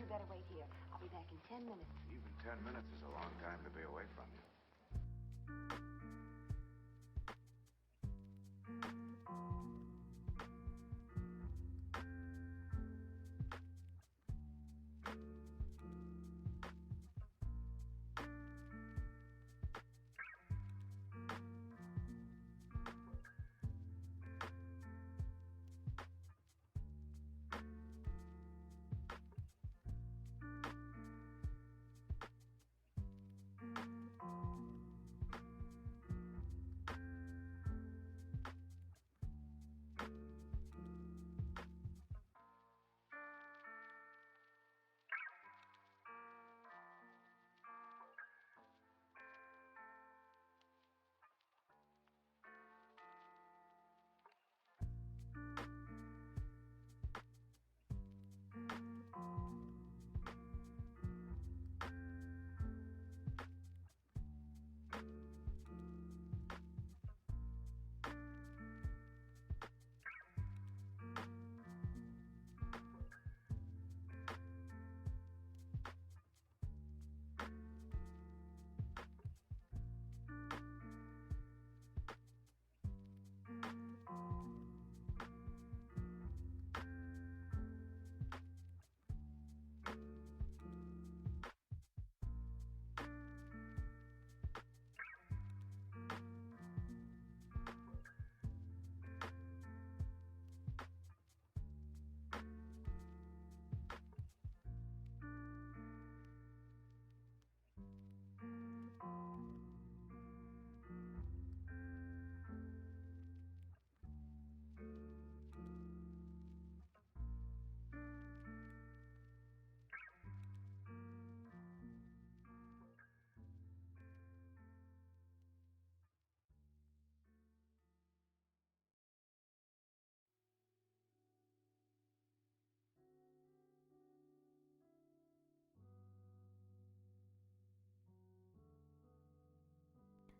You better wait here. I'll be back in 10 minutes. Even 10 minutes is a long time to be away from you.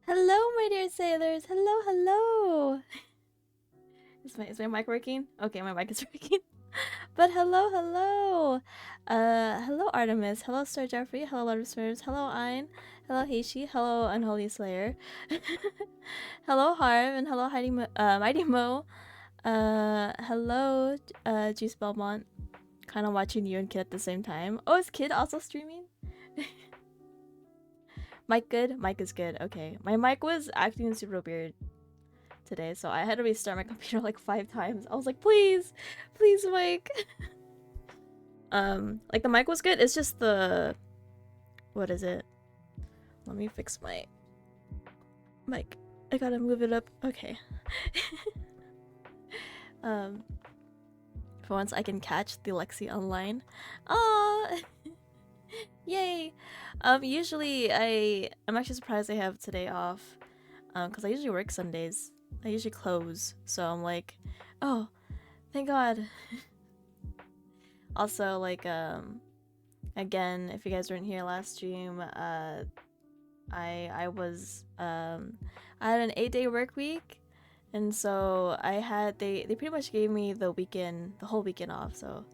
Hello, my dear sailors. Hello, hello. Is my mic working? Okay, my mic is working. But hello, hello. Hello Artemis. Hello Sir Jeffrey. Hello Water Spirits. Hello Ein. Hello Heishi. Hello Unholy Slayer. Hello Harv and hello Mighty Mo. Hello Juice Belmont. Kind of watching you and Kid at the same time. Oh, is Kid also streaming? Mic good? Mic is good. Okay. My mic was acting super weird today, so I had to restart my computer like 5 times. I was like, please, please mic. Like the mic was good. It's just the, what is it? Let me fix my mic. I gotta move it up. Okay. For once I can catch the Lexie online. Aww. Yay. Usually I'm actually surprised I have today off. Because I usually work Sundays. I usually close. So I'm like, oh, thank God. Also, like, again, if you guys weren't here last stream, I had an 8-day work week, and so they pretty much gave me the whole weekend off. So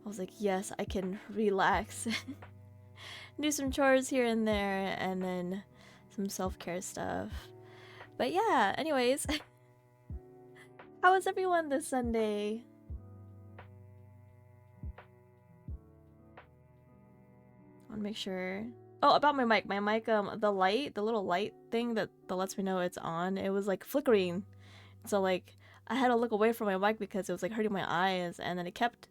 I was like, yes, I can relax, do some chores here and there, and then some self-care stuff. But yeah, anyways, how was everyone this Sunday? I want to make sure. Oh, about my mic. My mic, the little light thing that lets me know it's on, it was like flickering. So like I had to look away from my mic because it was like hurting my eyes, and then it kept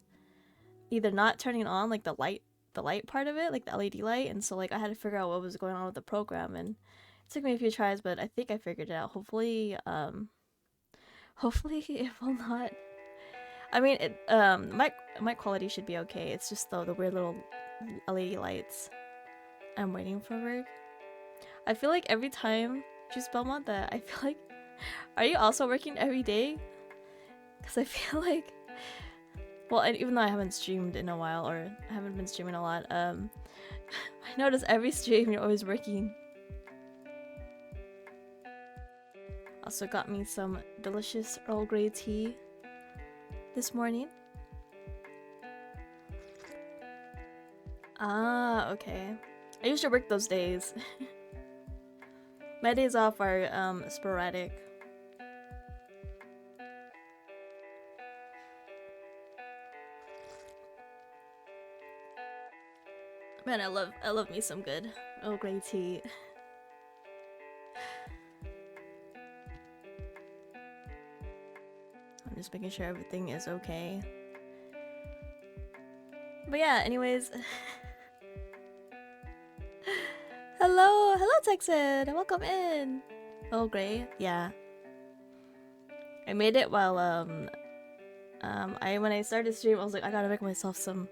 either not turning on like the light part of it, like the LED light, and so like I had to figure out what was going on with the program, and it took me a few tries, but I think I figured it out. Hopefully it will not. I mean, it mic quality should be okay. It's just the weird little LED lights. I'm waiting for work. I feel like every time Juice Belmont that I feel like, are you also working every day? Because I feel like, well, and even though I haven't streamed in a while, or I haven't been streaming a lot, I notice every stream you're always working. Also got me some delicious Earl Grey tea this morning. Ah, okay. I usually work those days. My days off are sporadic. Man, I love me some good Earl Grey tea. I'm just making sure everything is okay. But yeah, anyways. Hello, Texan! Welcome in! Earl Grey, yeah. I made it while, when I started stream, I was like, I gotta make myself some,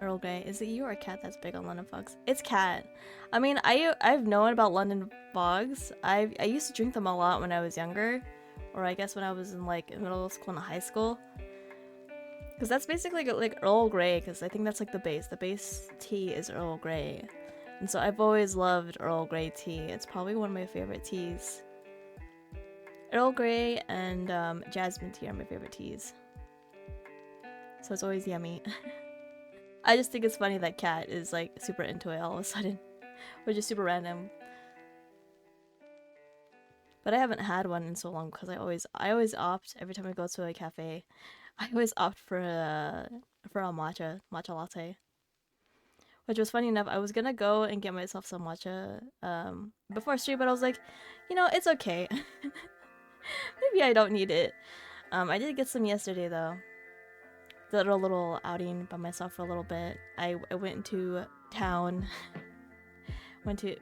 Earl Grey. Is it you or Cat that's big on London Fogs? It's Cat. I mean, I've known about London Fogs. I used to drink them a lot when I was younger, or I guess when I was in like middle school and high school. Because that's basically like Earl Grey, because I think that's like the base. The base tea is Earl Grey. And so I've always loved Earl Grey tea. It's probably one of my favorite teas. Earl Grey and jasmine tea are my favorite teas. So it's always yummy. I just think it's funny that Cat is like super into it all of a sudden. Which is super random. But I haven't had one in so long because I always opt every time I go to a cafe. I always opt for a matcha latte. Which was funny enough, I was gonna go and get myself some matcha before stream, but I was like, you know, it's okay. Maybe I don't need it. I did get some yesterday though. Did a little outing by myself for a little bit. I went into town.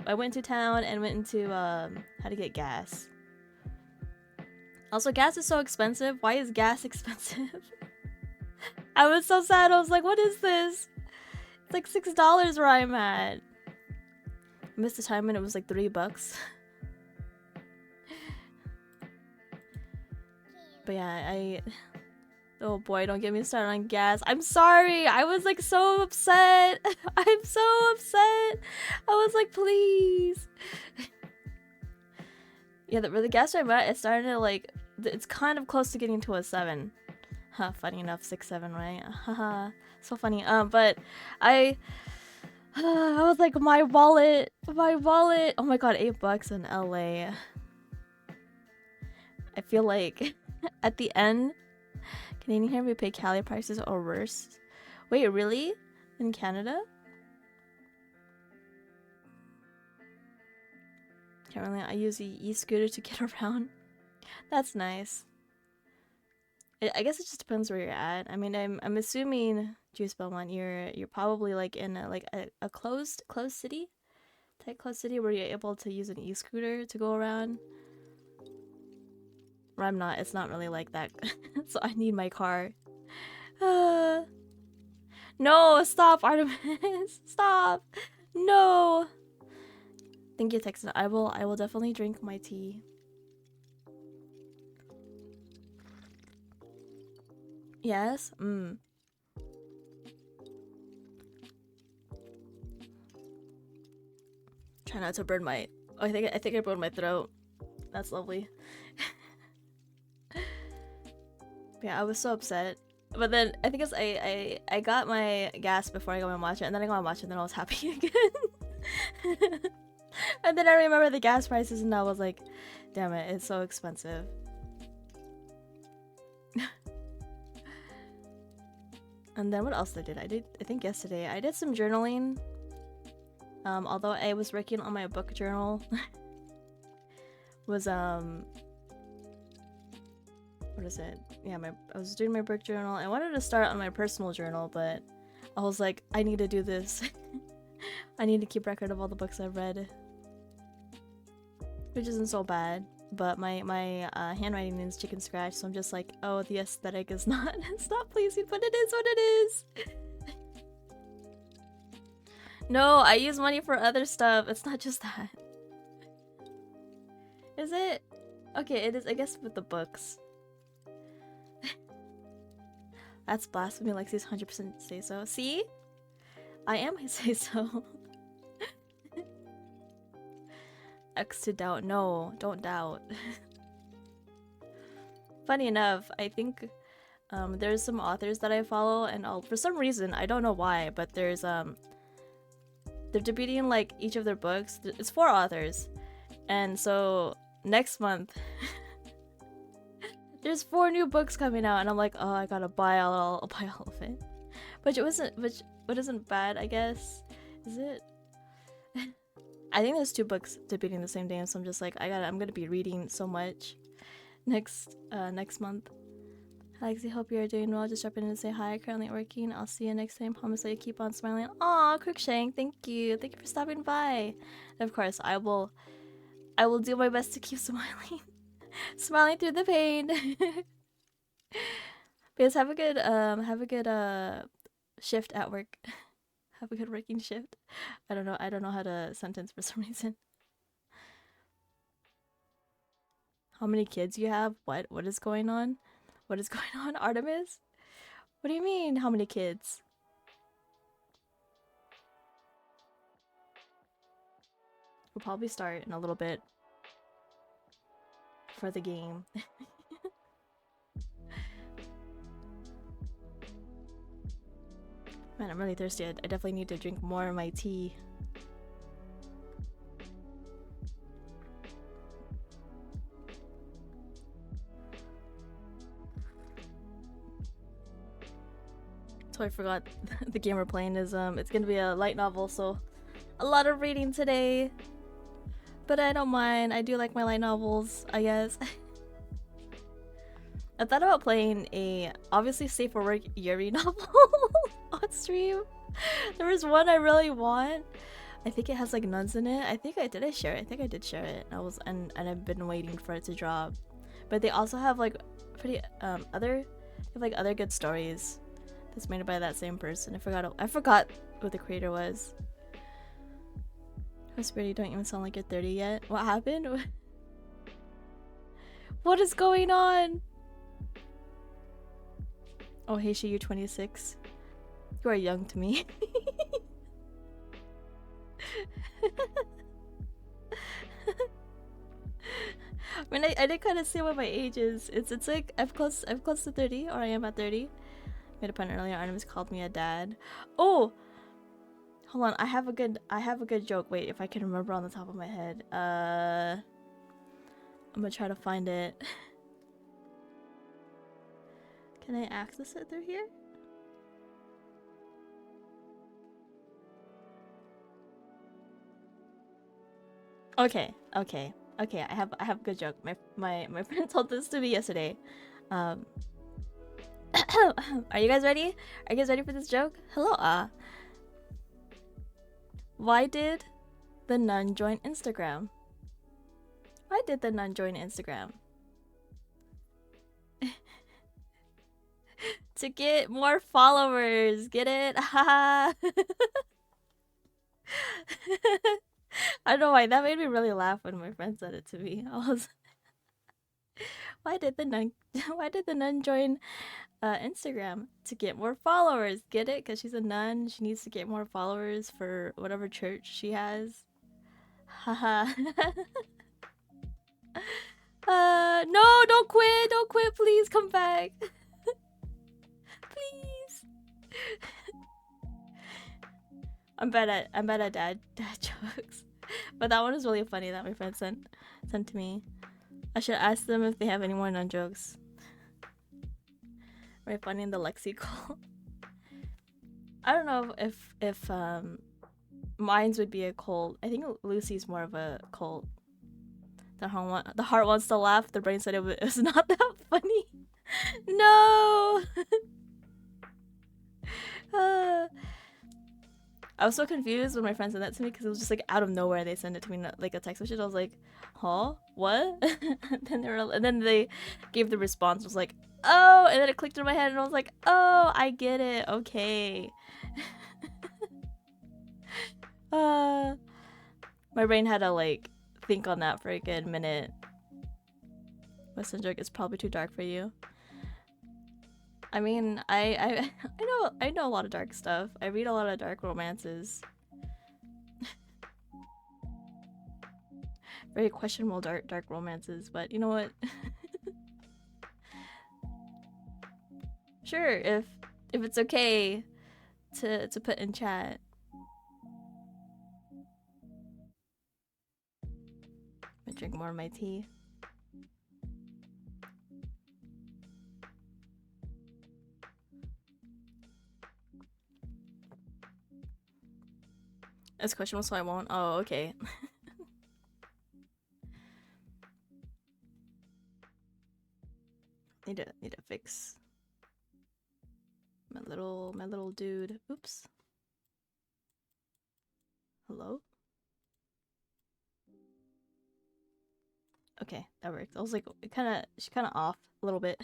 I went to town and went into how to get gas. Also, gas is so expensive. Why is gas expensive? I was so sad. I was like, what is this? It's like $6 where I'm at. I missed the time when it was like $3. But yeah, Oh boy, don't get me started on gas. I'm sorry. I was like so upset. I'm so upset. I was like, please. Yeah, the gas I'm at, it's starting to like, it's kind of close to getting to a 7. Huh, funny enough, 6, 7, right? Haha, so funny. But I was like, my wallet. Oh my god, $8 in LA. I feel like at the end, Canadian here we pay Cali prices or worse. Wait, really? In Canada? Currently, I use the e-scooter to get around. That's nice. I guess it just depends where you're at. I mean, I'm assuming Juice Belmont, you're probably like in a closed city, closed city where you're able to use an e-scooter to go around. Or I'm not. It's not really like that. So I need my car. No, stop, Artemis. Stop. No. Thank you, Texan. I will definitely drink my tea. Yes? Try not to burn my... Oh, I think I burned my throat. That's lovely. Yeah, I was so upset. But then, I think it's... I got my gas before I got my matcha, and then I got my matcha, and then I was happy again. And then I remember the gas prices, and I was like, damn it, it's so expensive. And then what else I did? I think yesterday, I did some journaling. Although I was working on my book journal. What is it? Yeah, I was doing my book journal. I wanted to start on my personal journal, but I was like, I need to do this. I need to keep record of all the books I've read. Which isn't so bad. But my handwriting is chicken scratch, so I'm just like, oh, the aesthetic is not it's not pleasing, but it is what it is. No, I use money for other stuff. It's not just that. Is it? Okay, it is, I guess, with the books. That's blasphemy. Lexi's 100% say so. See? I am say so. X to doubt. No, don't doubt. Funny enough, I think there's some authors that I follow, and for some reason, I don't know why, but there's they're debating like each of their books. It's 4 authors, and so next month there's 4 new books coming out, and I'm like, oh, I gotta buy all of it. Which isn't bad, I guess. Is it? I think there's 2 books debating the same day, so I'm just like, I'm gonna be reading so much next month. Lexi, hope you're doing well. Just dropping in to say hi. Currently working. I'll see you next time. Promise that you keep on smiling. Aw, Crookshank, thank you for stopping by. And of course, I will do my best to keep smiling, smiling through the pain. Because have a good shift at work. Have a good working shift. I don't know how to sentence for some reason. How many kids you have? What is going on? What is going on, Artemis? What do you mean, how many kids? We'll probably start in a little bit for the game. Man, I'm really thirsty. I definitely need to drink more of my tea. So I forgot the game we're playing is it's gonna be a light novel, so a lot of reading today. But I don't mind. I do like my light novels, I guess. I thought about playing a obviously safe for work Yuri novel on stream. There was one I really want. I think it has like nuns in it. Did I share it? I think I did share it. And I've been waiting for it to drop. But they also have like pretty other good stories that's made by that same person. I forgot what the creator was. Whisper, you don't even sound like you're 30 yet. What happened? What is going on? Oh, Heishi, you're 26. You are young to me. I mean, I did kind of say what my age is. It's like I'm close to 30, or I am at 30. Made a pun earlier. Artemis called me a dad. Oh, hold on. I have a good joke. Wait, if I can remember on the top of my head. I'm gonna try to find it. Can I access it through here? Okay. I have a good joke. My friend told this to me yesterday. Are you guys ready? Are you guys ready for this joke? Hello, why did the nun join Instagram? Why did the nun join Instagram? To get more followers. Get it? Haha. I don't know why that made me really laugh when my friend said it to me. I was why did the nun join Instagram? To get more followers. Get it? Because she's a nun. She needs to get more followers for whatever church she has. Haha. No, don't quit, please come back. Please. I'm bad at dad jokes. But that one is really funny that my friend sent to me. I should ask them if they have any more nun jokes. Very funny in the Lexi call. I don't know if mine's would be a cult. I think Lucy's more of a cult. The heart wants to laugh. The brain said it was not that funny. No. I was so confused when my friend sent that to me because it was just like out of nowhere. They sent it to me like a text message. I was like, huh? What? And then they gave the response. I was like, oh, and then it clicked in my head and I was like, oh, I get it. Okay. My brain had to like think on that for a good minute. Western joke is probably too dark for you. I mean, I know a lot of dark stuff. I read a lot of dark romances. Very questionable dark romances, but you know what? Sure, if it's okay to put in chat. I drink more of my tea. It's questionable, so I won't. Oh, okay. Need to fix my little dude. Oops. Hello? Okay, that works. I was like, she's kind of off a little bit.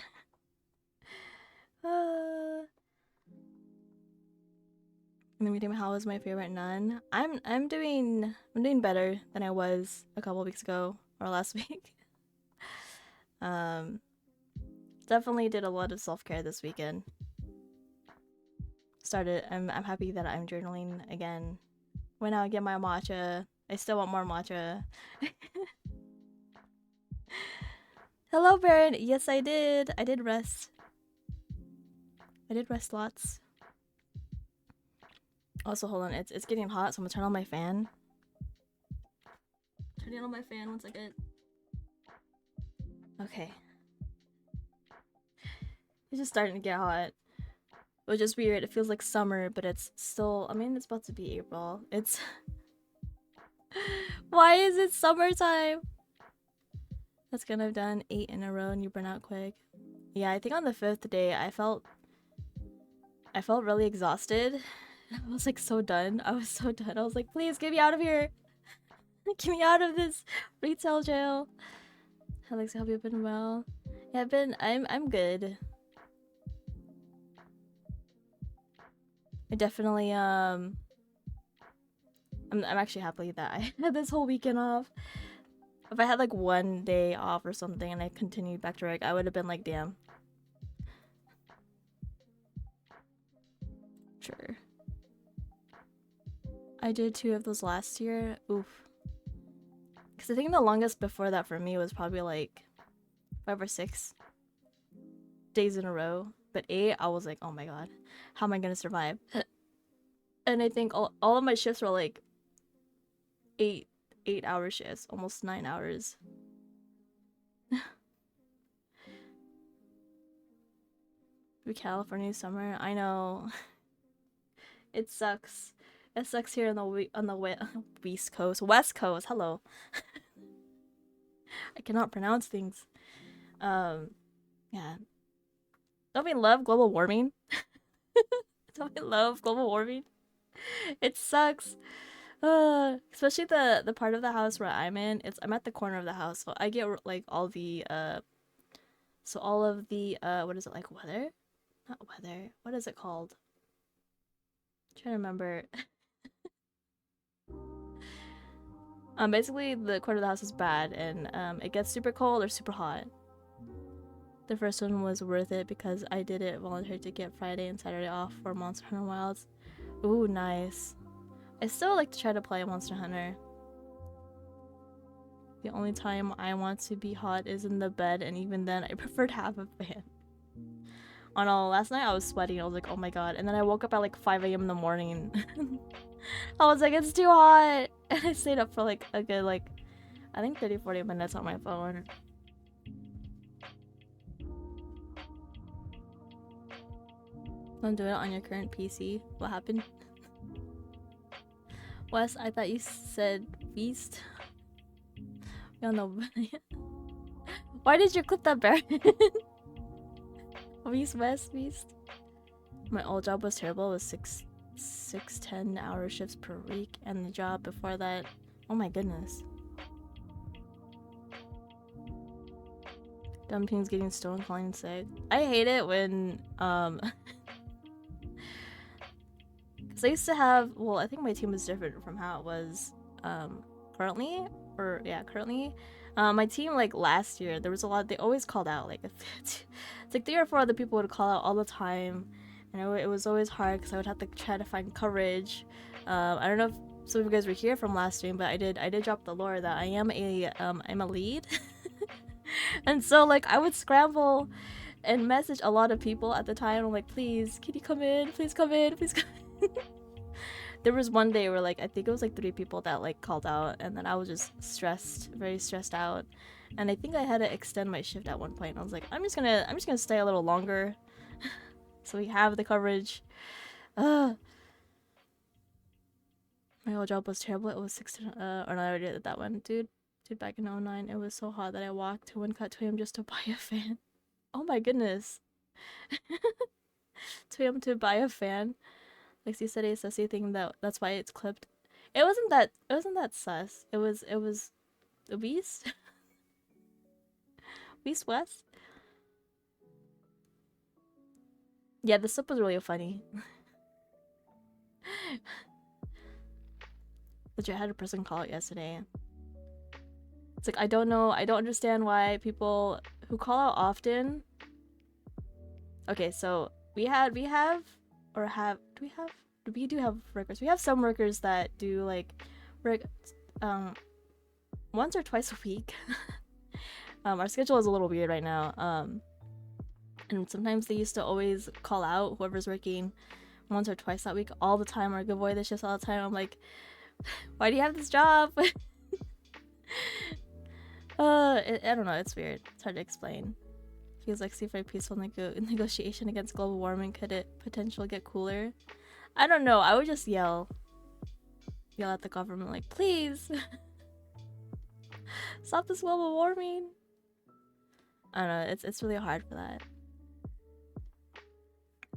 In the medium, how is my favorite nun? I'm doing better than I was a couple weeks ago or last week. Definitely did a lot of self-care this weekend. I'm happy that I'm journaling again. Went out and get my matcha. I still want more matcha. Hello, Baron. Yes, I did. I did rest. I did rest lots. Also, hold on. It's getting hot, so I'm gonna turn on my fan. Turning on my fan 1 second. Okay. It's just starting to get hot. Which is weird. It feels like summer, but it's still... I mean, it's about to be April. It's... Why is it summertime? That's gonna have done 8 in a row and you burn out quick. Yeah, I think on the 5th day, I felt really exhausted. I was like so done. I was so done. I was like, please get me out of here. Get me out of this retail jail. Alex, I hope you've been well. Yeah, I'm good. I definitely I'm actually happy that I had this whole weekend off. If I had like 1 day off or something and I continued back to work, I would have been like, damn. Sure. I did 2 of those last year. Oof. Because I think the longest before that for me was probably like 5 or 6 days in a row. But 8, I was like, oh my god, how am I gonna survive? And I think all of my shifts were like 8-hour shifts, almost 9 hours. California summer, I know. It sucks. It sucks here on the West Coast. Hello. I cannot pronounce things. Yeah. Don't we love global warming? Don't we love global warming? It sucks. Especially the part of the house where I'm in. I'm at the corner of the house, so I get like all the all of the what is it, like weather? Not weather. What is it called? I'm trying to remember. Basically the corner of the house is bad, and it gets super cold or super hot. The first one was worth it because I did it volunteer to get Friday and Saturday off for Monster Hunter Wilds. Ooh, nice. I still like to try to play Monster Hunter. The only time I want to be hot is in the bed, and even then I prefer to have a fan. Oh no, last night I was sweating. I was like, oh my god. And then I woke up at like 5 a.m. in the morning. I was like, it's too hot. And I stayed up for like a good, like, I think 30-40 minutes on my phone. Don't do it on your current PC. What happened? Wes, I thought you said beast. We all know. Why did you clip that, Baron? Beast, Wes, beast. My old job was terrible. It was 10-hour shifts per week, and the job before that, oh my goodness. Dumping's getting stolen, calling sick. I hate it when because I used to have, well, I think my team was different from how it was currently. My team, like last year, there was a lot, they always called out, like it's like 3 or 4 other people would call out all the time, and it was always hard because I would have to try to find coverage. I don't know if some of you guys were here from last stream, but I did drop the lore that I am I'm a lead. And so like I would scramble and message a lot of people at the time. I'm like, please, can you come in? Please come in, please come in. There was one day where like I think it was like 3 people that like called out, and then I was just stressed, very stressed out. And I think I had to extend my shift at one point. I was like, I'm just gonna stay a little longer so we have the coverage. My old job was terrible. It was 16 or no, I already did that one. Dude, back in 09, it was so hot that I walked to Wincott to him just to buy a fan. Oh my goodness. To him to buy a fan. Lexie said a sussy thing that's why it's clipped. It wasn't that sus. It was the beast. Beast West. Yeah, the slip was really funny. Legit had a person call it yesterday. It's like, I don't know, I don't understand why people who call out often. Okay, so we do have workers. We have some workers that do like work once or twice a week. Our schedule is a little weird right now. And sometimes they used to always call out whoever's working once or twice that week all the time, or give away the shifts all the time. I'm like, why do you have this job? I don't know, it's weird. It's hard to explain. Feels like see for a peaceful negotiation against global warming. Could it potentially get cooler? I don't know. I would just yell at the government, like, please stop this global warming. I don't know. It's really hard for that.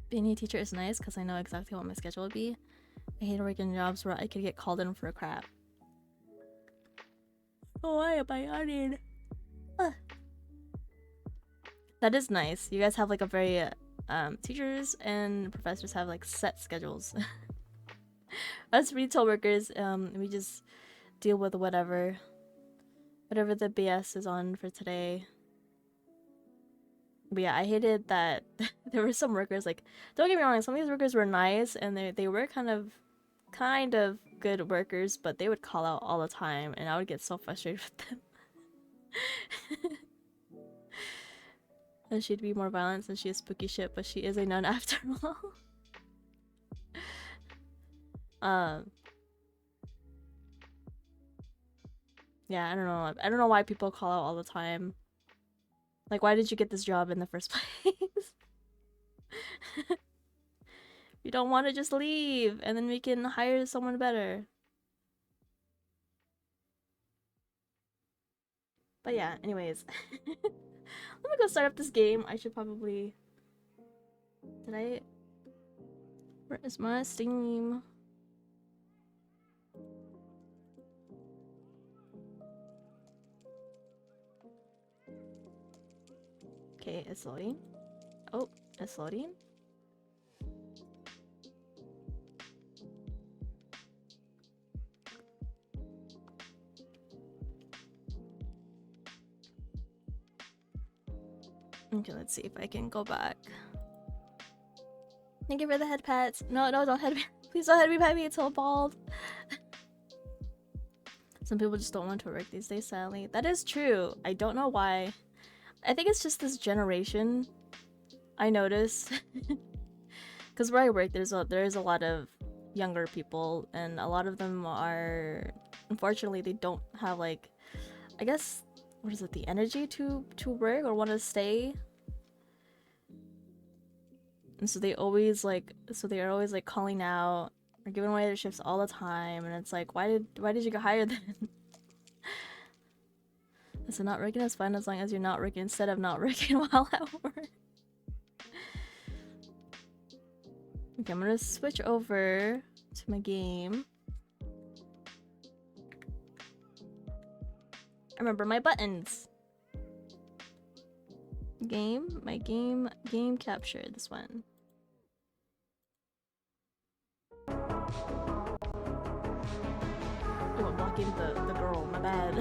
Being a teacher is nice because I know exactly what my schedule would be. I hate working jobs where I could get called in for a crap. Oh, why am I yawning? That is nice. You guys have like a very teachers and professors have like set schedules. Us retail workers, we just deal with whatever the BS is on for today. But yeah, I hated that there were some workers, like, don't get me wrong, some of these workers were nice and they were kind of good workers, but they would call out all the time and I would get so frustrated with them. And she'd be more violent since she is spooky shit, but she is a nun after all. Yeah, I don't know. I don't know why people call out all the time. Like, why did you get this job in the first place? You don't want to just leave, and then we can hire someone better. But yeah, anyways. Let me go start up this game. I should probably... Did I... Where is my Steam? Okay, it's loading. Oh, it's loading. Okay, let's see if I can go back. Thank you for the head pats. No, don't head me. Please don't head me by me. It's so bald. Some people just don't want to work these days, sadly. That is true. I don't know why. I think it's just this generation. I notice. Because where I work, there is a lot of younger people, and a lot of them are, unfortunately, they don't have, like, I guess, what is it, the energy to work or want to stay. And so they are always like calling out or giving away their shifts all the time, and it's like, why did you get hired then? So not working is fine as long as you're not working instead of not working while at work. Okay, I'm gonna switch over to my game. I remember my buttons. Game capture, this one. Oh, I'm blocking the girl, my bad.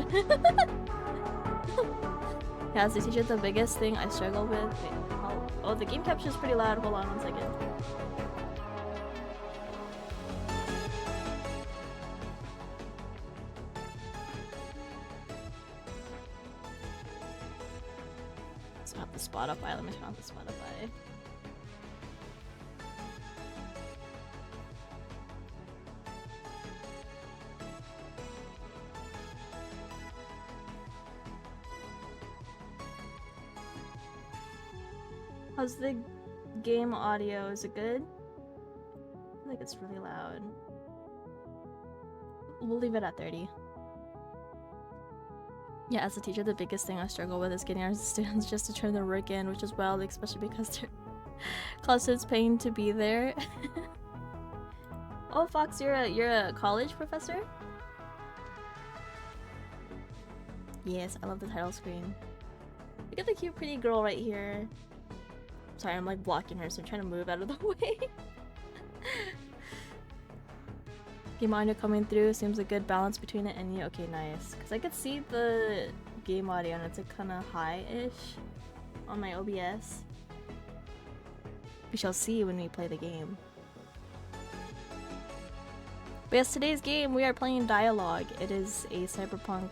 Yeah, as a teacher, the biggest thing I struggle with... Wait, oh, the game capture is pretty loud. Hold on 1 second. Let's have the Spotify. Let me turn off the Spotify. How's the game audio? Is it good? I feel like it's really loud. We'll leave it at 30. Yeah, as a teacher, the biggest thing I struggle with is getting our students just to turn their work in, which is wild, especially because their classes paying to be there. Oh, Fox, you're a college professor? Yes, I love the title screen. Look at the cute, pretty girl right here. Sorry, I'm like blocking her, so I'm trying to move out of the way. Game audio coming through, seems a good balance between it and you. Okay, nice. Because I could see the game audio and it's like kind of high-ish on my OBS. We shall see when we play the game. But yes, today's game, we are playing D1AL-ogue. It is a cyberpunk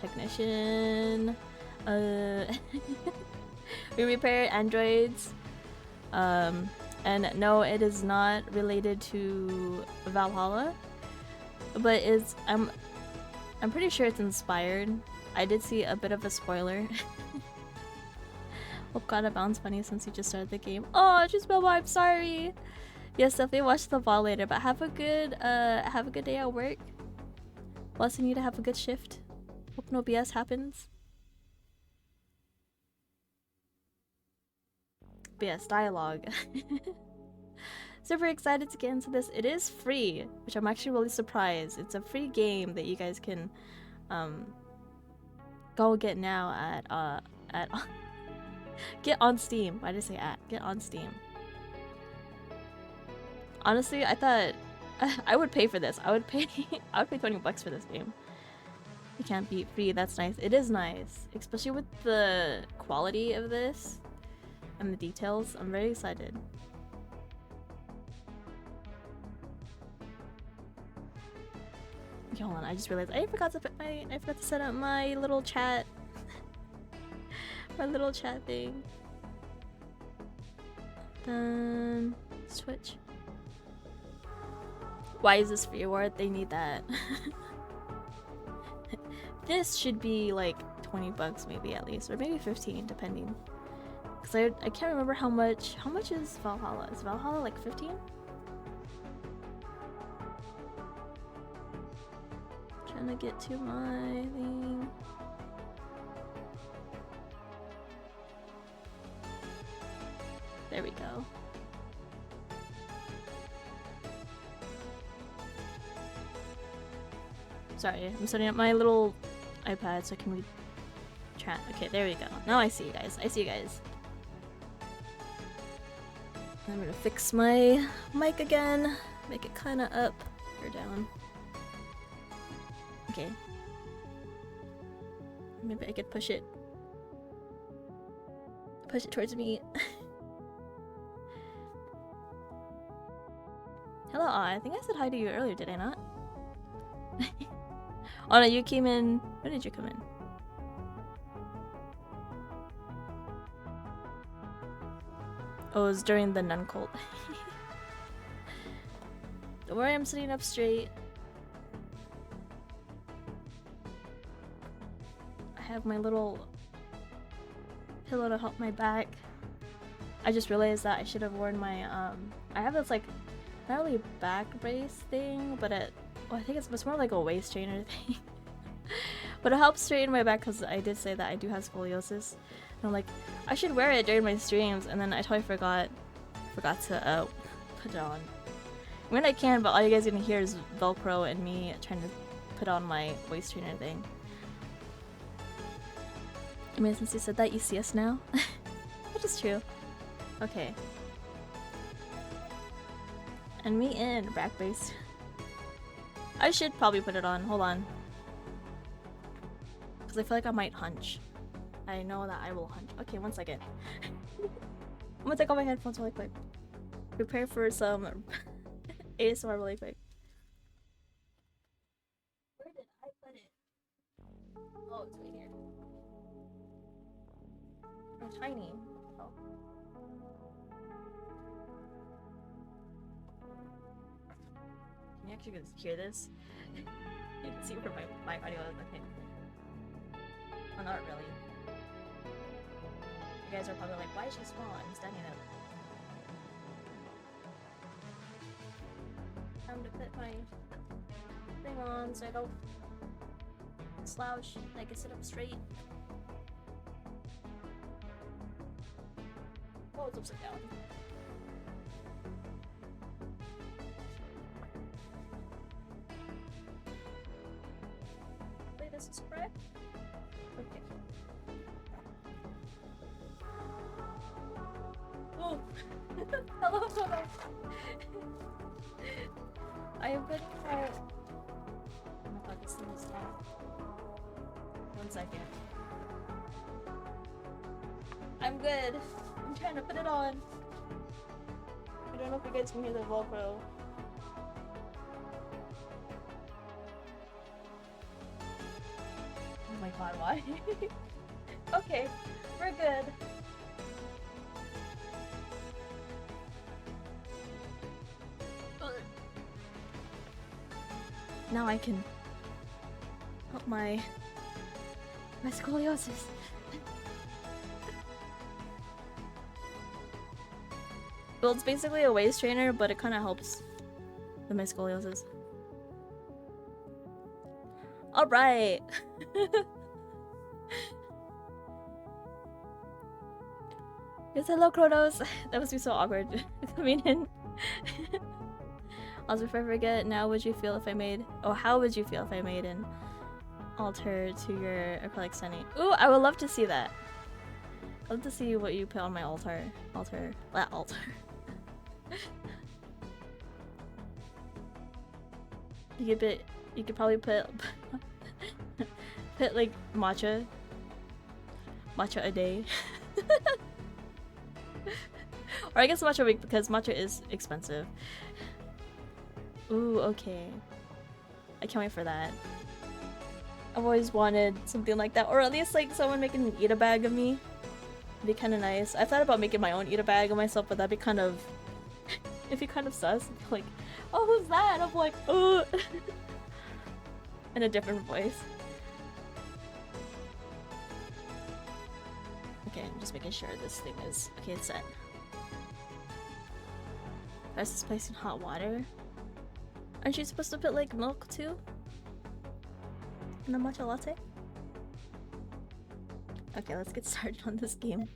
technician. We repair androids. And no, it is not related to Valhalla, but I'm pretty sure it's inspired. I did see a bit of a spoiler. Hope got a bounce funny since you just started the game. Oh, just Bilbo, I'm sorry. Yes, definitely watch the VOD later, but have a good day at work. Blessing you to have a good shift. Hope no BS happens. But yes, D1AL-ogue. Super excited to get into this. It is free, which I'm actually really surprised. It's a free game that you guys can go get now at get on Steam. Why did I say at? Get on Steam. Honestly, I thought I would pay for this. I would pay $20 for this game. You can't beat free. That's nice. It is nice, especially with the quality of this. and the details. I'm very excited. Okay, hold on. I just realized I forgot to set up my little chat, my little chat thing. Then switch. Why is this free award? They need that. This should be like 20 bucks maybe at least, or maybe 15 depending. Cause I can't remember how much is Valhalla? Is Valhalla like 15? Trying to get to my thing. There we go. Sorry, I'm setting up my little iPad so I can read chat. Okay, there we go. Now I see you guys. I see you guys. I'm gonna fix my mic again. Make it kinda up or down. Okay. Maybe I could push it. Push it towards me. Hello, I think I said hi to you earlier, did I not? Oh no, you came in. When did you come in? Oh, it was during the nun cult. Don't worry, I'm sitting up straight. I have my little pillow to help my back. I just realized that I should have worn my I have this like not really back brace thing, but I think it's more like a waist trainer thing. But it helps straighten my back because I did say that I do have scoliosis. And I'm like, I should wear it during my streams, and then I totally forgot to put it on. I mean I can, but all you guys are gonna hear is Velcro and me trying to put on my waist trainer thing. I mean, since you said that, you see us now? Which is true. Okay. And me in back brace. I should probably put it on. Hold on. Because I feel like I might hunch. I know that I will hunch. Okay, 1 second. I'm gonna take off my headphones really quick. Prepare for some ASMR really quick. Where did I put it? Oh, it's right here. I'm tiny. Oh. Can you actually hear this? You can see where my audio is. Okay. Well, not really. You guys are probably like, why is she small? I'm standing up. Time to put my thing on so I don't slouch. I can sit up straight. Oh, it's upside down. Wait, this is correct? Okay. Oh! Hello, hello! I am good for... Oh my god, this thing is down. 1 second. I'm good. I'm trying to put it on. I don't know if you guys can hear the Velcro. Oh my god, why? Okay, we're good. Now I can help my scoliosis. Well, it's basically a waist trainer, but it kind of helps with my scoliosis. All right. Yes, hello, Kronos. That must be so awkward coming in. Also, if I forget, now would you feel if I made... Oh, how would you feel if I made an altar to your acrylic sunny? Ooh, I would love to see that. I'd love to see what you put on my altar. Altar. You could probably put like matcha a day. Or I guess matcha week because matcha is expensive. Ooh, okay. I can't wait for that. I've always wanted something like that, or at least like someone making an eat a bag of me. It'd be kind of nice. I thought about making my own eat a bag of myself, but that'd be kind of, it'd be kind of sus. Like, oh, who's that? I'm like, oh, in a different voice. Okay, I'm just making sure this thing is okay. It's set. Press this place in hot water. Aren't you supposed to put like milk too? In a matcha latte? Okay, let's get started on this game.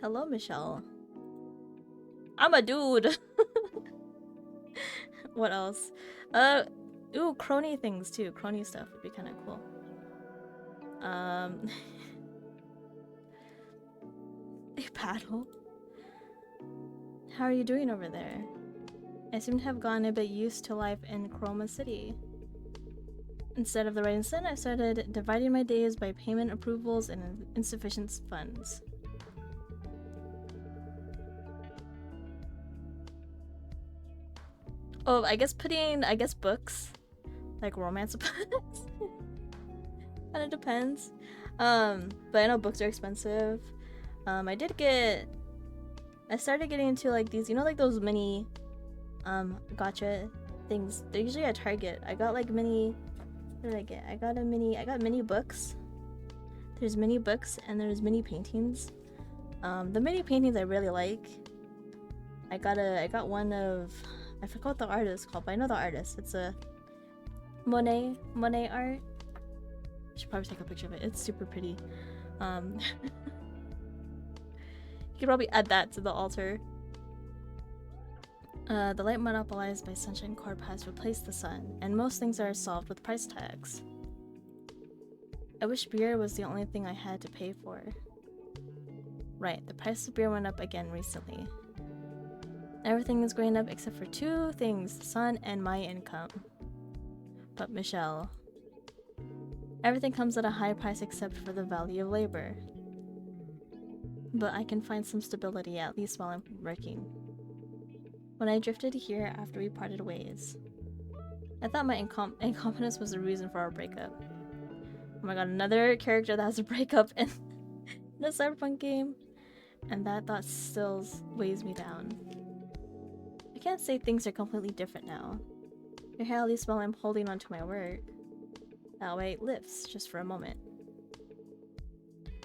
Hello, Michelle. I'm a dude. What else? Ooh, crony things too. Crony stuff would be kind of cool. A paddle. How are you doing over there? I seem to have gotten a bit used to life in Chroma City. Instead of the rising sun, I started dividing my days by payment approvals and insufficient funds. Oh, I guess books. Like romance books. Kinda depends. But I know books are expensive. I started getting into like these, you know, like those mini gotcha things. They're usually at Target. I got like mini, what did I get? I got mini books. There's mini books and there's mini paintings. The mini paintings I really like. I got one of, I forgot what the artist is called, but I know the artist. It's a Monet art. I should probably take a picture of it. It's super pretty. You could probably add that to the altar. The light monopolized by Sunshine Corp has replaced the sun, and most things are solved with price tags. I wish beer was the only thing I had to pay for. Right, the price of beer went up again recently. Everything is going up except for two things, the sun and my income. But Michelle, everything comes at a high price except for the value of labor. But I can find some stability, at least while I'm working. When I drifted here after we parted ways, I thought my incompetence was the reason for our breakup. Oh my god, another character that has a breakup in a Cyberpunk game. And that thought still weighs me down. I can't say things are completely different now. Your hair, at least while I'm holding onto my work. That way it lifts, just for a moment.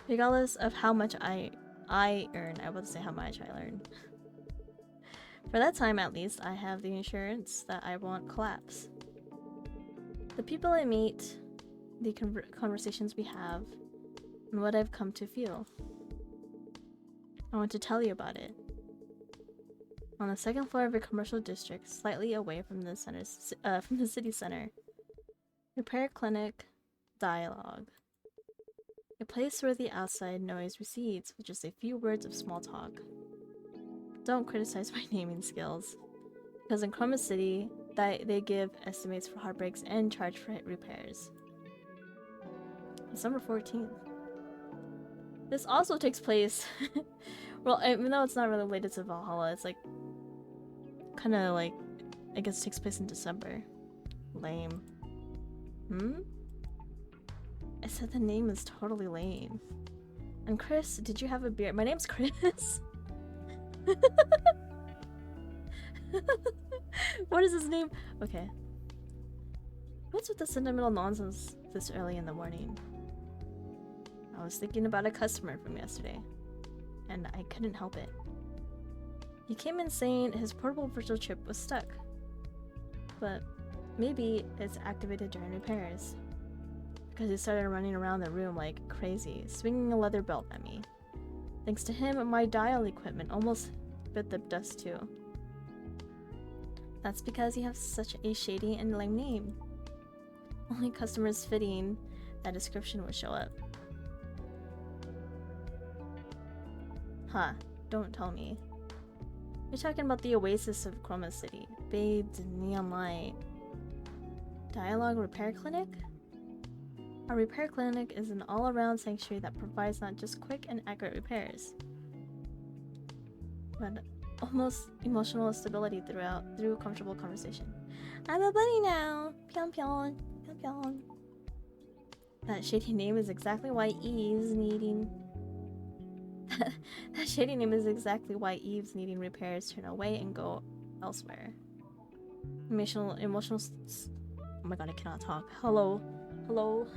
Regardless of how much I earn, I would say how much I earn. For that time at least, I have the insurance that I won't collapse. The people I meet, the conversations we have, and what I've come to feel. I want to tell you about it. On the second floor of a commercial district, slightly away from the city center, repair clinic, dialogue. A place where the outside noise recedes with just a few words of small talk. Don't criticize my naming skills, because in Chroma City, they give estimates for heartbreaks and charge for repairs. December 14th. This also takes place. Well, even though it's not really related to Valhalla, it's like kind of like, I guess it takes place in December. Lame. I said the name is totally lame. And Chris, did you have a beer? My name's Chris. What is his name? Okay. What's with the sentimental nonsense this early in the morning? I was thinking about a customer from yesterday, and I couldn't help it. He came in saying his portable virtual chip was stuck, but maybe it's activated during repairs, because he started running around the room like crazy, swinging a leather belt at me. Thanks to him, my dial equipment almost bit the dust too. That's because you have such a shady and lame name. Only customers fitting that description would show up. Huh, don't tell me. You're talking about the oasis of Chroma City, bathed in neon light. Dialogue Repair Clinic? Our repair clinic is an all-around sanctuary that provides not just quick and accurate repairs, but almost emotional stability through comfortable conversation. I'm a bunny now! Pyong pyong! Pyong pyong! That shady name is exactly why Eve's needing... that shady name is exactly why Eve's needing repairs turn away and go elsewhere. Emotional... Oh my god, I cannot talk. Hello. Hello.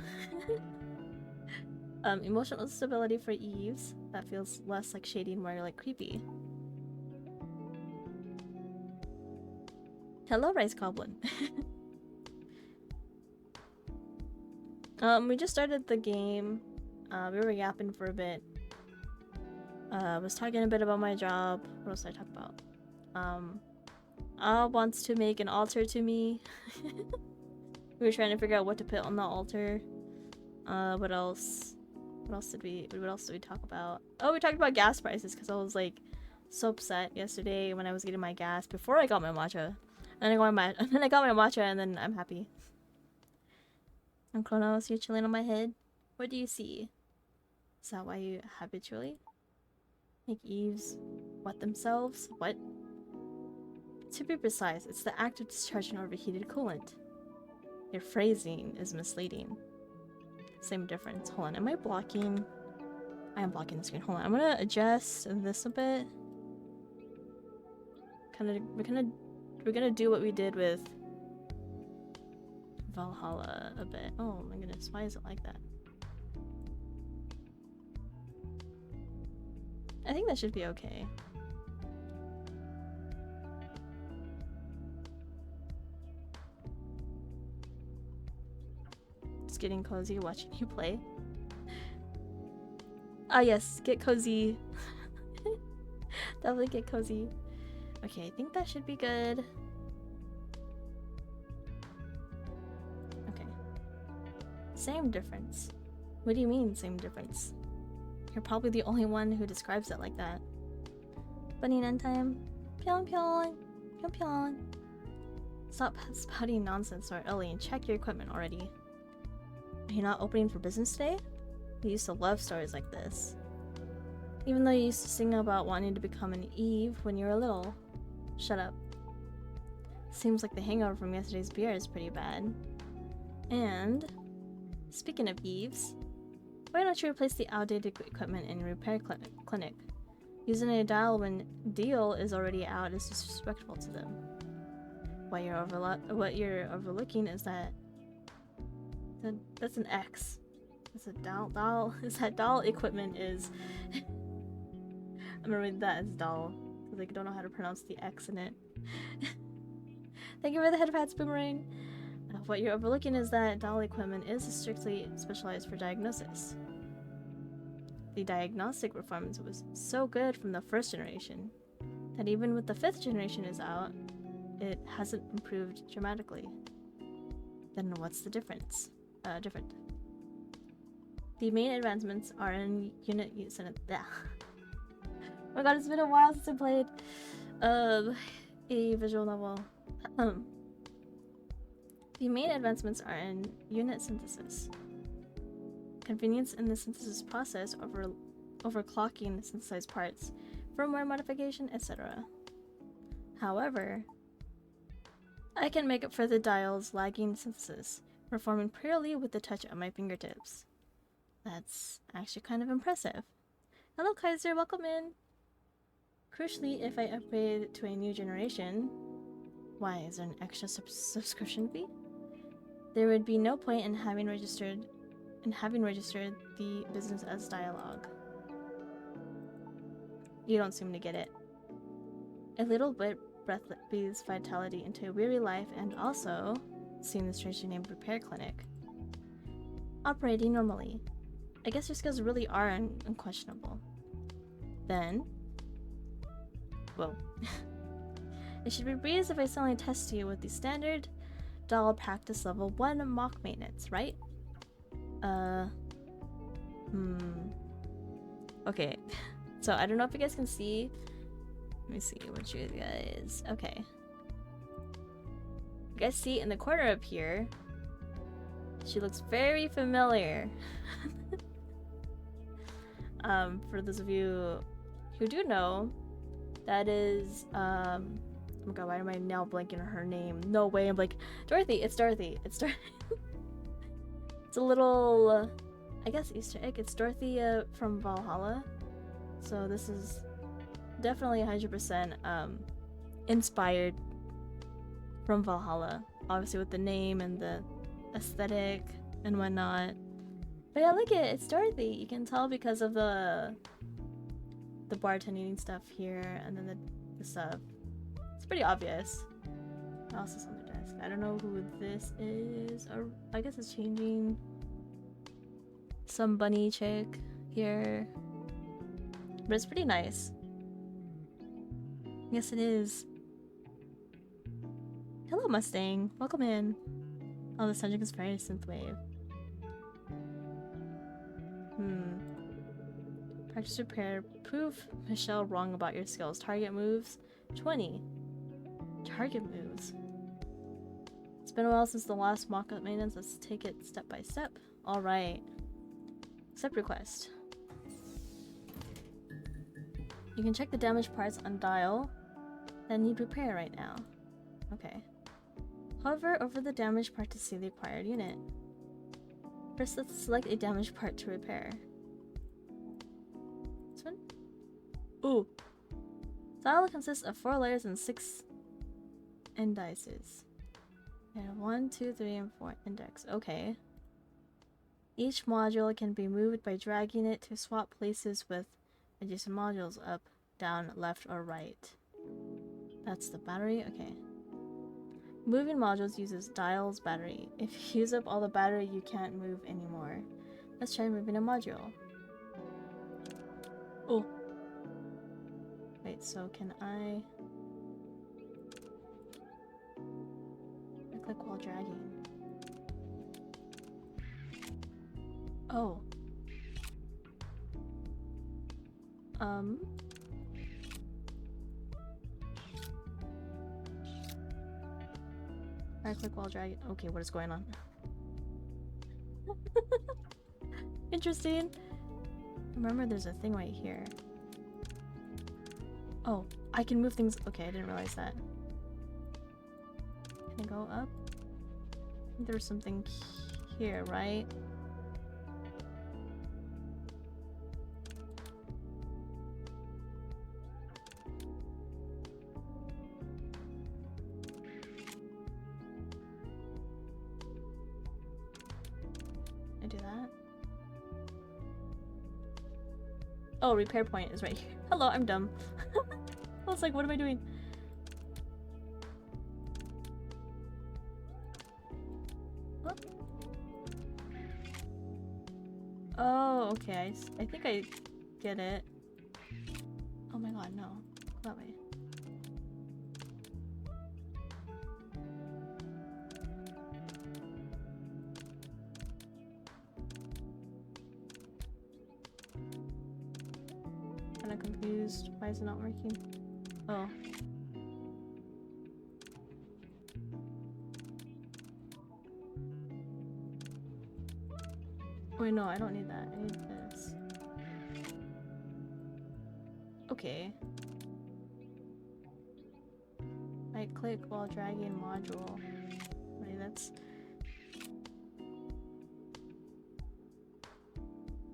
Emotional stability for Eve's. That feels less like shady and more like creepy. Hello, Rice Goblin. We just started the game. We were yapping for a bit. Was talking a bit about my job. What else did I talk about? Wants to make an altar to me. We were trying to figure out what to put on the altar. What else? What else did we talk about? Oh, we talked about gas prices because I was like so upset yesterday when I was getting my gas before I got my matcha. And then I got my matcha and then I'm happy. And Kronos, you're chilling on my head. What do you see? Is that why you habitually make Eves wet themselves? What? To be precise, it's the act of discharging overheated coolant. Your phrasing is misleading. Same difference. Hold on, am I blocking? I am blocking the screen. Hold on, I'm gonna adjust this a bit. We're gonna do what we did with Valhalla a bit. Oh my goodness, why is it like that? I think that should be okay. Just getting cozy watching you play. Ah yes, get cozy. Definitely get cozy. Okay, I think that should be good. Okay. Same difference. What do you mean, same difference? You're probably the only one who describes it like that. Bunny time. Pyong pyong. Pyong pyong. Stop spouting nonsense so early and check your equipment already. Are you not opening for business today? You used to love stories like this. Even though you used to sing about wanting to become an Eve when you were little. Shut up. Seems like the hangover from yesterday's beer is pretty bad. And speaking of Eves, why don't you replace the outdated equipment in a repair clinic? Using a dial when deal is already out is disrespectful to them. What you're overlooking is that that's an X. It's a dial. Is that dial equipment is? I'm gonna read that as doll because I don't know how to pronounce the X in it. Thank you for the head pats, Boomerang. What you're overlooking is that doll equipment is strictly specialized for diagnosis. The diagnostic performance was so good from the first generation that even with the 5th generation is out, it hasn't improved dramatically. Then what's the difference? Different. The main advancements are in unit use and oh my god, it's been a while since I played a visual novel. The main advancements are in unit synthesis, convenience in the synthesis process, overclocking synthesized parts, firmware modification, etc. However, I can make up for the dial's lagging synthesis, performing purely with the touch of my fingertips. That's actually kind of impressive. Hello Kaiser, welcome in! Crucially, if I upgrade to a new generation... Why, is there an extra subscription fee? There would be no point in having registered the business as dialogue. You don't seem to get it. A little bit breathes vitality into a weary life and also, seeing the strangely named repair clinic, operating normally. I guess your skills really are unquestionable. Then, well, it should be a breeze if I suddenly test you with the standard doll practice level 1 mock maintenance, right? Okay, so I don't know if you guys can see. Let me see what you guys. Okay, you guys see in the corner up here. She looks very familiar. For those of you who do know, That is, oh my god, why am I now blanking on her name? No way, I'm like, Dorothy, it's Dorothy, it's Dorothy. It's a little, I guess Easter egg. It's Dorothy from Valhalla. So this is definitely 100% inspired from Valhalla. Obviously with the name and the aesthetic and whatnot. But yeah, look it's Dorothy. You can tell because of the bartending stuff here and then the stuff. It's pretty obvious. What else is on the desk? I don't know who this is. Or I guess it's changing. Some bunny chick here. But it's pretty nice. Yes, it is. Hello, Mustang. Welcome in. Oh, the subject is very synthwave. Practice repair. Prove Michelle wrong about your skills. Target moves. 20. Target moves. It's been a while since the last mock-up maintenance. Let's take it step by step. Alright. Step request. You can check the damaged parts on dial that need repair right now. Okay. Hover over the damaged part to see the acquired unit. First, let's select a damaged part to repair. This one? Ooh. Dial consists of 4 layers and 6 indices. And 1, 2, 3, and 4 index. Okay. Each module can be moved by dragging it to swap places with adjacent modules up, down, left, or right. That's the battery? Okay. Moving modules uses dial's battery. If you use up all the battery, you can't move anymore. Let's try moving a module. Oh. Wait, so can I click while dragging? Oh. Right click while dragging. Okay, what is going on? Interesting. Remember, there's a thing right here. Oh, I can move things. Okay, I didn't realize that. Can I go up? There's something here, right? I do that. Oh, repair point is right here. Hello, I'm dumb. I was like, what am I doing? Oh, okay. I think I get it. Oh my god, no. That way. Kinda confused. Why is it not working? Oh. Wait, no, I don't need that. I need this. Okay. Right click while dragging module. Wait, that's...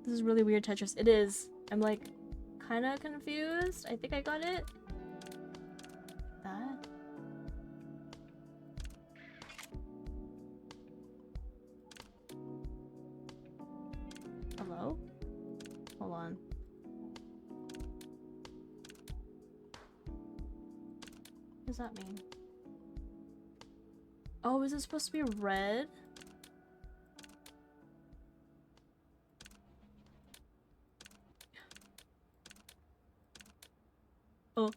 This is really weird Tetris. It is. I'm like kinda confused. I think I got it. That. Hello? Hold on. What does that mean? Oh, is it supposed to be red? Oh.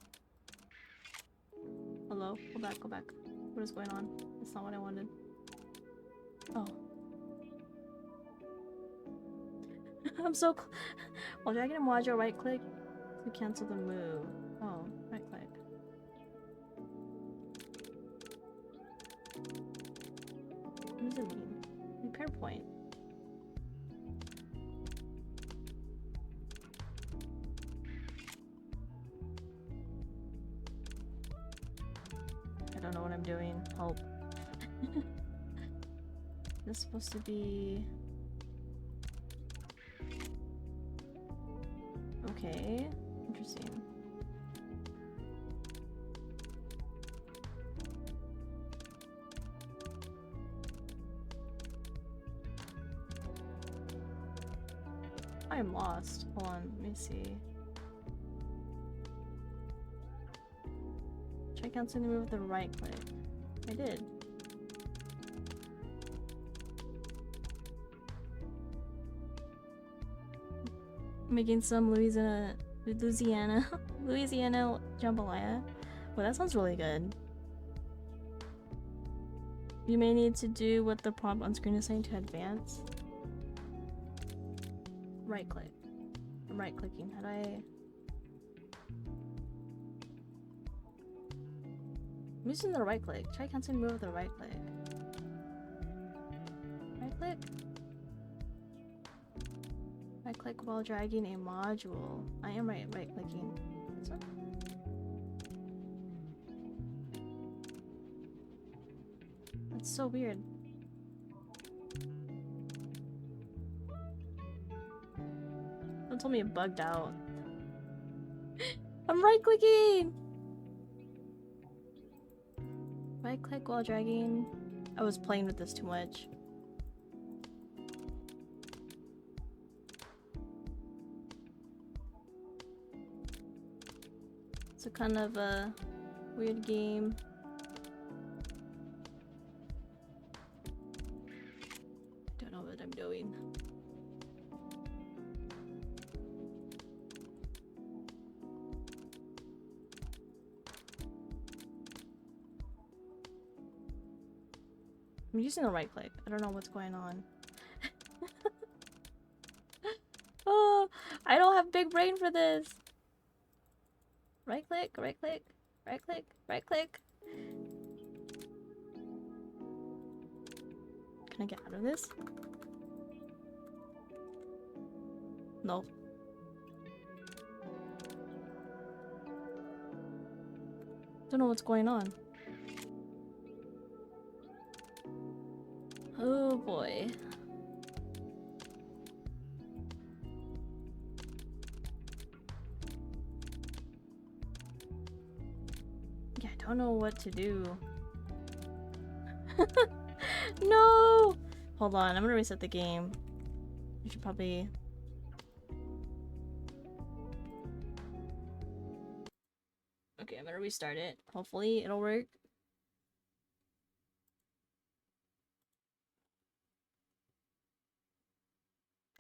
Hello? Go back, go back. What is going on? That's not what I wanted. Oh. I'm so while dragging a module, right click to cancel the move. Oh, right click. What does it mean? Repair point. don't know what I'm doing. Help. This is supposed to be... Okay, interesting. I'm lost. Hold on, let me see. Try counting the move with the right click. I did. Making some Louisiana jambalaya. Well, that sounds really good. You may need to do what the prompt on screen is saying to advance. Right click. I'm right clicking. How do I... I'm using the right click. Try counting move with the right click. Right click? Right click while dragging a module. I am right clicking. This one? That's so weird. Don't tell me it bugged out. I'm right clicking! Right click while dragging. I was playing with this too much. It's a kind of a weird game. Don't know what I'm doing. I'm using the right click. I don't know what's going on. Oh, I don't have big brain for this. Right click, right click, right click, right click. Can I get out of this? No. Don't know what's going on. Oh boy. Yeah, I don't know what to do. No! Hold on, I'm gonna reset the game. I should probably... Okay, I'm gonna restart it. Hopefully it'll work.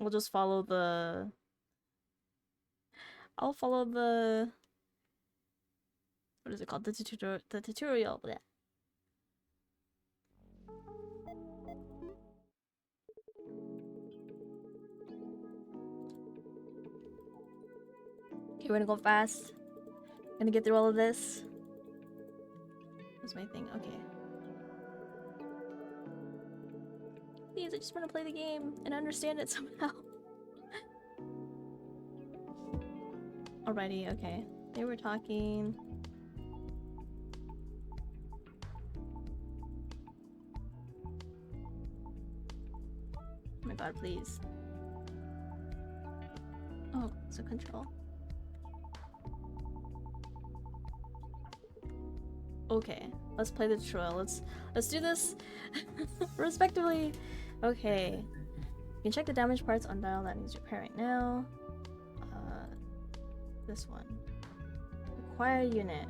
We'll just follow the... I'll follow the... What is it called? The tutorial. Bleh. Okay, we're gonna go fast. Gonna get through all of this. What's my thing? Okay. Please, I just want to play the game and understand it somehow. Alrighty, okay. They were talking. Oh my god, please. Oh, so control. Okay, let's play the tutorial. Let's do this respectively. Okay, you can check the damaged parts on dial that needs repair right now. This one. Acquire unit.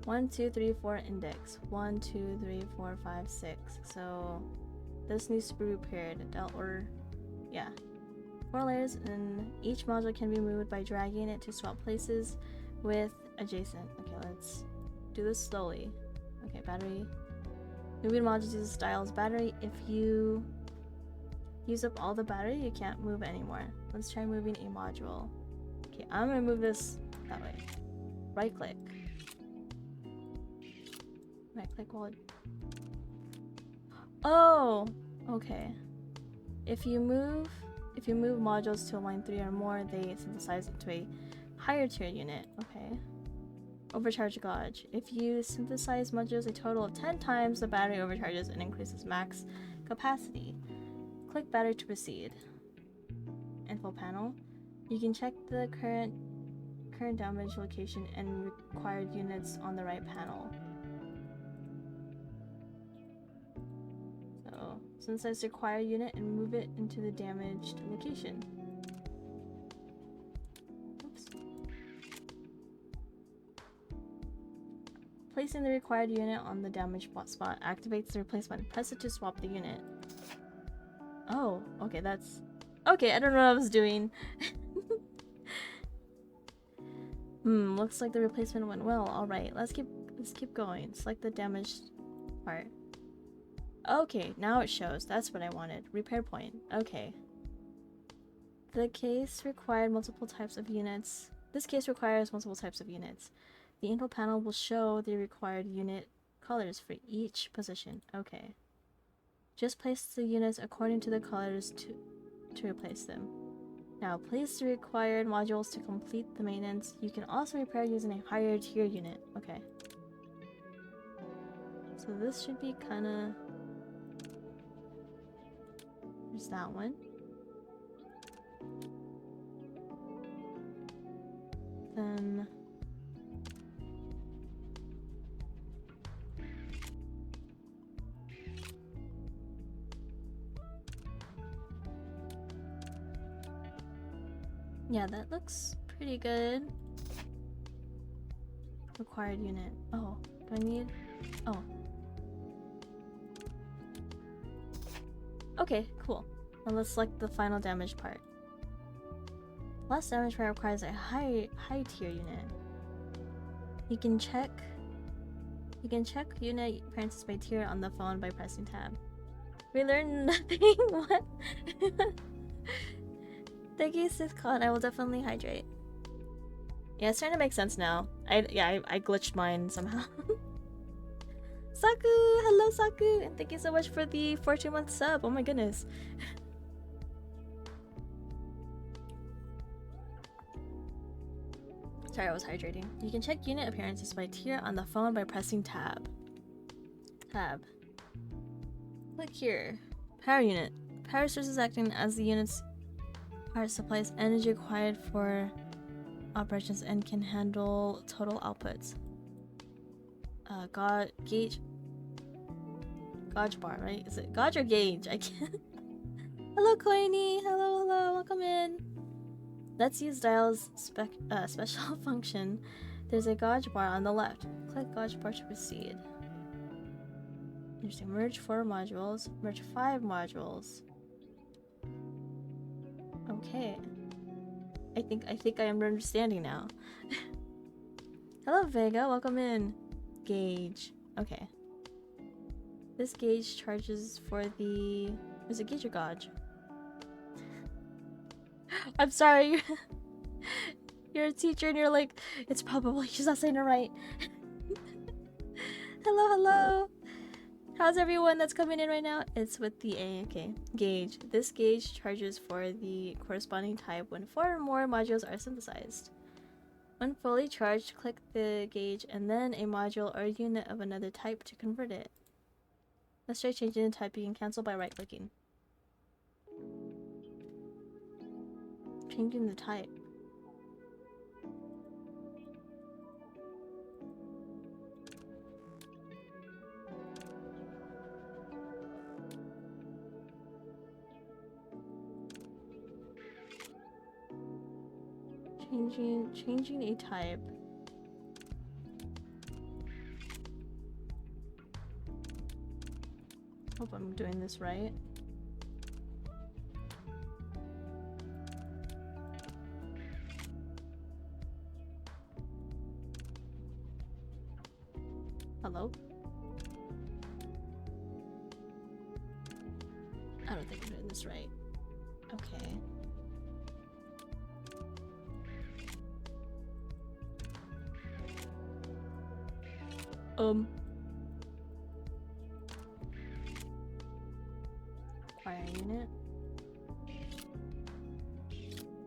1, 2, 3, 4 index. 1, 2, 3, 4, 5, 6. So this needs to be repaired. Or yeah. 4 layers, and each module can be moved by dragging it to swap places with adjacent. Okay, let's do this slowly. Okay, battery. Moving modules uses styles battery. If you use up all the battery, you can't move anymore. Let's try moving a module. Okay, I'm gonna move this that way. Right click. Right click while... Oh! Okay. If you move modules to line 3 or more, they synthesize into a higher tier unit. Okay. Overcharge gauge. If you synthesize modules a total of 10 times, the battery overcharges and increases max capacity. Click battery to proceed. Info panel. You can check the current damage location and required units on the right panel. So, synthesize the required unit and move it into the damaged location. Oops. Placing the required unit on the damaged spot activates the replacement. Press it to swap the unit. Oh, okay, that's... Okay, I don't know what I was doing. Looks like the replacement went well. Alright, let's keep going. Select the damaged part. Okay, now it shows. That's what I wanted. Repair point. Okay. The case required multiple types of units. This case requires multiple types of units. The info panel will show the required unit colors for each position. Okay. Just place the units according to the colors to replace them. Now, place the required modules to complete the maintenance. You can also repair using a higher tier unit. Okay. So this should be kinda... There's that one. Then... Yeah, that looks pretty good. Required unit. Oh, do I need... Oh. Okay, cool. Now let's select the final damage part. Last damage part requires a high tier unit. You can check unit appearances by tier on the phone by pressing tab. We learned nothing. What? Thank you, SithCon. I will definitely hydrate. Yeah, it's starting to make sense now. I glitched mine somehow. Saku! Hello, Saku! And thank you so much for the 14-month sub. Oh my goodness. Sorry, I was hydrating. You can check unit appearances by tier on the phone by pressing tab. Tab. Click here. Power unit. Power source is acting as the unit's power supplies energy required for operations and can handle total outputs. Gauge bar, right? Is it gauge or gauge? I can't. Hello, Coiny. Hello, welcome in. Let's use Dial's special function. There's a gauge bar on the left. Click gauge bar to proceed. Interesting. Merge 4 modules. Merge 5 modules. Okay. I think I am understanding now. Hello, Vega. Welcome in. Gauge. Okay. This gauge charges for the... Is it gauge or gauge? I'm sorry. You're a teacher and you're like, it's probably... She's not saying it right. Hello. How's everyone that's coming in right now? It's with the A. Okay. Gauge. This gauge charges for the corresponding type when 4 or more modules are synthesized. When fully charged, click the gauge and then a module or unit of another type to convert it. Let's try changing the type. You can cancel by right-clicking. Changing the type. Changing a type. Hope I'm doing this right. Hello? I don't think I'm doing this right. Okay. Fire unit.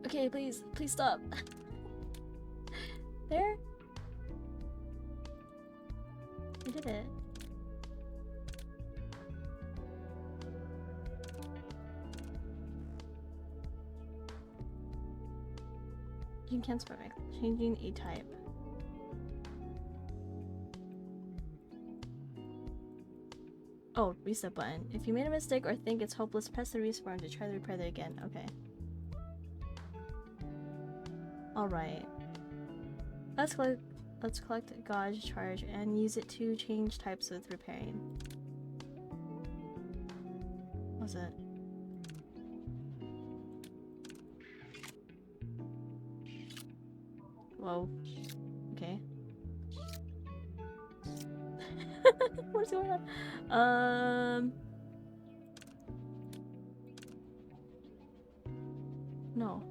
Okay, please stop. There? You can cancel by changing a type. Oh, reset button. If you made a mistake or think it's hopeless, press the respawn to try to repair it again. Okay. Alright. Let's collect a gauge charge and use it to change types with repairing. What's it? Whoa. Okay. What's going on? No.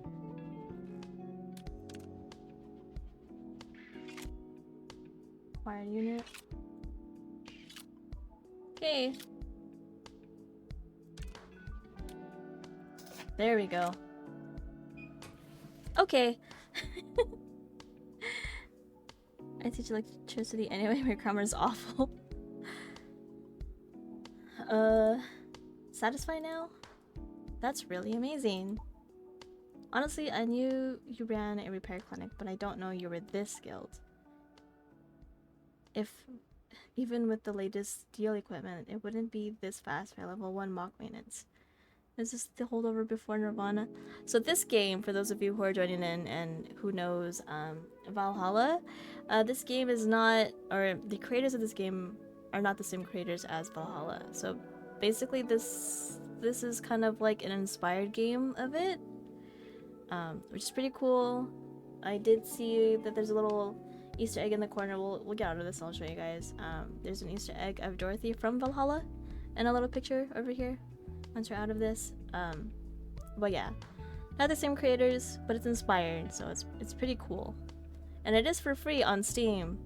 Fire unit. Okay. There we go. Okay. I teach electricity anyway, my grammar's awful. Satisfied now? That's really amazing. Honestly, I knew you ran a repair clinic, but I don't know you were this skilled. Even with the latest deal equipment, it wouldn't be this fast for level 1 mock maintenance. Is this the holdover before Nirvana? So this game, for those of you who are joining in and who knows Valhalla, this game is not, or the creators of this game are not the same creators as Valhalla. So basically this is kind of like an inspired game of it, which is pretty cool. I did see that there's a little Easter egg in the corner. We'll get out of this and I'll show you guys. There's an Easter egg of Dorothy from Valhalla and a little picture over here once we're out of this. But yeah, not the same creators, but it's inspired, so it's pretty cool. And it is for free on Steam.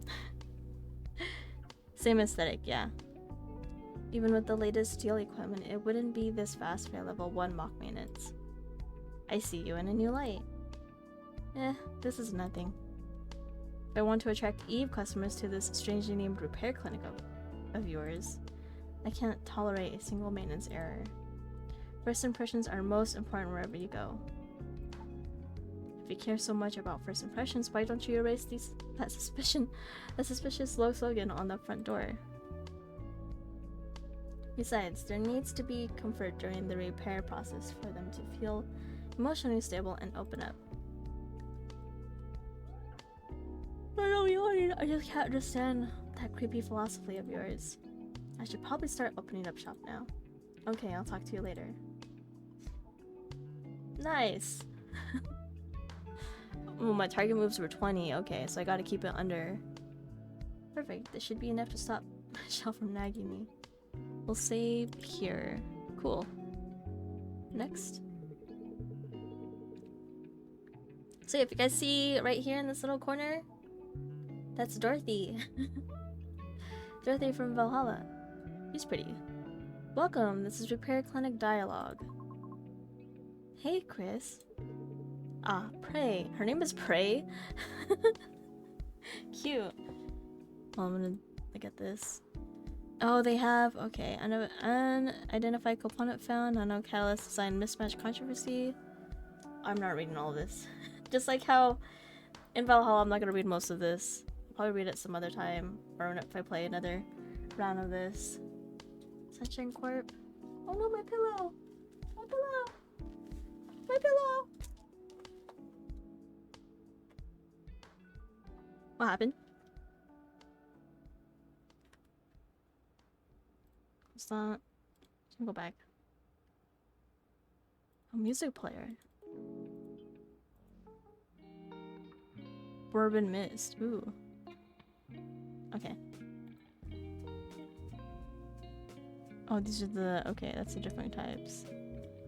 Same aesthetic, yeah. Even with the latest steel equipment, it wouldn't be this fast for level 1 mock maintenance. I see you in a new light. This is nothing. If I want to attract Eve customers to this strangely named repair clinic of yours, I can't tolerate a single maintenance error. First impressions are most important wherever you go. If you care so much about first impressions, why don't you erase that suspicious low slogan on the front door? Besides, there needs to be comfort during the repair process for them to feel emotionally stable and open up. I just can't understand that creepy philosophy of yours. I should probably start opening up shop now. Okay, I'll talk to you later. Nice! Oh, my target moves were 20. Okay, so I gotta keep it under. Perfect. This should be enough to stop Michelle from nagging me. We'll save here. Cool. Next. So if you guys see right here in this little corner, that's Dorothy. Dorothy from Valhalla. She's pretty. Welcome, this is Repair Clinic Dialogue. Hey, Chris. Ah, Prey. Her name is Prey? Cute. Well, I'm gonna look at this. Oh, they have, okay, unidentified component found, unknown catalyst, design mismatch controversy. I'm not reading all of this. Just like how in Valhalla, I'm not gonna read most of this. I'll probably read it some other time, or if I play another round of this. Sunshine Corp. Oh no, my pillow! My pillow! My pillow! What happened? It's not. Let's go back. A music player. Bourbon Mist. Ooh. Okay. Oh, these are the... Okay, that's the different types.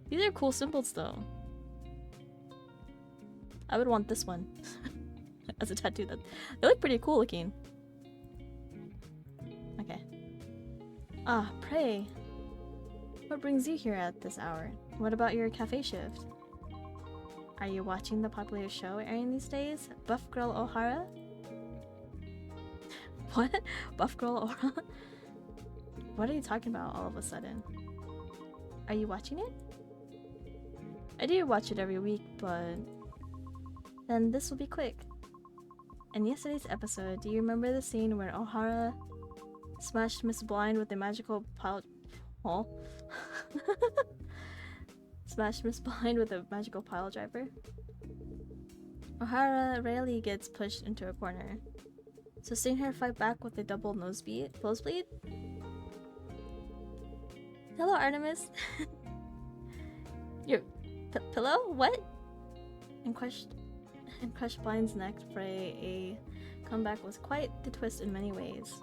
These are cool symbols, though. I would want this one as a tattoo. They look pretty cool looking. Okay. Ah, Prey. What brings you here at this hour? What about your cafe shift? Are you watching the popular show airing these days? Buff Girl O'Hara? What? Buff Girl O'Hara? What are you talking about all of a sudden? Are you watching it? I do watch it every week, but Then this will be quick. In yesterday's episode, do you remember the scene where O'Hara smashed Miss Blind with a magical pile... Oh. Smashed Miss Blind with a magical pile driver? O'Hara rarely gets pushed into a corner, so seeing her fight back with a double nosebleed? Hello, Artemis. Your pillow? What? And crushed Blind's neck for a comeback was quite the twist in many ways.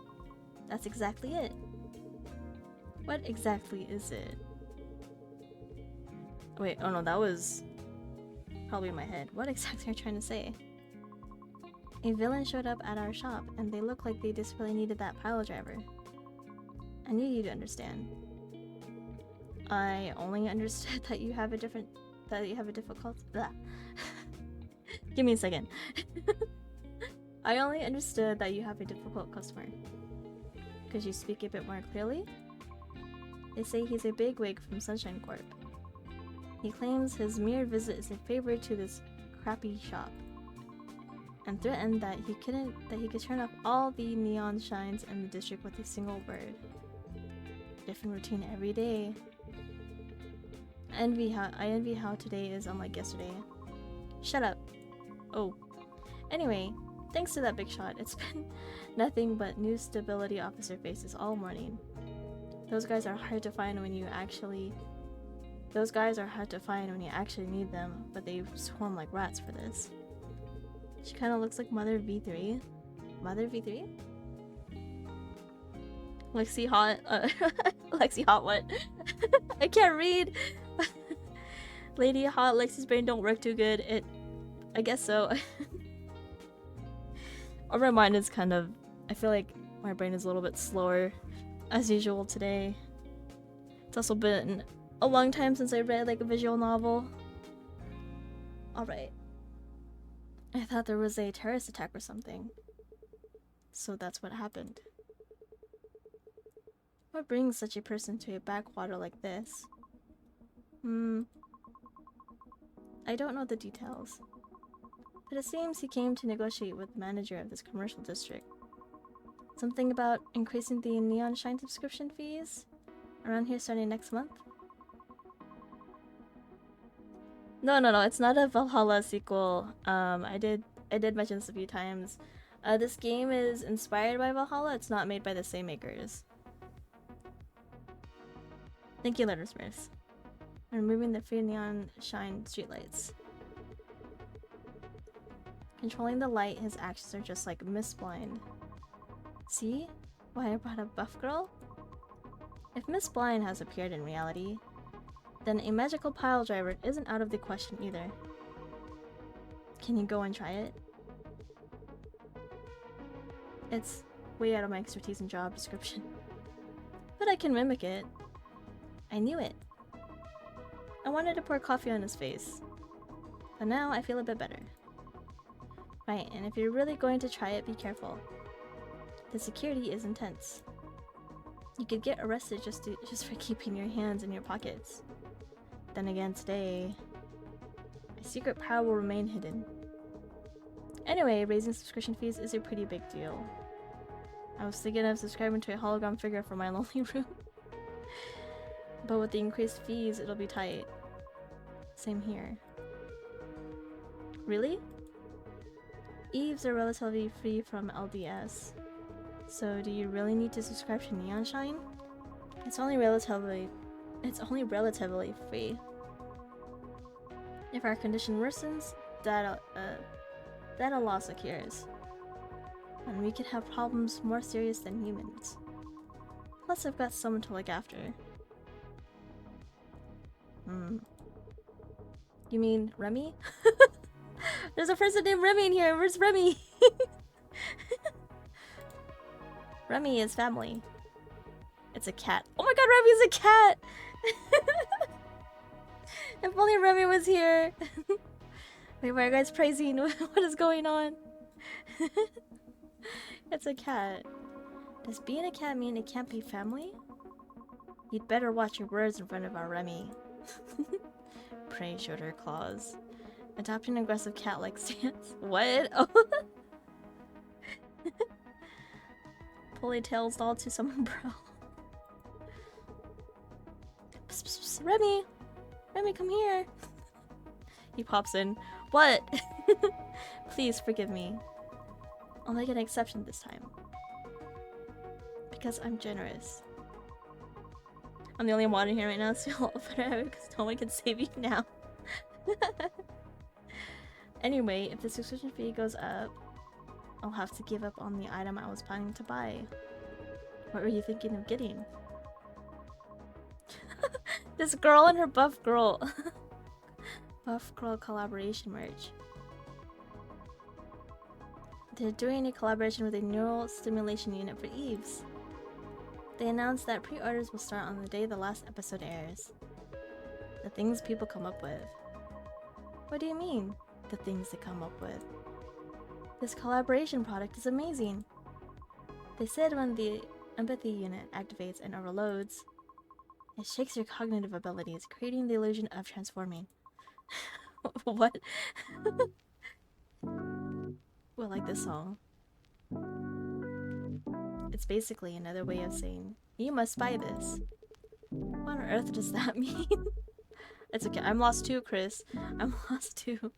That's exactly it. What exactly is it? Wait, oh no, that was probably in my head. What exactly are you trying to say? A villain showed up at our shop, and they looked like they desperately needed that pile driver. I knew you'd understand. I only understood that you have a difficult... Blah. Give me a second. I only understood that you have a difficult customer. Could you speak a bit more clearly? They say he's a bigwig from Sunshine Corp. He claims his mere visit is a favor to this crappy shop, and threatened that he could turn off all the neon shines in the district with a single word. Different routine every day. I envy how today is unlike yesterday. Shut up. Oh. Anyway, thanks to that big shot, it's been nothing but new stability officer faces all morning. Those guys are hard to find when you actually need them, but they swarm like rats for this. She kind of looks like Mother V3. Mother V3? Lexie Hot. Lexie Hot what? I can't read! Lady Hot, Lexie's brain don't work too good. I guess so. Or my mind is kind of... I feel like my brain is a little bit slower as usual today. It's also been a long time since I read like a visual novel. Alright. I thought there was a terrorist attack or something. So that's what happened. What brings such a person to a backwater like this? I don't know the details. But it seems he came to negotiate with the manager of this commercial district. Something about increasing the neon shine subscription fees around here starting next month? No, it's not a Valhalla sequel. I did mention this a few times. This game is inspired by Valhalla. It's not made by the same makers. Thank you, Lettersmiths. Removing the free neon shine streetlights. Controlling the light, his actions are just like Miss Blind. See? Why I brought up Buff Girl? If Miss Blind has appeared in reality, then a magical pile driver isn't out of the question either. Can you go and try it? It's way out of my expertise and job description. But I can mimic it. I knew it. I wanted to pour coffee on his face. But now I feel a bit better. Right, and if you're really going to try it, be careful. The security is intense. You could get arrested just for keeping your hands in your pockets. Then again, today, my secret power will remain hidden. Anyway, raising subscription fees is a pretty big deal. I was thinking of subscribing to a hologram figure for my lonely room. But with the increased fees, it'll be tight. Same here. Really? Eves are relatively free from LDS. So do you really need to subscribe to Neon Shine? It's only relatively free. If our condition worsens, data loss occurs. And we could have problems more serious than humans. Plus I've got someone to look after. You mean Remy? There's a person named Remy in here. Where's Remy? Remy is family. It's a cat. Oh my god, Remy is a cat! If only Remy was here. Wait, why are you guys praising? What is going on? It's a cat. Does being a cat mean it can't be family? You'd better watch your words in front of our Remy. Prey showed her claws. Adopting an aggressive cat-like stance. What? Oh. Pulley tails doll to someone, bro. Psst, psst, psst. Remy! Remy, come here! He pops in. What? Please forgive me. I'll make an exception this time. Because I'm generous. I'm the only one in here right now, so I'll open it because no one can save you now. Anyway, if the subscription fee goes up, I'll have to give up on the item I was planning to buy. What were you thinking of getting? This girl and her buff girl. Buff girl collaboration merch. They're doing a collaboration with a neural stimulation unit for Eves. They announced that pre-orders will start on the day the last episode airs. The things people come up with. What do you mean, the things they come up with? This collaboration product is amazing. They said when the empathy unit activates and overloads, it shakes your cognitive abilities, creating the illusion of transforming. What? Well, like this song. It's basically another way of saying, you must buy this. What on earth does that mean? It's okay, I'm lost too, Chris. I'm lost too.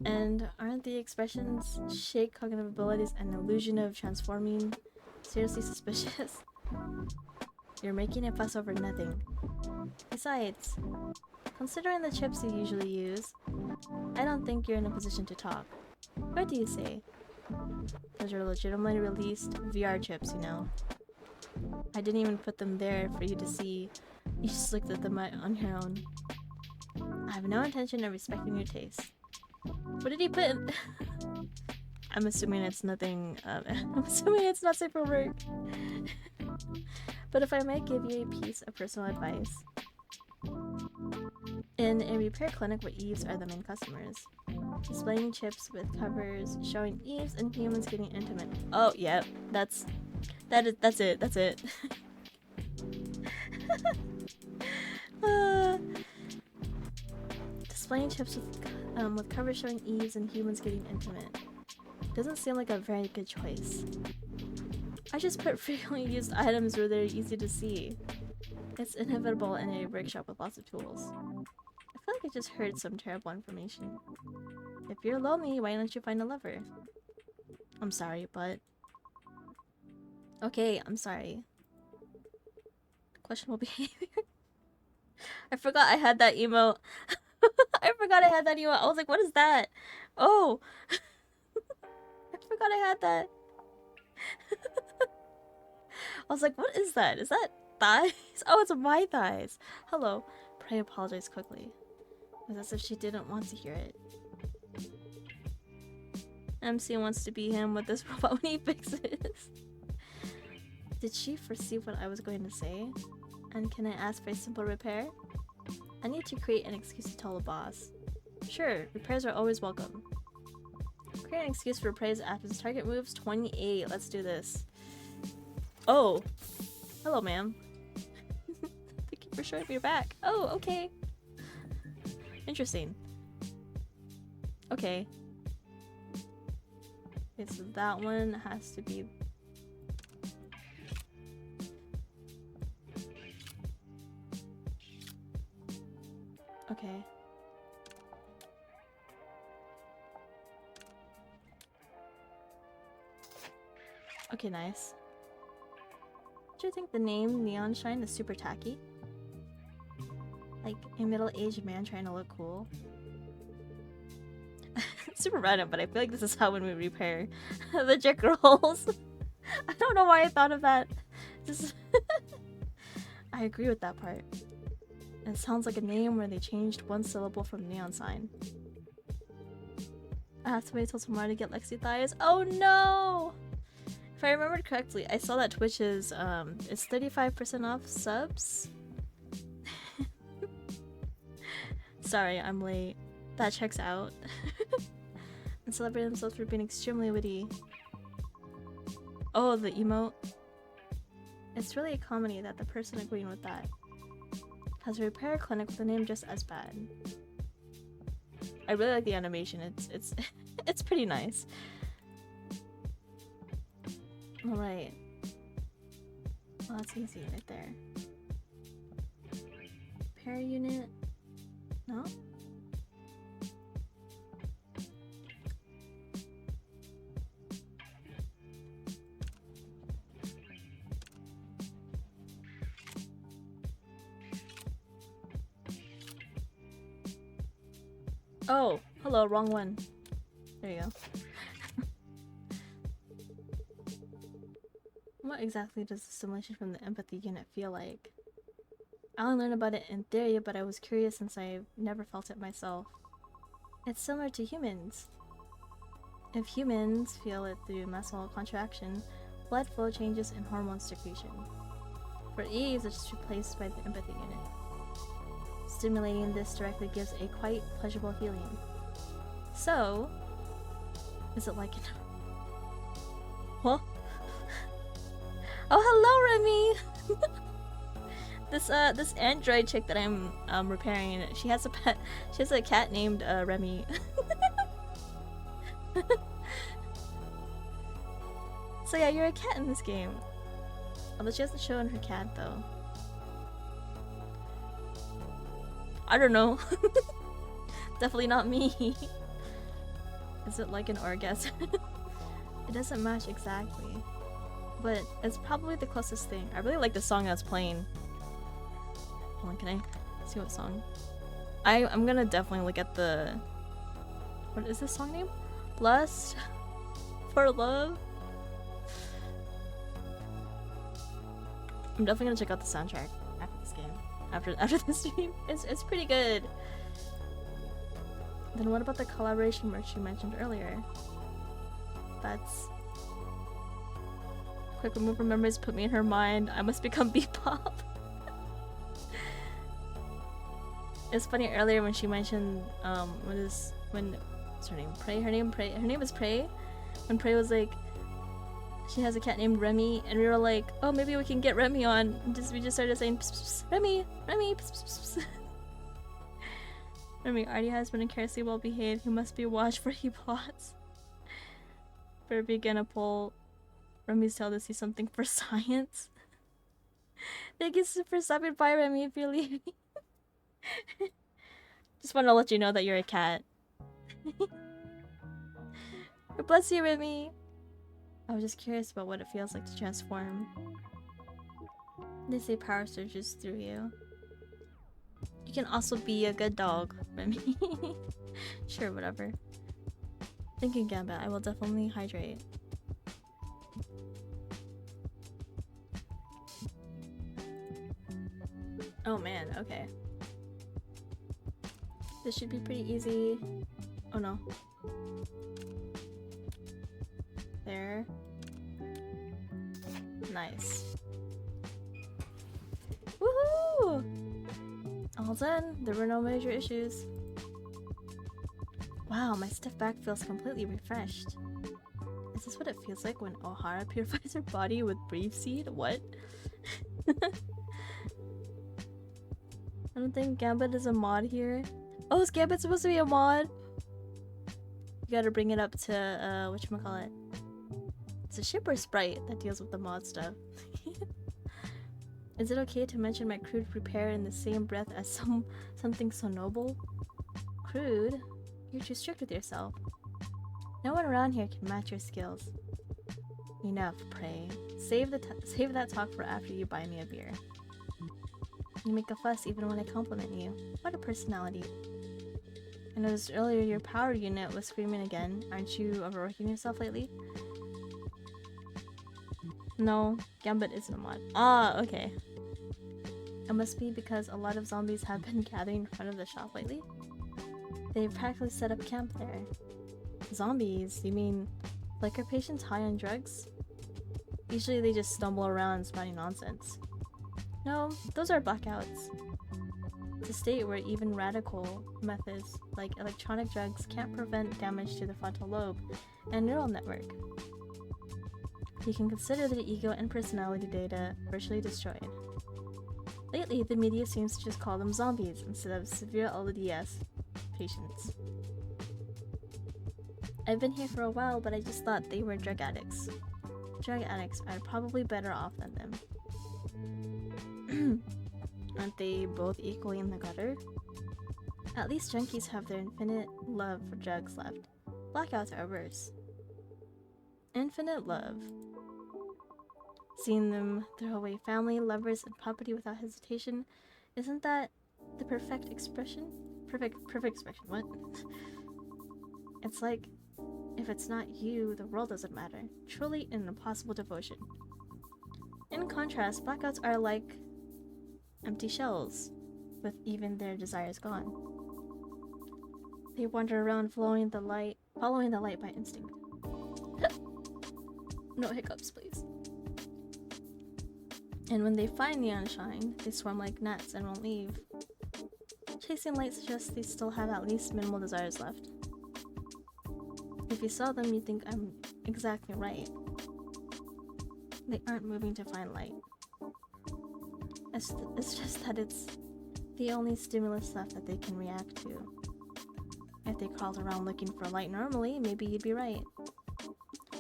And aren't the expressions shake cognitive abilities and illusion of transforming seriously suspicious? You're making a fuss over nothing. Besides, considering the chips you usually use, I don't think you're in a position to talk. What do you say? Those are legitimately released VR chips, you know. I didn't even put them there for you to see. You just looked at them on your own. I have no intention of respecting your taste. What did he put in? I'm assuming it's nothing, I'm assuming it's not safe for work. But if I might give you a piece of personal advice. In a repair clinic where Eves are the main customers, displaying chips with covers showing Eves and humans getting intimate. Oh, yep, that's it. Displaying chips with covers showing Eves and humans getting intimate. Doesn't seem like a very good choice. I just put frequently used items where they're easy to see. It's inevitable in a workshop with lots of tools. I feel like I just heard some terrible information. If you're lonely, why don't you find a lover? I'm sorry, but... Okay, I'm sorry. Questionable behavior. I forgot I had that emote. I forgot I had that emote. I was like, what is that? Oh! I forgot I had that. I was like, what is that? Is that thighs? Oh, it's my thighs. Hello. Pray apologize quickly. It was as if she didn't want to hear it. MC wants to be him with this robot when he fixes. Did she foresee what I was going to say? And can I ask for a simple repair? I need to create an excuse to tell the boss. Sure, repairs are always welcome. Create an excuse for repairs after the target moves 28. Let's do this. Oh. Hello, ma'am. Thank you for showing me your back. Oh, okay. Interesting. Okay. Okay, so that one has to be... Okay. Okay, nice. Do you think the name Neon Shine is super tacky? Like a middle-aged man trying to look cool? Super random, but I feel like this is how when we repair the jet rolls. I don't know why I thought of that. Just I agree with that part. It sounds like a name where they changed one syllable from neon sign. I have to wait till tomorrow to get Lexi thighs. Oh no! If I remembered correctly, I saw that Twitch is 35% off subs. Sorry, I'm late. That checks out. And celebrate themselves for being extremely witty. Oh, the emote. It's really a comedy that the person agreeing with that has a repair clinic with a name just as bad. I really like the animation. It's it's pretty nice. All right. Well, that's easy right there. Repair unit. No. Oh, hello, wrong one. There you go. What exactly does the simulation from the empathy unit feel like? I only learned about it in theory, but I was curious since I've never felt it myself. It's similar to humans. If humans feel it through muscle contraction, blood flow changes and hormone secretion. For Eves, it's replaced by the empathy unit. Stimulating this directly gives a quite pleasurable feeling. So, is it like an... What? Oh, hello, Remy! This android chick that I'm repairing, she has a pet. She has a cat named Remy. So yeah, you're a cat in this game. Although she hasn't shown her cat though. I don't know. Definitely not me. Is it like an orgasm? It doesn't match exactly, but it's probably the closest thing. I really like the song that's playing. Hold on, can I see what song? I'm gonna definitely look at the... What is this song name? Lust for Love? I'm definitely gonna check out the soundtrack after this game. After this stream. It's pretty good. Then what about the collaboration merch you mentioned earlier? That's... Quick remove from memories put me in her mind. I must become Bebop. It's funny earlier when she mentioned what's her name? Prey? Her name is Prey. When Prey was like, she has a cat named Remy, and we were like, oh, maybe we can get Remy on. And we just started saying, pss, pss, pss, Remy, Remy, pss, pss, pss. Remy, Artie has been incredibly well behaved. He must be watched for he plots. Better begin a poll. Remy's tail to see something for science. Thank you for stopping by, Remy, if you're leaving. Just want to let you know that you're a cat. Bless you, Remy. I was just curious about what it feels like to transform. They say power surges through you. You can also be a good dog, Remy. Sure, whatever. Thank you, Gambit. I will definitely hydrate. Oh man, okay. This should be pretty easy. Oh no. There. Nice. Woohoo! All done. There were no major issues. Wow, my stiff back feels completely refreshed. Is this what it feels like when O'Hara purifies her body with Brave Seed? What? I don't think Gambit is a mod here. Oh, is Gambit supposed to be a mod? You gotta bring it up to, whatchamacallit. It's a shipper sprite that deals with the mod stuff. Is it okay to mention my crude repair in the same breath as something so noble? Crude? You're too strict with yourself. No one around here can match your skills. Enough, Prey. Save that talk for after you buy me a beer. You make a fuss even when I compliment you. What a personality. I noticed earlier your power unit was screaming again. Aren't you overworking yourself lately? No, Gambit isn't a mod. Ah, okay. It must be because a lot of zombies have been gathering in front of the shop lately. They've practically set up camp there. Zombies? You mean liquor patients high on drugs? Usually they just stumble around spouting nonsense. No, those are blackouts. It's a state where even radical methods like electronic drugs can't prevent damage to the frontal lobe and neural network. You can consider the ego and personality data virtually destroyed. Lately, the media seems to just call them zombies instead of severe LDS patients. I've been here for a while, but I just thought they were drug addicts. Drug addicts are probably better off than them. Aren't they both equally in the gutter? At least junkies have their infinite love for drugs left. Blackouts are worse. Infinite love. Seeing them throw away family, lovers, and property without hesitation, isn't that the perfect expression? Perfect expression, what? It's like, if it's not you, the world doesn't matter. Truly an impossible devotion. In contrast, blackouts are like empty shells, with even their desires gone. They wander around following the light by instinct. No hiccups, please. And when they find neon shine, they swarm like gnats and won't leave. Chasing light suggests they still have at least minimal desires left. If you saw them, you'd think I'm exactly right. They aren't moving to find light. It's just that it's the only stimulus left that they can react to. If they crawled around looking for light normally, maybe you'd be right.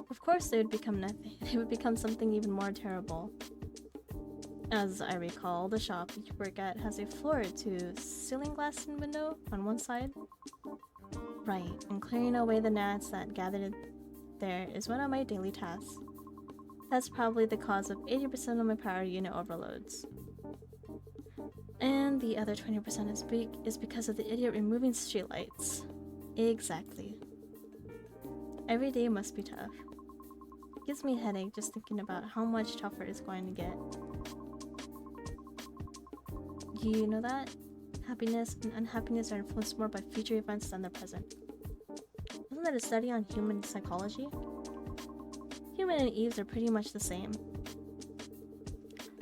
Of course, they would become nothing. They would become something even more terrible. As I recall, the shop you work at has a floor-to-ceiling glass and window on one side. Right, and clearing away the gnats that gathered there is one of my daily tasks. That's probably the cause of 80% of my power unit overloads. And the other 20% is because of the idiot removing streetlights. Exactly. Every day must be tough. Gives me a headache just thinking about how much tougher it's going to get. You know that? Happiness and unhappiness are influenced more by future events than the present. Isn't that a study on human psychology? Human and Eves are pretty much the same.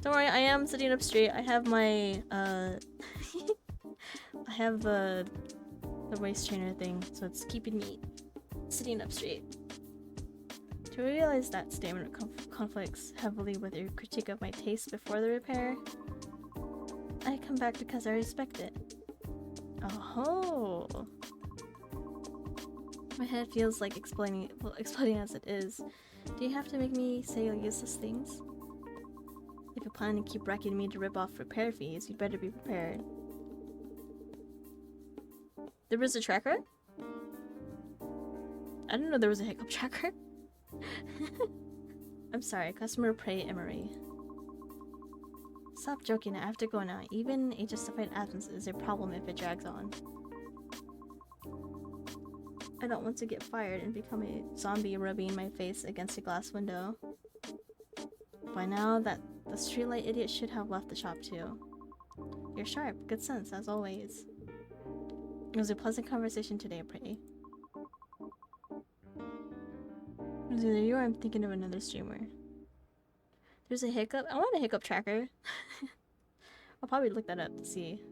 Don't worry, I am sitting up straight. I have my, I have the waist trainer thing, so it's keeping me sitting up straight. To realize that statement conflicts heavily with your critique of my taste before the repair, I come back because I respect it. Oh, my head feels like exploding as it is. Do you have to make me say useless things? If you plan to keep racking me to rip off repair fees, you better be prepared. There was a tracker? I didn't know there was a hiccup tracker. I'm sorry, customer Prey Emery. Stop joking, I have to go now. Even a justified absence is a problem if it drags on. I don't want to get fired and become a zombie rubbing my face against a glass window. By now, the streetlight idiot should have left the shop too. You're sharp, good sense, as always. It was a pleasant conversation today, Prey. It was either you or I'm thinking of another streamer. There's a hiccup? I want a hiccup tracker. I'll probably look that up to see.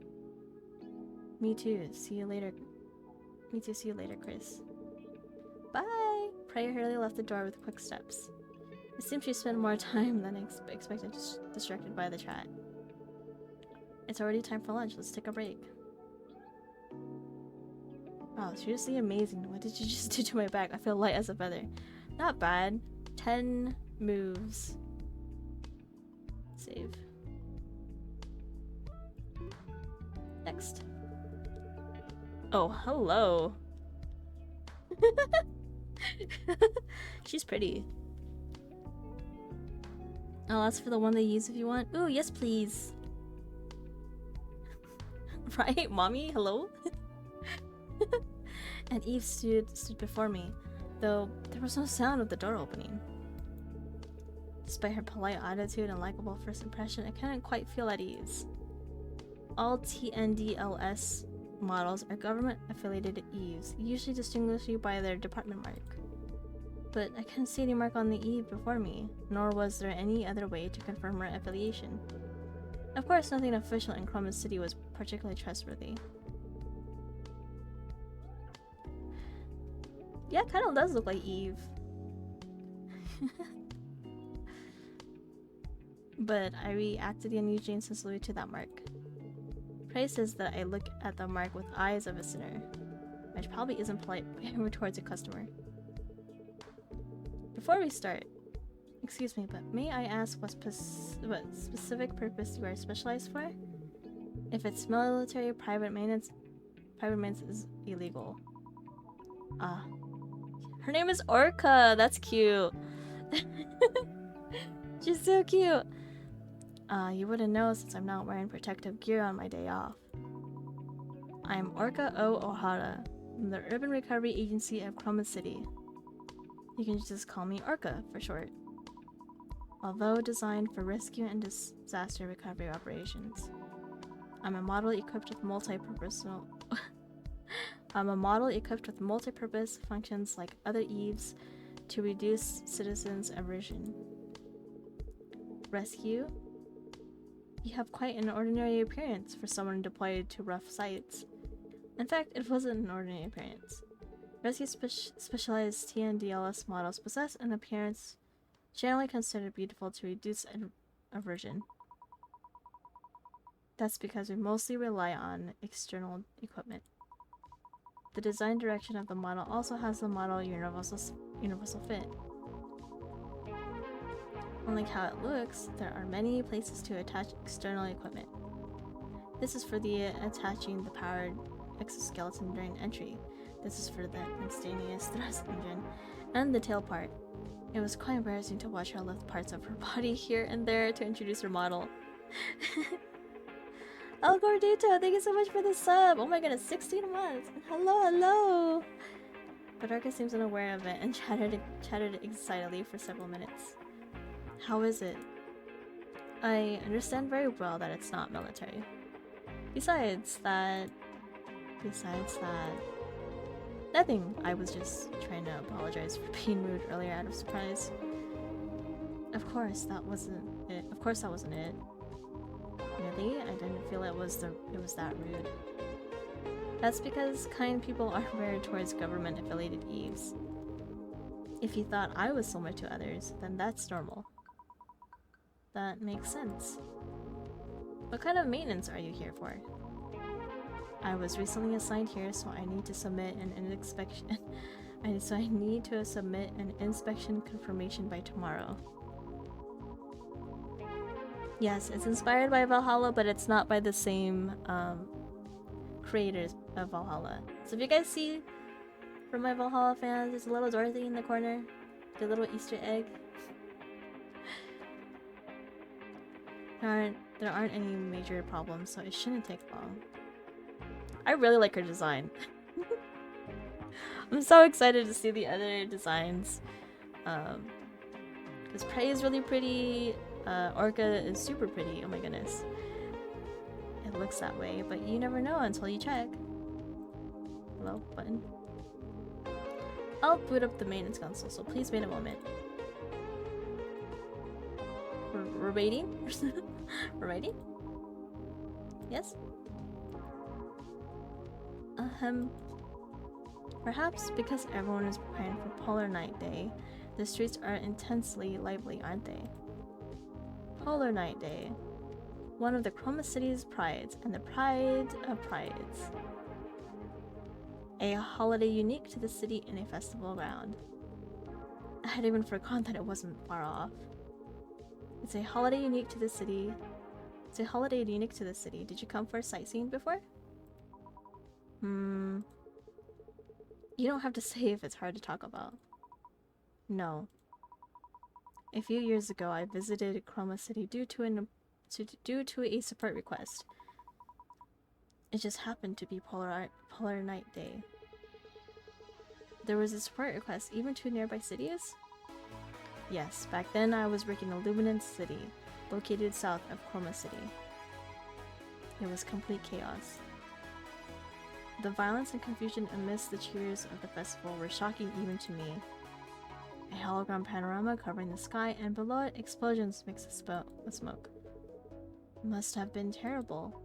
Me too. See you later. Me too. See you later, Chris. Bye! Prey hurriedly left the door with quick steps. It seems she spent more time than expected, distracted by the chat. It's already time for lunch. Let's take a break. Wow, seriously amazing. What did you just do to my back? I feel light as a feather. Not bad. 10 moves. Save. Next. Oh, hello. She's pretty. I'll ask for the one they use if you want. Ooh, yes please. Right, mommy? Hello? And Eve stood before me, though there was no sound of the door opening. Despite her polite attitude and likable first impression, I couldn't quite feel at ease. All TNDLS models are government-affiliated Eves, usually distinguished by their department mark. But I couldn't see any mark on the Eve before me, nor was there any other way to confirm her affiliation. Of course, nothing official in Chroma City was particularly trustworthy. Yeah, it kind of does look like Eve. but I reacted the unusually and sensitively to that mark. Prey says that I look at the mark with eyes of a sinner, which probably isn't polite towards a customer. Before we start, excuse me, but may I ask what specific purpose you are specialized for? If it's military, private maintenance is illegal. Ah. Her name is Orca! That's cute! She's so cute! You wouldn't know since I'm not wearing protective gear on my day off. I'm Orca O. O'Hara from the Urban Recovery Agency of Chroma City. You can just call me Orca for short. Although designed for rescue and disaster recovery operations, I'm a model equipped with multi-purpose functions like other Eves to reduce citizens' aversion. Rescue? You have quite an ordinary appearance for someone deployed to rough sites. In fact, it wasn't an ordinary appearance. Rescue specialized TNDLS models possess an appearance generally considered beautiful to reduce aversion. That's because we mostly rely on external equipment. The design direction of the model also has the model universal fit. Unlike how it looks, there are many places to attach external equipment. This is for the attaching the powered exoskeleton during entry. This is for the instantaneous thrust engine and the tail part. It was quite embarrassing to watch her lift parts of her body here and there to introduce her model. El Gordito, thank you so much for the sub! Oh my goodness, 16 months! Hello, hello! But Orca seems unaware of it and chattered excitedly for several minutes. How is it? I understand very well that it's not military. Besides that... Nothing. I was just trying to apologize for being rude earlier out of surprise. Of course, that wasn't it. Of course that wasn't it. Really? I didn't feel it was that rude. That's because kind people are rare towards government-affiliated Eves. If you thought I was similar to others, then that's normal. That makes sense. What kind of maintenance are you here for? I was recently assigned here, so I need to submit an inspection. I need to submit an inspection confirmation by tomorrow. Yes, it's inspired by Valhalla, but it's not by the same creators of Valhalla. So if you guys see, for my Valhalla fans, there's a little Dorothy in the corner, the little Easter egg. There aren't any major problems, so it shouldn't take long. I really like her design. I'm so excited to see the other designs. Because Prey is really pretty, Orca is super pretty, oh my goodness. It looks that way, but you never know until you check. Hello, button. I'll boot up the maintenance console, so please wait a moment. We're waiting? We're waiting? Yes? Perhaps because everyone is preparing for Polar Night Day, the streets are intensely lively, aren't they? Polar Night Day. One of the Chroma City's prides, and the pride of prides. A holiday unique to the city in a festival ground. I had even forgotten that it wasn't far off. It's a holiday unique to the city. Did you come for sightseeing before? You don't have to say if it's hard to talk about. No. A few years ago, I visited Chroma City due to a support request. It just happened to be Polar Night Day. There was a support request even to nearby cities? Yes, back then I was working in Luminance City, located south of Chroma City. It was complete chaos. The violence and confusion amidst the cheers of the festival were shocking even to me. A hologram panorama covering the sky, and below it explosions mixed with smoke. Must have been terrible.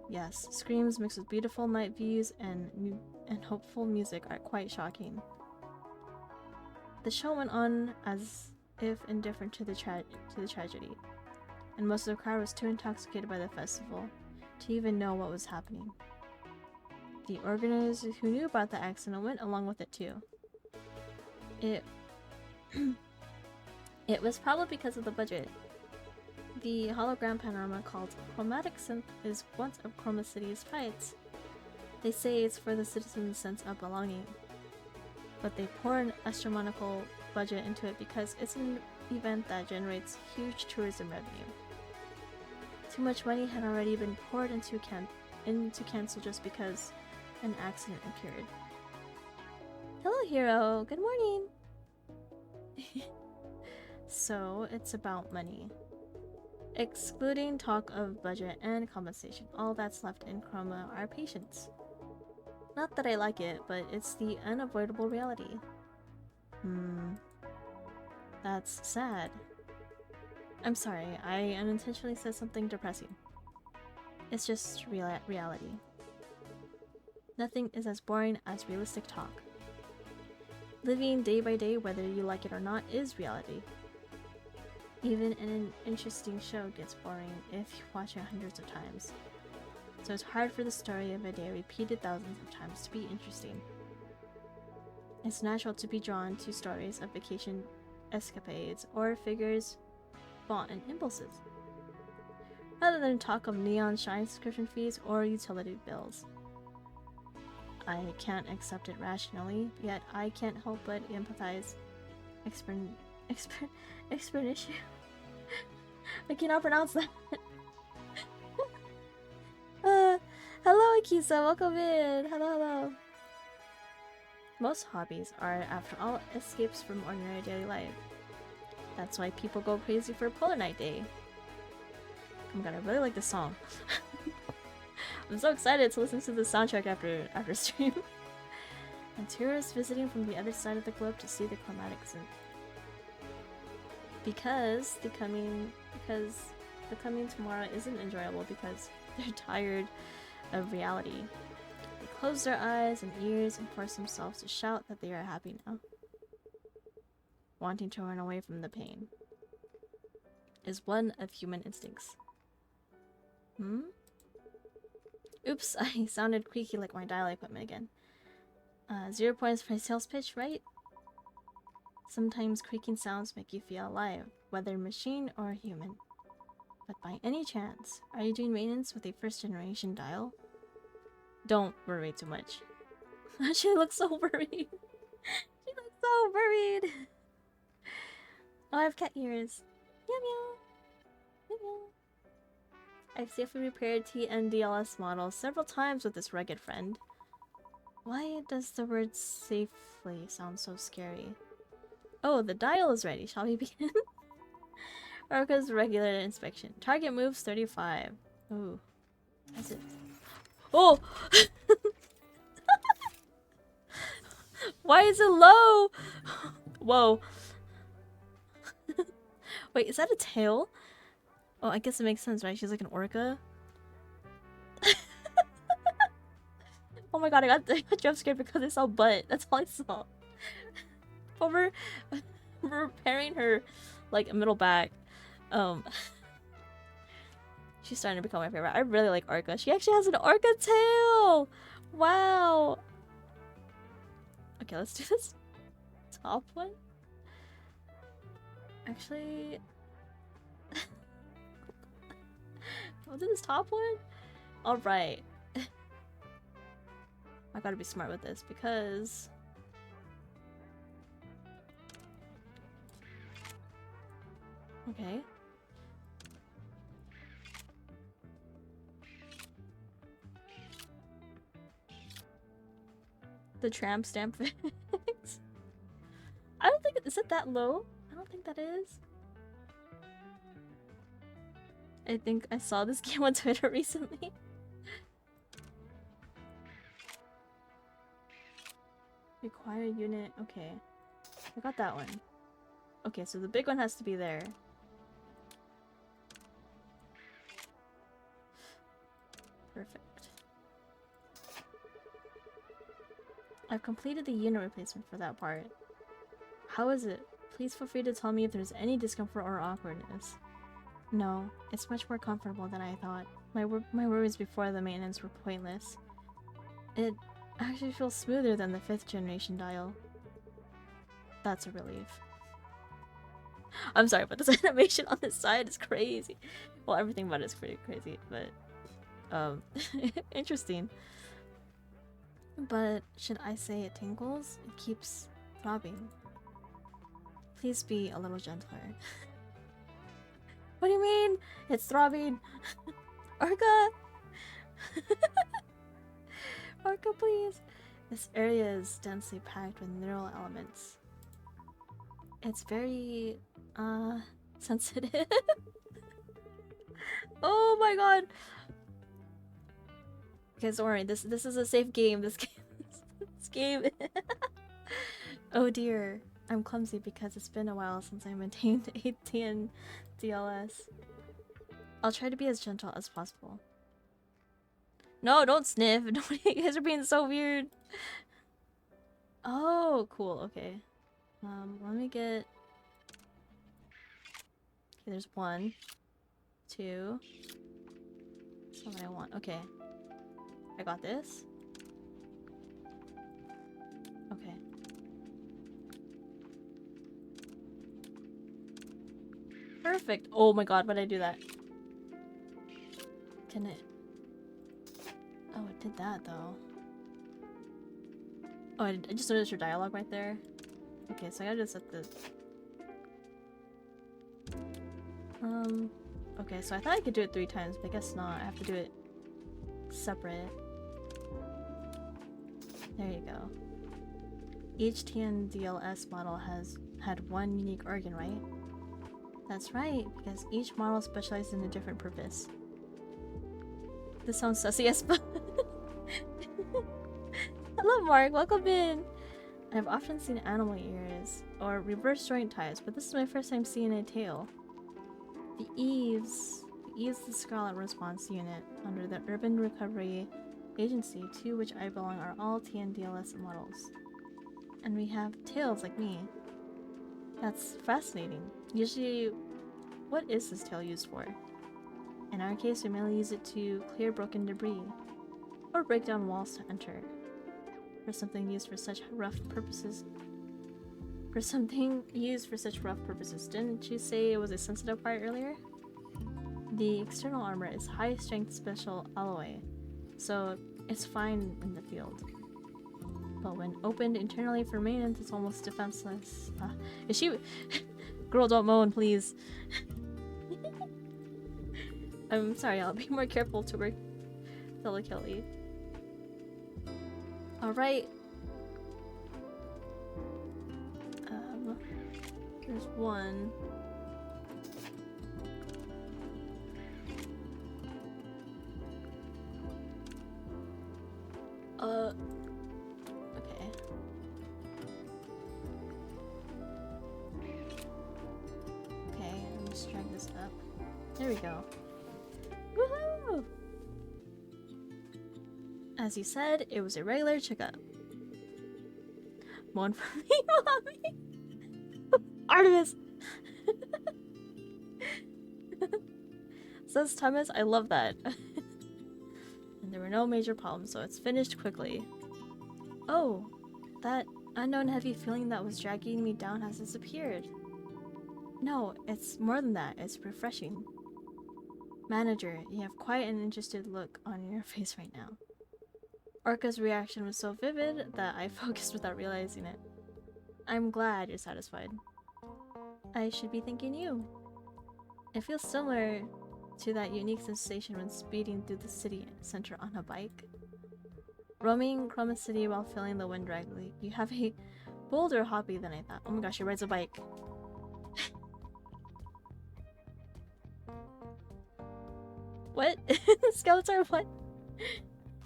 Yes, screams mixed with beautiful night views and hopeful music are quite shocking. The show went on as if indifferent to the tragedy. and most of the crowd was too intoxicated by the festival to even know what was happening. The organizers who knew about the accident went along with it too. It was probably because of the budget. The hologram panorama called Chromatic Synth is one of Chroma City's fights. They say it's for the citizens' sense of belonging, but they pour an astronomical budget into it because it's an event that generates huge tourism revenue. Too much money had already been poured into cancel just because an accident occurred. Hello, hero. Good morning. So it's about money. Excluding talk of budget and compensation, all that's left in Chroma are patients. Not that I like it, but it's the unavoidable reality. That's sad. I'm sorry, I unintentionally said something depressing. It's just reality. Nothing is as boring as realistic talk. Living day by day, whether you like it or not, is reality. Even an interesting show gets boring if you watch it hundreds of times. So it's hard for the story of a day repeated thousands of times to be interesting. It's natural to be drawn to stories of vacation escapades or figures bought in impulses, rather than talk of neon shine subscription fees or utility bills. I can't accept it rationally, yet I can't help but empathize. Explanation. I cannot pronounce that. Hello Akisa, welcome in. Hello. Most hobbies are, after all, escapes from ordinary daily life. That's why people go crazy for Polar Night Day. Oh my god, I really like this song. I'm so excited to listen to the soundtrack after stream. And tourists visiting from the other side of the globe to see the chromatic synth. Because the coming tomorrow isn't enjoyable because they're tired of reality. They close their eyes and ears and force themselves to shout that they are happy now. Wanting to run away from the pain is one of human instincts. Oops, I sounded creaky like my dial equipment again. 0 points for sales pitch, right? Sometimes creaking sounds make you feel alive, whether machine or human. But by any chance, are you doing maintenance with a first-generation dial? Don't worry too much. She looks so worried. She looks so worried. Oh, I have cat ears. Meow meow. Meow meow. I've safely repaired TNDLS models several times with this rugged friend. Why does the word safely sound so scary? Oh, the dial is ready. Shall we begin? Orca's regular inspection. Target moves 35. Ooh. That's it. Oh! Why is it low? Whoa. Wait, is that a tail? Oh, I guess it makes sense, right? She's like an orca. Oh my god, I got jump scared because I saw butt. That's all I saw. But we're repairing her, like, middle back. She's starting to become my favorite. I really like Orca. She actually has an Orca tail! Wow! Okay, let's do this top one. Actually... we'll do this top one? Alright. I gotta be smart with this because... Okay. The tramp stamp fix. I don't think is it that low? I don't think that is. I think I saw this game on Twitter recently. Require unit. Okay. I got that one. Okay, so the big one has to be there. Perfect. I've completed the unit replacement for that part. How is it? Please feel free to tell me if there's any discomfort or awkwardness. No, it's much more comfortable than I thought. My worries before the maintenance were pointless. It actually feels smoother than the 5th generation dial. That's a relief. I'm sorry, but this animation on this side is crazy. Well, everything about it is pretty crazy, but interesting. But should I say it tingles? It keeps throbbing. Please be a little gentler. What do you mean? It's throbbing. Orca! Orca, please. This area is densely packed with mineral elements. It's very, sensitive. Oh my god! Okay, don't worry. This is a safe game. This game. Oh dear. I'm clumsy because it's been a while since I maintained ATN DLS. I'll try to be as gentle as possible. No, don't sniff. You guys are being so weird. Oh, cool. Okay. Let me get... Okay, there's 1, 2. That's not what I want. Okay. I got this. Okay. Perfect. Oh my god, why did I do that? Can it... Oh, it did that though. Oh, I just noticed your dialogue right there. Okay, so I gotta just set the... Okay, so I thought I could do it 3 times, but I guess not. I have to do it separate. There you go. Each TNDLS model has had 1 unique organ, right? That's right, because each model specializes in a different purpose. This sounds sussy as fuck. Hello Mark, welcome in! I've often seen animal ears, or reverse joint ties, but this is my first time seeing a tail. The Eves the Scarlet Response Unit under the Urban Recovery Agency, to which I belong, are all TNDLS models. And we have tails like me. That's fascinating. Usually, what is this tail used for? In our case, we mainly use it to clear broken debris, or break down walls to enter. For something used for such rough purposes. Didn't you say it was a sensitive part earlier? The external armor is high-strength special alloy, so it's fine in the field. But when opened internally for maintenance, it's almost defenseless. Is she... Girl, don't moan, please. I'm sorry, I'll be more careful to work delicately. Alright. There's 1. Okay. Okay, let me just drag this up. There we go. Woohoo! As you said, it was a regular checkup. One for me, mommy! Artemis! Says Thomas, I love that. And there were no major problems, so it's finished quickly. Oh, that unknown heavy feeling that was dragging me down has disappeared. No, it's more than that, it's refreshing. Manager, you have quite an interested look on your face right now. Orca's reaction was so vivid that I focused without realizing it. I'm glad you're satisfied. I should be thanking you. It feels similar to that unique sensation when speeding through the city center on a bike. Roaming Chroma City while feeling the wind drag. You have a bolder hobby than I thought. Oh my gosh, she rides a bike. What? Skeletor, what?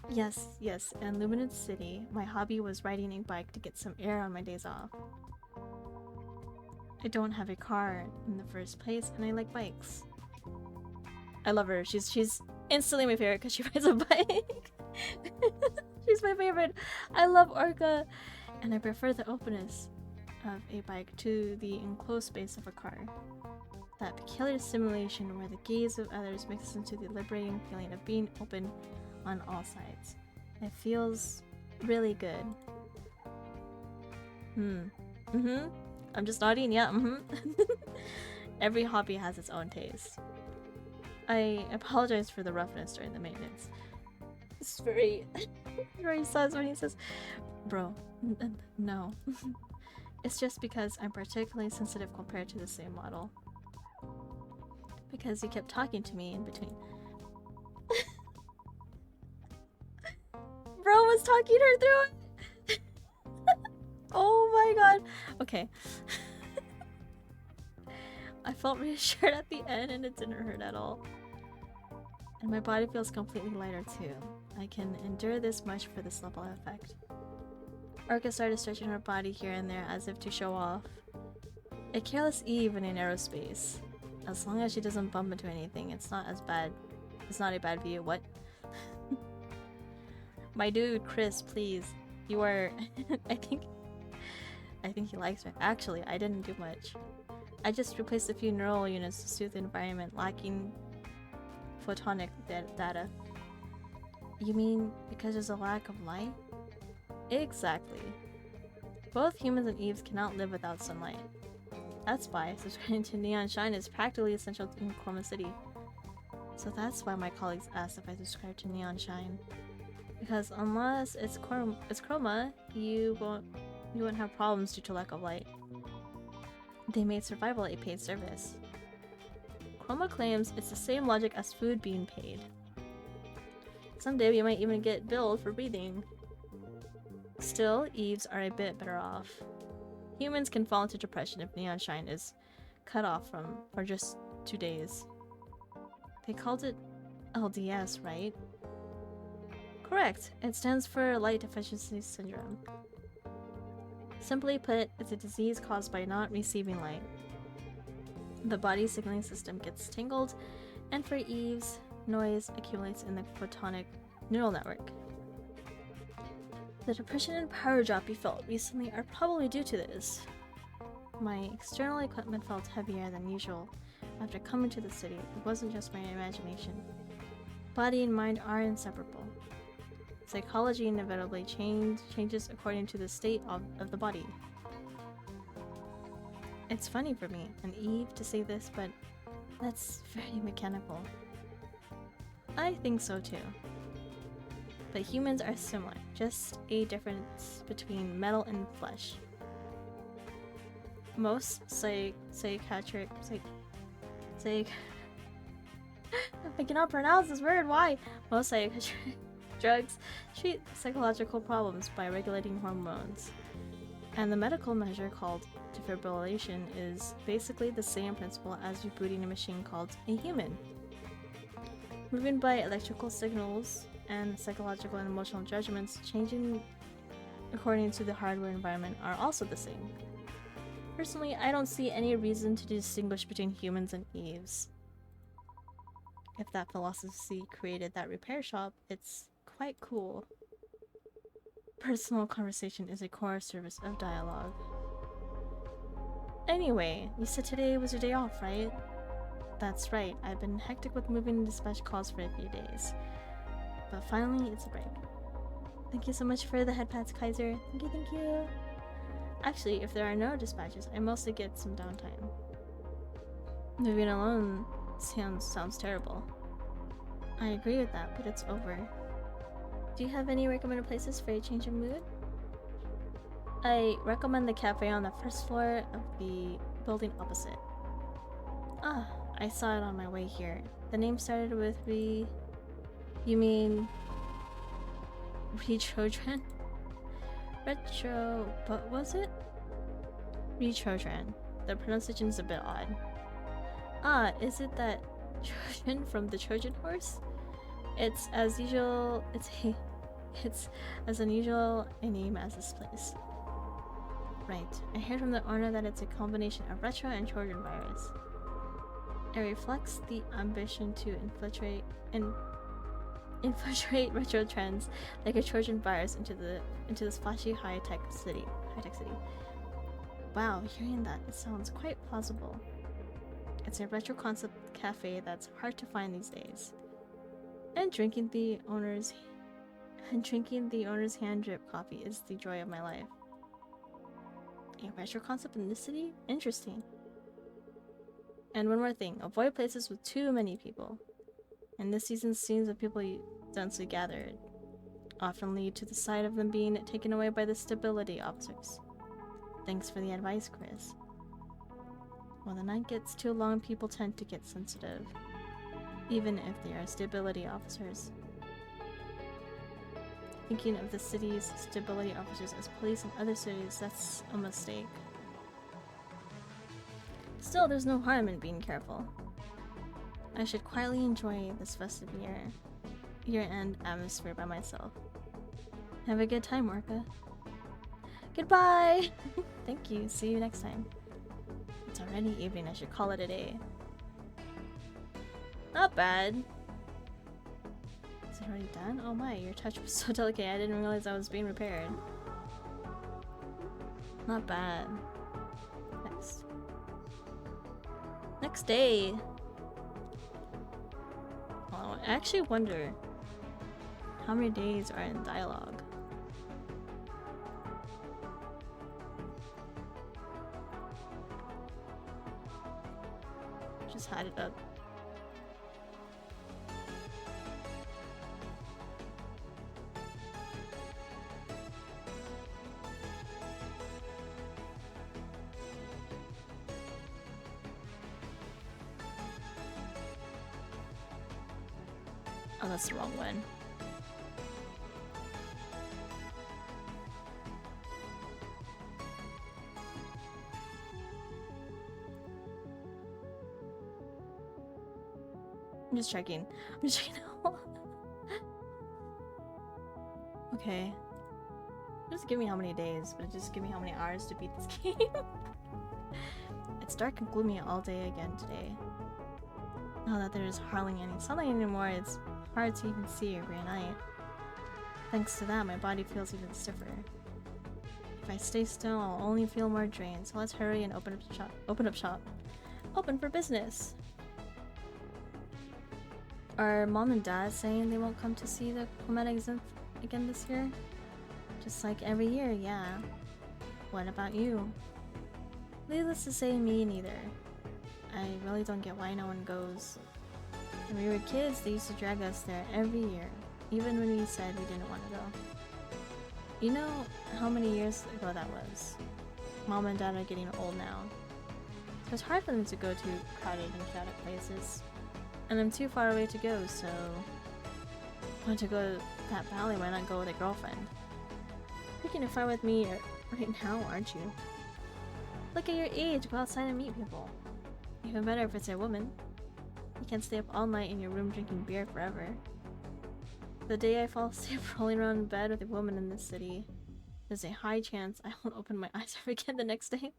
Yes, in Luminance City, my hobby was riding a bike to get some air on my days off. I don't have a car in the first place, and I like bikes. I love her. She's instantly my favorite because she rides a bike. She's my favorite. I love Orca, and I prefer the openness of a bike to the enclosed space of a car. That peculiar stimulation where the gaze of others mixes into the liberating feeling of being open on all sides. It feels really good. I'm just nodding, yeah, Every hobby has its own taste. I apologize for the roughness during the maintenance. It's very, very sus when he says, bro, no. It's just because I'm particularly sensitive compared to the same model. Because you kept talking to me in between. Bro was talking her through it! Oh my god. Okay. I felt reassured at the end and it didn't hurt at all. And my body feels completely lighter too. I can endure this much for this level of effect. Orca started stretching her body here and there as if to show off. A careless Eve in an aerospace. As long as she doesn't bump into anything, it's not as bad. It's not a bad view. What? My dude, Chris, please. You are... I think he likes me. Actually, I didn't do much. I just replaced a few neural units to soothe the environment lacking photonic data. You mean because there's a lack of light? Exactly. Both humans and Eves cannot live without sunlight. That's why subscribing to Neon Shine is practically essential in Chroma City. So that's why my colleagues asked if I subscribe to Neon Shine. Because unless it's Chroma, you won't have problems due to lack of light. They made survival a paid service. Chroma claims it's the same logic as food being paid. Someday we might even get billed for breathing. Still, Eves are a bit better off. Humans can fall into depression if Neon Shine is cut off for just 2 days. They called it LDS, right? Correct. It stands for Light Deficiency Syndrome. Simply put, it's a disease caused by not receiving light. The body's signaling system gets tangled, and for Eves, noise accumulates in the photonic neural network. The depression and power drop you felt recently are probably due to this. My external equipment felt heavier than usual after coming to the city. It wasn't just my imagination. Body and mind are inseparable. Psychology inevitably changes according to the state of the body. It's funny for me and Eve to say this, but that's very mechanical. I think so too. But humans are similar, just a difference between metal and flesh. Most psychiatric I cannot pronounce this word, why? Most psychiatric drugs treat psychological problems by regulating hormones. And the medical measure called defibrillation is basically the same principle as rebooting a machine called a human. Moving by electrical signals and psychological and emotional judgments changing according to the hardware environment are also the same. Personally, I don't see any reason to distinguish between humans and Eves. If that philosophy created that repair shop, it's quite cool. Personal conversation is a core service of dialogue. Anyway, you said today was your day off, right? That's right, I've been hectic with moving and dispatch calls for a few days. But finally, it's a break. Thank you so much for the head pats, Kaiser. Thank you. Actually, if there are no dispatches, I mostly get some downtime. Moving alone sounds terrible. I agree with that, but it's over. Do you have any recommended places for a change of mood? I recommend the cafe on the first floor of the building opposite. Ah, I saw it on my way here. The name started with You mean... Retrotran? But was it? Retrotran. The pronunciation is a bit odd. Ah, is it that Trojan from the Trojan horse? It's as usual, it's as unusual a name as this place. Right, I heard from the owner that it's a combination of retro and Trojan virus. It reflects the ambition to infiltrate retro trends like a Trojan virus into this flashy high-tech city. Wow, hearing that, it sounds quite plausible. It's a retro concept cafe that's hard to find these days. And drinking the owner's hand drip coffee is the joy of my life. A retro concept in this city? Interesting. And one more thing, avoid places with too many people. And this season's scenes of people densely gathered often lead to the sight of them being taken away by the stability officers. Thanks for the advice, Chris. When the night gets too long, people tend to get sensitive, even if they are stability officers. Thinking of the city's stability officers as police in other cities, that's a mistake. Still, there's no harm in being careful. I should quietly enjoy this festive year-end atmosphere by myself. Have a good time, Orca. Goodbye! Thank you, see you next time. It's already evening, I should call it a day. Not bad. Is it already done? Oh my, your touch was so delicate, I didn't realize I was being repaired. Not bad. Next day! Oh, I actually wonder how many days are in dialogue. Just had it up. Oh, that's the wrong one. I'm just checking. Okay. Just give me how many days, but just give me how many hours to beat this game. It's dark and gloomy all day again today. Now that there's hardly any sunlight anymore, it's hard to even see a gray night. Thanks to that, my body feels even stiffer. If I stay still, I'll only feel more drained, so let's hurry and open up shop. Open for business! Are Mom and Dad saying they won't come to see the climatic zinth again this year? Just like every year, yeah. What about you? Needless to say, me neither. I really don't get why no one goes. When we were kids, they used to drag us there every year, even when we said we didn't want to go. You know how many years ago that was? Mom and Dad are getting old now, so it's hard for them to go to crowded and chaotic places. And I'm too far away to go, so want to go to that valley, why not go with a girlfriend? You're gonna fight with me right now, aren't you? Look at your age, go outside and meet people. Even better if it's a woman. You can't stay up all night in your room drinking beer forever. The day I fall asleep rolling around in bed with a woman in this city, there's a high chance I won't open my eyes ever again the next day.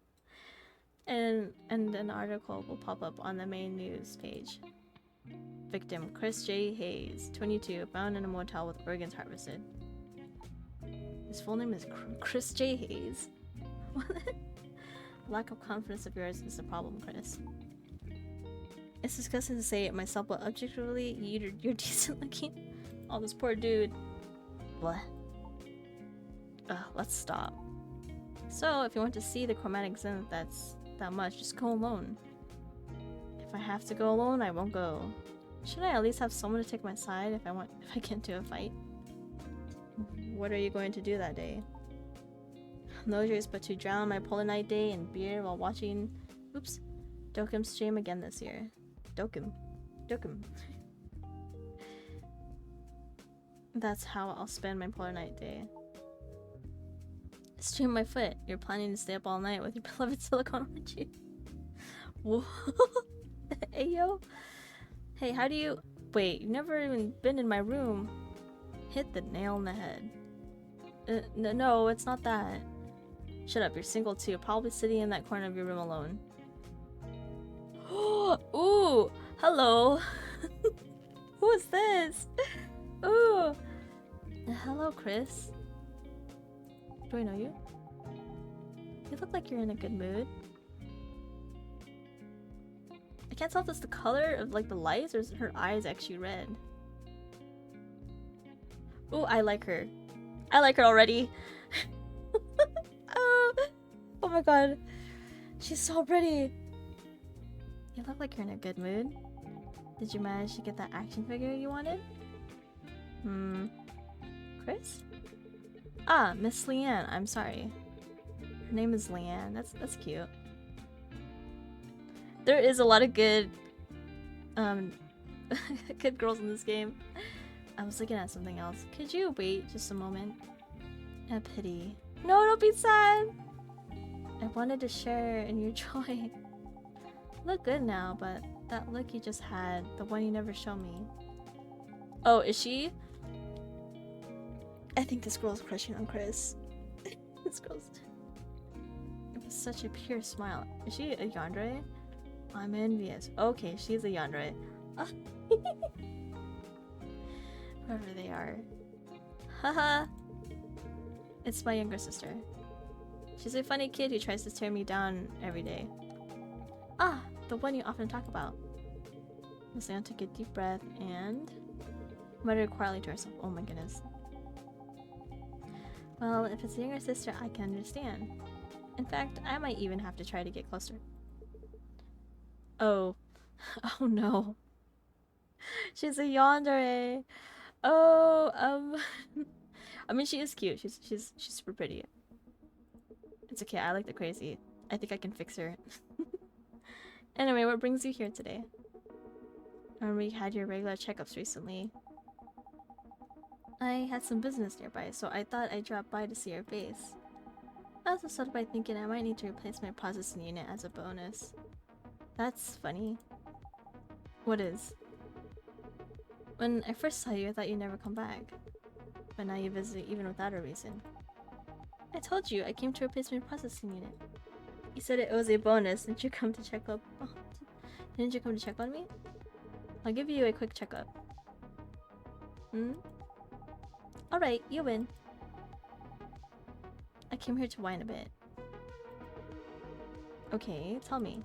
And an article will pop up on the main news page. Victim Chris J. Hayes, 22, found in a motel with organs harvested. His full name is Chris J. Hayes. Lack of confidence of yours is the problem, Chris. It's disgusting to say it myself, but objectively, you're decent looking. Oh, this poor dude. What? Let's stop. So, if you want to see the chromatic zinth that's that much, just go alone. If I have to go alone, I won't go. Should I at least have someone to take my side if I get into a fight? What are you going to do that day? No choice but to drown my polar night day in beer while watching Dokkan's stream again this year. Dokkan. That's how I'll spend my polar night day. Stream my foot. You're planning to stay up all night with your beloved silicone, aren't you? Whoa. Hey yo. Hey, how do you... Wait, you've never even been in my room. Hit the nail on the head. No, it's not that. Shut up, you're single too. Probably sitting in that corner of your room alone. Ooh! Hello! Who is this? Ooh! Hello, Chris. Do I know you? You look like you're in a good mood. I can't tell if it's the color of like the lights or is her eyes actually red. Oh, I like her. I like her already. Oh my god. She's so pretty. You look like you're in a good mood. Did you manage to get that action figure you wanted? Chris? Ah, Miss Leanne. I'm sorry. Her name is Leanne. That's cute. There is a lot of good good girls in this game. I was looking at something else. Could you wait just a moment? A pity. No, don't be sad. I wanted to share in your joy. You look good now, but that look you just had, the one you never showed me. Oh, is she? I think this girl's crushing on Chris. This girl's... It was such a pure smile. Is she a yandere? I'm envious. Okay, she's a yandere. Whoever they are. Haha. It's my younger sister. She's a funny kid who tries to tear me down every day. Ah, the one you often talk about. Miss Leanne took a deep breath and muttered quietly to herself. Oh my goodness. Well, if it's a younger sister, I can understand. In fact, I might even have to try to get closer. Oh. Oh no. She's a yandere. Oh, I mean, she is cute. She's super pretty. It's okay. I like the crazy. I think I can fix her. Anyway, what brings you here today? I remember you had your regular checkups recently. I had some business nearby, so I thought I'd drop by to see your base. I also started by thinking I might need to replace my processing unit as a bonus. That's funny. What is? When I first saw you, I thought you'd never come back. But now you visit even without a reason. I told you, I came to replace my processing unit. You said it was a bonus. Didn't you come to check up? Oh, didn't you come to check on me? I'll give you a quick checkup. Alright, you win. I came here to whine a bit. Okay, tell me.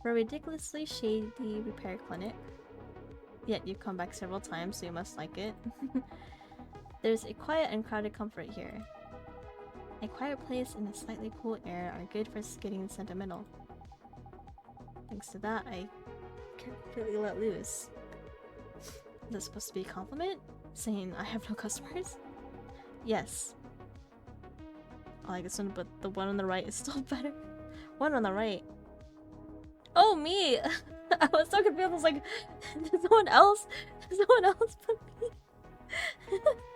For a ridiculously shady repair clinic, yet you've come back several times, so you must like it. There's a quiet and crowded comfort here. A quiet place and a slightly cool air are good for getting sentimental. Thanks to that, I can't really let loose. Is that supposed to be a compliment? Saying I have no customers? Yes. I like this one, but the one on the right is still better. One on the right. Oh, me! I was so confused. I was like, there's no one else? There's no one else but me?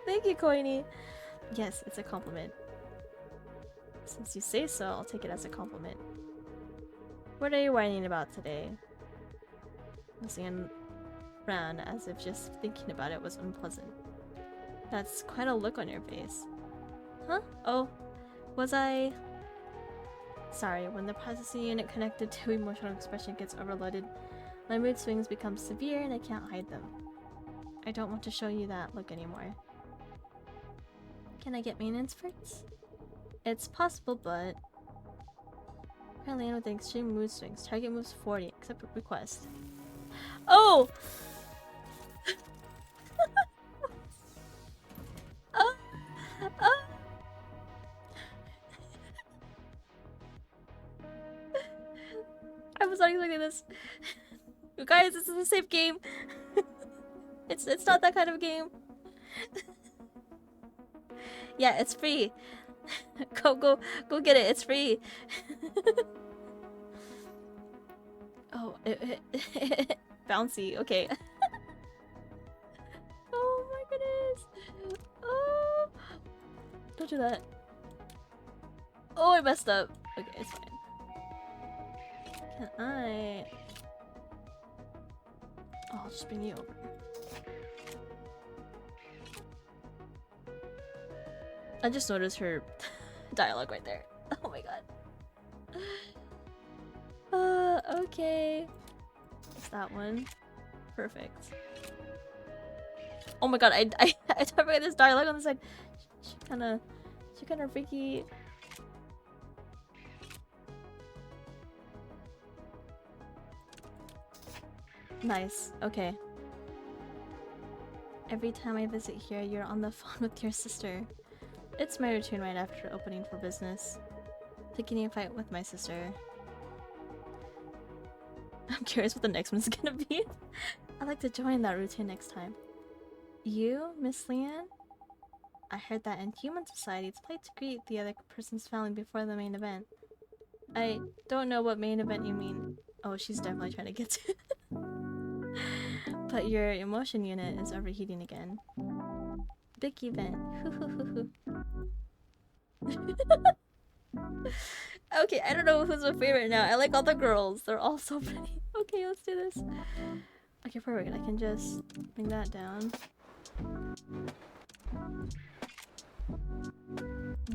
Thank you, Coiny. Yes, it's a compliment. Since you say so, I'll take it as a compliment. What are you whining about today? Looking around as if just thinking about it was unpleasant. That's quite a look on your face. Huh? Oh, was I... Sorry, when the processing unit connected to emotional expression gets overloaded, my mood swings become severe and I can't hide them. I don't want to show you that look anymore. Can I get maintenance first? It's possible, but... Apparently with the extreme mood swings, target moves 40, accept request. Oh! Oh! Oh! I was not expecting this. You guys, this is a safe game. It's not that kind of game. Yeah, it's free. Go get it. It's free. Oh, bouncy. Okay. Oh my goodness. Oh, don't do that. Oh, I messed up. Okay, it's fine. Can I? Oh, I'll just bring you over. I just noticed her dialogue right there. Oh my god. Okay. It's that one. Perfect. Oh my god, I talked about this dialogue on the side. She kinda freaky. Nice. Okay. Every time I visit here, you're on the phone with your sister. It's my routine right after opening for business. Picking a fight with my sister. I'm curious what the next one's gonna be. I'd like to join that routine next time. You, Miss Leanne? I heard that in human society, it's polite to greet the other person's family before the main event. I don't know what main event you mean. Oh, she's definitely trying to get to. But your emotion unit is overheating again. Big event. Okay, I don't know who's my favorite now. I like all the girls. They're all so pretty. Okay, let's do this. Okay, perfect. I can just bring that down.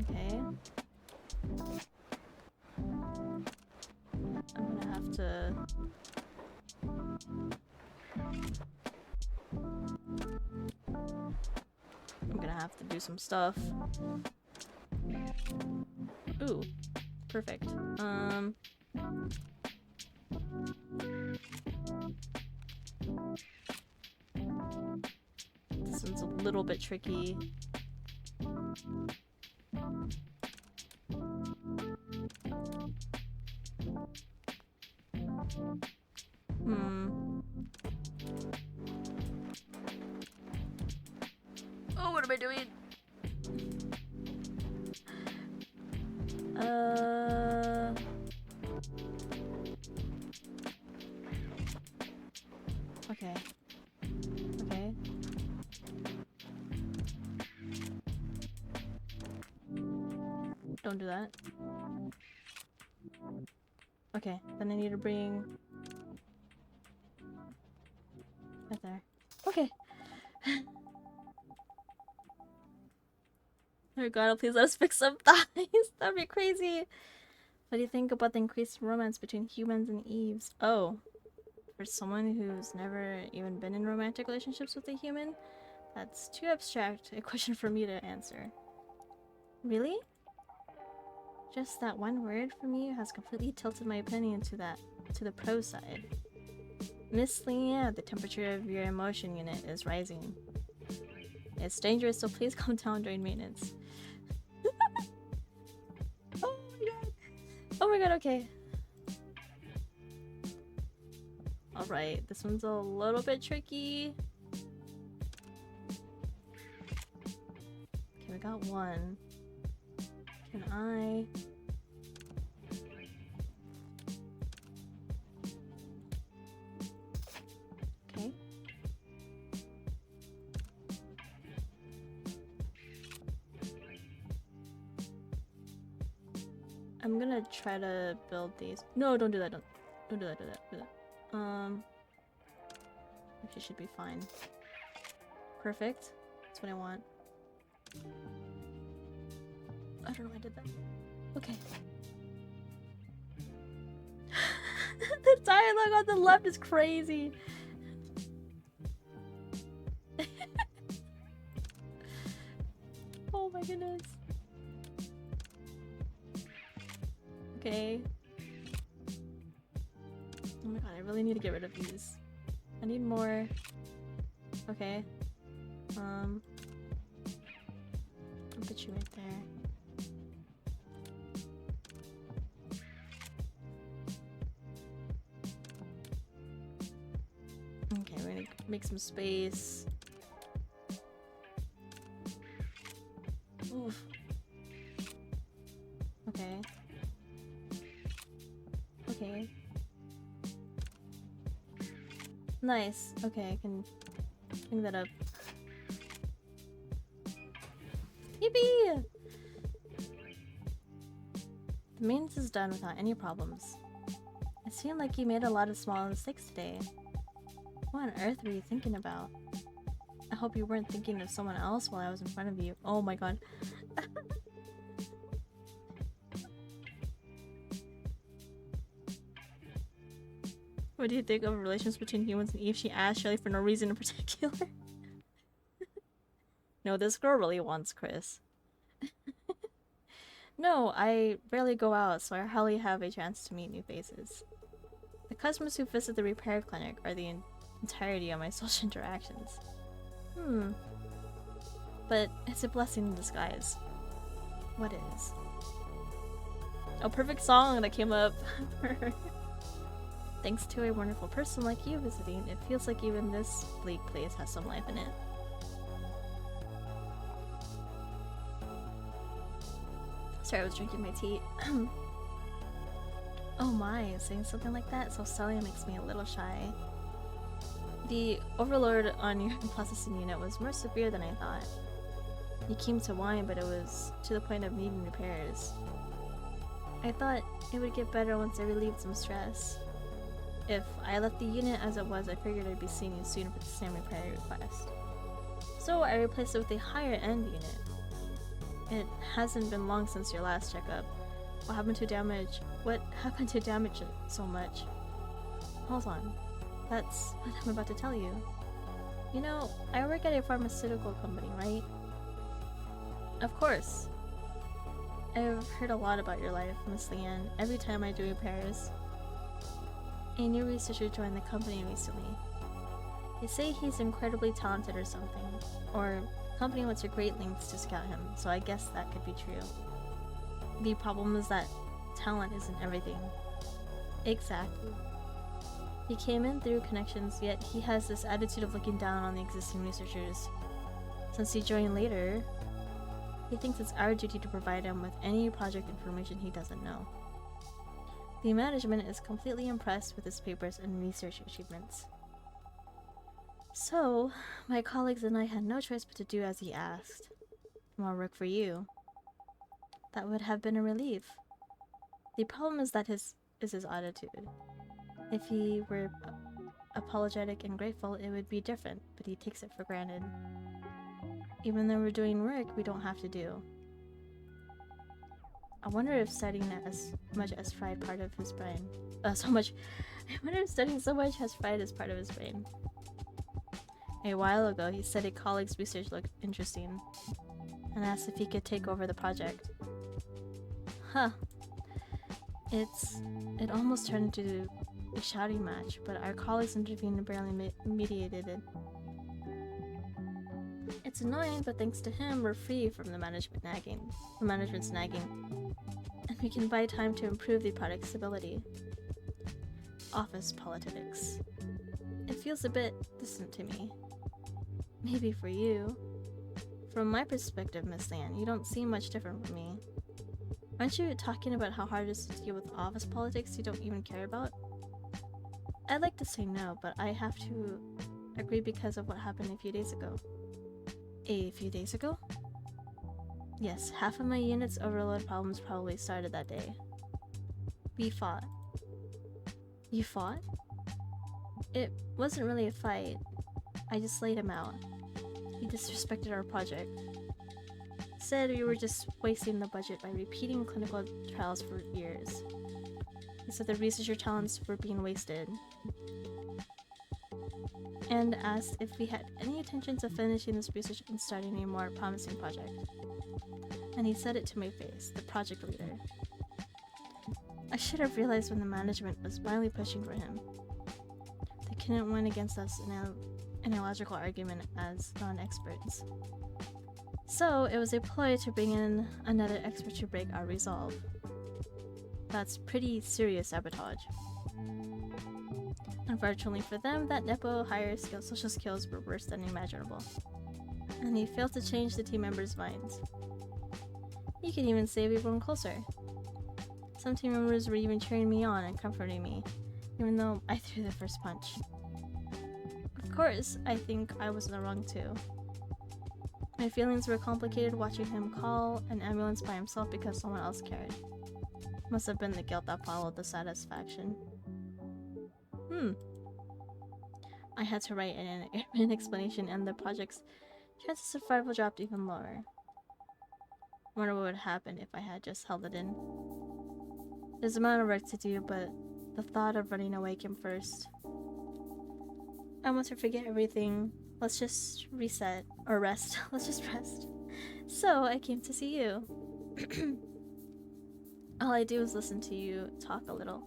Okay. I'm gonna have to... I'm gonna have to do some stuff. Ooh, perfect. This one's a little bit tricky. Oh, what am I doing? Okay. Okay. Don't do that. Okay, then I need to bring... right there. Okay. Oh god, please let us fix some thighs. That'd be crazy. What do you think about the increased romance between humans and Eves? Oh. For someone who's never even been in romantic relationships with a human, that's too abstract a question for me to answer. Really? Just that one word from you has completely tilted my opinion to the pro side. Miss Leanne, the temperature of your emotion unit is rising. It's dangerous, so please calm down during maintenance. Oh my god. Oh my god, okay. Alright, this one's a little bit tricky. Okay, we got one. Can I... Okay. I'm gonna try to build these. No, don't do that. Don't do that. Do that. Actually, should be fine. Perfect. That's what I want. I don't know why I did that. Okay. The dialogue on the left is crazy. Oh my goodness. Okay. Oh my god, I really need to get rid of these. I need more. Okay. I'll put you right there. Okay, we're gonna make some space. Oof. Okay. Okay. Nice. Okay, I can bring that up. Yippee! The maintenance is done without any problems. It seemed like you made a lot of small mistakes today. What on earth were you thinking about? I hope you weren't thinking of someone else while I was in front of you. Oh my god. What do you think of relations between humans and Eve? She asked Shelly for no reason in particular. No, this girl really wants Chris. No, I rarely go out, so I hardly have a chance to meet new faces. The customers who visit the repair clinic are the entirety of my social interactions. But it's a blessing in disguise. What is? A perfect song that came up. Thanks to a wonderful person like you visiting, it feels like even this bleak place has some life in it. Sorry, I was drinking my tea. Oh my, saying something like that so silly makes me a little shy. The overload on your processing unit was more severe than I thought. You came to whine, but it was to the point of needing repairs. I thought it would get better once I relieved some stress. If I left the unit as it was, I figured I'd be seeing you soon for the same repair request. So I replaced it with a higher end unit. It hasn't been long since your last checkup. What happened to damage it so much? Hold on. That's what I'm about to tell you. You know, I work at a pharmaceutical company, right? Of course. I've heard a lot about your life, Miss Leanne, every time I do repairs. A new researcher joined the company recently. They say he's incredibly talented or something, or the company went to great lengths to scout him, so I guess that could be true. The problem is that talent isn't everything. Exactly. He came in through connections, yet he has this attitude of looking down on the existing researchers. Since he joined later, he thinks it's our duty to provide him with any project information he doesn't know. The management is completely impressed with his papers and research achievements. So, my colleagues and I had no choice but to do as he asked. More work for you. That would have been a relief. The problem is that his attitude. If he were apologetic and grateful, it would be different, but he takes it for granted. Even though we're doing work we don't have to do. I wonder if studying as much as fried part of his brain. I wonder if studying so much has fried as part of his brain. A while ago, he said a colleague's research looked interesting, and asked if he could take over the project. Huh. It almost turned into a shouting match, but our colleagues intervened and barely mediated it. It's annoying, but thanks to him, we're free from the management's nagging, and we can buy time to improve the product's stability. Office politics. It feels a bit distant to me. Maybe for you. From my perspective, Miss Lan, you don't seem much different from me. Aren't you talking about how hard it is to deal with office politics you don't even care about? I'd like to say no, but I have to agree because of what happened a few days ago. A few days ago? Yes, half of my unit's overload problems probably started that day. We fought. You fought? It wasn't really a fight. I just laid him out. He disrespected our project. Said we were just wasting the budget by repeating clinical trials for years. He said the researcher talents were being wasted. And asked if we had any intentions of finishing this research and starting a more promising project. And he said it to my face, the project leader. I should have realized when the management was finally pushing for him. They couldn't win against us in a logical argument as non-experts. So it was a ploy to bring in another expert to break our resolve. That's pretty serious sabotage. Unfortunately for them, that Nepo higher social skills were worse than imaginable. And he failed to change the team members' minds. You can even say we've grown closer. Some team members were even cheering me on and comforting me, even though I threw the first punch. Of course, I think I was in the wrong too. My feelings were complicated watching him call an ambulance by himself because someone else cared. Must have been the guilt that followed the satisfaction. I had to write an explanation, and the project's chance of survival dropped even lower. Wonder what would happen if I had just held it in. There's a amount of work to do, but the thought of running away came first. I want to forget everything. Let's just reset. Or rest. Let's just rest. So, I came to see you. All I do is listen to you talk a little.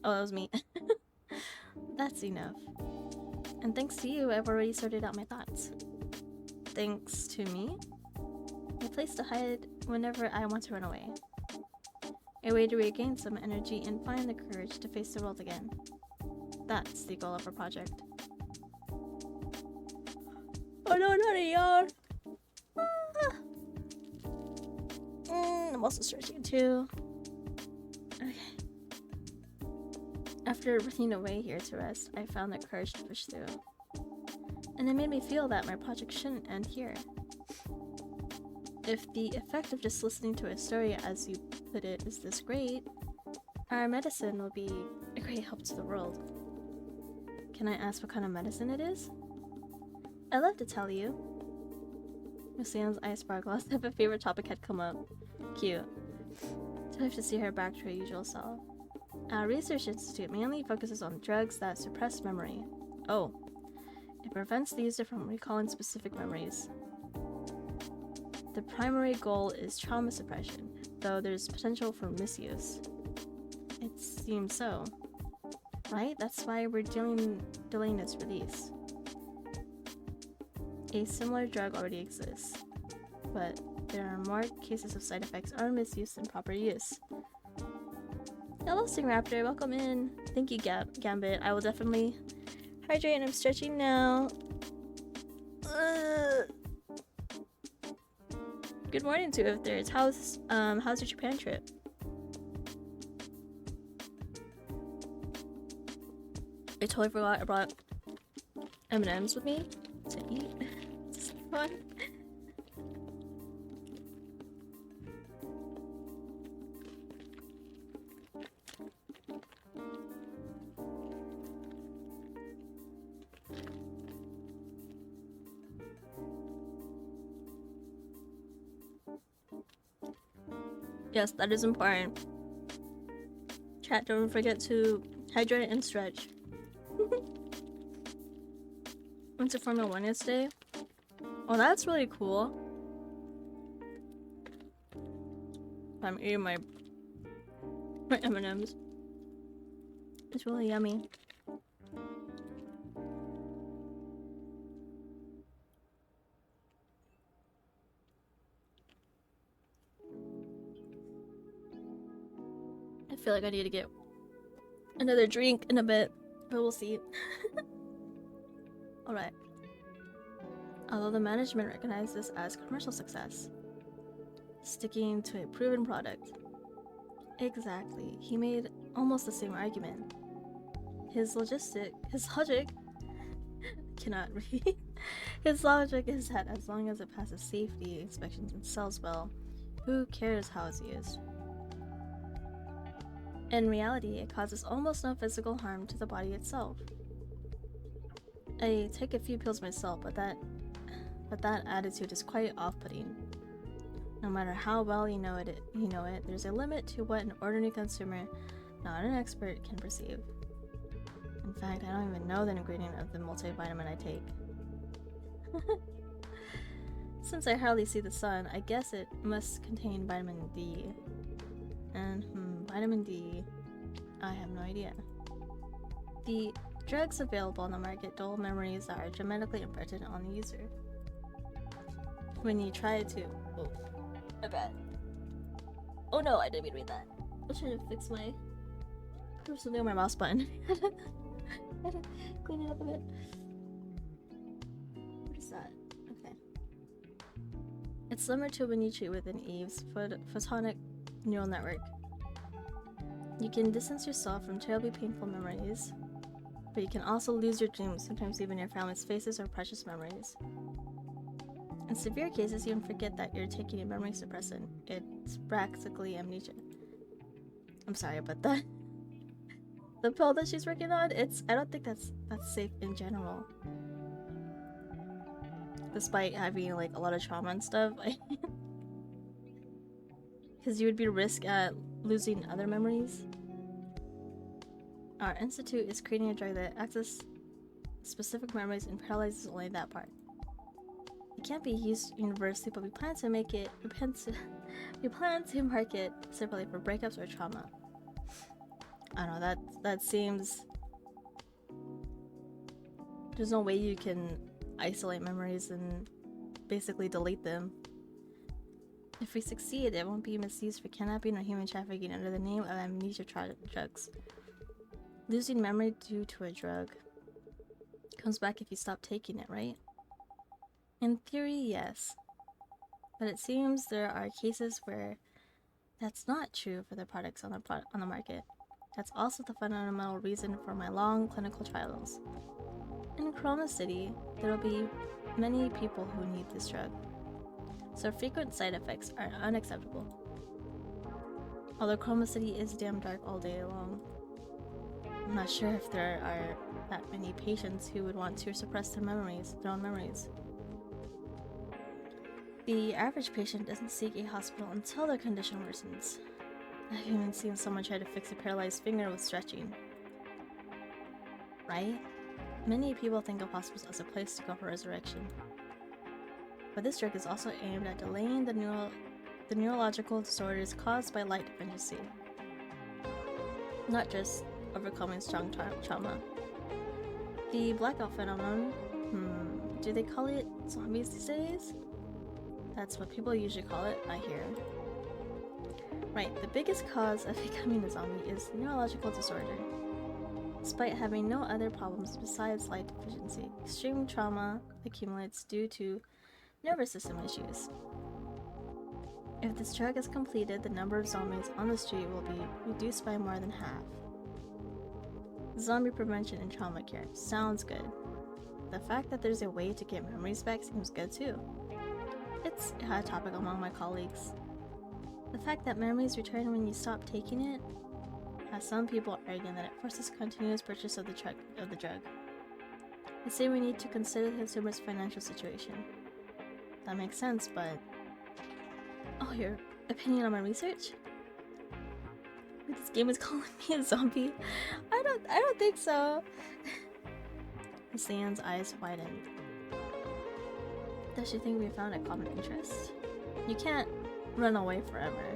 Oh, that was me. That's enough. And thanks to you, I've already sorted out my thoughts. Thanks to me? A place to hide whenever I want to run away. A way to regain some energy and find the courage to face the world again. That's the goal of our project. Oh no, not a yawn! I'm also stretching too. Okay. After running away here to rest, I found the courage to push through. And it made me feel that my project shouldn't end here. If the effect of just listening to a story, as you put it, is this great, our medicine will be a great help to the world. Can I ask what kind of medicine it is? I'd love to tell you. Miss Leon's eyes sparkle as if a favorite topic had come up. Cute. So I have to see her back to her usual self. Our research institute mainly focuses on drugs that suppress memory. Oh. It prevents the user from recalling specific memories. The primary goal is trauma suppression, though there's potential for misuse. It seems so. Right? That's why we're delaying its release. A similar drug already exists, but there are more cases of side effects or misuse than proper use. Hello, Stingraptor, welcome in. Thank you, Gambit. I will definitely hydrate, and I'm stretching now. Good morning, Two of Thirds. How's your Japan trip? I totally forgot I brought M&Ms with me to eat. It's fun. Yes, that is important. Chat, don't forget to hydrate and stretch. Went to Formula 1 yesterday. Oh, that's really cool. I'm eating my M&Ms. It's really yummy. I feel like I need to get another drink in a bit, but we'll see. Alright. Although the management recognizes this as commercial success, sticking to a proven product. Exactly. He made almost the same argument. His logic cannot read. His logic is that as long as it passes safety inspections and sells well, who cares how it's used? In reality, it causes almost no physical harm to the body itself. I take a few pills myself, but that attitude is quite off-putting. No matter how well you know it, there's a limit to what an ordinary consumer, not an expert, can perceive. In fact, I don't even know the ingredient of the multivitamin I take. Since I hardly see the sun, I guess it must contain vitamin D. And vitamin D, I have no idea. The drugs available on the market dull memories that are genetically imprinted on the user. When you try to... Oh, my bad. Oh no, I didn't mean to read that. I was trying to fix my... There's something on my mouse button. I had to clean it up a bit. What is that? Okay. It's similar to when you treat with an Eve's photonic neural network. You can distance yourself from terribly painful memories, but you can also lose your dreams, sometimes even your family's faces or precious memories. In severe cases, you can forget that you're taking a memory suppressant. It's practically amnesia. I'm sorry about that. The pill that she's working on, I don't think that's safe in general. Despite having like a lot of trauma and stuff, because you would be at risk at losing other memories. Our institute is creating a drug that accesses specific memories and paralyzes only that part. It can't be used universally, but we plan to make it. We plan to market separately for breakups or trauma. I don't know, that seems There's no way you can isolate memories and basically delete them. If we succeed, it won't be misused for kidnapping or human trafficking under the name of amnesia drugs. Losing memory due to a drug comes back if you stop taking it, right? In theory, yes. But it seems there are cases where that's not true for the products on the market. That's also the fundamental reason for my long clinical trials. In Chroma City, there will be many people who need this drug, so frequent side effects are unacceptable. Although Chroma City is damn dark all day long, I'm not sure if there are that many patients who would want to suppress their own memories. The average patient doesn't seek a hospital until their condition worsens. I've even seen someone try to fix a paralyzed finger with stretching. Right? Many people think of hospitals as a place to go for resurrection. But this drug is also aimed at delaying the neurological disorders caused by light deficiency, not just overcoming strong trauma. The blackout phenomenon, do they call it zombies these days? That's what people usually call it, I hear. Right, the biggest cause of becoming a zombie is neurological disorder. Despite having no other problems besides light deficiency, extreme trauma accumulates due to nervous system issues. If this drug is completed, the number of zombies on the street will be reduced by more than half. Zombie prevention and trauma care sounds good. The fact that there's a way to get memories back seems good too. It's a hot topic among my colleagues. The fact that memories return when you stop taking it has some people arguing that it forces continuous purchase of the drug. They say we need to consider the consumer's financial situation. That makes sense, but... Oh, your opinion on my research? This game is calling me a zombie? I don't think so. Miss Leanne's eyes widened. Does she think we found a common interest? You can't run away forever.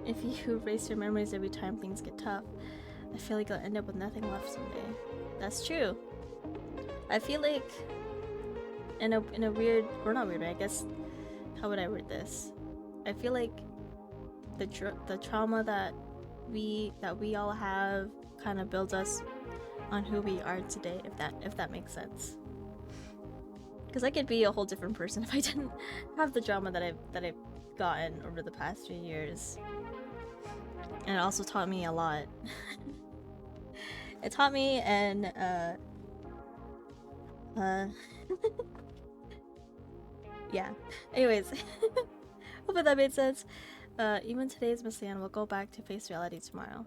If you erase your memories every time things get tough, I feel like I'll end up with nothing left someday. That's true. I feel like in a weird, or not weird way, I guess, how would I word this? I feel like the trauma that we all have kind of builds us on who we are today, if that makes sense. Because I could be a whole different person if I didn't have the trauma that I've gotten over the past few years. And it also taught me a lot. It taught me, and yeah. Anyways, hope that made sense. Even today's Miss Leanne will go back to face reality tomorrow.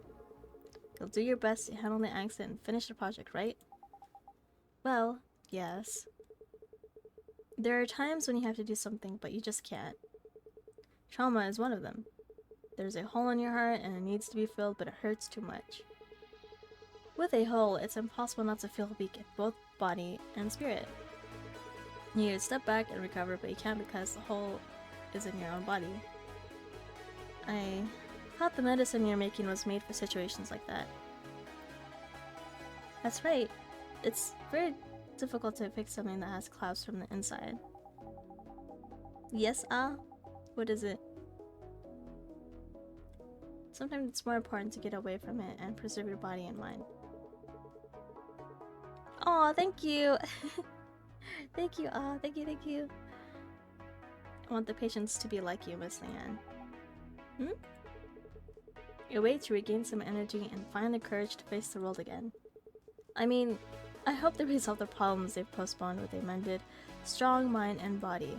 You'll do your best to handle the accident and finish the project, right? Well, yes. There are times when you have to do something, but you just can't. Trauma is one of them. There's a hole in your heart and it needs to be filled, but it hurts too much. With a hole, it's impossible not to feel weak in both body and spirit. You need to step back and recover, but you can't because the hole is in your own body. I thought the medicine you're making was made for situations like that. That's right. It's very difficult to fix something that has clouds from the inside. Yes, what is it? Sometimes it's more important to get away from it and preserve your body and mind. Aw, thank you! Thank you, thank you. I want the patients to be like you, Miss Leanne. A way to regain some energy and find the courage to face the world again. I mean, I hope they resolve the problems they've postponed with a mended, strong mind and body.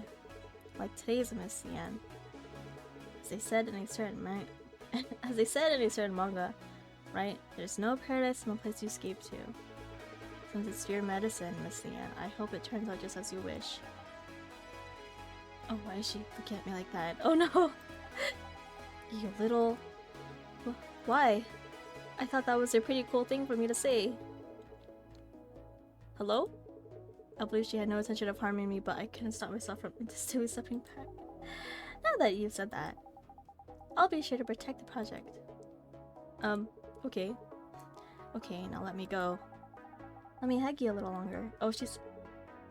Like today's Miss Leanne. As they said in a certain manga, right? There's no paradise, no place to escape to. Since it's your medicine, Miss Leanne, I hope it turns out just as you wish. Oh, why is she looking at me like that? Oh no! You little... Why? I thought that was a pretty cool thing for me to say. Hello? I believe she had no intention of harming me, but I couldn't stop myself from just doing something back. Now that you've said that, I'll be sure to protect the project. Okay. Okay, now let me go. Let me hug you a little longer. Oh, she's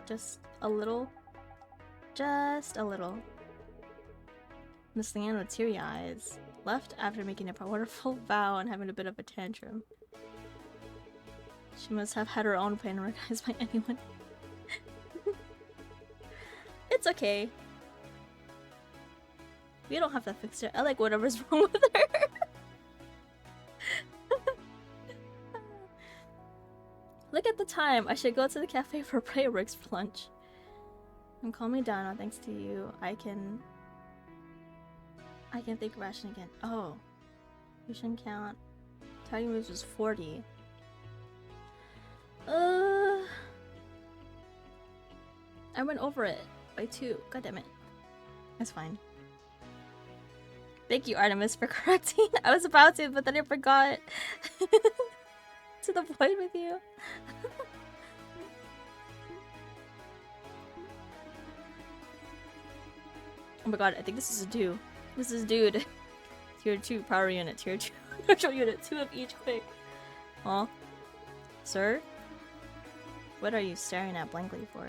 just a little. Just a little. Miss Leanne with teary eyes. Left after making a wonderful vow and having a bit of a tantrum. She must have had her own plan organized by anyone. It's okay. We don't have to fix her. I like whatever's wrong with her. Look at the time. I should go to the cafe for prayer works for lunch. And calm me down. Oh, thanks to you, I can think ration again. Oh, you shouldn't count. Target moves was 40. I went over it by 2. God damn it. That's fine. Thank you, Artemis, for correcting. I was about to, but then I forgot. To the void with you. Oh my god, I think this is a do. This is dude. Tier 2 power unit, tier 2 neutral unit, 2 of each quick. Huh? Sir? What are you staring at blankly for?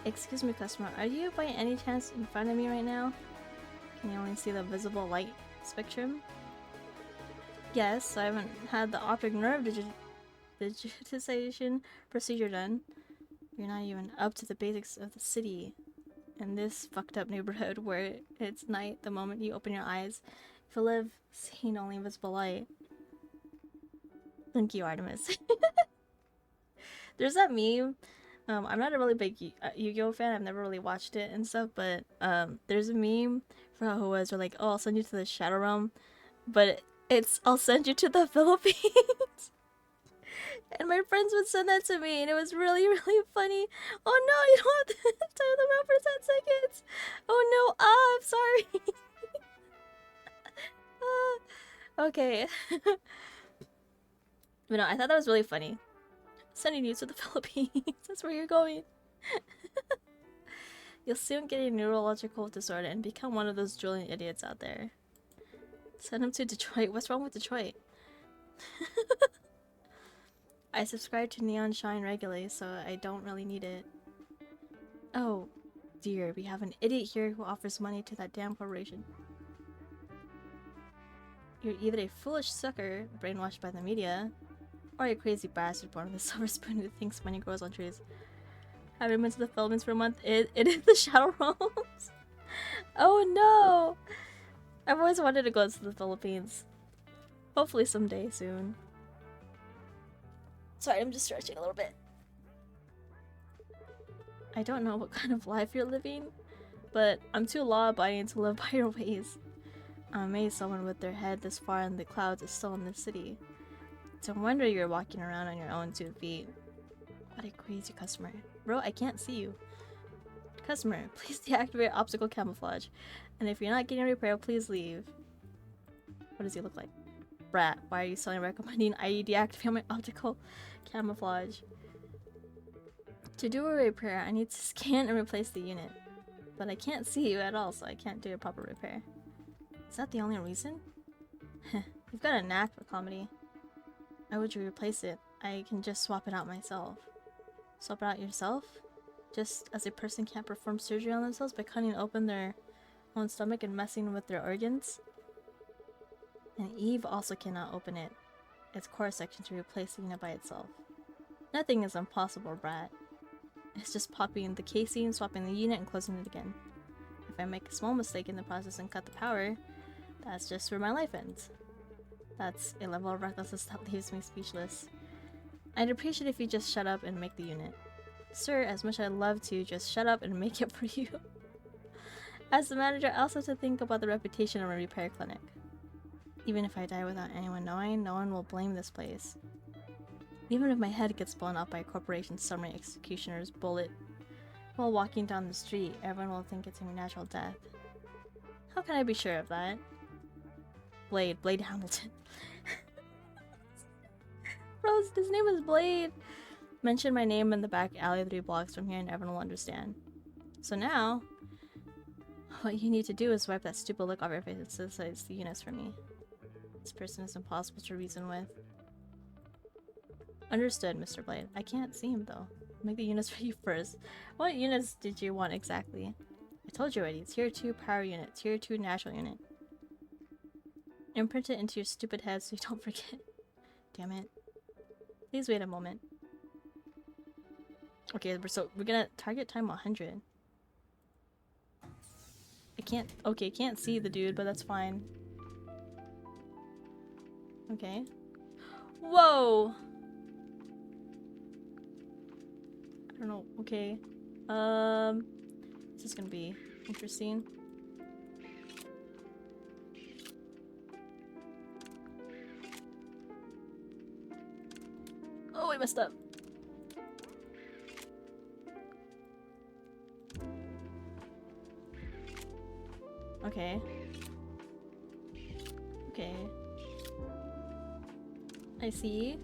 Excuse me, customer, are you by any chance in front of me right now? Can you only see the visible light spectrum? Yes, I haven't had the optic nerve digitization procedure done. You're not even up to the basics of the city. In this fucked up neighborhood where it's night the moment you open your eyes, if you live seeing only visible light. Thank you, Artemis. There's that meme. I'm not a really big Yu-Gi-Oh fan. I've never really watched it and stuff, but there's a meme for how it was, or like, oh, I'll send you to the Shadow Realm, but it's I'll send you to the Philippines. And my friends would send that to me, and it was really, really funny. Oh no, you don't have to time them out for 10 seconds. Oh no, I'm sorry. Okay. But no, I thought that was really funny. Sending you to the Philippines. That's where you're going. You'll soon get a neurological disorder and become one of those drooling idiots out there. Send him to Detroit. What's wrong with Detroit? I subscribe to Neon Shine regularly, so I don't really need it. Oh, dear, we have an idiot here who offers money to that damn corporation. You're either a foolish sucker, brainwashed by the media, or a crazy bastard born with a silver spoon who thinks money grows on trees. Having been to the Philippines for a month, it is the Shadow Realms. Oh no! I've always wanted to go to the Philippines. Hopefully someday soon. Sorry, I'm just stretching a little bit. I don't know what kind of life you're living, but I'm too law-abiding to live by your ways. I'm amazed someone with their head this far in the clouds is still in the city. It's a wonder you're walking around on your own 2 feet. What a crazy customer. Bro, I can't see you. Customer, please deactivate optical camouflage. And if you're not getting a repair, please leave. What does he look like? Brat, why are you still recommending I deactivate my optical camouflage? To do a repair, I need to scan and replace the unit. But I can't see you at all, so I can't do a proper repair. Is that the only reason? You've got a knack for comedy. Why would you replace it? I can just swap it out myself. Swap it out yourself? Just as a person can't perform surgery on themselves by cutting open their own stomach and messing with their organs? And Eve also cannot open its core section to replace the unit by itself. Nothing is impossible, Brat. It's just popping the casing, swapping the unit, and closing it again. If I make a small mistake in the process and cut the power, that's just where my life ends. That's a level of recklessness that leaves me speechless. I'd appreciate if you just shut up and make the unit. Sir, as much as I'd love to, just shut up and make it for you. As the manager, I also have to think about the reputation of a repair clinic. Even if I die without anyone knowing, no one will blame this place. Even if my head gets blown up by a corporation's summary executioner's bullet while walking down the street, everyone will think it's a natural death. How can I be sure of that? Blade Hamilton. Bro, his name is Blade. Mention my name in the back alley 3 blocks from here and everyone will understand. So now, what you need to do is wipe that stupid look off your face that says the units for me. This person is impossible to reason with. Understood, Mr. Blade. I can't see him though. Make the units for you first. What units did you want exactly? I told you already. Tier 2 power unit, Tier 2 natural unit. Imprint it into your stupid head so you don't forget. Damn it. Please wait a moment. Okay, so we're gonna target time 100. I can't. Okay, can't see the dude, but that's fine. Okay. Whoa! I don't know. Okay. This is gonna be interesting. Oh, I messed up. Okay. Okay. I see.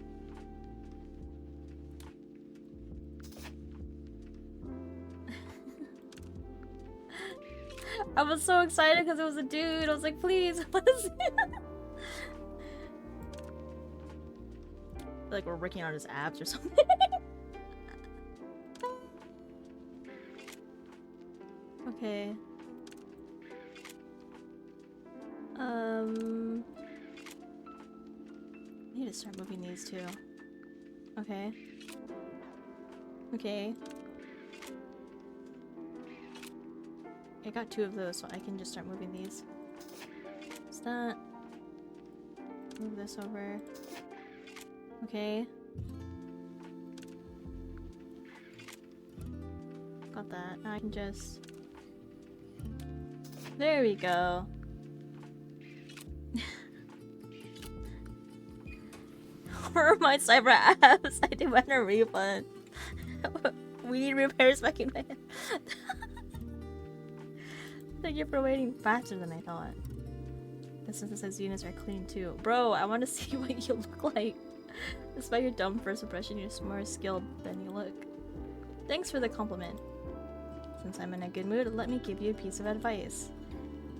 I was so excited because it was a dude. I was like, please, what is it? Like we're working on his abs or something. Okay. I need to start moving these too. Okay. Okay. I got 2 of those, so I can just start moving these. What's that? Move this over. Okay. Got that. Now I can just... There we go. Where are my cyber abs? I demand a refund. We need repairs back in my head. Thank you for waiting faster than I thought. This says units are clean too. Bro, I want to see what you look like. Despite your dumb first impression, you're more skilled than you look. Thanks for the compliment. Since I'm in a good mood, let me give you a piece of advice.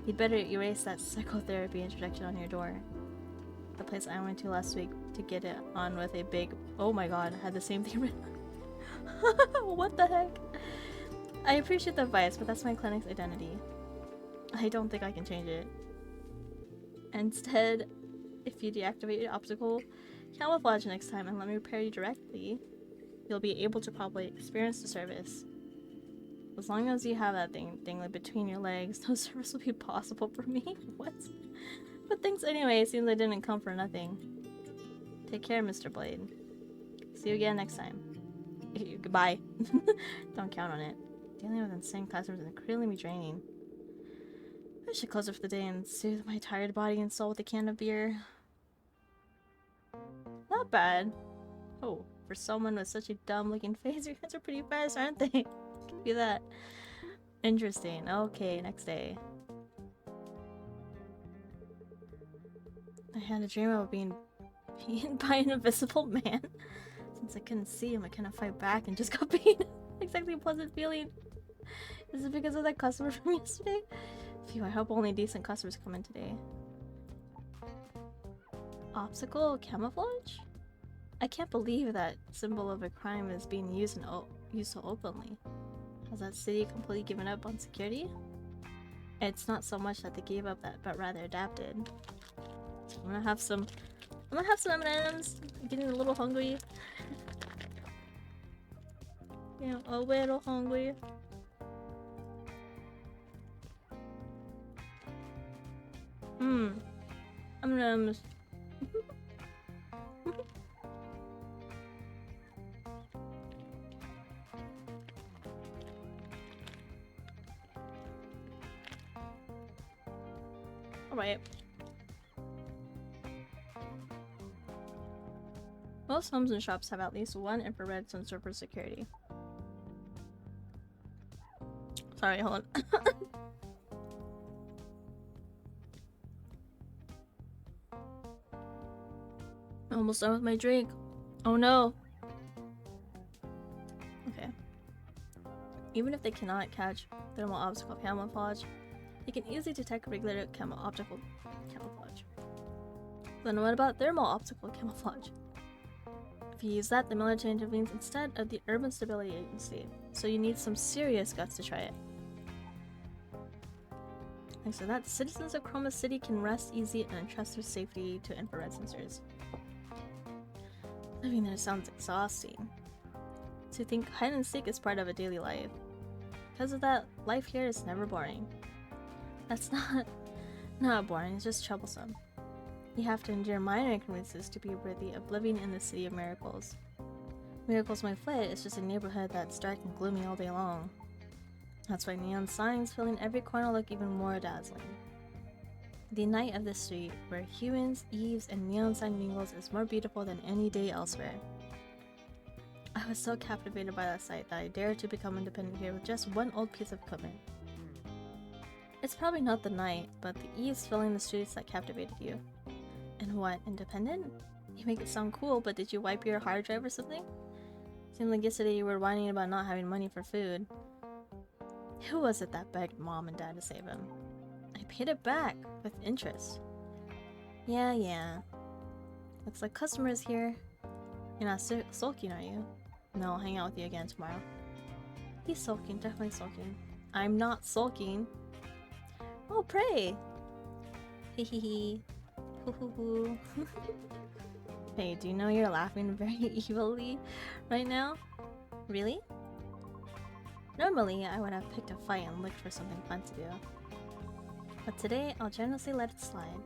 You'd better erase that psychotherapy introduction on your door. The place I went to last week to get it on with a big... Oh my god, I had the same thing written. What the heck? I appreciate the advice, but that's my clinic's identity. I don't think I can change it. Instead, if you deactivate your optical camouflage next time and let me repair you directly, you'll be able to probably experience the service. As long as you have that thing dangling between your legs, no service will be possible for me. What? But thanks anyway, it seems I didn't come for nothing. Take care, Mr. Blade. See you again next time. Goodbye. Don't count on it. Dealing with insane classrooms is incredibly draining. I should close up for the day and soothe my tired body and soul with a can of beer. Not bad. Oh, for someone with such a dumb looking face, your hands are pretty fast, aren't they? Give you that. Interesting. Okay, next day. I had a dream of being beaten by an invisible man. Since I couldn't see him, I couldn't fight back and just got beaten. Exactly a pleasant feeling. Is it because of that customer from yesterday? Phew, I hope only decent customers come in today. Obstacle camouflage? I can't believe that symbol of a crime is being used so openly. Has that city completely given up on security? It's not so much that they gave up that, but rather adapted. I'm gonna have some M&Ms. I'm getting a little hungry. Yeah, a little hungry. M&Ms. Alright. Most homes and shops have at least one infrared sensor for security. Sorry, hold on. Almost done with my drink. Oh no. Okay. Even if they cannot catch thermal optical camouflage, they can easily detect regular optical camouflage. Then what about thermal optical camouflage? If you use that, the military intervenes instead of the Urban Stability Agency, so you need some serious guts to try it. Thanks to that, citizens of Chroma City can rest easy and entrust their safety to infrared sensors. Living there sounds exhausting. To think hide and seek is part of a daily life. Because of that, life here is never boring. That's not boring, it's just troublesome. You have to endure minor inconveniences to be worthy of living in the City of Miracles. Miracles My Flight is just a neighborhood that's dark and gloomy all day long. That's why neon signs filling every corner look even more dazzling. The night of this street, where humans, eaves, and neon sign mingles, is more beautiful than any day elsewhere. I was so captivated by that sight that I dared to become independent here with just one old piece of equipment. It's probably not the night, but the eaves filling the streets that captivated you. And what, independent? You make it sound cool, but did you wipe your hard drive or something? Seemed like yesterday you were whining about not having money for food. Who was it that begged mom and dad to save him? I paid it back, with interest. Yeah. Looks like customers here. You're not sulking, are you? No, I'll hang out with you again tomorrow. He's sulking, definitely sulking. I'm not sulking. Oh, pray! Hehehe. Hoo hoo hoo. Hey, do you know you're laughing very evilly right now? Really? Normally, I would have picked a fight and looked for something fun to do. But today, I'll generously let it slide.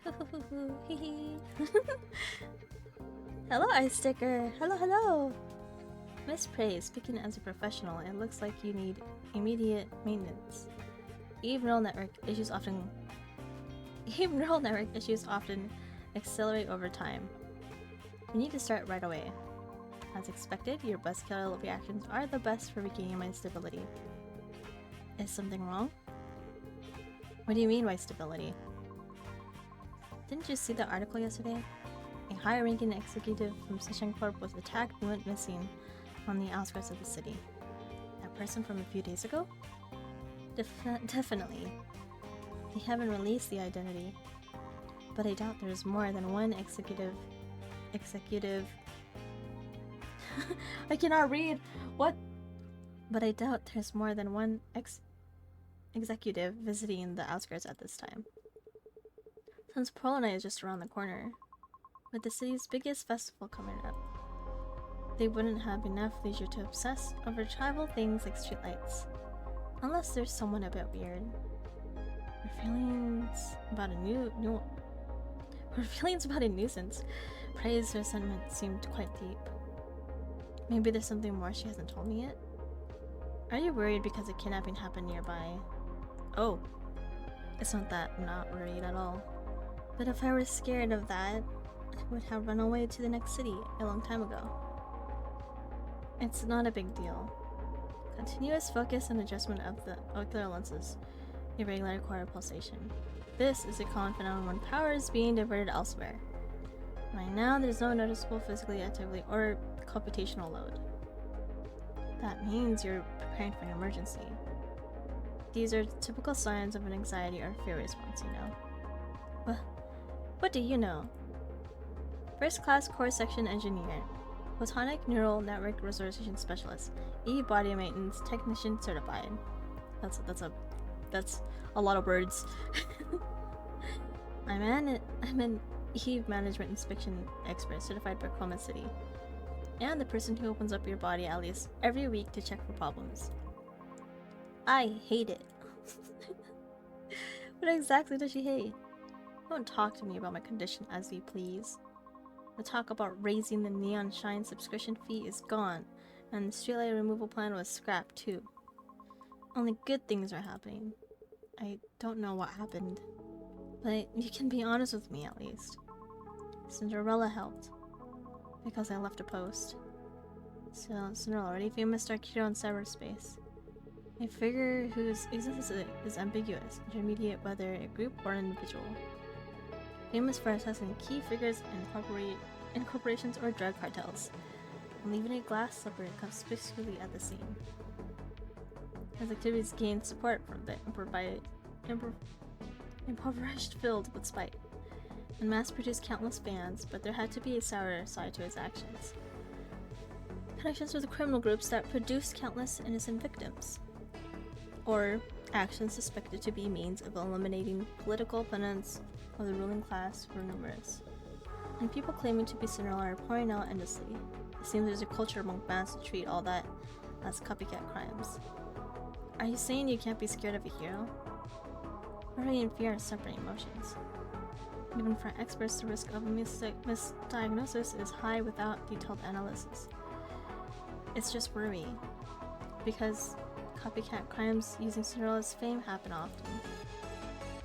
Hoo hoo hoo hoo, hee hee. Hello, Ice Sticker! Hello! Miss Prey, speaking as a professional, it looks like you need immediate maintenance. Eve neural network issues often accelerate over time. You need to start right away. As expected, your buzzkill reactions are the best for regaining my stability. Is something wrong? What do you mean by stability? Didn't you see the article yesterday? A high-ranking executive from Session Corp was attacked and went missing on the outskirts of the city. That person from a few days ago? Definitely. They haven't released the identity, but I doubt there's more than one executive. I cannot read. What? But I doubt there's more than one executive visiting the outskirts at this time. Since Pearl Night is just around the corner, with the city's biggest festival coming up, they wouldn't have enough leisure to obsess over tribal things like streetlights. Unless there's someone a bit weird. Her feelings about a nuisance. Praise her sentiment seemed quite deep. Maybe there's something more she hasn't told me yet? Are you worried because a kidnapping happened nearby? Oh. It's not that I'm not worried at all. But if I were scared of that, I would have run away to the next city a long time ago. It's not a big deal. Continuous focus and adjustment of the ocular lenses. Irregular core pulsation. This is a common phenomenon when power is being diverted elsewhere. Right now, there's no noticeable physically activity or computational load. That means you're preparing for an emergency. These are typical signs of an anxiety or fear response, you know. What do you know? First class core section engineer. Photonic Neural Network Resolution Specialist. E-Body Maintenance Technician Certified. That's a lot of words. I'm an Eve Management Inspection Expert certified by Chroma City. And the person who opens up your body at least every week to check for problems. I hate it. What exactly does she hate? Don't talk to me about my condition as you please. The talk about raising the Neon Shine subscription fee is gone, and the streetlight removal plan was scrapped too. Only good things are happening. I don't know what happened, but you can be honest with me at least. Cinderella helped, because I left a post. So, Cinderella, already famous dark hero in cyberspace. A figure whose existence is ambiguous, intermediate whether a group or an individual. Famous for assessing key figures in corporations or drug cartels, and leaving a glass slipper conspicuously at the scene. His activities gained support from the impoverished filled with spite. and mass-produced countless bans, but there had to be a sour side to his actions. Connections with criminal groups that produced countless innocent victims. Or actions suspected to be means of eliminating political opponents of the ruling class were numerous. And people claiming to be similar are pouring out endlessly. It seems there's a culture among bands to treat all that as copycat crimes. Are you saying you can't be scared of a hero? Worry and fear are separate emotions. Even for experts, the risk of a misdiagnosis is high without detailed analysis. It's just worry. Because copycat crimes using Cinderella's fame happen often.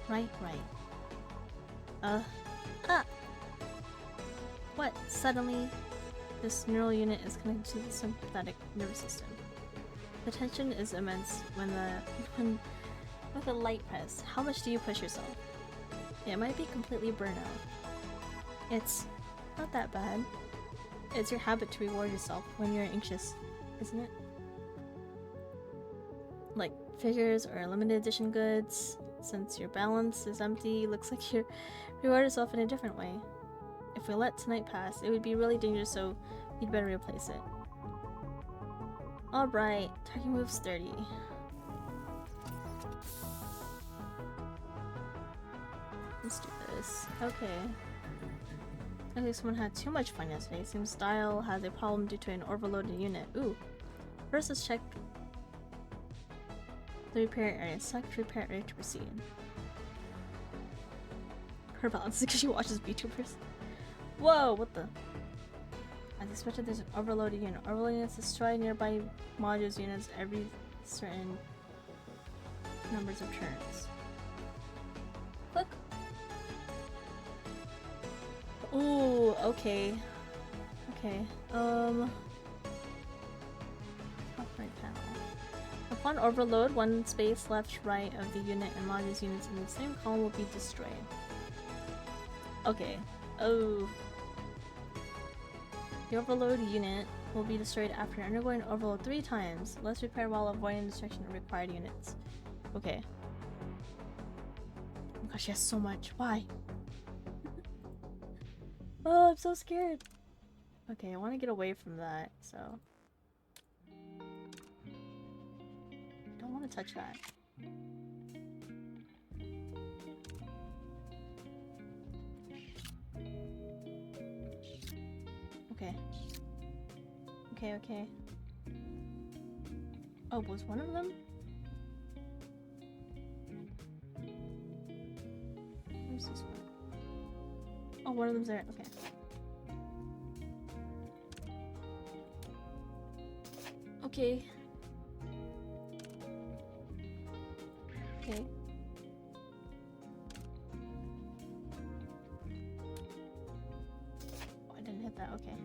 Right. What? Suddenly, this neural unit is connected to the sympathetic nervous system. The tension is immense with a light press. How much do you push yourself? It might be completely burnout. It's not that bad. It's your habit to reward yourself when you're anxious, isn't it? Like figures or limited edition goods. Since your balance is empty, looks like you reward yourself in a different way. If we let tonight pass, it would be really dangerous, so we'd better replace it. Alright, target moves 30. Let's do this. Okay. I think someone had too much fun yesterday. Seems Dial has a problem due to an overloaded unit. Ooh. First, let's check the repair area. Select repair area to proceed. Her balance is because she watches VTubers. Whoa, what the? As expected, there's an overloaded unit. Overloaded units destroy nearby modules units every certain numbers of turns. Click. Ooh, okay. Okay, top right panel. Upon overload, one space left, right of the unit and modules units in the same column will be destroyed. Okay. Oh. The overload unit will be destroyed after undergoing overload 3 times. Let's repair while avoiding destruction of required units. Okay. Oh my gosh, she has so much. Why? Oh, I'm so scared. Okay, I want to get away from that, so... I don't want to touch that. Okay. Okay. Oh, was one of them? Where's this one? Oh, one of them's there. Okay. Okay. Okay. Oh, I didn't hit that. Okay.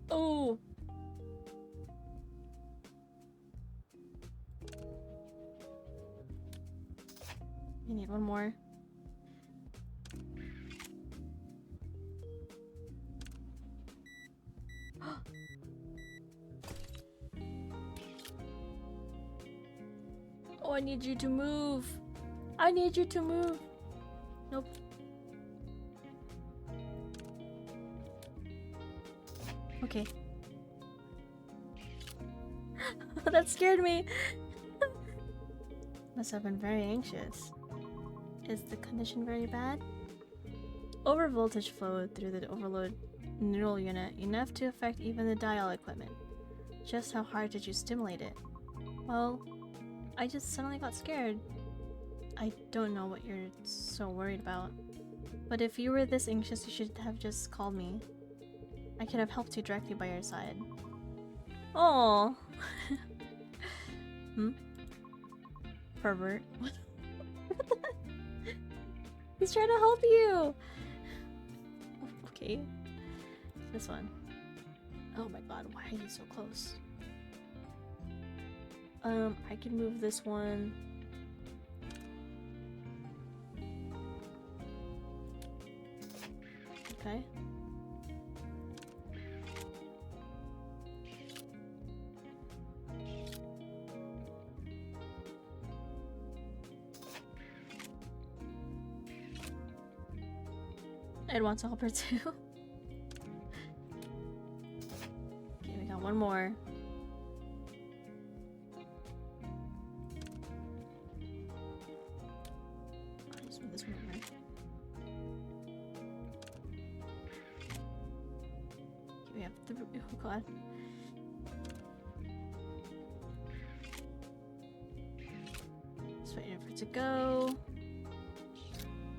Oh! I need one more. Oh, I need you to move. I need you to move. Nope. Okay. That scared me. Must have been very anxious. Is the condition very bad? Overvoltage flowed through the overload neural unit, enough to affect even the dial equipment. Just how hard did you stimulate it? Well, I just suddenly got scared. I don't know what you're so worried about. But if you were this anxious, you should have just called me. I could have helped you directly by your side. Oh. Pervert. What? He's trying to help you! Okay. This one. Oh my god, why are you so close? I can move this one. Okay. I'd want to help her too. Okay, we got one more. I'll just move this one over. Okay, we have the oh god. Just waiting for it to go.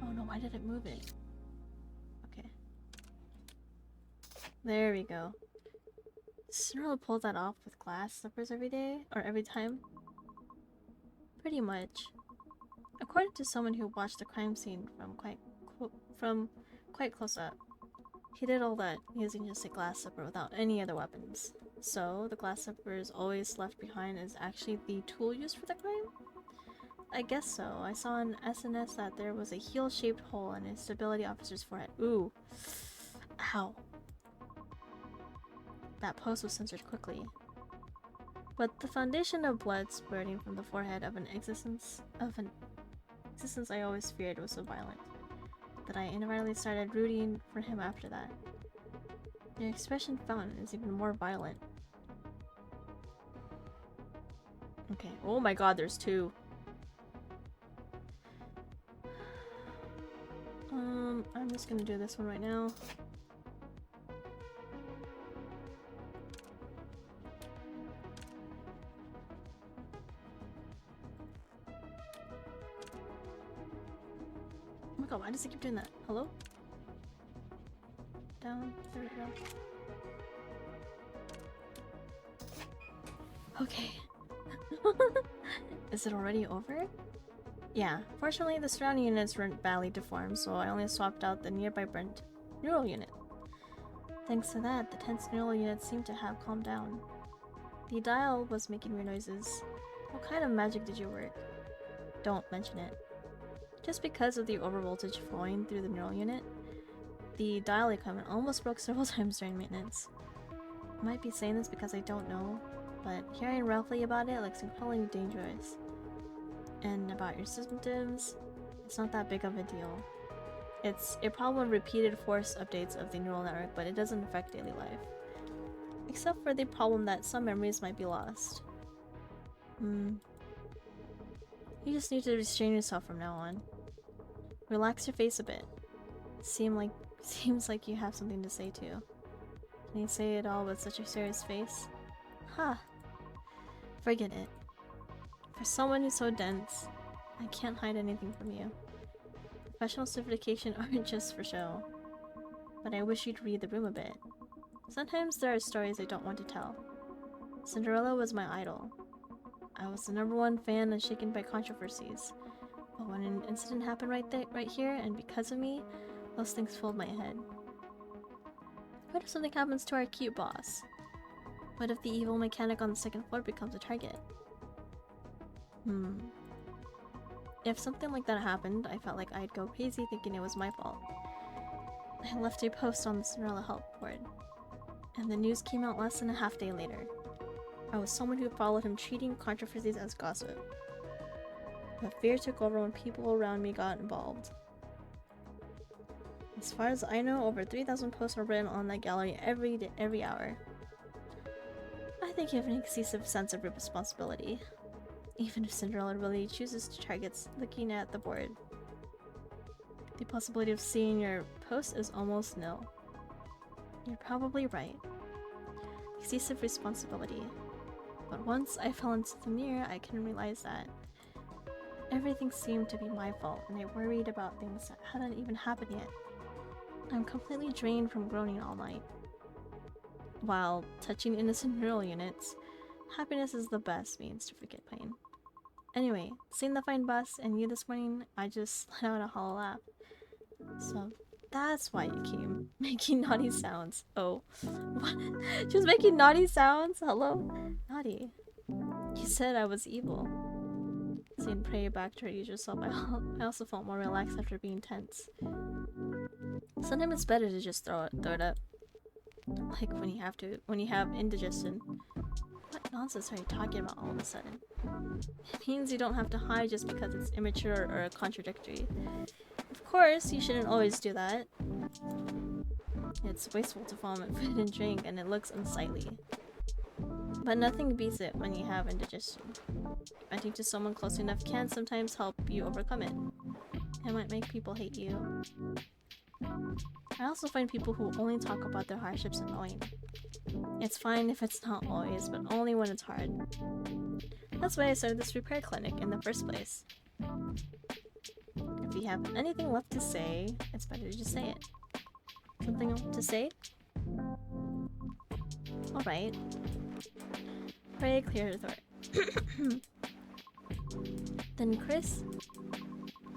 Oh no, why did it move it? Okay. There we go. Cinderella pulled that off with glass slippers every day? Or every time? Pretty much. According to someone who watched the crime scene from quite close up, he did all that using just a glass slipper without any other weapons. So, the glass slippers always left behind is actually the tool used for the crime? I guess so. I saw on SNS that there was a heel-shaped hole in his stability officer's forehead. Ooh. Ow. That post was censored quickly. But the foundation of blood spurting from the forehead of an existence I always feared was so violent that I inadvertently started rooting for him after that. Your expression fountain is even more violent. Okay. Oh my god, there's two. I'm just gonna do this one right now. Oh my god, why does it keep doing that? Hello? Down. There we go. Okay. Is it already over? Yeah. Fortunately, the surrounding units weren't badly deformed, so I only swapped out the nearby burnt neural unit. Thanks to that, the tense neural unit seemed to have calmed down. The dial was making weird noises. What kind of magic did you work? Don't mention it. Just because of the overvoltage flowing through the neural unit, the dial equipment almost broke several times during maintenance. I might be saying this because I don't know, but hearing roughly about it looks incredibly dangerous. And about your symptoms, it's not that big of a deal. It's a problem of repeated force updates of the neural network, but it doesn't affect daily life. Except for the problem that some memories might be lost. You just need to restrain yourself from now on. Relax your face a bit. Seems like you have something to say too. Can you say it all with such a serious face? Huh. Forget it. For someone who's so dense, I can't hide anything from you. Professional certification aren't just for show. But I wish you'd read the room a bit. Sometimes there are stories I don't want to tell. Cinderella was my idol. I was the #1 fan and shaken by controversies. But when an incident happened right here, and because of me, those things filled my head. What if something happens to our cute boss? What if the evil mechanic on the 2nd floor becomes a target? If something like that happened, I felt like I'd go crazy thinking it was my fault. I left a post on the Cinderella help board, and the news came out less than a half-day later. I was someone who followed him, treating controversies as gossip. But fear took over when people around me got involved. As far as I know, over 3,000 posts are written on that gallery every hour. I think you have an excessive sense of responsibility. Even if Cinderella really chooses to target looking at the board, the possibility of seeing your post is almost nil. You're probably right. Excessive responsibility. But once I fell into the mirror, I can realize that everything seemed to be my fault, and I worried about things that hadn't even happened yet. I'm completely drained from groaning all night. While touching innocent neural units, happiness is the best means to forget pain. Anyway, seeing the fine bus and you this morning, I just let out a hollow laugh. So that's why you came, making naughty sounds. Oh, what? She was making naughty sounds? Hello? Naughty. You said I was evil. Seeing prey back to her usual self, I also felt more relaxed after being tense. Sometimes it's better to just throw it up. Like when you have indigestion. What nonsense are you talking about all of a sudden? It means you don't have to hide just because it's immature or contradictory. Of course, you shouldn't always do that. It's wasteful to vomit food and drink, and it looks unsightly. But nothing beats it when you have indigestion. Venting to someone close enough can sometimes help you overcome it. It might make people hate you. I also find people who only talk about their hardships annoying. It's fine if it's not always, but only when it's hard. That's why I started this repair clinic in the first place. If you have anything left to say, it's better to just say it. Something to say? Alright. Pray clear the throat. Then Chris,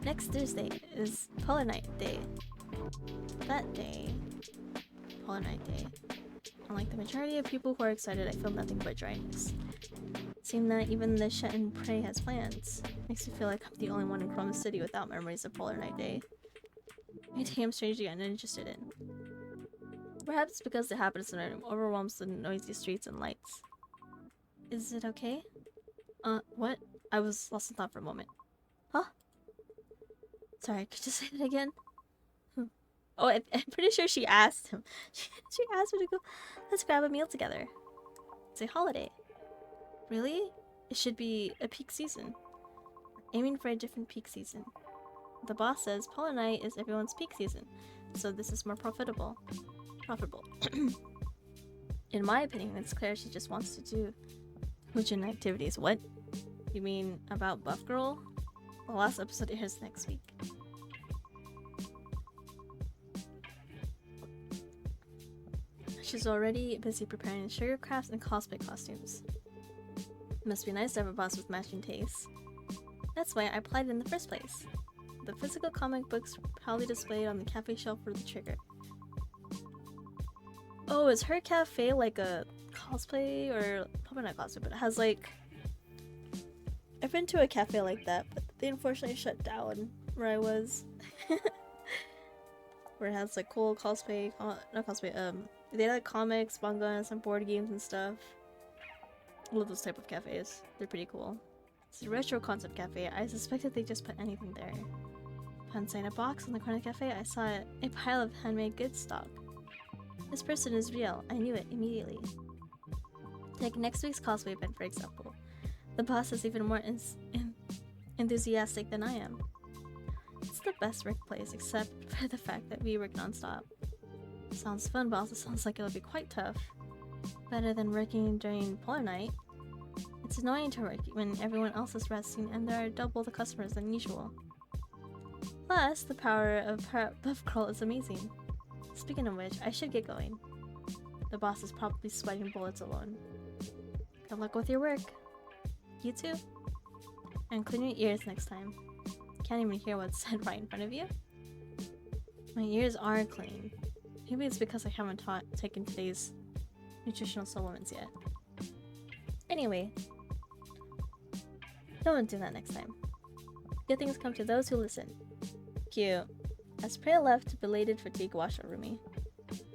next Thursday is Polar Night Day. That day, Polar Night Day. Unlike the majority of people who are excited, I feel nothing but dryness. Seeing that even the Shet and Prey has plans makes me feel like I'm the only one in Chrome City without memories of Polar Night Day. A day I'm strangely uninterested in. Perhaps because the happiness in it overwhelms the noisy streets and lights. Is it okay? What? I was lost in thought for a moment. Huh? Sorry, could you say that again? Oh, I'm pretty sure she asked him. She asked me to go, let's grab a meal together. It's a holiday. Really? It should be a peak season. Aiming for a different peak season. The boss says Polar Night is everyone's peak season, so this is more profitable. In my opinion, it's clear she just wants to do Hujin activities. What? You mean about Buff Girl? The last episode airs next week. She's already busy preparing sugar crafts and cosplay costumes. Must be nice to have a boss with matching tastes. That's why I applied in the first place. The physical comic books were proudly displayed on the cafe shelf for the trigger. Oh, is her cafe like a cosplay or probably not cosplay, but it has like, I've been to a cafe like that, but they unfortunately shut down where I was. Where it has like cool cosplay, not cosplay, they had like comics, manga, and some board games and stuff. I love those type of cafes. They're pretty cool. It's a retro concept cafe. I suspected they just put anything there. Inside a box in the corner of the cafe, I saw a pile of handmade goods stock. This person is real. I knew it immediately. Take next week's cosplay event, for example. The boss is even more enthusiastic than I am. It's the best workplace, except for the fact that we work non-stop. Sounds fun, but also sounds like it'll be quite tough. Better than working during Polar Night. It's annoying to work when everyone else is resting and there are double the customers than usual. Plus, the power of Buff Girl is amazing. Speaking of which, I should get going. The boss is probably sweating bullets alone. Good luck with your work. You too. And clean your ears next time. Can't even hear what's said right in front of you. My ears are clean. Maybe it's because I haven't taken today's nutritional supplements yet. Anyway, don't do that next time. Good things come to those who listen. Cute. As Prey left, belated fatigue washed over me.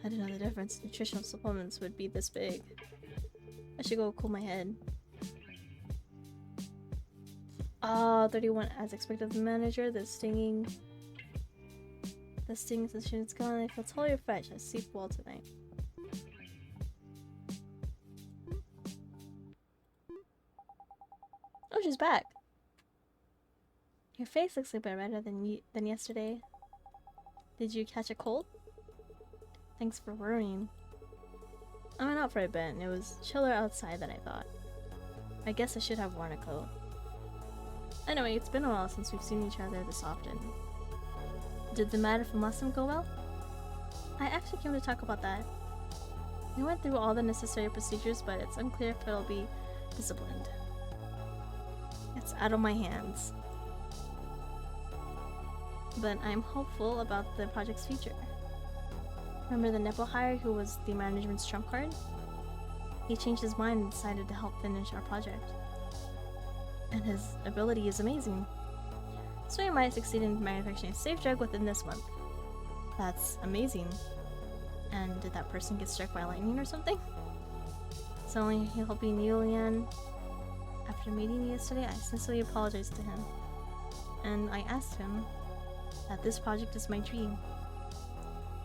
I didn't know the difference nutritional supplements would be this big. I should go cool my head. Ah, 31 as expected. The manager, the stinging sensation is gone. I feel totally refreshed. I sleep well tonight. Oh, she's back. Your face looks a bit redder than yesterday. Did you catch a cold? Thanks for worrying. I went out for a bit and it was chiller outside than I thought. I guess I should have worn a coat. Anyway, it's been a while since we've seen each other this often. Did the matter from last time go well? I actually came to talk about that. We went through all the necessary procedures, but it's unclear if it'll be disciplined. It's out of my hands. But I'm hopeful about the project's future. Remember the Nepo hire who was the management's trump card? He changed his mind and decided to help finish our project. And his ability is amazing. So he might succeed in manufacturing a safe drug within this month. That's amazing. And did that person get struck by lightning or something? only helping you, Leanne. After meeting you yesterday, I sincerely apologized to him. And I asked him that this project is my dream.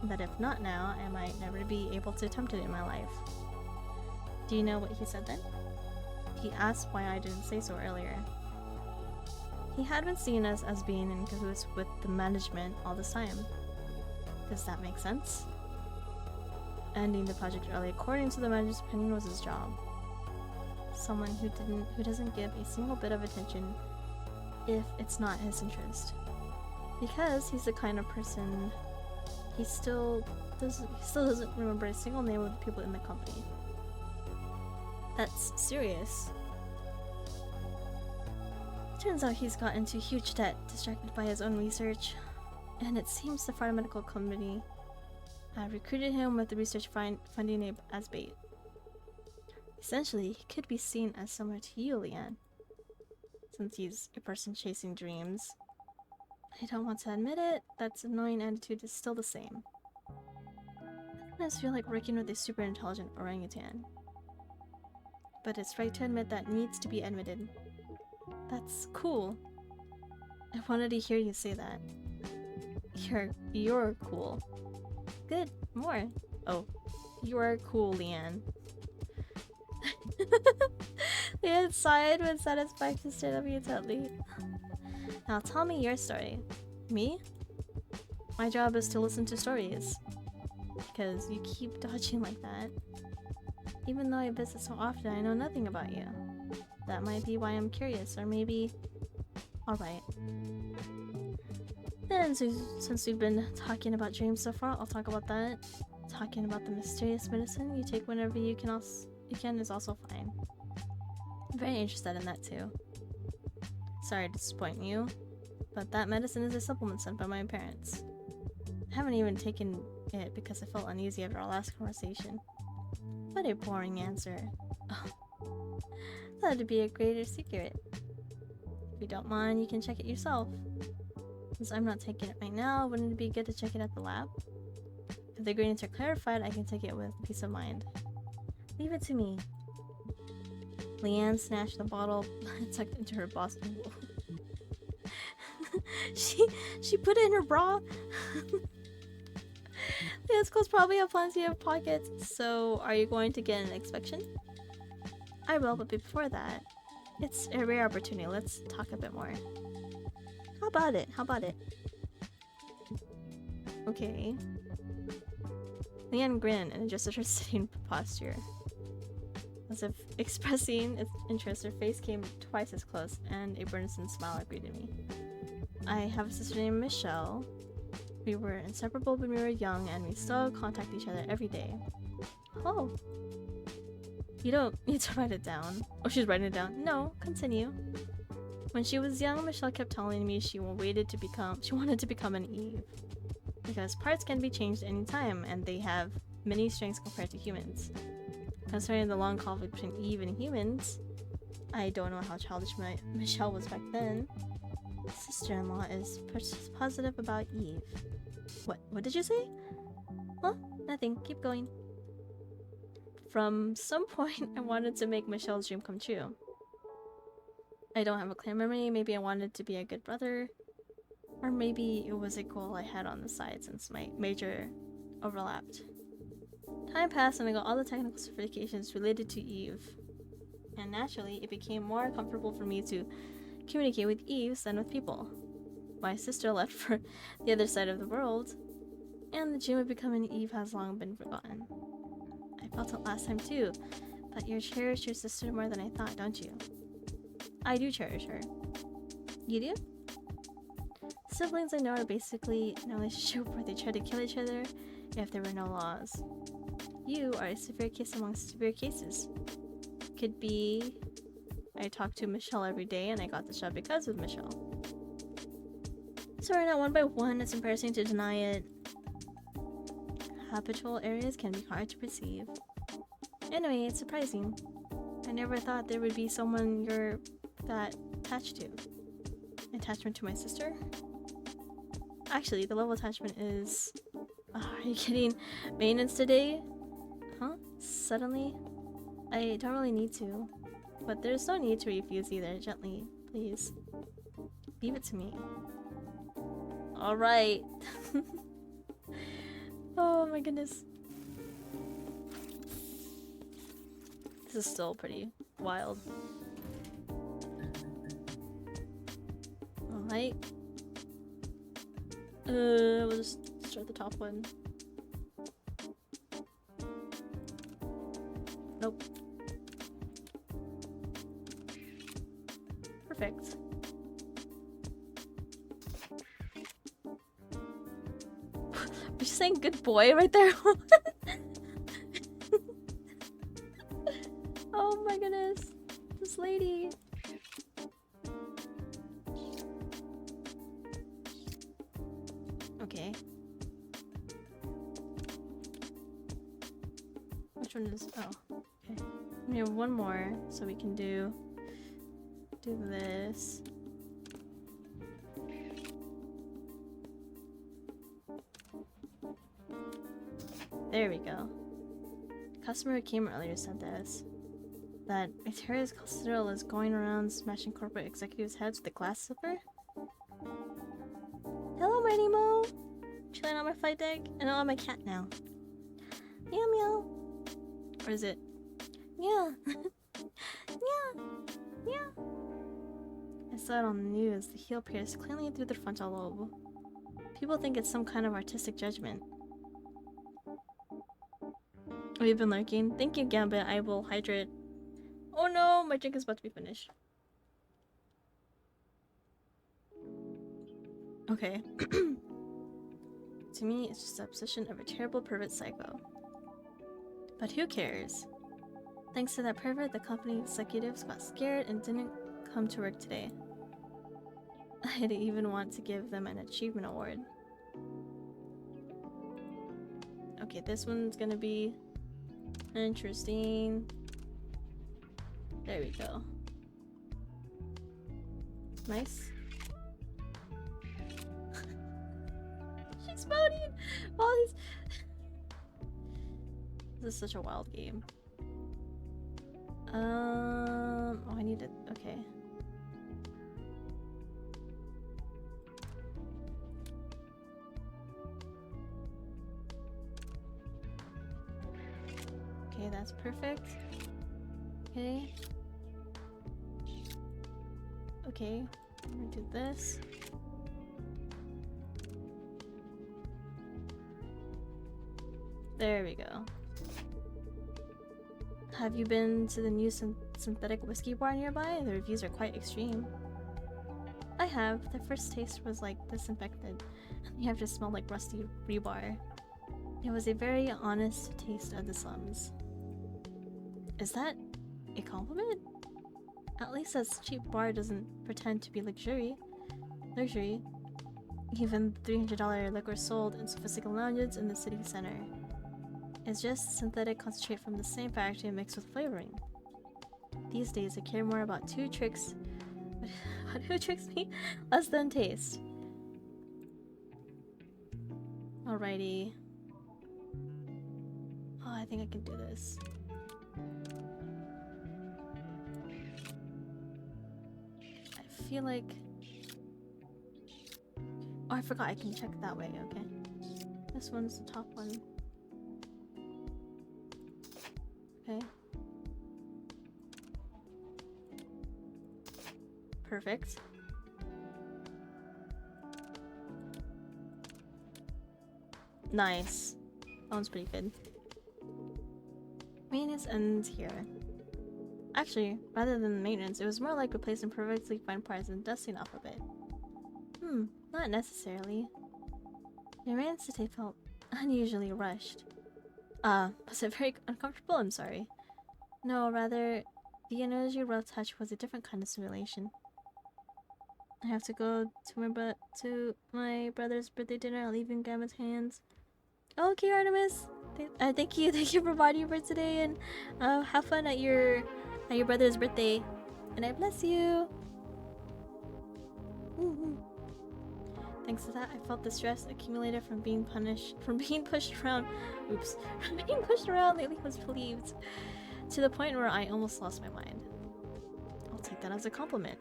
And that if not now, I might never be able to attempt it in my life. Do you know what he said then? He asked why I didn't say so earlier. He had been seeing us as being in cahoots with the management all this time. Does that make sense? Ending the project early according to the manager's opinion was his job. Someone who doesn't give a single bit of attention if it's not his interest. Because he's the kind of person he still doesn't remember a single name of the people in the company. That's serious. Turns out he's got into huge debt, distracted by his own research, and it seems the pharma medical company recruited him with the research funding as bait. Essentially, he could be seen as similar to you, Leanne, since he's a person chasing dreams. I don't want to admit it, that annoying attitude is still the same. I sometimes feel like working with a super intelligent orangutan. But it's right to admit that needs to be admitted. That's cool. I wanted to hear you say that. You're cool. Good, more. Oh, you're cool, Leanne. Leanne sighed when satisfaction stared at me intently. Now tell me your story. Me? My job is to listen to stories. Because you keep dodging like that. Even though I visit so often, I know nothing about you. That might be why I'm curious, or maybe... Alright. Then, since we've been talking about dreams so far, I'll talk about that. Talking about the mysterious medicine you take whenever you can is also fine. I'm very interested in that too. Sorry to disappoint you, but that medicine is a supplement sent by my parents. I haven't even taken it because I felt uneasy after our last conversation. What a boring answer. Oh, that'd be a greater secret. If you don't mind, you can check it yourself. Since I'm not taking it right now, wouldn't it be good to check it at the lab? If the ingredients are clarified, I can take it with peace of mind. Leave it to me. Leanne snatched the bottle and tucked it into her boss envelope. she put it in her bra. Leanne's clothes probably have plenty of pockets, so are you going to get an inspection? I will, but before that, it's a rare opportunity. Let's talk a bit more. How about it? Okay. Leanne grinned and adjusted her sitting posture. As if expressing its interest, her face came twice as close, and a Bernison smile greeted me. I have a sister named Michelle. We were inseparable when we were young, and we still contact each other every day. Oh. You don't need to write it down. Oh, she's writing it down. No, continue. When she was young, Michelle kept telling me she wanted to become an Eve. Because parts can be changed anytime, and they have many strengths compared to humans. Concerning the long conflict between Eve and humans, I don't know how childish Michelle was back then. Sister-in-law is positive about Eve. What did you say? Huh? Nothing. Keep going. From some point, I wanted to make Michelle's dream come true. I don't have a clear memory. Maybe I wanted to be a good brother. Or maybe it was a goal I had on the side since my major overlapped. Time passed and I got all the technical certifications related to Eve. And naturally, it became more comfortable for me to communicate with Eves than with people. My sister left for the other side of the world, and the dream of becoming Eve has long been forgotten. I felt it last time too, but you cherish your sister more than I thought, don't you? I do cherish her. You do? Siblings I know are basically in a relationship where they try to kill each other if there were no laws. You are a severe case amongst severe cases. Could be I talk to Michelle every day and I got this job because of Michelle. Sorry, not one by one, it's embarrassing to deny it. Habitual areas can be hard to perceive. Anyway, it's surprising. I never thought there would be someone you're that attached to. Attachment to my sister? Actually, the level of attachment is... are you getting maintenance today? Huh? Suddenly? I don't really need to. But there's no need to refuse either. Gently, please. Leave it to me. Alright. Oh my goodness. This is still pretty wild. Alright. We'll just start the top one. Nope. Perfect. Are you saying good boy right there? Oh my goodness. This lady. Okay. Which one is... oh. Okay. We have one more, so we can do this. There we go. Customer who came earlier said this. That Victoria's Cyril is going around smashing corporate executives' heads with a glass slipper? Hello, Mighty Mo! Chilling on my flight deck? And I'm a cat now. Meow meow. Or is it? Yeah. Yeah. Yeah. I saw it on the news. The heel pierced cleanly through the frontal lobe. People think it's some kind of artistic judgment. We've been lurking. Thank you, Gambit. I will hydrate. Oh no, my drink is about to be finished. Okay. To me, it's just the obsession of a terrible pervert psycho. But who cares? Thanks to that pervert, the company executives got scared and didn't come to work today. I didn't even want to give them an achievement award. Okay, this one's gonna be interesting. There we go. Nice. She's moaning! All these... This is such a wild game. Oh, I need it. Okay. Okay, that's perfect. Okay. Okay, I'm gonna do this. There we go. Have you been to the new synthetic whiskey bar nearby? The reviews are quite extreme. I have. The first taste was like disinfected. You have to smell like rusty rebar. It was a very honest taste of the slums. Is that a compliment? At least this cheap bar doesn't pretend to be luxury. Even $300 liquor sold in sophisticated lounges in the city center. It's just synthetic concentrate from the same factory mixed with flavoring. These days I care more about two tricks. But who tricks me? Less than taste. Alrighty. Oh, I think I can do this. I feel like... Oh, I forgot I can check that way, okay. This one's the top one. Okay. Perfect. Nice. That one's pretty good. Maintenance ends here. Actually, rather than maintenance, it was more like replacing perfectly fine parts and dusting off a bit. Not necessarily. Your man's today felt unusually rushed. Was it very uncomfortable? I'm sorry. No, rather, the unusual rough touch was a different kind of simulation. I have to go to my brother's birthday dinner. I'll leave you in Gamma's hands. Okay, Artemis. Thank you for body for today, and have fun at your brother's birthday. And I bless you. Thanks to that, I felt the stress accumulated from being pushed around. Oops, from being pushed around lately was relieved. To the point where I almost lost my mind. I'll take that as a compliment.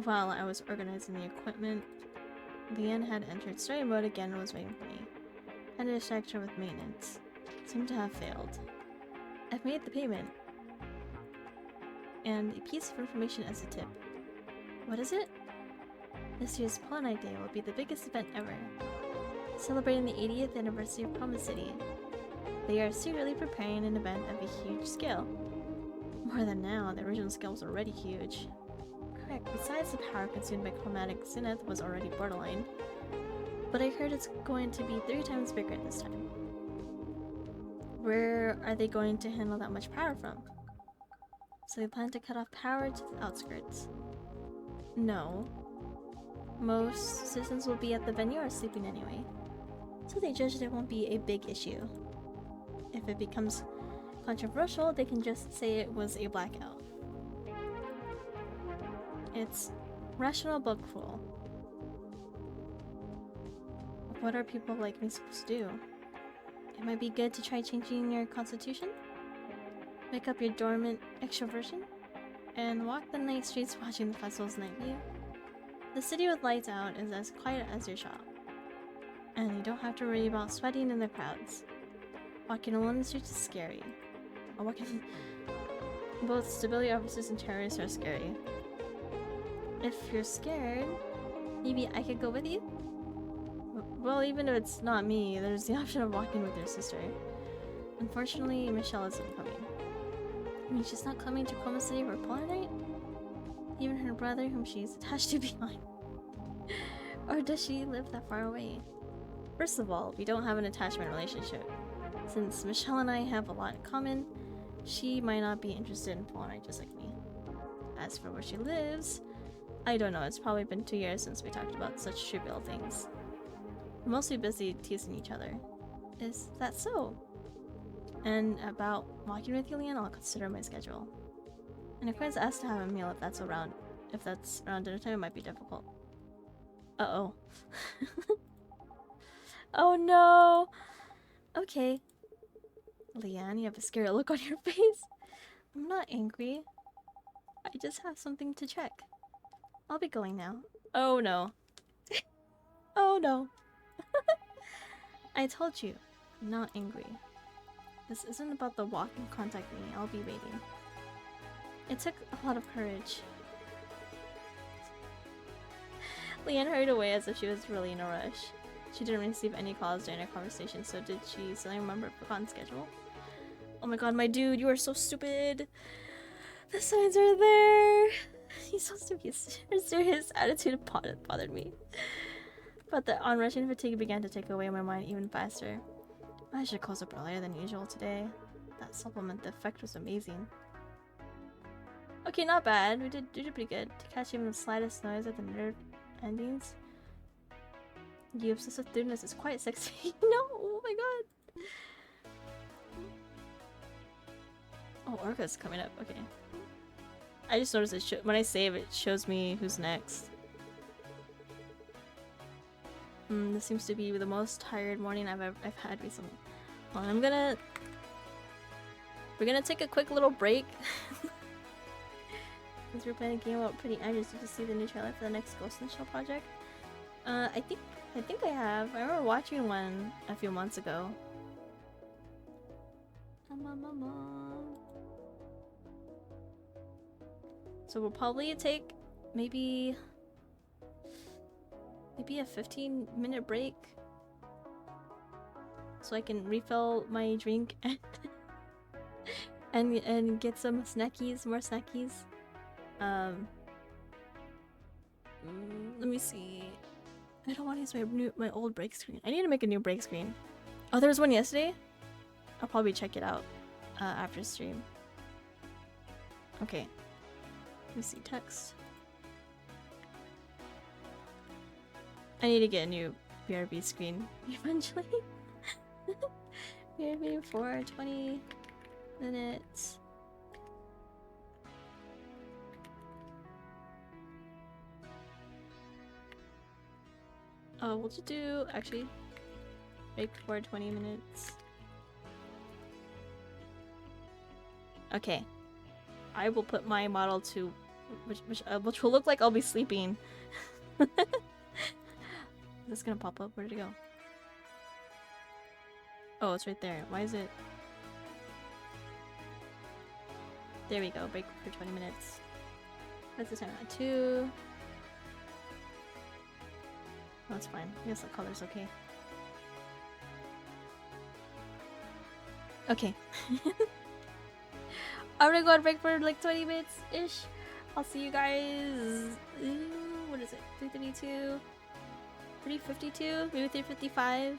While I was organizing the equipment, Leanne had entered story mode again and was waiting for me. I had to distract her with maintenance. Seemed to have failed. I've made the payment. And a piece of information as a tip. What is it? This year's Pawn Night Day will be the biggest event ever. Celebrating the 80th anniversary of Promise City. They are secretly preparing an event of a huge scale. More than now, the original scale was already huge. Correct, besides the power consumed by chromatic zenith was already borderline. But I heard it's going to be 3 times bigger this time. Where are they going to handle that much power from? So they plan to cut off power to the outskirts. No. Most citizens will be at the venue or sleeping anyway. So they judge there won't be a big issue. If it becomes controversial, they can just say it was a blackout. It's rational but cruel. What are people like me supposed to do? It might be good to try changing your constitution? Wake up your dormant extroversion? And walk the night streets watching the festival's night view? The city with lights out is as quiet as your shop. And you don't have to worry about sweating in the crowds. Walking alone in the streets is scary. Both stability officers and terrorists are scary. If you're scared, maybe I could go with you? Well, even if it's not me, there's the option of walking with your sister. Unfortunately, Michelle isn't coming. I mean, she's not coming to Chroma City for Polar Night? Even her brother, whom she's attached to, behind. Or does she live that far away? First of all, we don't have an attachment relationship. Since Michelle and I have a lot in common, she might not be interested in Polar Night just like me. As for where she lives, I don't know, it's probably been 2 years since we talked about such trivial things. We're mostly busy teasing each other. Is that so? And about walking with you, Leanne, I'll consider my schedule. And if friends ask to have a meal if that's around dinner time, it might be difficult. Uh-oh. Oh no! Okay. Leanne, you have a scary look on your face. I'm not angry. I just have something to check. I'll be going now. Oh no. Oh no. I told you, I'm not angry. This isn't about the walk and contacting me. I'll be waiting. It took a lot of courage. Leanne hurried away as if she was really in a rush. She didn't receive any calls during our conversation, so did she suddenly remember a forgotten schedule? Oh my god, my dude, you are so stupid! The signs are there! He's so stupid. His attitude bothered me. But the onrushing fatigue began to take away my mind even faster. I should close up earlier than usual today. That supplement, the effect was amazing. Okay, not bad. We did pretty good. To catch even the slightest noise at the nerve endings. The obsessive dudeness is quite sexy. No! Oh my god! Oh, Orca's coming up. Okay. I just noticed when I save, it shows me who's next. This seems to be the most tired morning I've had recently. Hold on, we're gonna take a quick little break. Since we're playing a game about pretty anxious to see the new trailer for the next Ghost in the Shell project. I think I have. I remember watching one a few months ago. So we'll probably take maybe a 15-minute break so I can refill my drink and get some snackies, more snackies. Let me see. I don't want to use my old break screen. I need to make a new break screen. Oh, there was one yesterday? I'll probably check it out after stream. Okay. Let me see, text. I need to get a new BRB screen eventually. BRB for 20 minutes. Oh, we'll just do, actually, break for 20 minutes. Okay. I will put my model to which will look like I'll be sleeping. Is this gonna pop up? Where did it go? Oh, it's right there. Why is it? There we go. Break for 20 minutes. What's the time at 2? That's fine. I guess the color's okay. Okay. I'm gonna go on break for like 20 minutes-ish. I'll see you guys... Ooh, what is it? 3:32? 3:52? Maybe 3:55?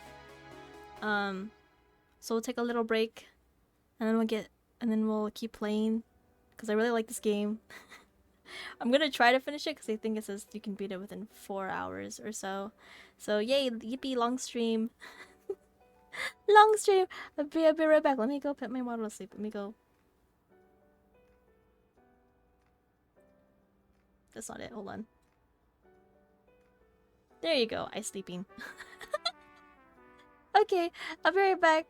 So we'll take a little break. And then we'll keep playing. Because I really like this game. I'm gonna try to finish it because I think it says you can beat it within 4 hours or so. So yay, yippee, long stream. Long stream! I'll be right back. Let me go put my model to sleep. Let me go. That's not it. Hold on. There you go. I'm sleeping. Okay, I'll be right back.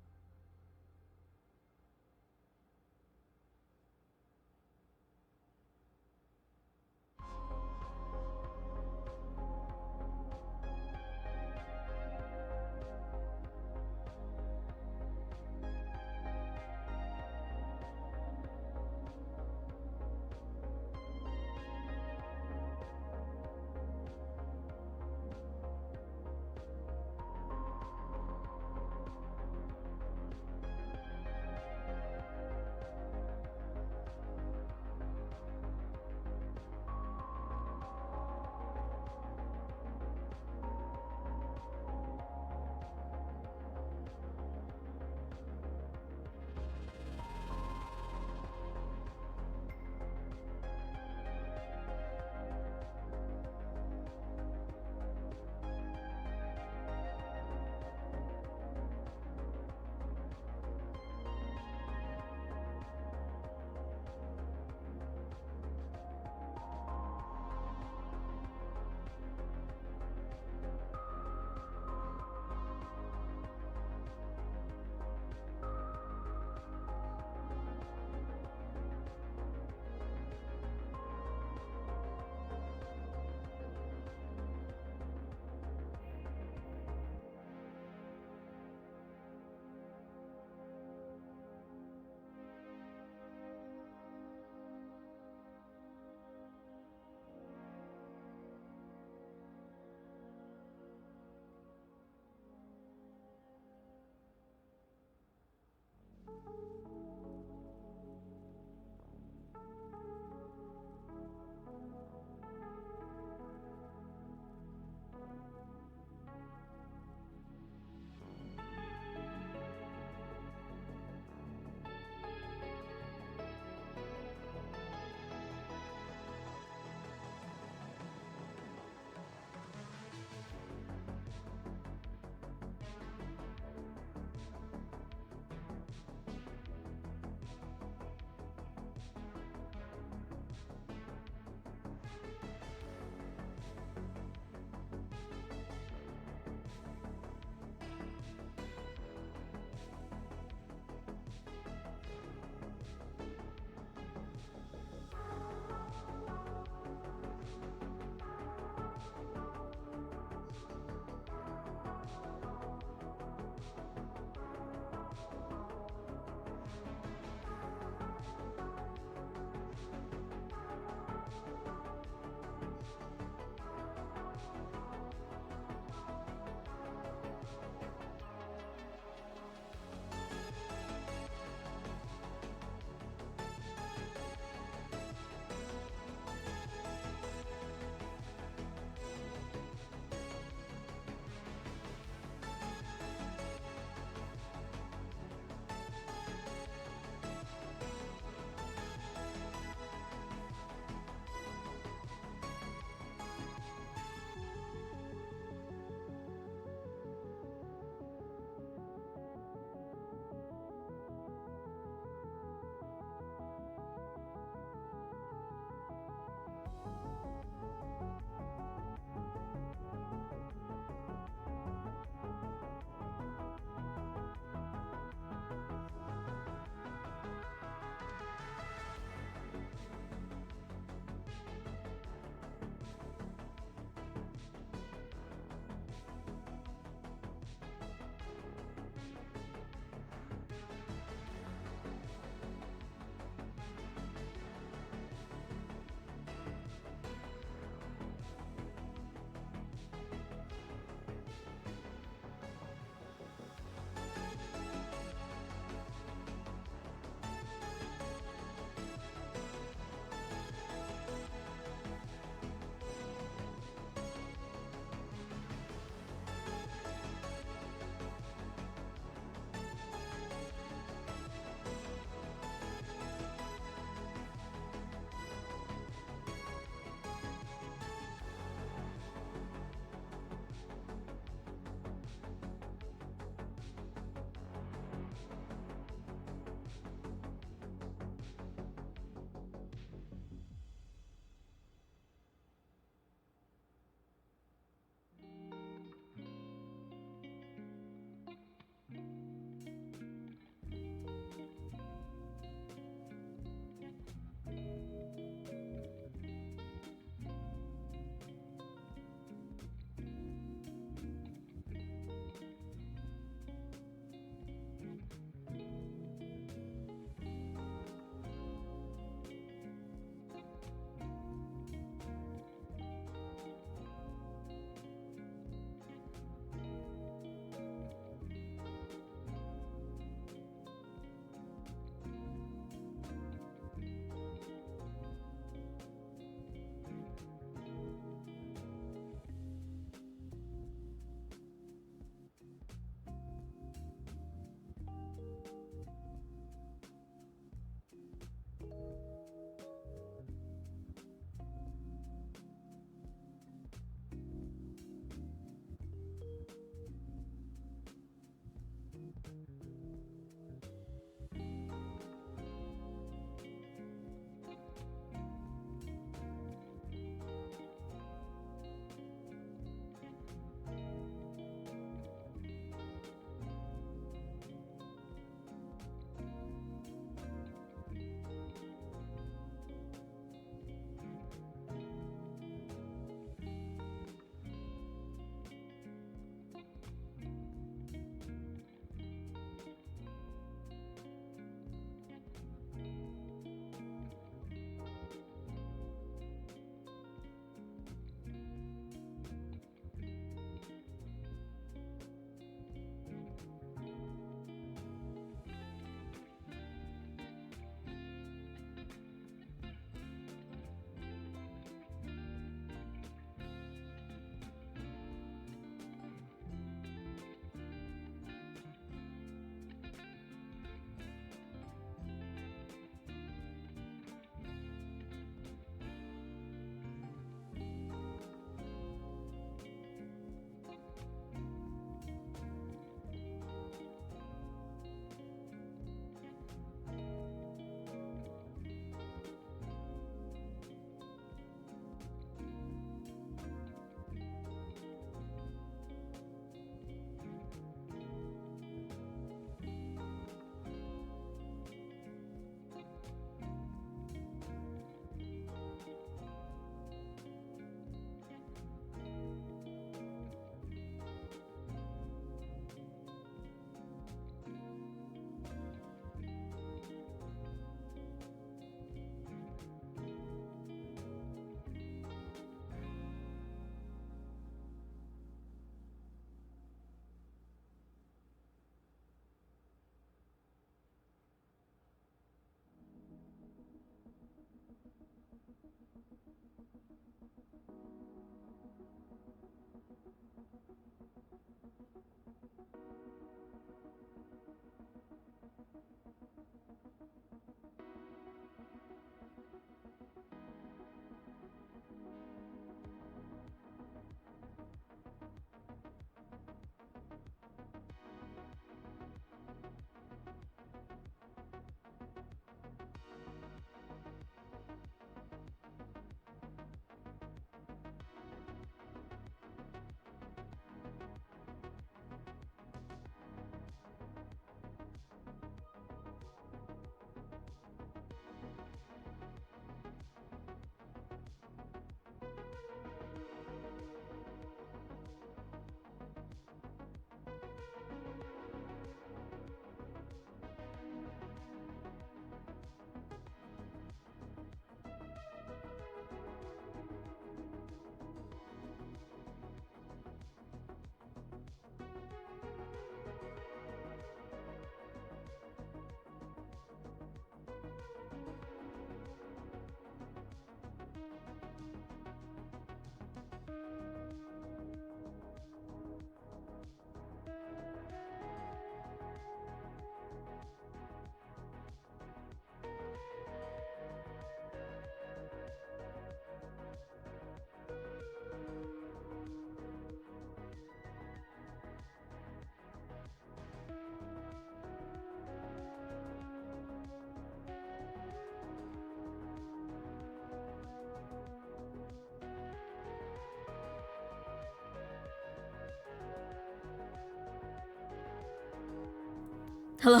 Hello?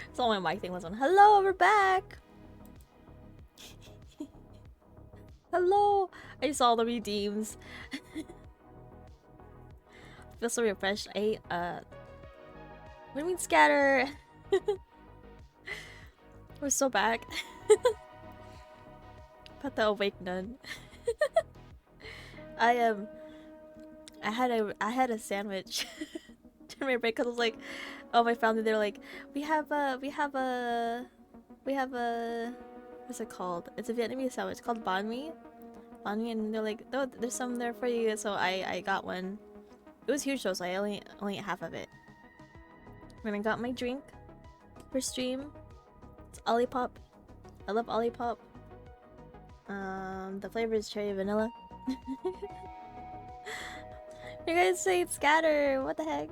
It's all my mic thing was on. Hello, we're back! Hello! I saw all the redeems. I feel so refreshed. What do you mean scatter? We're so back. Put the awake nun. I had a sandwich during my break because I was like, oh, my family, they're like, we have a what's it called? It's a Vietnamese sandwich called banh mi, and they're like, oh, there's some there for you. So I got one. It was huge though, so I only ate half of it. And I got my drink for stream. It's Olipop. I love Olipop. The flavor is cherry vanilla. You guys say it's scatter. What the heck?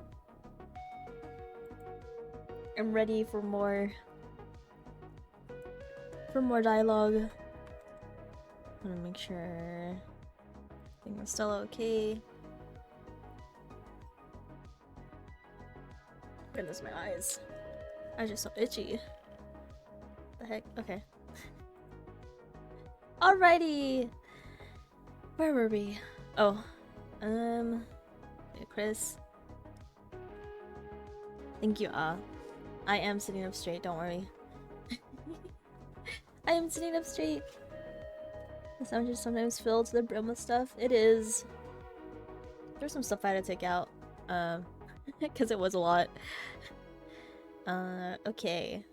I'm ready for more dialogue. I want to make sure everything is still okay. Goodness, my eyes are just so itchy. The heck? Okay. Alrighty. Where were we? Oh, Chris. Thank you. I am sitting up straight. Don't worry. I am sitting up straight. The sound is sometimes filled to the brim with stuff. It is. There's some stuff I had to take out. Because it was a lot. Okay.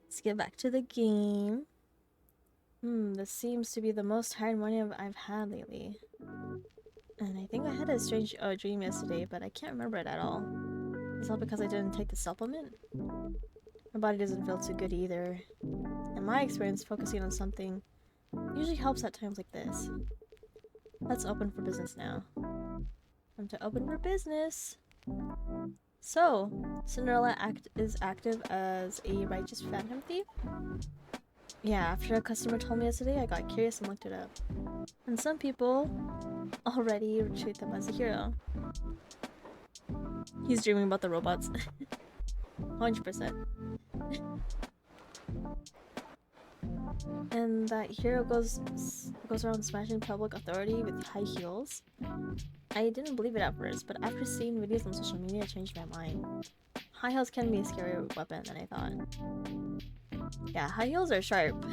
Let's get back to the game. This seems to be the most tired morning I've had lately. And I think I had a strange dream yesterday, but I can't remember it at all. Is that because I didn't take the supplement? My body doesn't feel too good either. In my experience, focusing on something usually helps at times like this. Let's open for business now. Time to open for business. So, Cinderella is active as a righteous phantom thief? Yeah, after a customer told me yesterday, I got curious and looked it up. And some people already treat them as a hero. He's dreaming about the robots. 100%. And that hero goes around smashing public authority with high heels. I didn't believe it at first, but after seeing videos on social media, I changed my mind. High heels can be a scarier weapon than I thought. Yeah, high heels are sharp.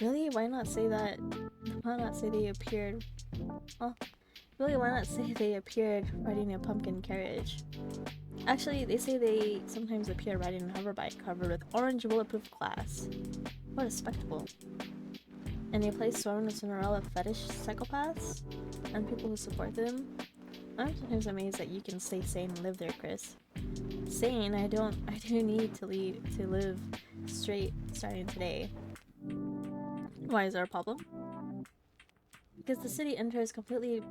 Really? Why not say that? Why not say they appeared? Oh, really? Why not say they appeared riding a pumpkin carriage? Actually, they say they sometimes appear riding a hoverbike covered with orange bulletproof glass. What a spectacle. And they play Storm and Cinderella fetish psychopaths and people who support them. I'm sometimes amazed that you can stay sane and live there, Chris. Sane? I do need to live straight starting today. Why is there a problem? Because the city enters completely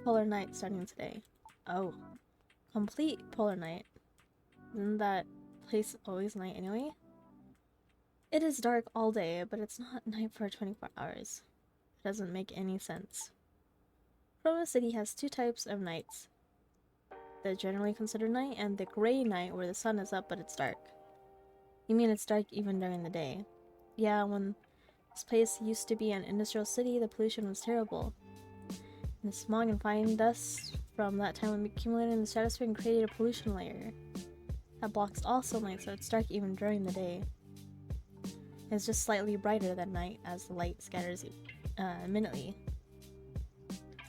polar night starting today. Oh. Complete polar night. Isn't that place always night anyway? It is dark all day, but it's not night for 24 hours. It doesn't make any sense. Chroma City has two types of nights. The generally considered night and the gray night where the sun is up but it's dark. You mean it's dark even during the day? Yeah, when this place used to be an industrial city, the pollution was terrible. And the smog and fine dust from that time accumulated in the stratosphere and created a pollution layer that blocks all sunlight, so it's dark even during the day. It's just slightly brighter than night as the light scatters minutely.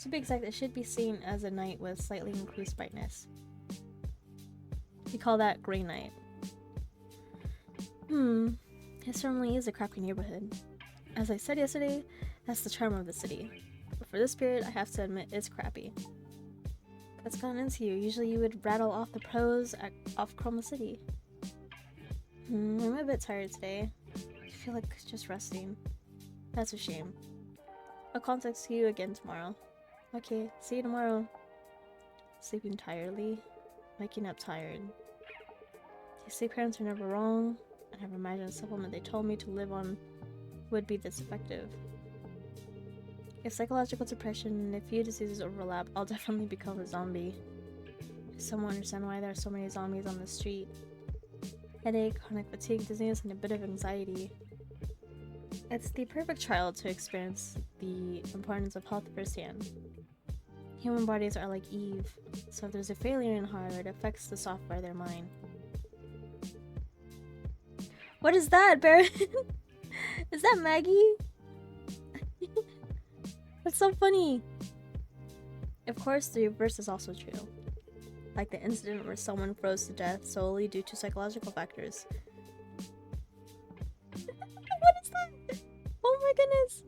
To be exact, it should be seen as a night with slightly increased brightness. We call that gray night. It certainly is a crappy neighborhood. As I said yesterday, that's the charm of the city. But for this period, I have to admit it's crappy. What's gotten into you? Usually you would rattle off the pros of Chroma City. I'm a bit tired today. I feel like just resting. That's a shame. I'll contact you again tomorrow. Okay, see you tomorrow. Sleeping tiredly, waking up tired. They say parents are never wrong. I never imagined a supplement they told me to live on would be this effective. If psychological depression and a few diseases overlap, I'll definitely become a zombie. Some won't understand why there are so many zombies on the street. Headache, chronic fatigue, dizziness, and a bit of anxiety. It's the perfect trial to experience the importance of health firsthand. Human bodies are like Eve, so if there's a failure in hardware, it affects the software of their mind. What is that, Baron? Is that Maggie? That's so funny. Of course, the reverse is also true. Like the incident where someone froze to death solely due to psychological factors. What is that? Oh my goodness!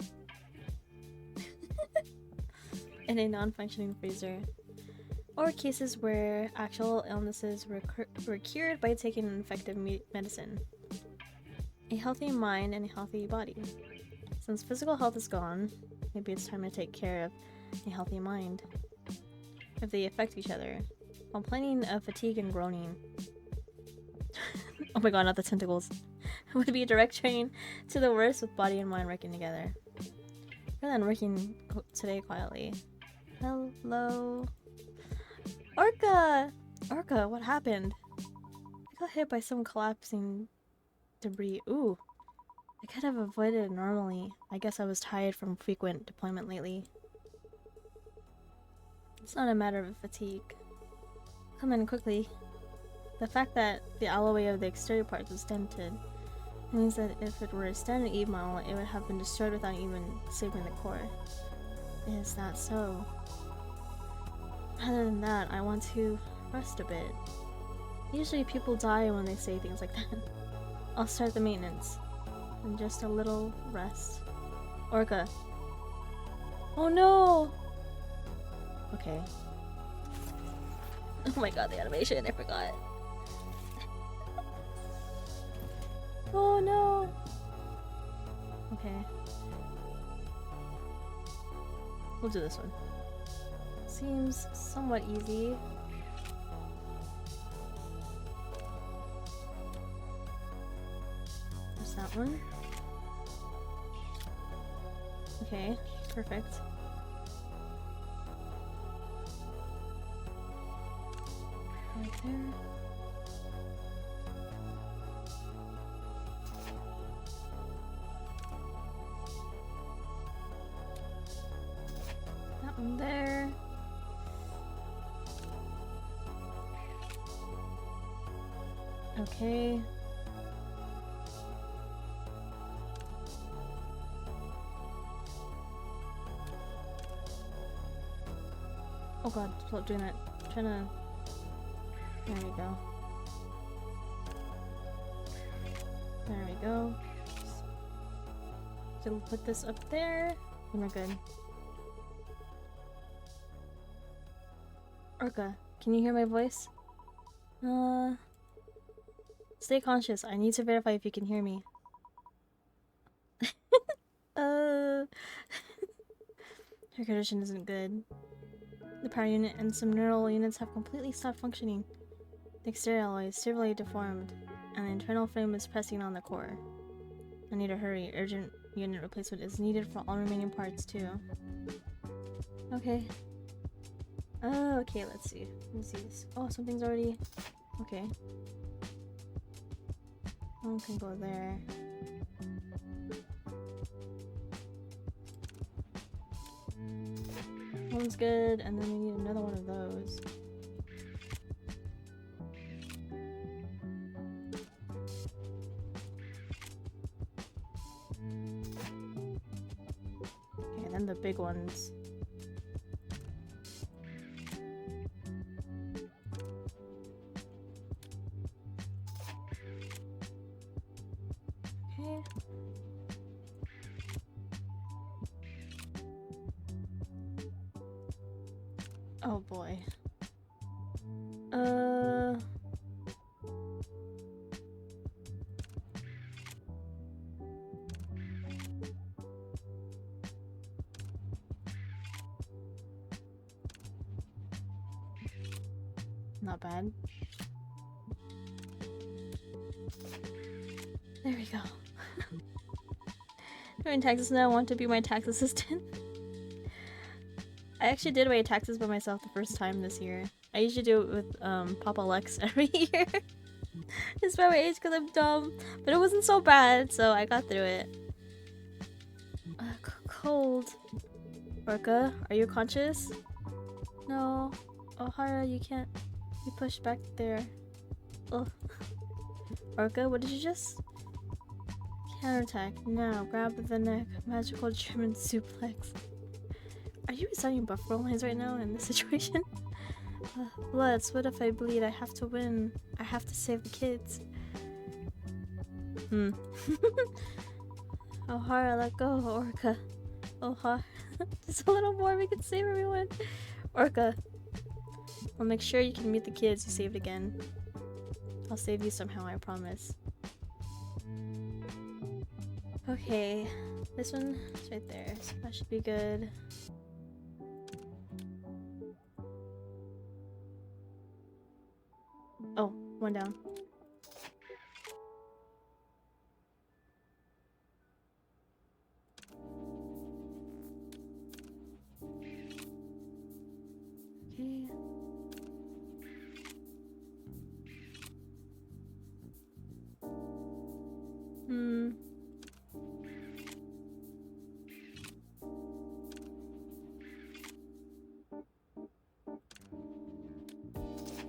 In a non-functioning freezer. Or cases where actual illnesses were cured by taking an effective medicine. A healthy mind and a healthy body. Since physical health is gone, maybe it's time to take care of a healthy mind. If they affect each other. Complaining of fatigue and groaning. Oh my god, not the tentacles. Would be a direct train to the worst with body and mind working together. Rather than working today quietly. Hello. Orca! Orca, what happened? I got hit by some collapsing debris. Ooh. I could have avoided it normally. I guess I was tired from frequent deployment lately. It's not a matter of fatigue. Come in quickly. The fact that the alloy of the exterior parts was dented means that if it were a standard Eve model, it would have been destroyed without even saving the core. Is that so? Other than that, I want to rest a bit. Usually people die when they say things like that. I'll start the maintenance. And just a little rest. Orca. Oh no! Okay. Oh my god, the animation, I forgot. Oh no! Okay. We'll do this one. Seems somewhat easy. There's that one. Okay, perfect. Right there. That one there. Okay. Oh god, stop doing that. I'm trying to... There we go. There we go. So we'll put this up there, and we're good. Orca, can you hear my voice? Stay conscious. I need to verify if you can hear me. Her condition isn't good. The power unit and some neural units have completely stopped functioning. The exterior alloy is severely deformed, and the internal frame is pressing on the core. I need to hurry. Urgent unit replacement is needed for all remaining parts, too. Okay. Okay, let's see. Let's see this. Oh, something's already... Okay. One can go there. One's good, and then we need another one of those. Okay, and then the big ones. Okay. Oh boy. Not bad. There we go. Doing taxes now. I want to be my tax assistant. I actually did my taxes by myself the first time this year. I usually do it with Papa Lex every year. It's my age because I'm dumb, but it wasn't so bad, so I got through it. Cold. Orca, are you conscious? No. Ohara, you can't be pushed back there. Ugh. Orca, what did you just? Counterattack. Now, grab the neck. Magical German suplex. Are you reciting buffalo lines right now in this situation? Let's. What if I bleed? I have to win. I have to save the kids. Ohara, let go, Orca. Ohara. Just a little more, we can save everyone. Orca. I'll make sure you can meet the kids you saved again. I'll save you somehow, I promise. Okay. This one is right there, so that should be good. Oh, one down. Okay.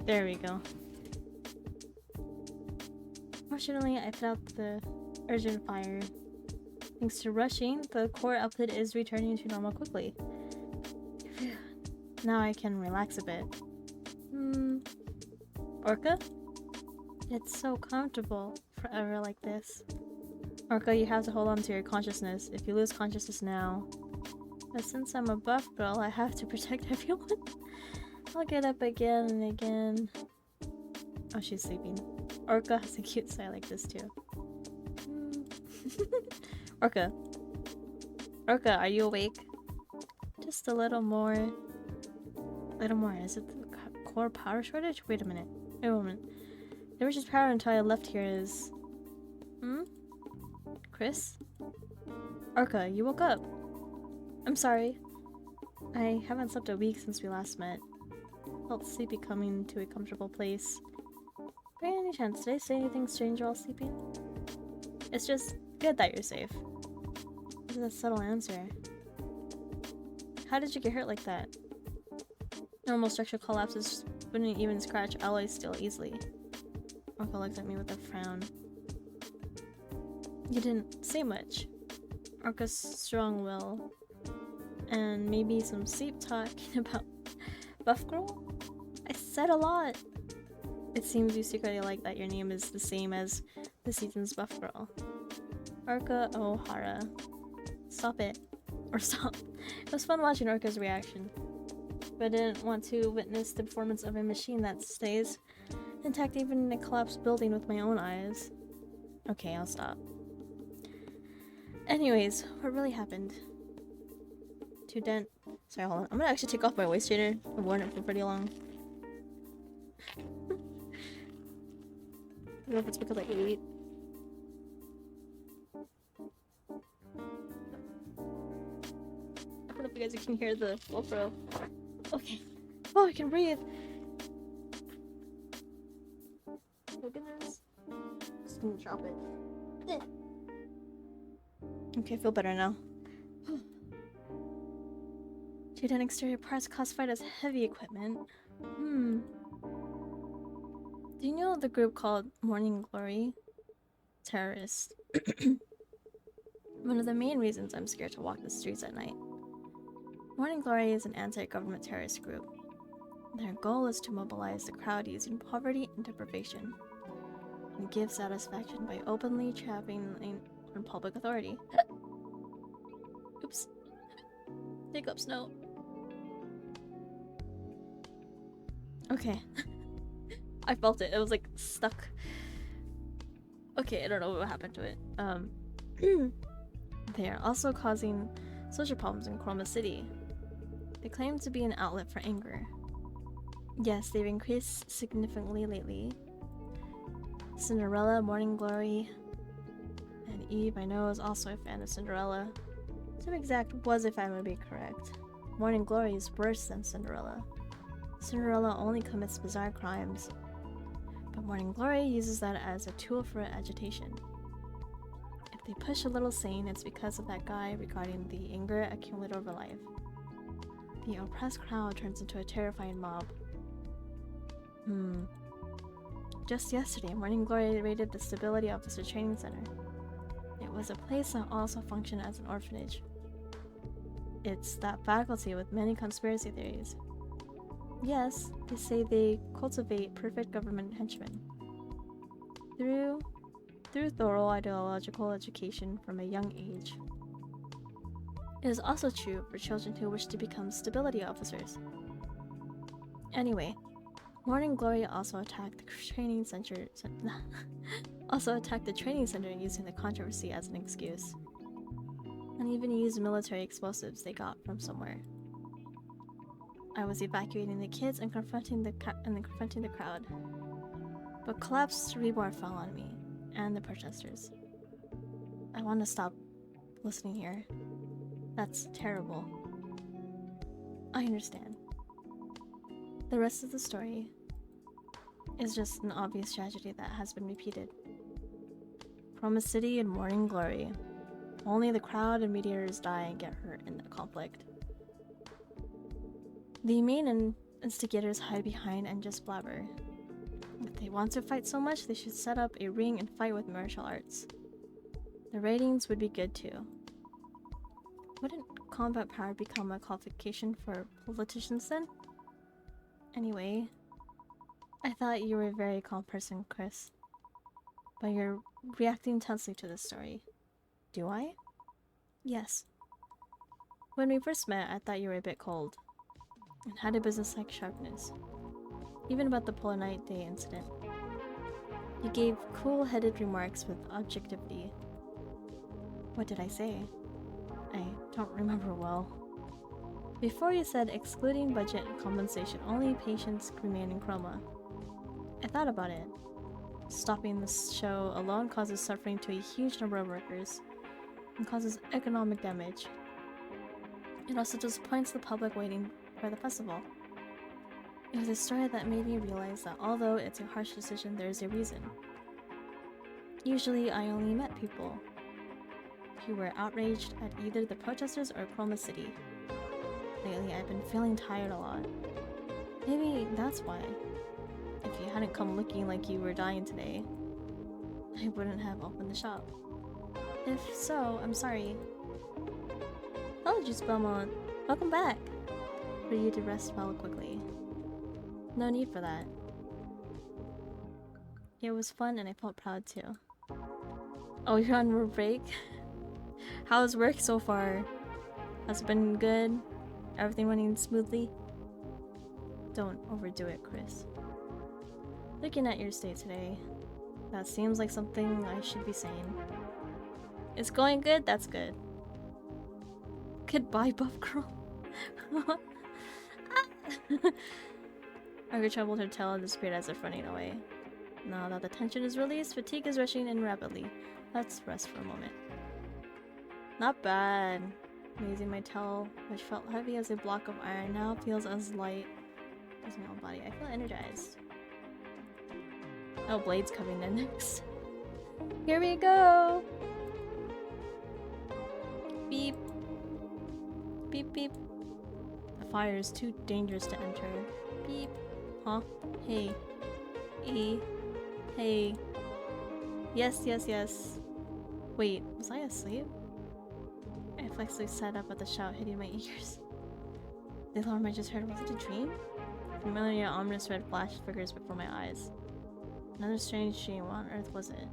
There we go. Fortunately, I put out the urgent fire. Thanks to rushing, the core output is returning to normal quickly. Now I can relax a bit. Orca? It's so comfortable forever like this. Orca, you have to hold on to your consciousness. If you lose consciousness now... But since I'm a buff girl, I have to protect everyone. I'll get up again and again. Oh, she's sleeping. Orca has a cute side like this too. Orca. Orca, are you awake? Just a little more. A little more. Is it the core power shortage? Wait a minute. Wait a moment. There was just power until I left here is... Chris? Orca, you woke up. I'm sorry. I haven't slept a week since we last met. Felt sleepy coming to a comfortable place. By any chance, did I say anything strange while sleeping? It's just good that you're safe. This is a subtle answer. How did you get hurt like that? Normal structure collapses wouldn't even scratch alloy steel easily. Orca looked at me with a frown. You didn't say much. Orca's strong will. And maybe some sleep talking about Buff Girl? I said a lot! It seems you secretly like that your name is the same as the season's Buff Girl. Orca Ohara. Stop it. Or stop. It was fun watching Orca's reaction. But I didn't want to witness the performance of a machine that stays intact even in a collapsed building with my own eyes. Okay, I'll stop. Anyways, what really happened? Sorry, hold on. I'm gonna actually take off my waist trainer. I've worn it for pretty long. I don't know if it's because I ate. I don't know if you guys can hear the GoPro. Okay. Oh, I can breathe. Look at this. Just gonna drop it. Okay, I feel better now. G10 exterior parts classified as heavy equipment. Do you know the group called Morning Glory? Terrorists. One of the main reasons I'm scared to walk the streets at night. Morning Glory is an anti-government terrorist group. Their goal is to mobilize the crowd using poverty and deprivation, and give satisfaction by openly trampling on public authority. Oops. Hiccups, no. Okay. I felt it. It was like stuck. Okay, I don't know what happened to it. They are also causing social problems in Chroma City. They claim to be an outlet for anger. Yes, they've increased significantly lately. Cinderella, Morning Glory, and Eve, I know, is also a fan of Cinderella. To be exact, was a fan would be correct. Morning Glory is worse than Cinderella. Cinderella only commits bizarre crimes, but Morning Glory uses that as a tool for agitation. If they push a little sane, it's because of that guy regarding the anger accumulated over life. The oppressed crowd turns into a terrifying mob. Just yesterday, Morning Glory raided the Stability Officer Training Center. It was a place that also functioned as an orphanage. It's that faculty with many conspiracy theories. Yes, they say they cultivate perfect government henchmen. Through thorough ideological education from a young age. It is also true for children who wish to become stability officers. Anyway, Morning Glory also attacked the training center using the controversy as an excuse. And even used military explosives they got from somewhere. I was evacuating the kids and confronting the crowd. But collapsed rebar fell on me and the protesters. I want to stop listening here. That's terrible. I understand. The rest of the story is just an obvious tragedy that has been repeated. From a city in Morning Glory, only the crowd and meteors die and get hurt in the conflict. The main instigators hide behind and just blabber. If they want to fight so much, they should set up a ring and fight with martial arts. The ratings would be good too. Wouldn't combat power become a qualification for politicians then? Anyway, I thought you were a very calm person, Chris. But you're reacting tensely to this story. Do I? Yes. When we first met, I thought you were a bit cold. And had a business-like sharpness. Even about the Polar Night Day incident. You gave cool-headed remarks with objectivity. What did I say? I don't remember well. Before you said excluding budget and compensation, only patients remain in chroma. I thought about it. Stopping this show alone causes suffering to a huge number of workers and causes economic damage. It also disappoints the public waiting for the festival. It was a story that made me realize that although it's a harsh decision, there is a reason. Usually I only met people who were outraged at either the protesters or Chroma City. Lately I've been feeling tired a lot. Maybe that's why. If you hadn't come looking like you were dying today, I wouldn't have opened the shop. If so, I'm sorry. Apologies, Belmont. Welcome back. For you to rest well quickly. No need for that. It was fun and I felt proud too. Oh, you're on your break? How's work so far? Has it been good? Everything running smoothly? Don't overdo it, Chris. Looking at your state today, that seems like something I should be saying. It's going good? That's good. Goodbye, buff girl. Margaret troubled her tail and disappeared as if running away. Now that the tension is released, fatigue is rushing in rapidly. Let's rest for a moment. Not bad. Raising my tail, which felt heavy as a block of iron, now feels as light as my own body. I feel energized. Oh, Blade's coming in next. Here we go! Beep. Beep beep. The fire is too dangerous to enter. Beep. Huh? Hey. Hey. Yes, yes, yes. Wait, was I asleep? I flexibly sat up at the shout hitting my ears. The alarm I just heard, was it a dream? Familiar ominous red flash figures before my eyes. Another strange dream. What on earth was it?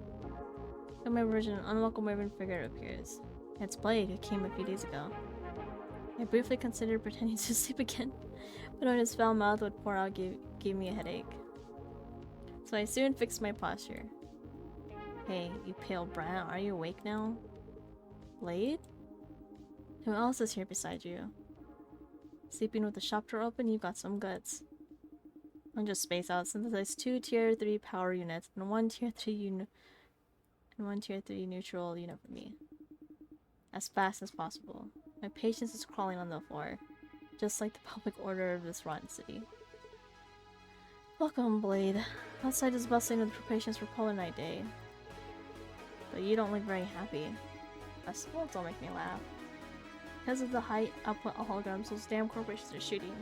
In my version, an unwelcome waving figure appears. It's Blade, who came a few days ago. I briefly considered pretending to sleep again, but when his foul mouth would pour out gave me a headache. So I soon fixed my posture. Hey, you pale brat, are you awake now? Blade? Who else is here beside you? Sleeping with the shop door open, you've got some guts. I'll just space out, synthesize 2 tier 3 power units and 1 tier 3 neutral unit for me. As fast as possible. My patience is crawling on the floor, just like the public order of this rotten city. Welcome, Blade. Outside is bustling with preparations for Polar Night Day. But you don't look very happy. Festivals don't make me laugh. Because of the high output holograms those damn corporations are shooting.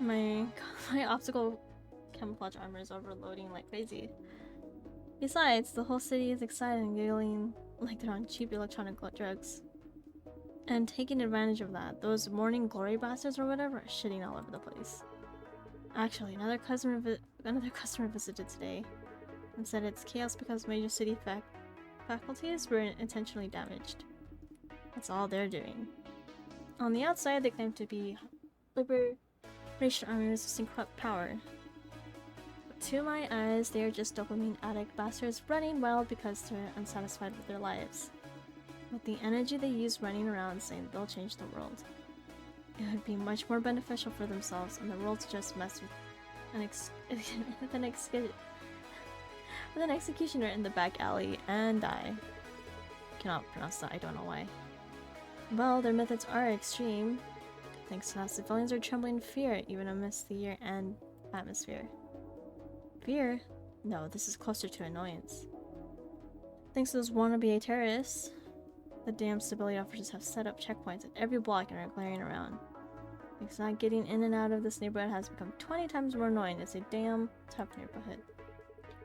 My optical camouflage armor is overloading like crazy. Besides, the whole city is excited and giggling like they're on cheap electronic drugs. And taking advantage of that, those morning glory bastards or whatever are shitting all over the place. Actually, another customer visited today and said it's chaos because major city faculties were intentionally damaged. That's all they're doing. On the outside, they claim to be Liberation Army resisting corrupt power. But to my eyes, they are just dopamine addict bastards running wild because they're unsatisfied with their lives. With the energy they use running around saying they'll change the world. It would be much more beneficial for themselves and the world to just mess with an executioner in the back alley and die. Cannot pronounce that, I don't know why. Well, their methods are extreme. Thanks to that, civilians are trembling in fear even amidst the year and atmosphere. Fear? No, this is closer to annoyance. Thanks to those wannabe terrorists, the damn stability officers have set up checkpoints at every block and are glaring around. Because not getting in and out of this neighborhood has become 20 times more annoying. It's a damn tough neighborhood.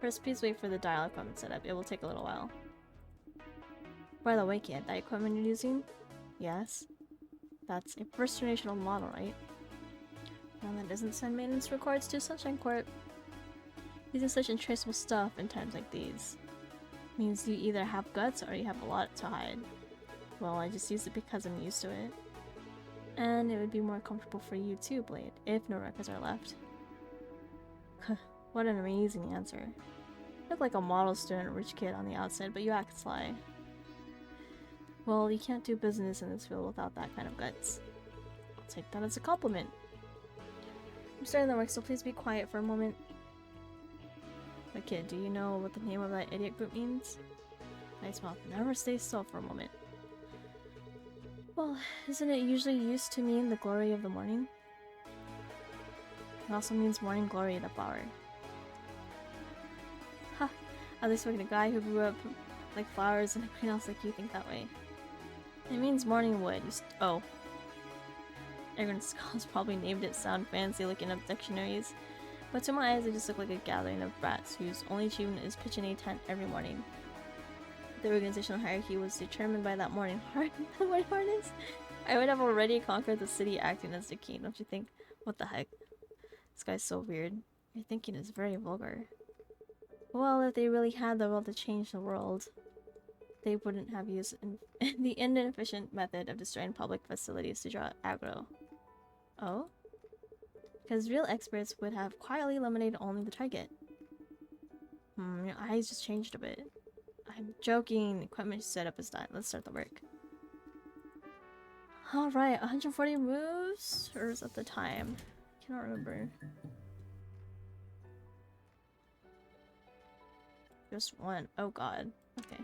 First, please wait for the dial equipment setup. It will take a little while. By the way, kid, that equipment you're using? Yes. That's a first-generational model, right? One that doesn't send maintenance records to Sunshine Corp. Using such untraceable stuff in times like these means you either have guts or you have a lot to hide. Well, I just use it because I'm used to it. And it would be more comfortable for you too, Blade, if no records are left. What an amazing answer. You look like a model student, rich kid on the outside, but you act sly. Well, you can't do business in this field without that kind of guts. I'll take that as a compliment. I'm starting the work, so please be quiet for a moment. But kid, do you know what the name of that idiot group means? Nice mouth never stays still for a moment. Well, isn't it usually used to mean the glory of the morning? It also means morning glory of the flower. Ha! At least like the guy who grew up like flowers and everything else like you think that way. It means morning wood. Oh. Everyone's scholars probably named it sound fancy looking up dictionaries. But to my eyes, they just look like a gathering of brats whose only achievement is pitching a tent every morning. The organizational hierarchy was determined by that morning harness. I would have already conquered the city acting as the king, don't you think? What the heck? This guy's so weird. Your thinking is very vulgar. Well, if they really had the will to change the world, they wouldn't have used the inefficient method of destroying public facilities to draw aggro. Oh? Because real experts would have quietly eliminated only the target. Your eyes just changed a bit. I'm joking. Equipment setup is done. Let's start the work. Alright, 140 moves? Or is that the time? I cannot remember. Just one. Oh god. Okay.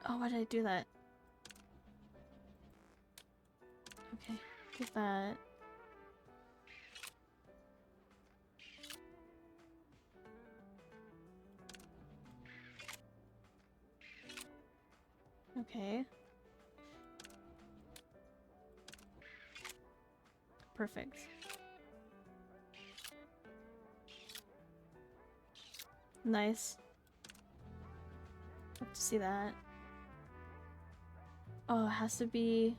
Oh, why did I do that? Okay, get that. Okay. Perfect. Nice. Love to see that. Oh, it has to be...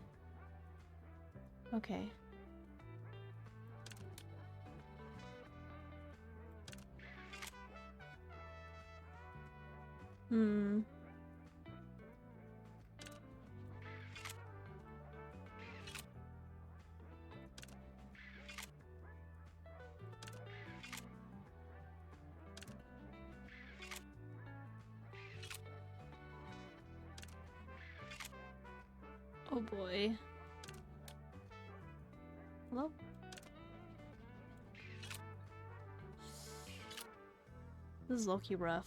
Okay. Oh boy. Hello? This is low-key rough.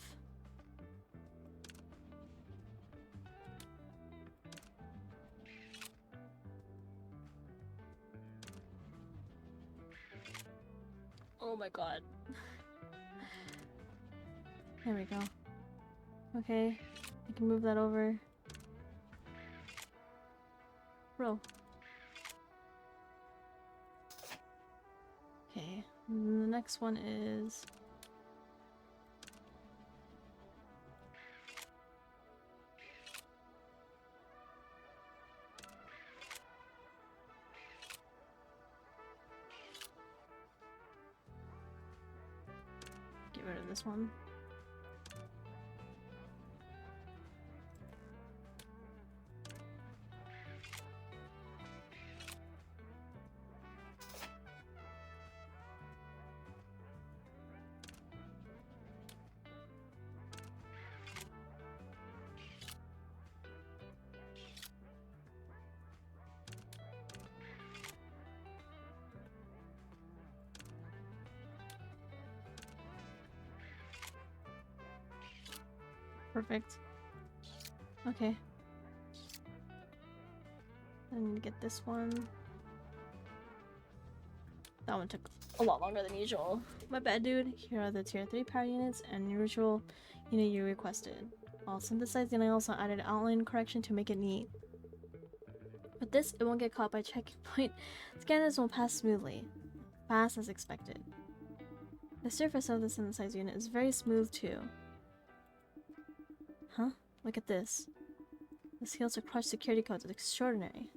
Oh my god. There we go. Okay, I can move that over. Bro. Okay, and the next one is... get rid of this one. Perfect. Okay. And get this one. That one took a lot longer than usual. My bad, dude. Here are the tier 3 power units and usual unit you requested. While synthesized, and I also added outline correction to make it neat. With this, it won't get caught by checkpoint. Scanners will pass smoothly. Fast as expected. The surface of the synthesized unit is very smooth too. Huh? Look at this. The skills to crush security codes is extraordinary.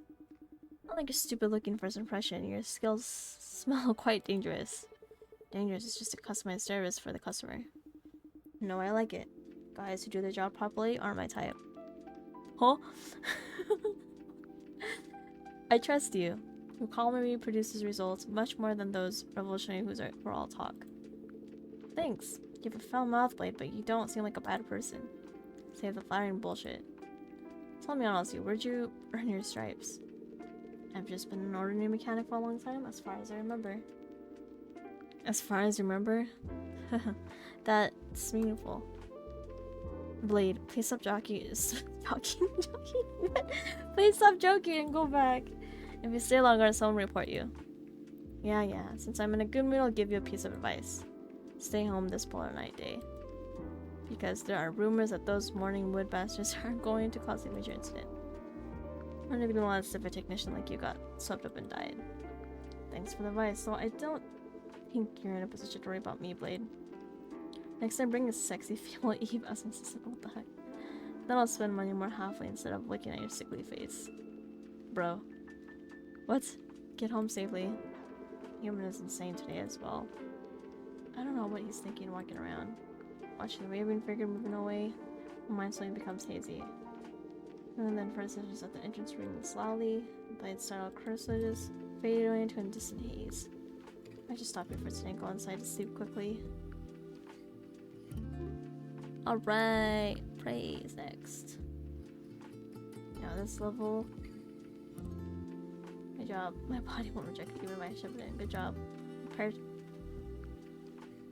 Not like a stupid looking first impression, your skills smell quite dangerous. Dangerous is just a customized service for the customer. No, I like it. Guys who do their job properly aren't my type. Huh? I trust you. Your calmly produces results much more than those revolutionary who are all talk. Thanks. You have a foul mouth blade, but you don't seem like a bad person. Save the flattering bullshit. Tell me honestly, where'd you earn your stripes? I've just been an ordinary mechanic for a long time, as far as I remember. As far as you remember? That's meaningful. Blade, please stop joking. Please stop joking and go back. If you stay longer, someone will report you. Yeah. Since I'm in a good mood, I'll give you a piece of advice. Stay home this polar night day. Because there are rumors that those morning wood bastards are going to cause a major incident. I don't even want to if a technician like you got swept up and died. Thanks for the advice. So I don't think you're in a position to worry about me, Blade. Next time, bring a sexy female Eve as an assistant. What the heck? Then I'll spend money more halfway instead of looking at your sickly face. Bro. What? Get home safely. Human is insane today as well. I don't know what he's thinking walking around. Watching the waving figure moving away, my mind slowly becomes hazy. And then first it's just at the entrance rings loudly, Blade startled curses fade away into a distant haze. I just stop here for today and go inside to sleep quickly. Alright, praise next. Now this level. Good job. My body won't reject it even if I shove it in. Good job. Prepared.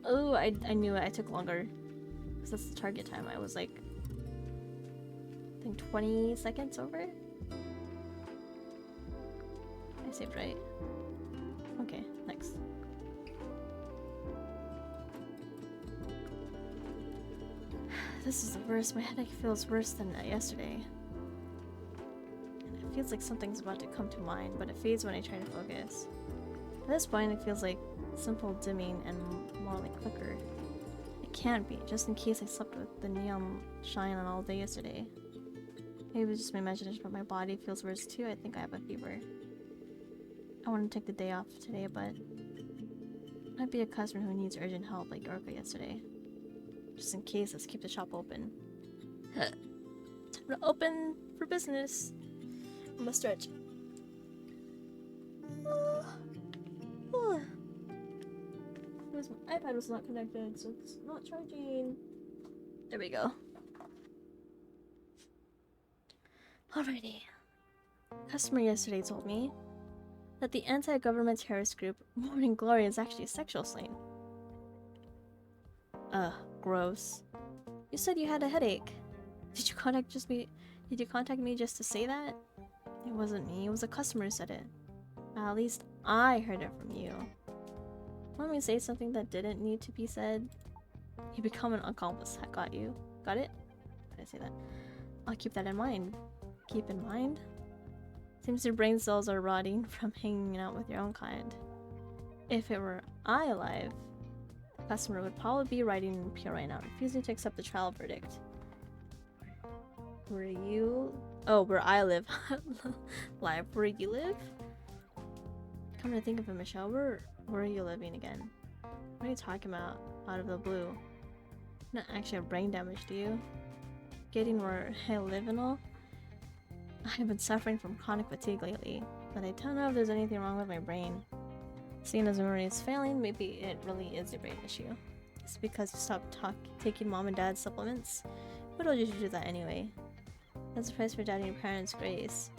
Oh, I knew it. I took longer. Because that's the target time. I was like, I think 20 seconds over? I saved right. Okay, next. This is the worst. My headache feels worse than yesterday. And it feels like something's about to come to mind, but it fades when I try to focus. At this point, it feels like simple dimming and more like flicker. It can't be, just in case I slept with the neon shine on all day yesterday. Maybe it was just my imagination, but my body feels worse too. I think I have a fever. I want to take the day off today, but might be a customer who needs urgent help like Orca yesterday. Just in case, let's keep the shop open. Time to open for business. I'm gonna stretch. My iPad was not connected, so it's not charging. There we go. Alrighty. Customer yesterday told me that the anti-government terrorist group Morning Glory is actually a sexual slang. Gross. You said you had a headache. Did you contact me just to say that? It wasn't me, it was a customer who said it. At least I heard it from you. Let me say something that didn't need to be said. You become an accomplice. I got you. Got it? How did I say that? I'll keep that in mind. Keep in mind? Seems your brain cells are rotting from hanging out with your own kind. If it were I alive, the customer would probably be writing an appeal right now, refusing to accept the trial verdict. Where you... Oh, where I live. Live. Where you live? Come to think of it, Michelle, where are you living again? What are you talking about? Out of the blue. Not actually have brain damage, do you? Getting where I live and all? I've been suffering from chronic fatigue lately, but I don't know if there's anything wrong with my brain. Seeing as memory is failing, maybe it really is a brain issue. It's because you stopped taking mom and dad's supplements. Who told you to do that anyway? That's the price for doubting your parents' grace.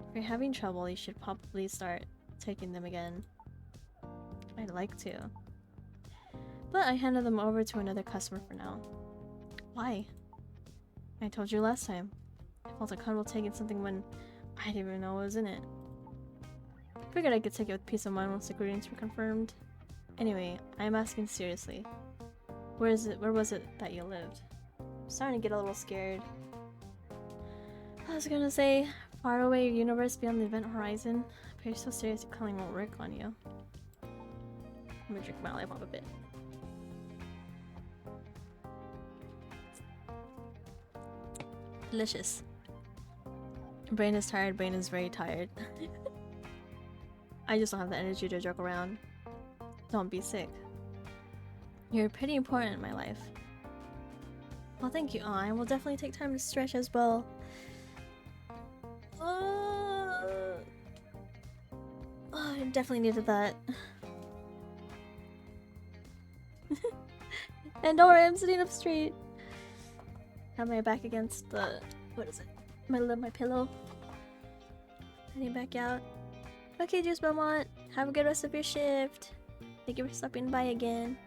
If you're having trouble, you should probably start taking them again. I'd like to. But I handed them over to another customer for now. Why? I told you last time. I felt uncomfortable taking something when I didn't even know what was in it. Figured I could take it with peace of mind once the ingredients were confirmed. Anyway, I'm asking seriously. Where was it that you lived? I'm starting to get a little scared. I was gonna say, far away universe beyond the event horizon. But you're so serious your calling won't work on you. I'm gonna drink my life up a bit. Delicious. Brain is tired, brain is very tired. I just don't have the energy to joke around. Don't be sick. You're pretty important in my life. Well, thank you, I will definitely take time to stretch as well. I definitely needed that. And don't worry, I'm sitting up straight. Have my back against the... what is it? My pillow. Heading back out. Okay, Juice Belmont. Have a good rest of your shift. Thank you for stopping by again.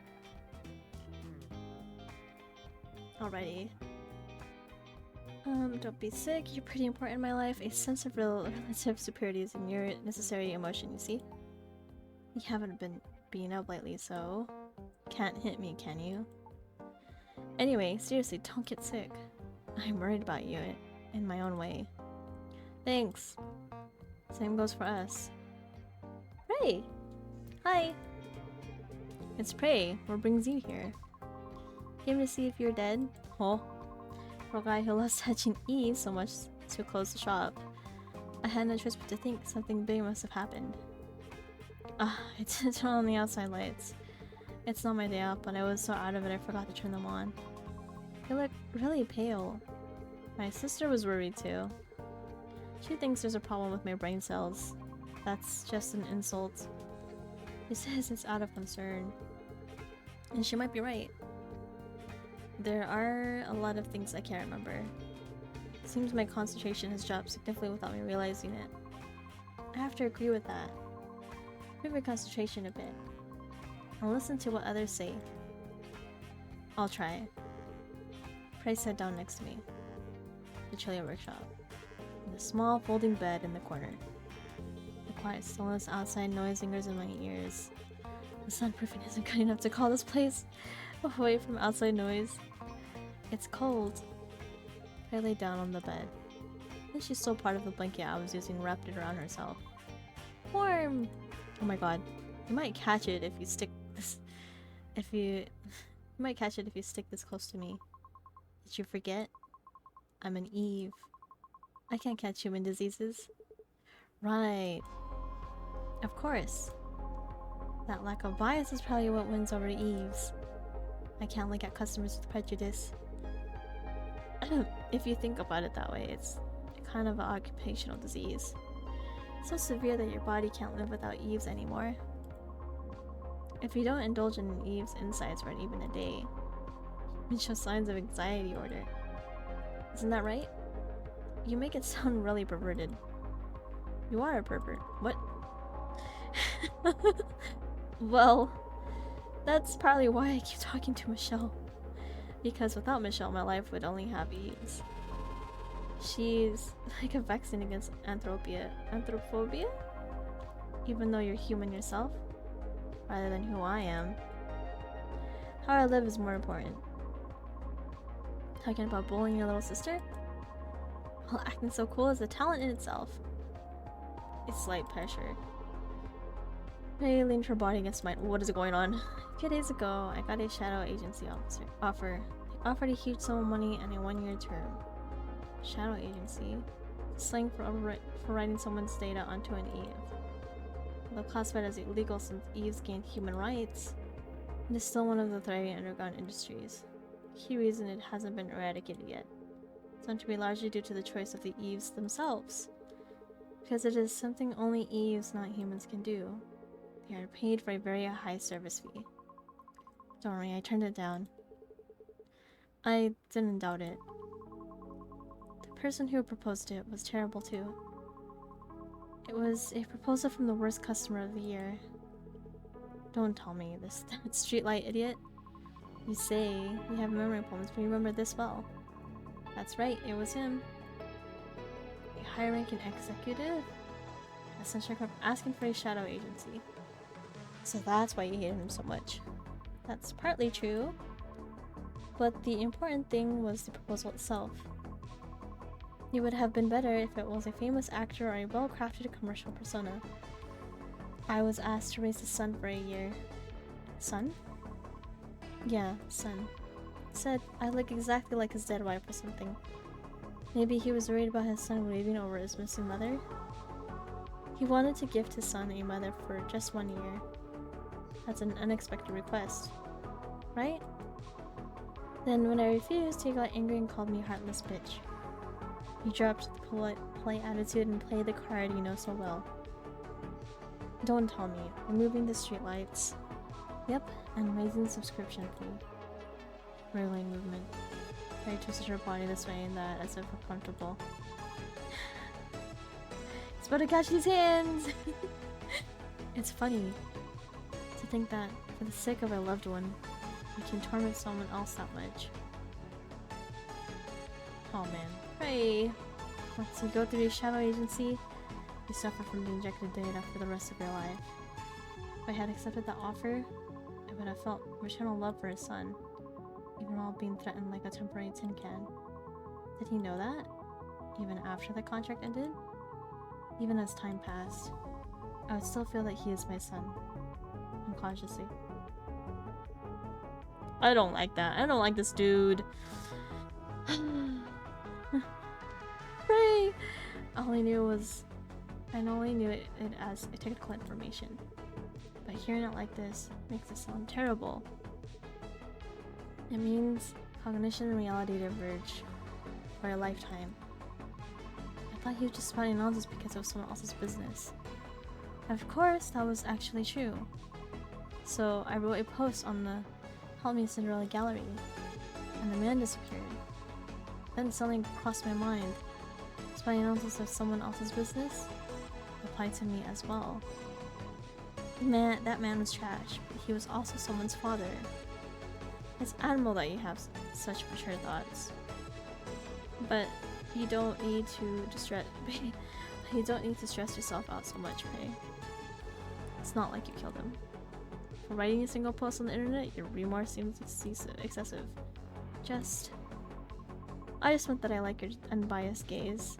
Alrighty. Don't be sick. You're pretty important in my life. A sense of relative superiority is a mere necessary emotion, you see? You haven't been beaten up lately, so... can't hit me, can you? Anyway, seriously, don't get sick. I'm worried about you in my own way. Thanks. Same goes for us. Prey! Hi! It's Prey. What brings you here? Came to see if you're dead? Oh. Poor guy who loves touching Eve so much to close the shop. I had no choice but to think something big must have happened. I didn't turn on the outside lights. It's not my day off, but I was so out of it I forgot to turn them on. You look really pale. My sister was worried too. She thinks there's a problem with my brain cells. That's just an insult. She says it's out of concern. And she might be right. There are a lot of things I can't remember. Seems my concentration has dropped significantly without me realizing it. I have to agree with that. Improve your concentration a bit. I'll listen to what others say. I'll try. Price sat down next to me. The chilly workshop. In a small folding bed in the corner. The quiet stillness outside noise lingers in my ears. The soundproofing isn't good enough to call this place away from outside noise. It's cold. I lay down on the bed. And she's still part of the blanket I was using, wrapped it around herself. Warm! Oh my god. You might catch it if you stick this... You might catch it if you stick this close to me. Did you forget? I'm an Eve. I can't catch human diseases. Right. Of course. That lack of bias is probably what wins over Eves. I can't look at customers with prejudice. If you think about it that way, it's kind of an occupational disease. So severe that your body can't live without Eves anymore. If you don't indulge in Eve's insides for even a day, you show signs of anxiety disorder. Isn't that right? You make it sound really perverted. You are a pervert. What? Well, that's probably why I keep talking to Michelle. Because without Michelle, my life would only have Eves. She's like a vaccine against anthrophobia? Even though you're human yourself? rather than who I am. How I live is more important. Talking about bullying your little sister? Well, acting so cool is a talent in itself. It's slight pressure. Ray leaned her body against mine. What is going on? A few days ago, I got a shadow agency offer. They offered a huge sum of money and a 1-year term. Shadow agency? Slang for writing someone's data onto an Eve. Although classified as illegal since Eves gained human rights, it is still one of the thriving underground industries. The key reason it hasn't been eradicated yet is known to be largely due to the choice of the Eves themselves. Because it is something only Eves, not humans, can do. They are paid for a very high service fee. Don't worry, I turned it down. I didn't doubt it. The person who proposed it was terrible too. It was a proposal from the worst customer of the year. Don't tell me, this streetlight idiot. You say you have memory problems, but you remember this well. That's right, it was him. A high-ranking executive? Essentially asking for a shadow agency. So that's why you hated him so much. That's partly true. But the important thing was the proposal itself. It would have been better if it was a famous actor or a well-crafted commercial persona. I was asked to raise his son for a year. Son? Yeah, son. Said I look exactly like his dead wife or something. Maybe he was worried about his son grieving over his missing mother? He wanted to gift his son a mother for just 1 year. That's an unexpected request. Right? Then when I refused, he got angry and called me heartless bitch. He dropped the polite attitude and played the card you know so well. Don't tell me. Removing the streetlights. Yep, and raising the subscription fee. Wriggling movement. I twisted her body this way and that as if we're comfortable. It's about to catch these hands! It's funny to think that for the sake of a loved one, you can torment someone else that much. Oh man. Pray. Once you go through a shadow agency, you suffer from the injected data for the rest of your life. If I had accepted that offer, I would have felt maternal love for his son, even while being threatened like a temporary tin can. Did he know that? Even after the contract ended? Even as time passed, I would still feel that he is my son, unconsciously. I don't like that. I don't like this dude. Pray! I only knew it as a technical information. But hearing it like this makes it sound terrible. It means cognition and reality diverge for a lifetime. I thought he was just spouting nonsense because it was someone else's business. Of course, that was actually true. So I wrote a post on the Help Me Cinderella gallery, and the man disappeared. Then something crossed my mind. Spouting nonsense of someone else's business applied to me as well. That man was trash, but he was also someone's father. It's admirable that you have such mature thoughts. But you don't need to stress yourself out so much, Ray. It's not like you killed him. For writing a single post on the internet, your remorse seems excessive. I just meant that I like your unbiased gaze,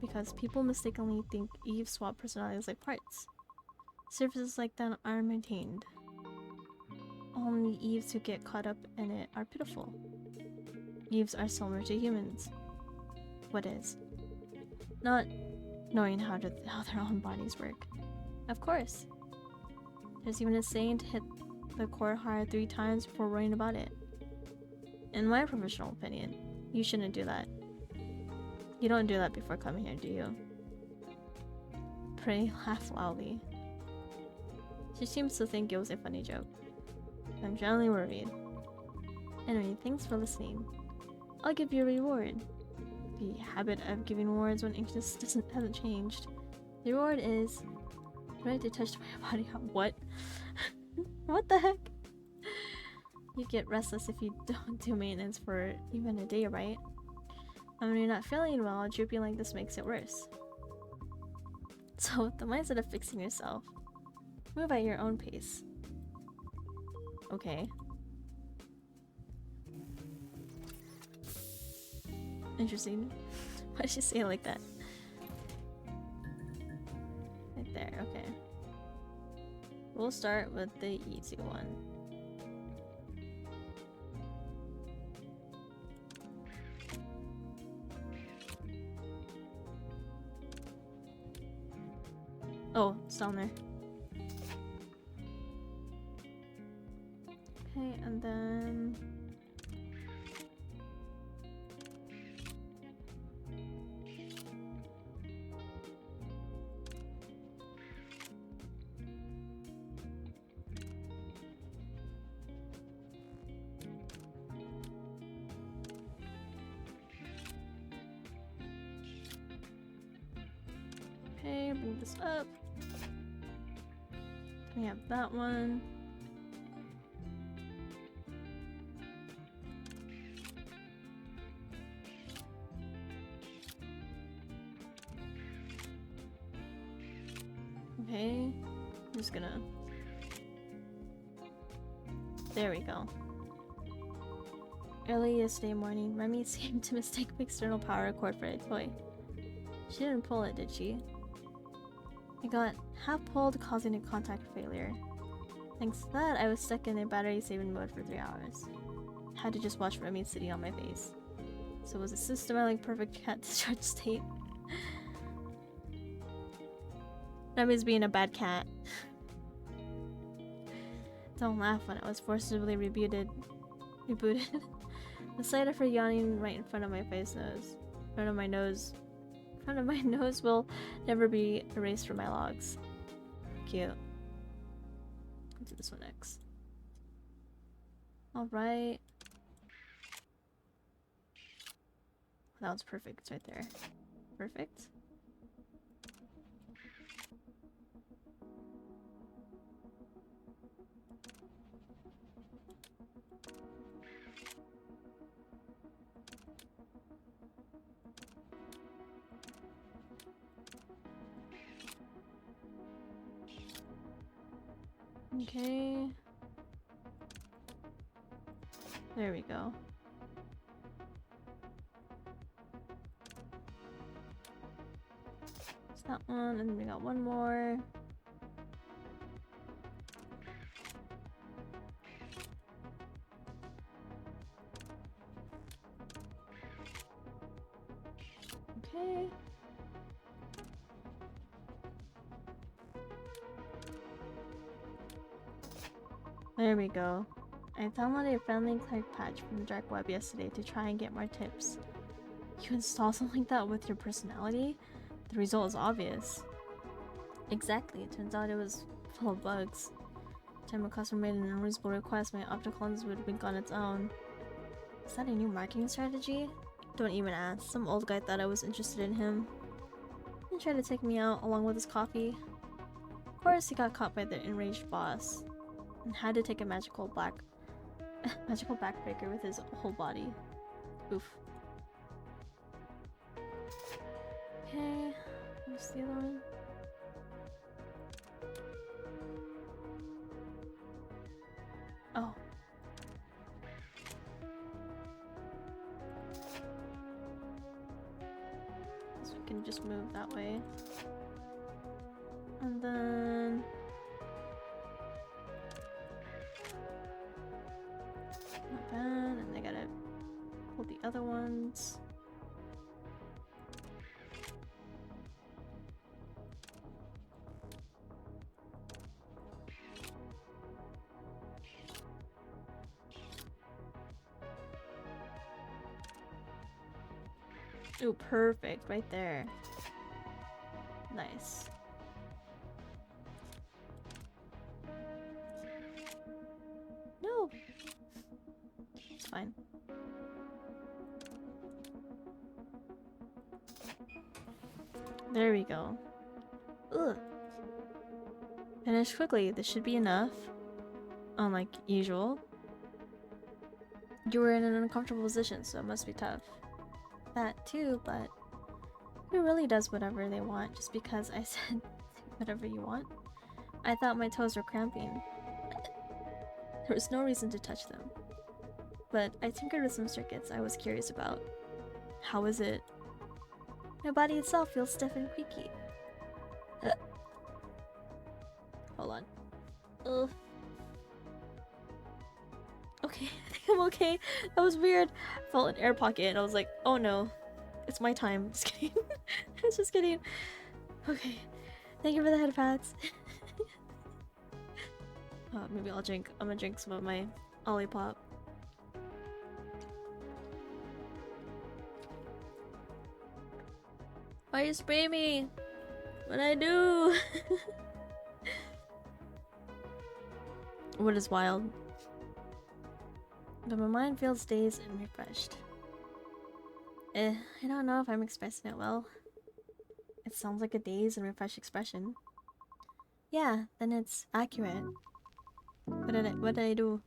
because people mistakenly think Eve swap personalities like parts. Services like that are maintained. Only Eves who get caught up in it are pitiful. Eves are similar to humans. What is? Not knowing how their own bodies work. Of course. There's even a saying to hit the core hard 3 times before worrying about it. In my professional opinion, you shouldn't do that. You don't do that before coming here, do you? Pray laugh loudly. She seems to think it was a funny joke. I'm generally worried. Anyway, thanks for listening. I'll give you a reward. The habit of giving rewards when anxious hasn't changed. The reward is ready to touch my body. What? What the heck? You get restless if you don't do maintenance for even a day, right? And when you're not feeling well, drooping like this makes it worse. So with the mindset of fixing yourself, move at your own pace. Okay. Interesting. Why did she say it like that? Right there, okay. We'll start with the easy one. Oh, it's down there. Okay, and then... Okay, bring this up. We have that one. Okay, I'm just gonna... There we go. Early yesterday morning, Remy seemed to mistake the external power cord for a toy. She didn't pull it, did she? It got half pulled, causing a contact failure. Thanks to that, I was stuck in a battery-saving mode for 3 hours. Had to just watch Remy sitting on my face. So it was a systematic perfect cat discharge state. Remy's being a bad cat. Don't laugh when I was forcibly rebooted. The sight of her yawning right in front of my front of my nose will never be erased from my logs. Cute. I'll do this one next. Alright. That was perfect. It's right there. Perfect. Okay. There we go. It's that one, and then we got one more. Okay. There we go. I downloaded a friendly click patch from the dark web yesterday to try and get more tips. You install something like that with your personality? The result is obvious. Exactly. It turns out it was full of bugs. Time a customer made an unreasonable request, my optical lens would blink on its own. Is that a new marketing strategy? Don't even ask. Some old guy thought I was interested in him. He tried to take me out along with his coffee. Of course, he got caught by the enraged boss and had to take a magical backbreaker with his whole body. Oof. Okay, where's the other one? Oh. So we can just move that way. And then... not bad, and I gotta pull the other ones. Ooh, perfect, right there. Nice. No! It's fine. There we go. Ugh. Finish quickly, this should be enough. Unlike usual. You were in an uncomfortable position, so it must be tough. That too, but who really does whatever they want just because I said whatever you want? I thought my toes were cramping. There was no reason to touch them. But I tinkered with some circuits I was curious about. How is it? My body itself feels stiff and creaky. Hold on. Ugh. Okay, I think I'm okay. That was weird. I felt an air pocket and I was like, oh no. It's my time. Just kidding. Just kidding. Okay. Thank you for the head pats. Maybe I'll drink. I'm gonna drink some of my Olipop. Why you spray me? What'd I do? What is wild? But my mind feels dazed and refreshed. I don't know if I'm expressing it well. It sounds like a dazed and refreshed expression. Yeah, then it's accurate. What did I do?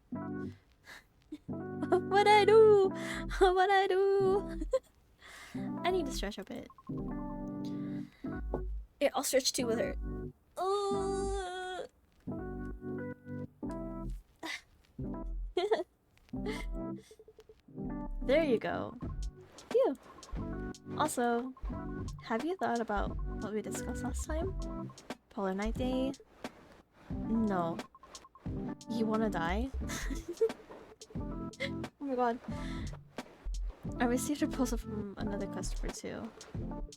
What'd I do? What'd I do? I need to stretch a bit. Yeah, I'll stretch too with her. There you go. Phew. Also, have you thought about what we discussed last time? Polar Night Day? No. You wanna die? Oh my god. I received a proposal from another customer too.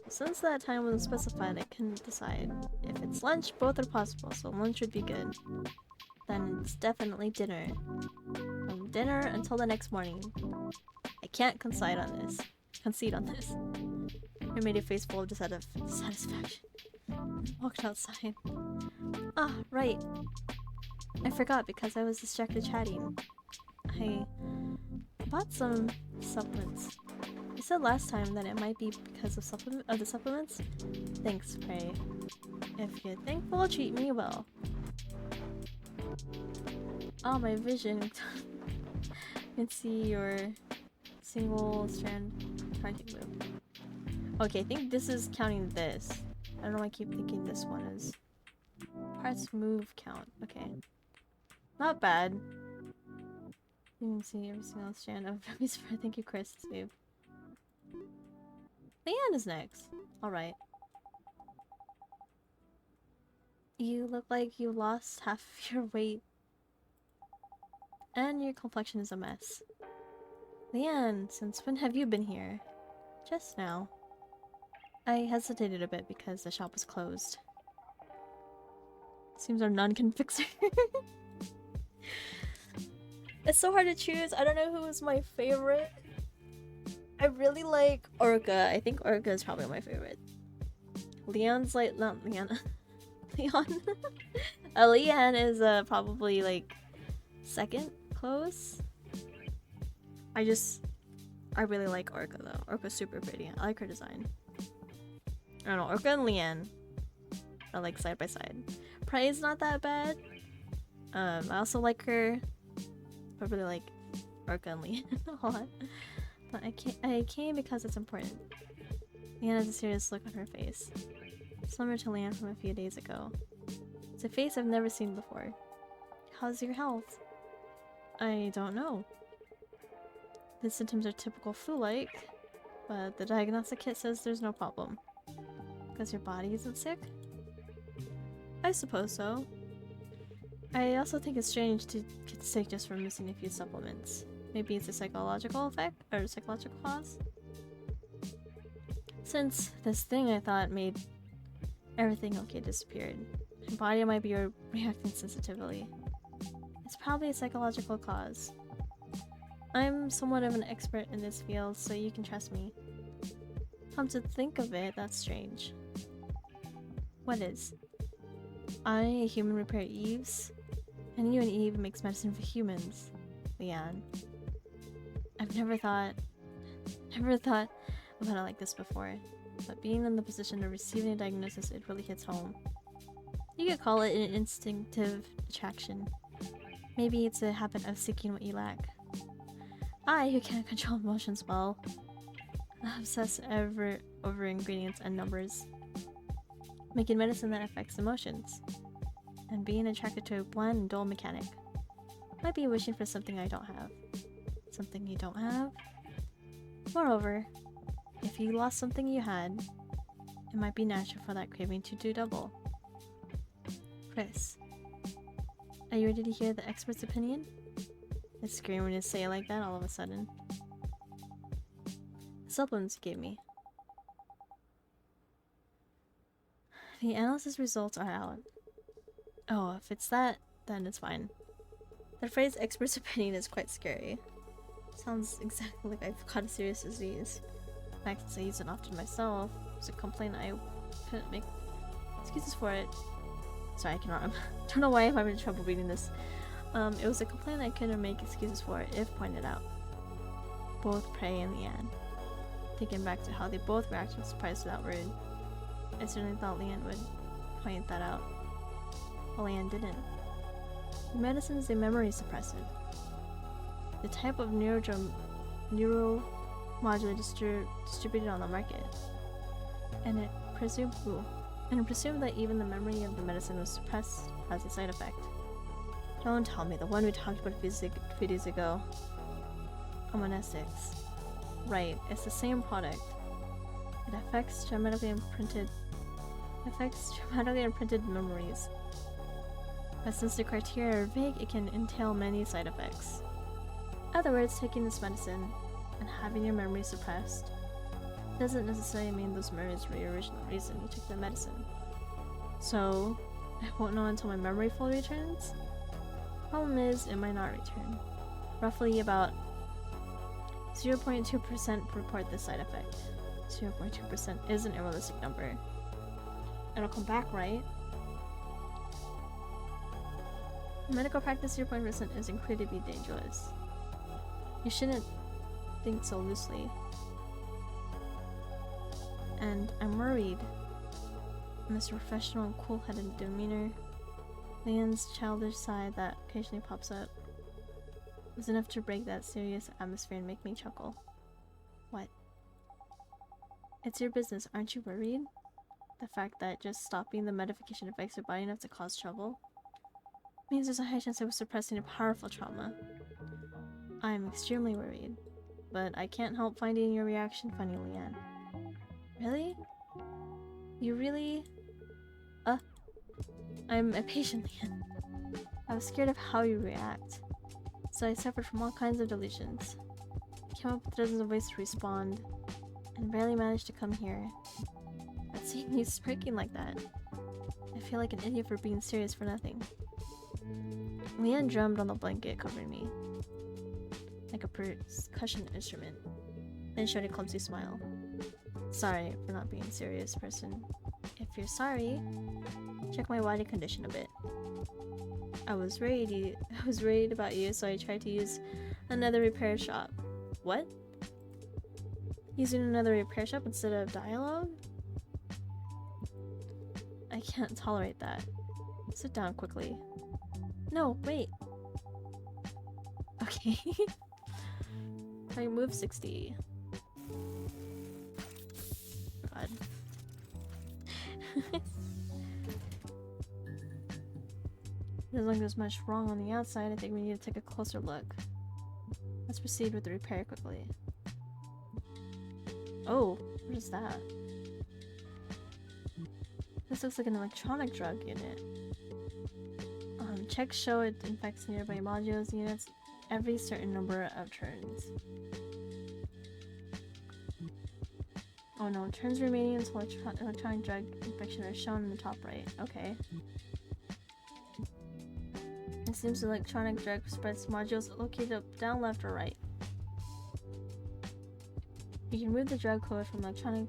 Since that time wasn't specified, I couldn't decide. If it's lunch, both are possible, so lunch would be good. Then it's definitely dinner. From dinner until the next morning. I can't concede on this. I made a face full of dissatisfaction. Walked outside. Ah, right. I forgot because I was distracted chatting. I bought some supplements. You said last time that it might be because of the supplements? Thanks, Prey. If you're thankful, treat me well. Oh, my vision. You can see your single strand target move. Okay, I think this is counting this. I don't know why I keep thinking this one is. Parts move count. Okay. Not bad. You can see every single strand of Remy's friend. Thank you, Chris. Save. Leanne is next. Alright. You look like you lost half your weight. And your complexion is a mess. Leanne, since when have you been here? Just now. I hesitated a bit because the shop was closed. Seems our nun can fix her. It's so hard to choose. I don't know who is my favorite. I really like Orca. I think Orca is probably my favorite. Leon's like... not Leon. Leon. Leanne is probably like second close. I really like Orca though. Orca's super pretty. I like her design. I don't know, Orca and Leanne are like side by side. Prey is not that bad. I also like her. I really like Orca and Leanne a lot. But I came because it's important. Leanne has a serious look on her face. Similar to Leanne from a few days ago. It's a face I've never seen before. How's your health? I don't know. The symptoms are typical flu-like, but the diagnostic kit says there's no problem. Because your body isn't sick? I suppose so. I also think it's strange to get sick just from missing a few supplements. Maybe it's a psychological effect? Or a psychological cause? Since this thing I thought made everything okay disappeared, my body might be reacting sensitively. It's probably a psychological cause. I'm somewhat of an expert in this field, so you can trust me. Come to think of it, that's strange. What is? I, a human repair Eves? And you and Eve makes medicine for humans. Leanne. I've never thought about it like this before. But being in the position of receiving a diagnosis, it really hits home. You could call it an instinctive attraction. Maybe it's a habit of seeking what you lack. I, who can't control emotions well, obsess over ingredients and numbers. Making medicine that affects emotions. And being attracted to a bland and dull mechanic. Might be wishing for something I don't have. Something you don't have? Moreover, if you lost something you had, it might be natural for that craving to do double. Chris, are you ready to hear the expert's opinion? It's scary when you say it like that all of a sudden. The supplements you gave me. The analysis results are out. Oh, if it's that, then it's fine. The phrase expert's opinion is quite scary. Sounds exactly like I've got a serious disease. In fact, since I use it often myself, it's a complaint I couldn't make excuses for it. Sorry, I cannot. Don't know why I'm having trouble reading this. It was a complaint I couldn't make excuses for it if pointed out. Both Prey and Leanne. Thinking back to how they both reacted with surprise to that word, I certainly thought Leanne would point that out. But Leanne didn't. The medicine is a memory suppressant. The type of neuromodulator distributed on the market. And it presumed that even the memory of the medicine was suppressed as a side effect. Don't tell me, the one we talked about a few days ago. Ammonestics. Right, it's the same product. It affects dramatically imprinted memories. But since the criteria are vague, it can entail many side effects. In other words, taking this medicine and having your memory suppressed doesn't necessarily mean those memories were your original reason you took the medicine. So, I won't know until my memory fully returns? Problem is, it might not return. Roughly about 0.2% report this side effect. 0.2% isn't a realistic number. It'll come back, right? In medical practice, 0.1% is incredibly dangerous. You shouldn't think so loosely. And I'm worried. Mr. Professional and cool-headed demeanor, Leanne's childish side that occasionally pops up, was enough to break that serious atmosphere and make me chuckle. What? It's your business, aren't you worried? The fact that just stopping the medication affects your body enough to cause trouble means there's a high chance I was suppressing a powerful trauma. I'm extremely worried, but I can't help finding your reaction funny, Leanne. Really? You really? I'm a patient, Leanne. I was scared of how you react, so I suffered from all kinds of delusions. Came up with dozens of ways to respond, and barely managed to come here. But seeing you smirking like that, I feel like an idiot for being serious for nothing. Leanne drummed on the blanket covering me, like a percussion instrument, then showed a clumsy smile. Sorry for not being serious, person. If you're sorry, check my body condition a bit. I was worried about you, so I tried to use another repair shop. What? Using another repair shop instead of dialogue? I can't tolerate that. Sit down quickly. No, wait. Okay. I move 60. God. Doesn't look like there's much wrong on the outside. I think we need to take a closer look. Let's proceed with the repair quickly. Oh, what is that? This looks like an electronic drug unit. Checks show it infects nearby modules units every certain number of turns. Oh no, turns remaining until electronic drug infection are shown in the top right. Okay. It seems the electronic drug spreads modules located up, down, left, or right. You can remove the drug code from electronic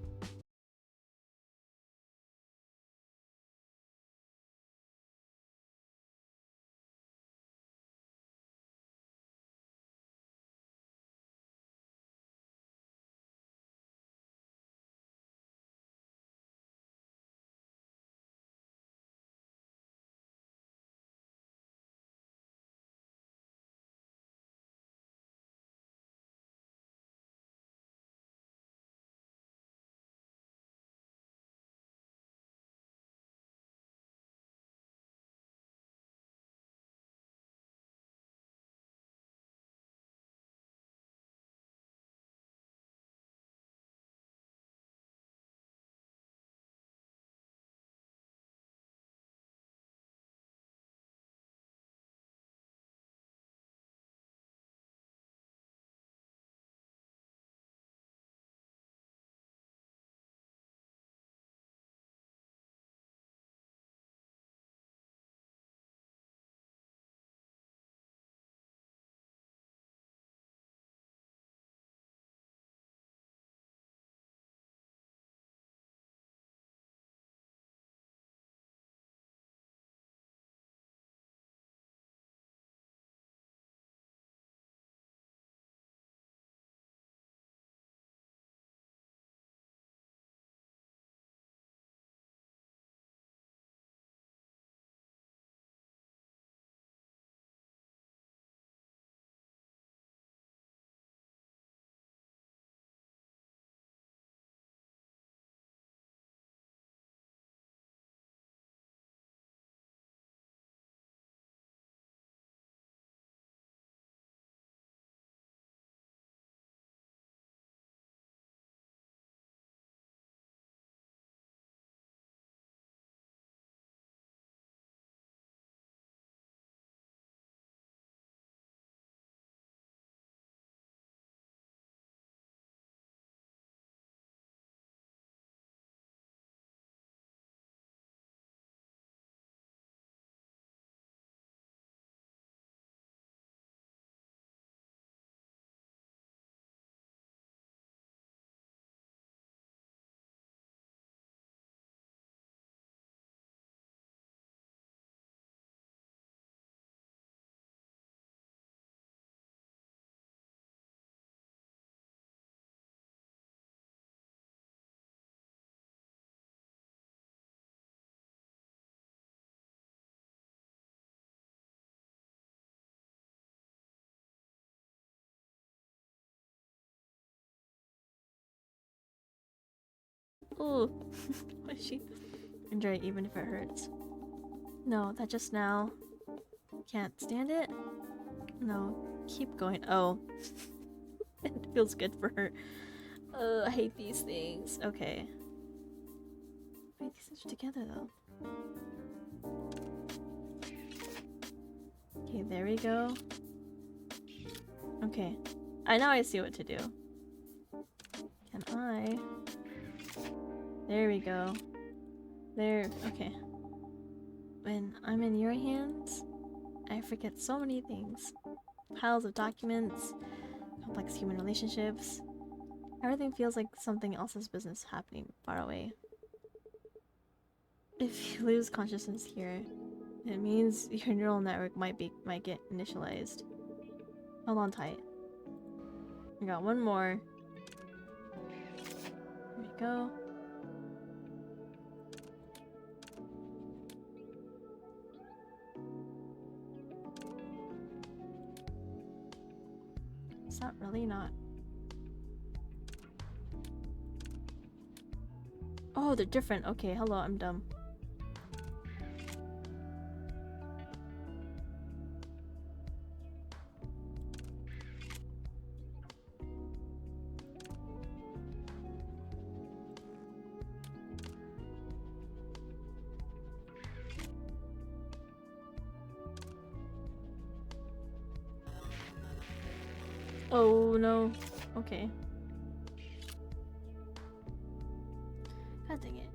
Ooh. Why is she? Enjoy it even if it hurts. No, that just now. Can't stand it? No, keep going. Oh. It feels good for her. I hate these things. Okay. Wait, these things are together though. Okay, there we go. Okay. Now I see what to do. Can I? There we go. There. Okay. When I'm in your hands, I forget so many things. Piles of documents, complex human relationships. Everything feels like something else's business happening far away. If you lose consciousness here, it means your neural network might get initialized. Hold on tight. We got one more. There we go. It's not really not. Oh, they're different. Okay, hello, I'm dumb. Oh no. Okay. God dang it.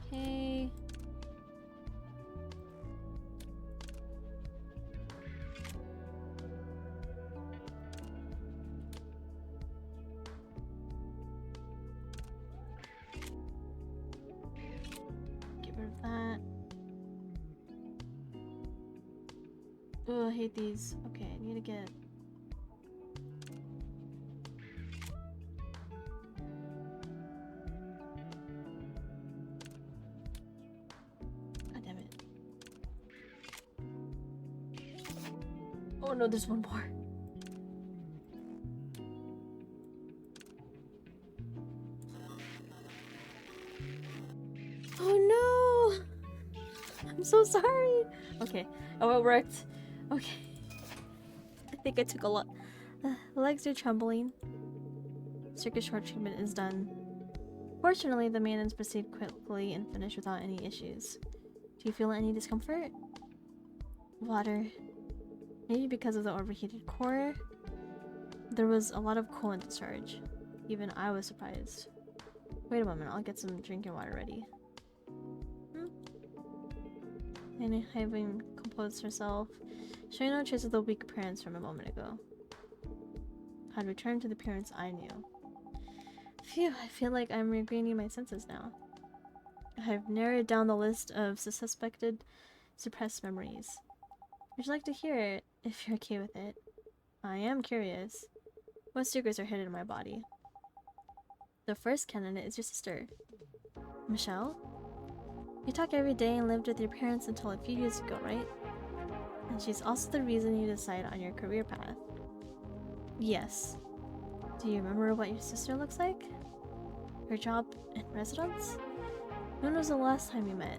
Okay. Get rid of that. Oh, I hate these. Okay, I need to get... God damn it. Oh no, there's one more. Oh no! I'm so sorry! Okay. Oh, it worked. Okay. I think I took a lot. The legs are trembling. Circuit short treatment is done. Fortunately, the maintenance proceeded quickly and finished without any issues. Do you feel any discomfort? Water. Maybe because of the overheated core? There was a lot of coolant discharge. Even I was surprised. Wait a moment, I'll get some drinking water ready. And having composed herself, showing no trace of the weak appearance from a moment ago. Had returned to the appearance I knew. Phew, I feel like I'm regaining my senses now. I've narrowed down the list of suspected suppressed memories. Would you like to hear it, if you're okay with it? I am curious. What secrets are hidden in my body? The first candidate is your sister. Michelle? You talk every day and lived with your parents until a few years ago, right? And she's also the reason you decide on your career path. Yes. Do you remember what your sister looks like? Her job and residence? When was the last time you met?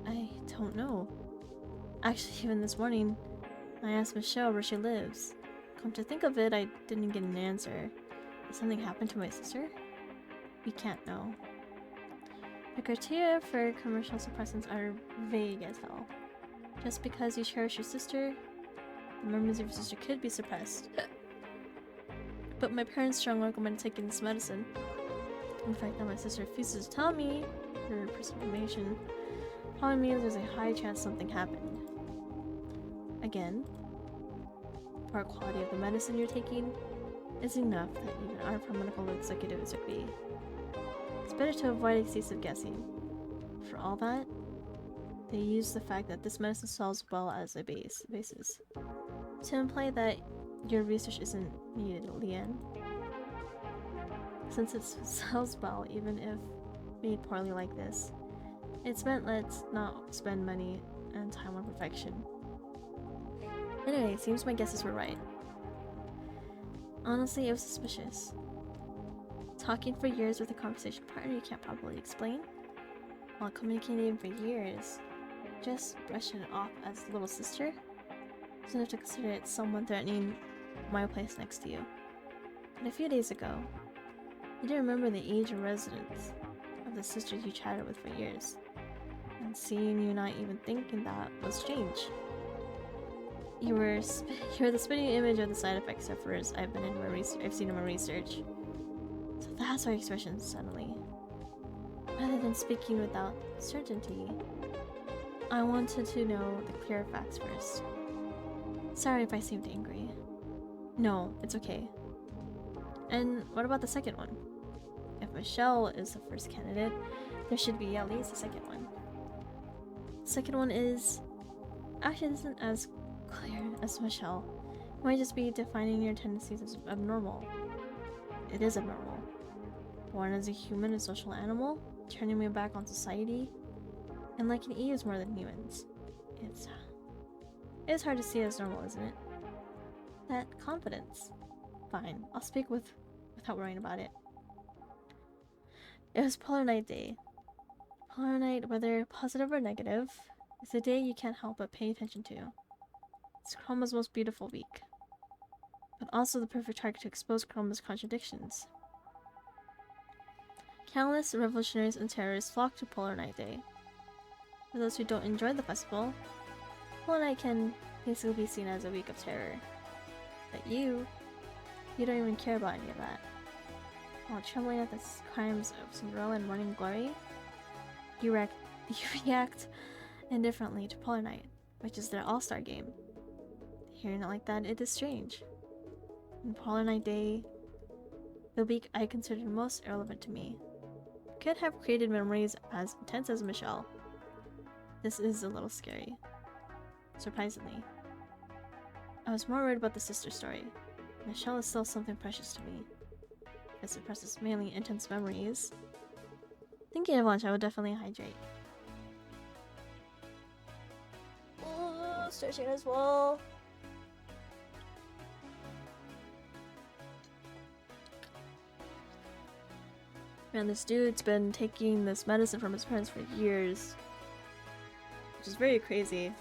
I don't know. Actually, even this morning, I asked Michelle where she lives. Come to think of it, I didn't get an answer. Did something happen to my sister? We can't know. The criteria for commercial suppressants are vague as hell. Just because you cherish your sister, the memories of your sister could be suppressed. But my parents strongly recommend taking this medicine. In fact, now my sister refuses to tell me her personal information, telling me there's a high chance something happened. Again, poor quality of the medicine you're taking is enough that even our medical executives agree. It's better to avoid excessive guessing. For all that, they use the fact that this medicine sells well as a basis to imply that your research isn't needed, Leanne. Since it sells well, even if made poorly like this, it's meant let's not spend money and time on perfection. Anyway, it seems my guesses were right. Honestly, it was suspicious. Talking for years with a conversation partner you can't probably explain, while communicating for years, just brushing it off as little sister, isn't enough to consider it someone threatening my place next to you. But a few days ago, you didn't remember the age or residence of the sisters you chatted with for years, and seeing you not even thinking that was strange. You were the spitting image of the side effect sufferers I've seen in my research. So that's our expression suddenly. Rather than speaking without certainty, I wanted to know the clear facts first. Sorry if I seemed angry. No, it's okay. And what about the second one? If Michelle is the first candidate, there should be at least a second one. The second one is... Actually, this isn't as clear as Michelle. It might just be defining your tendencies as abnormal. It is abnormal. Born as a human and social animal, turning me back on society, and liking EUs more than humans. It's hard to see as normal, isn't it? That confidence. Fine, I'll speak without worrying about it. It was Polar Night Day. Polar Night, whether positive or negative, is a day you can't help but pay attention to. It's Chroma's most beautiful week, but also the perfect target to expose Chroma's contradictions. Countless revolutionaries and terrorists flock to Polar Night Day. For those who don't enjoy the festival, Polar Night can basically be seen as a week of terror. But you don't even care about any of that. While trembling at the crimes of Cinderella and Morning Glory, you react indifferently to Polar Night, which is their all-star game. Hearing it like that, it is strange. On Polar Night Day, the week I considered most irrelevant to me, could have created memories as intense as Michelle. This is a little scary. Surprisingly. I was more worried about the sister story. Michelle is still something precious to me. It suppresses mainly intense memories. Thinking of lunch, I would definitely hydrate. Oh, stretching as well. Man, this dude's been taking this medicine from his parents for years. Which is very crazy.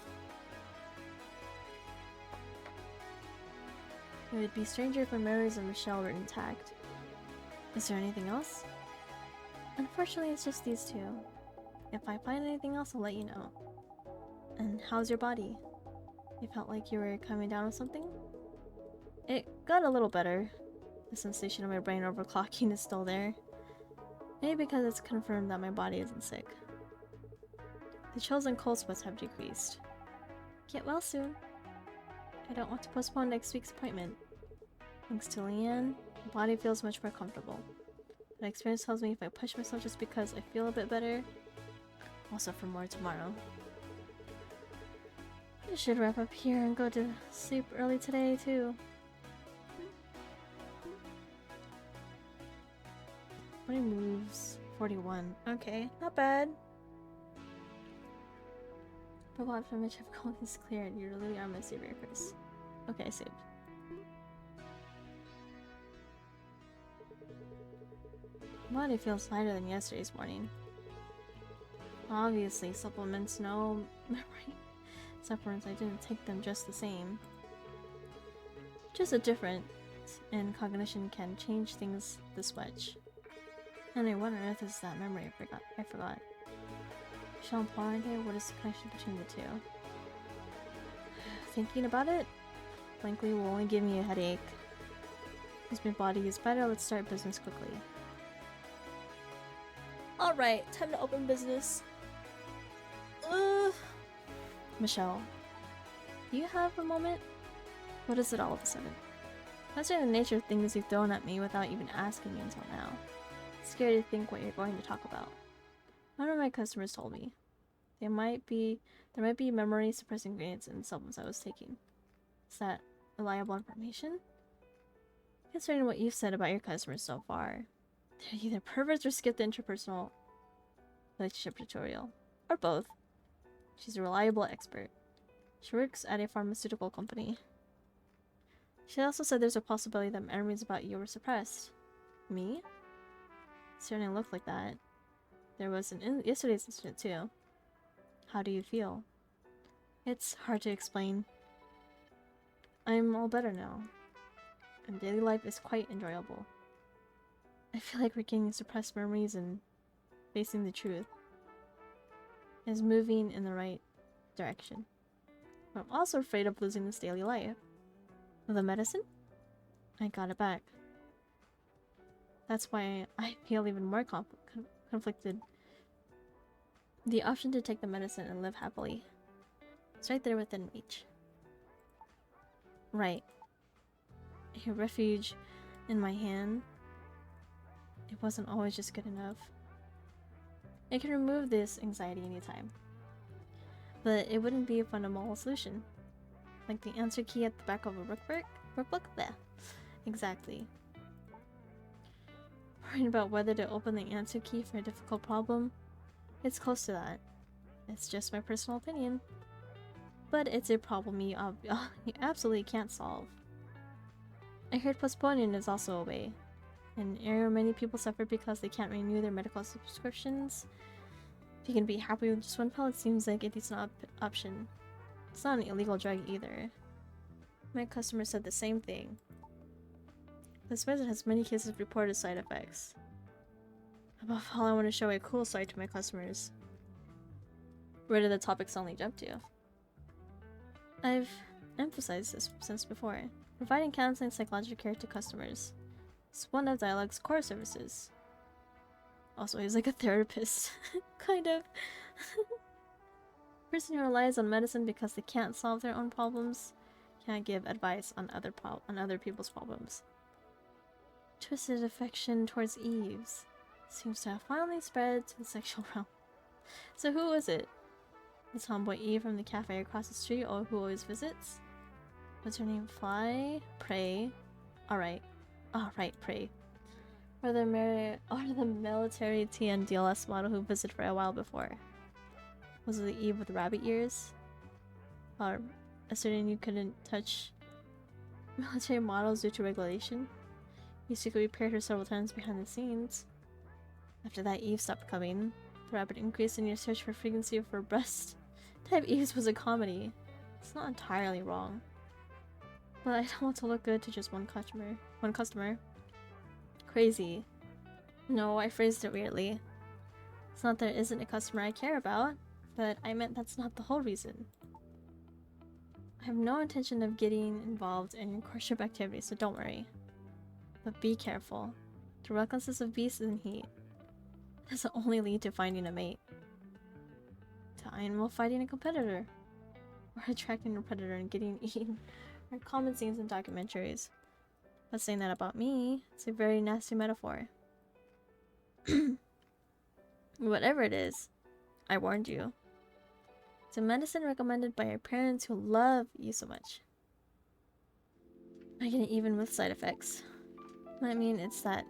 It would be stranger if my memories of Michelle were intact. Is there anything else? Unfortunately, it's just these two. If I find anything else, I'll let you know. And how's your body? You felt like you were coming down with something? It got a little better. The sensation of my brain overclocking is still there. Maybe because it's confirmed that my body isn't sick. The chills and cold sweats have decreased. Get well soon. I don't want to postpone next week's appointment. Thanks to Leanne, my body feels much more comfortable. My experience tells me if I push myself just because I feel a bit better, I'll suffer more tomorrow. I should wrap up here and go to sleep early today, too. Body moves 41. Okay, not bad. But what if my chef call is cleared? You really are my savior, Chris. Okay, I saved. My body feels lighter than yesterday's morning. Obviously, supplements, no memory. Supplements, I didn't take them just the same. Just a difference in cognition can change things this much. And what on earth is that memory I forgot? Michelle and Polar Night, what is the connection between the two? Thinking about it, frankly, will only give me a headache. As my body is better, let's start business quickly. Alright, time to open business. Michelle, do you have a moment? What is it all of a sudden? Considering the nature of things you've thrown at me without even asking me until now. It's scary to think what you're going to talk about. One of my customers told me there might be memory suppressing ingredients in supplements I was taking. Is that reliable information? Considering what you've said about your customers so far, they're either perverts or skip the interpersonal relationship tutorial. Or both. She's a reliable expert. She works at a pharmaceutical company. She also said there's a possibility that memories about you were suppressed. Me? Certainly looked like that. There was yesterday's incident too. How do you feel? It's hard to explain. I'm all better now, and daily life is quite enjoyable. I feel like regaining suppressed memories and facing the truth is moving in the right direction. But I'm also afraid of losing this daily life. The medicine? I got it back. That's why I feel even more conflicted. The option to take the medicine and live happily. It's right there within reach. Right. A refuge in my hand. It wasn't always just good enough. I can remove this anxiety anytime. But it wouldn't be a fundamental solution. Like the answer key at the back of a workbook? There. Exactly. Worrying about whether to open the answer key for a difficult problem? It's close to that. It's just my personal opinion. But it's a problem you absolutely can't solve. I heard postponing is also a way. An area many people suffer because they can't renew their medical subscriptions. If you can be happy with just one pill, it seems like a decent option. It's not an illegal drug either. My customer said the same thing. This medicine has many cases of reported side effects. Above all, I want to show a cool side to my customers. Where did the topic suddenly jump to? I've emphasized this since before. Providing counseling and psychological care to customers. It's one of D1AL-ogue's core services. Also, he's like a therapist. Kind of. Person who relies on medicine because they can't solve their own problems can't give advice on other people's problems. Twisted affection towards Eves seems to have finally spread to the sexual realm. So who is it? The tomboy Eve from the cafe across the street, or who always visits? What's her name? Fly? Pray? Alright, Pray. Or the military TN-DLS model who visited for a while before. Was it the Eve with rabbit ears? Or asserting you couldn't touch military models due to regulation? You secretly paired her several times behind the scenes. After that, Eve stopped coming. The rapid increase in your search for frequency for breast type Eves was a comedy. It's not entirely wrong. But I don't want to look good to just one customer. Crazy. No, I phrased it weirdly. It's not there isn't a customer I care about, but I meant that's not the whole reason. I have no intention of getting involved in your courtship activities, so don't worry. But be careful. The recklessness of beasts and heat doesn't only lead to finding a mate. To animal fighting a competitor. Or attracting a predator and getting eaten are common scenes in documentaries. But saying that about me, it's a very nasty metaphor. Whatever it is, I warned you. It's a medicine recommended by your parents who love you so much. I get even with side effects. I mean, it's that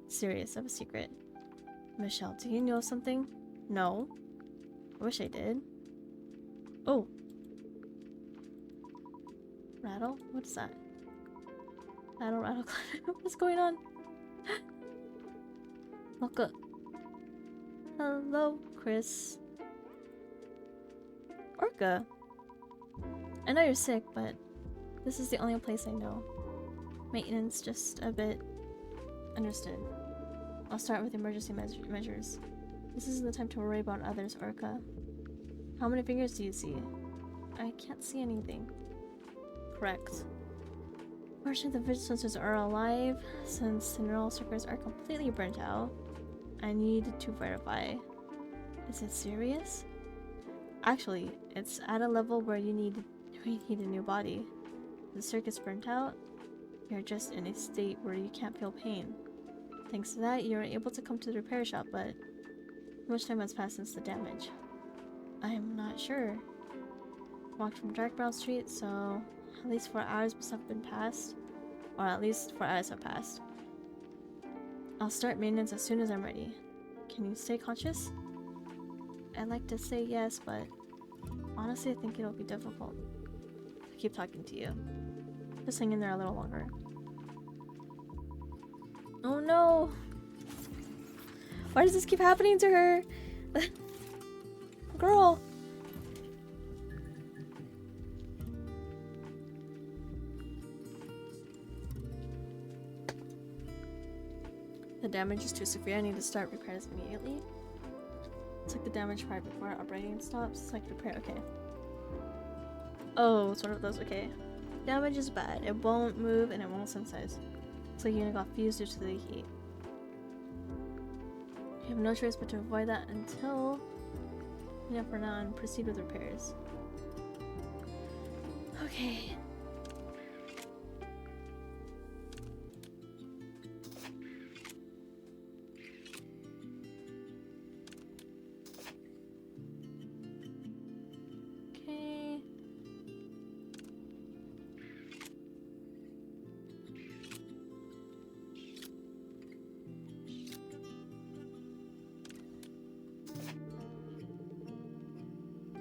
serious of a secret. Michelle, do you know something? No. I wish I did. Oh. Rattle? What is that? Rattle. What's going on? Look up. Hello, Chris. Orca. I know you're sick, but this is the only place I know. Maintenance just a bit. Understood. I'll start with emergency measures. This isn't the time to worry about others, Orca. How many fingers do you see? I can't see anything. Correct. Fortunately, the vision sensors are alive. Since the neural circuits are completely burnt out, I need to verify. Is it serious? Actually, it's at a level where you need a new body. The circuit's burnt out. You're just in a state where you can't feel pain. Thanks to that, you're able to come to the repair shop, but much time has passed since the damage. I'm not sure. Walked from Dark Brown Street, so at least 4 hours must have been passed. Or at least 4 hours have passed. I'll start maintenance as soon as I'm ready. Can you stay conscious? I'd like to say yes, but Honestly, I think it'll be difficult to keep talking to you. Just hang in there a little longer. Oh no! Why does this keep happening to her? Girl! The damage is too severe. I need to start repairs immediately. It's like the damage part before operating stops. It's like repair. Okay. Oh, it's one of those. Okay. Damage is bad. It won't move and it won't synthesize. It's like unit got fused due to the heat. You have no choice but to avoid that until, for now, and proceed with repairs. Okay. Okay.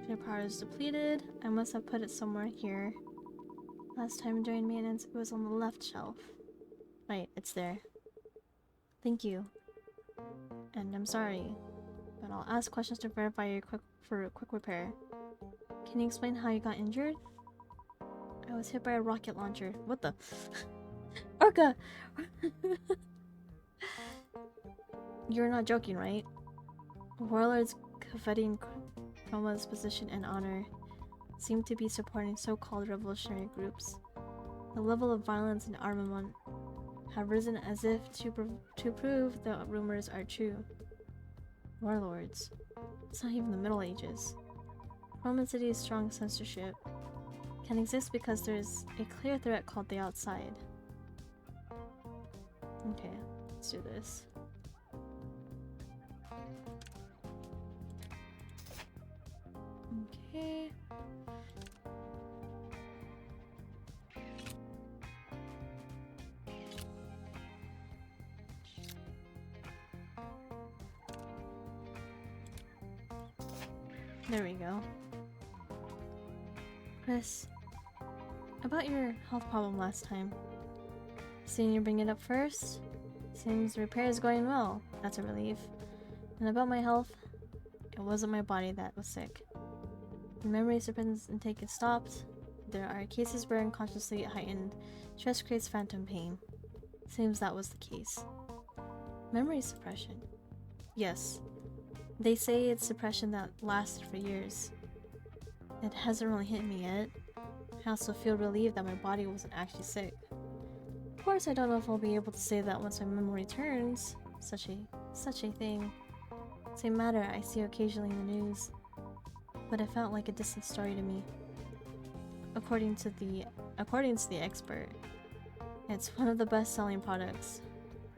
Your power is depleted. I must have put it somewhere here. Last time during maintenance, it was on the left shelf. Right, it's there. Thank you. And I'm sorry, but I'll ask questions to verify your for a quick repair. Can you explain how you got injured? I was hit by a rocket launcher. What the? Orca! You're not joking, right? Warlords coveting Chroma's position and honor seem to be supporting so-called revolutionary groups. The level of violence and armament have risen as if to prove the rumors are true. Warlords. It's not even the Middle Ages. Roman City's strong censorship can exist because there's a clear threat called the outside. Okay, let's do this. Okay. There we go. Chris, about your health problem last time. Seeing you bring it up first? Seems the repair is going well. That's a relief. And about my health, it wasn't my body that was sick. The memory suppressant intake is stopped. There are cases where unconsciously heightened stress creates phantom pain. Seems that was the case. Memory suppression. Yes. They say it's suppression that lasted for years. It hasn't really hit me yet. I also feel relieved that my body wasn't actually sick. Of course, I don't know if I'll be able to say that once my memory returns. Such a thing. Same matter I see occasionally in the news. But it felt like a distant story to me. According to the expert, it's one of the best-selling products.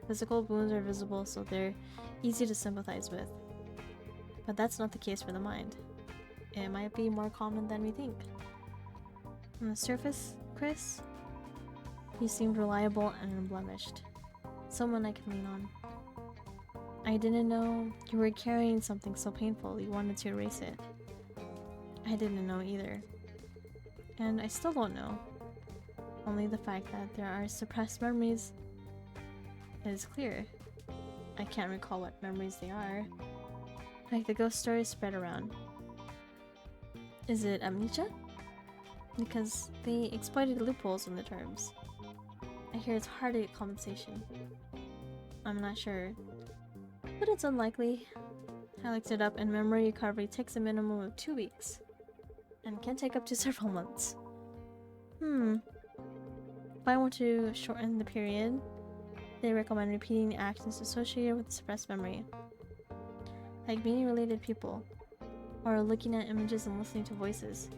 Physical wounds are visible, so they're easy to sympathize with. But that's not the case for the mind. It might be more common than we think. On the surface, Chris, you seemed reliable and unblemished. Someone I can lean on. I didn't know you were carrying something so painful you wanted to erase it. I didn't know either. And I still don't know. Only the fact that there are suppressed memories is clear. I can't recall what memories they are. Like the ghost stories spread around. Is it amnesia? Because they exploited loopholes in the terms. I hear it's hard to get compensation. I'm not sure. But it's unlikely. I looked it up and memory recovery takes a minimum of 2 weeks. And can take up to several months. If I want to shorten the period, they recommend repeating the actions associated with suppressed memory. Like meeting related people, or looking at images and listening to voices.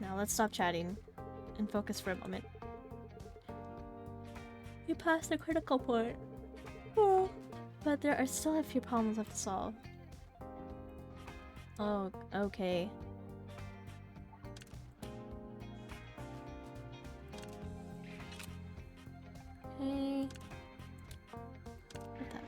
Now let's stop chatting and focus for a moment. You passed the critical point. Oh, but there are still a few problems left to solve. Oh, okay. Okay. What the?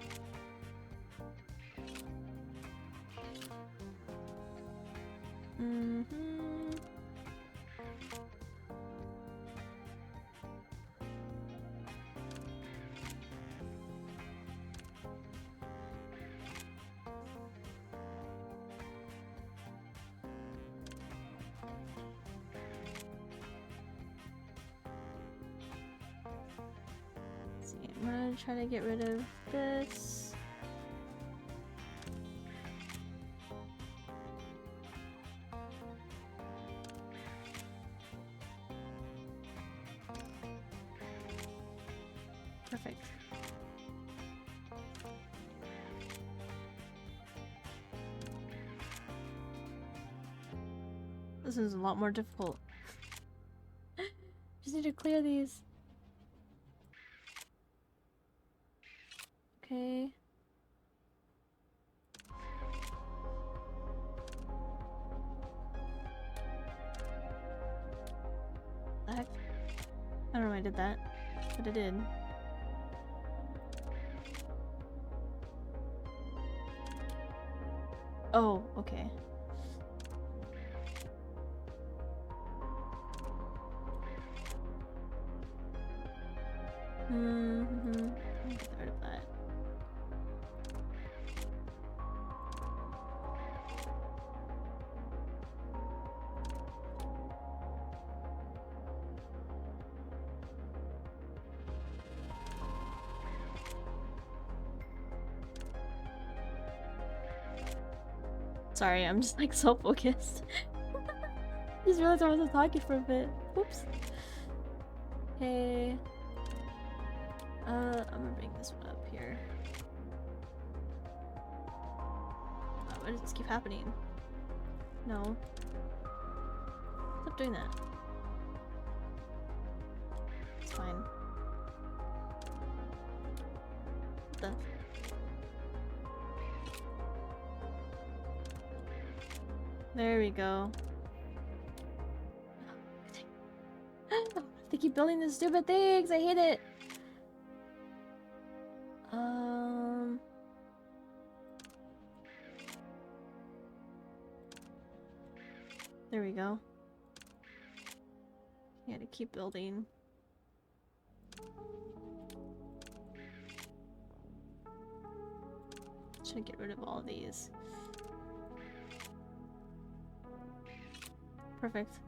gonna try to get rid of this. Perfect. This is a lot more difficult. Just need to clear these. Okay. The heck? I don't know why I did that, but I did. Oh, okay. I'll get rid of that. Sorry, I'm just like so focused. Just realized I wasn't talking for a bit. Oops. Okay. I'm gonna bring this one up here. Oh, why does this keep happening? No. Stop doing that. It's fine. What the? There we go. They keep building these stupid things. I hate it. There we go. You gotta keep building. Should get rid of all of these. Perfect.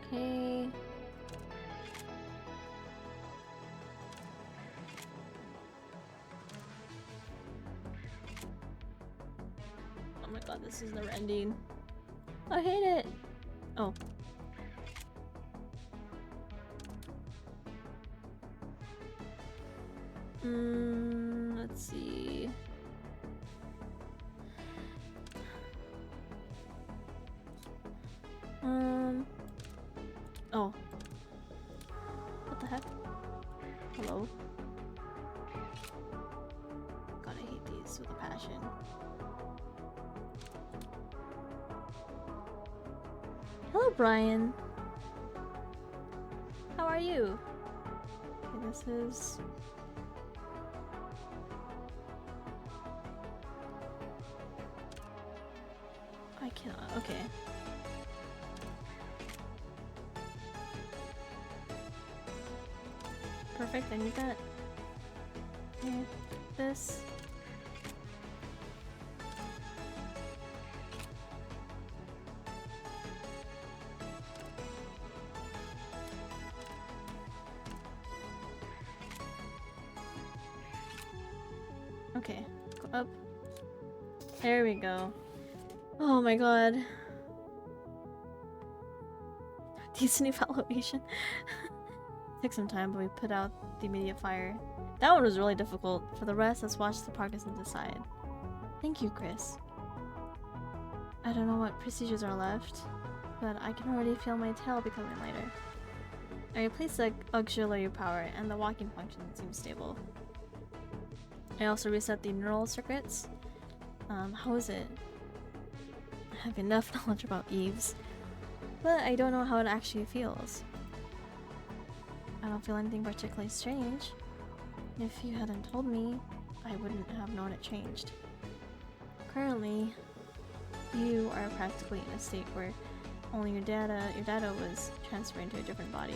Okay. Oh my god, this is never ending. I hate it. Oh. Let's see. Oh. What the heck? Hello? God, I hate these with a passion. Hello, Brian. How are you? Okay, this is... I cannot. Okay. Perfect, I need that. Okay, this. Okay, go up. There we go. Oh my god. Decent evaluation. Took some time, but we put out the immediate fire. That one was really difficult. For the rest, let's watch the progress and decide. Thank you, Chris. I don't know what procedures are left, but I can already feel my tail becoming lighter. I replaced the auxiliary power, and the walking function seems stable. I also reset the neural circuits. How is it? I have enough knowledge about Eves, but I don't know how it actually feels. I don't feel anything particularly strange. If you hadn't told me, I wouldn't have known it changed. Currently, you are practically in a state where only your data was transferred into a different body.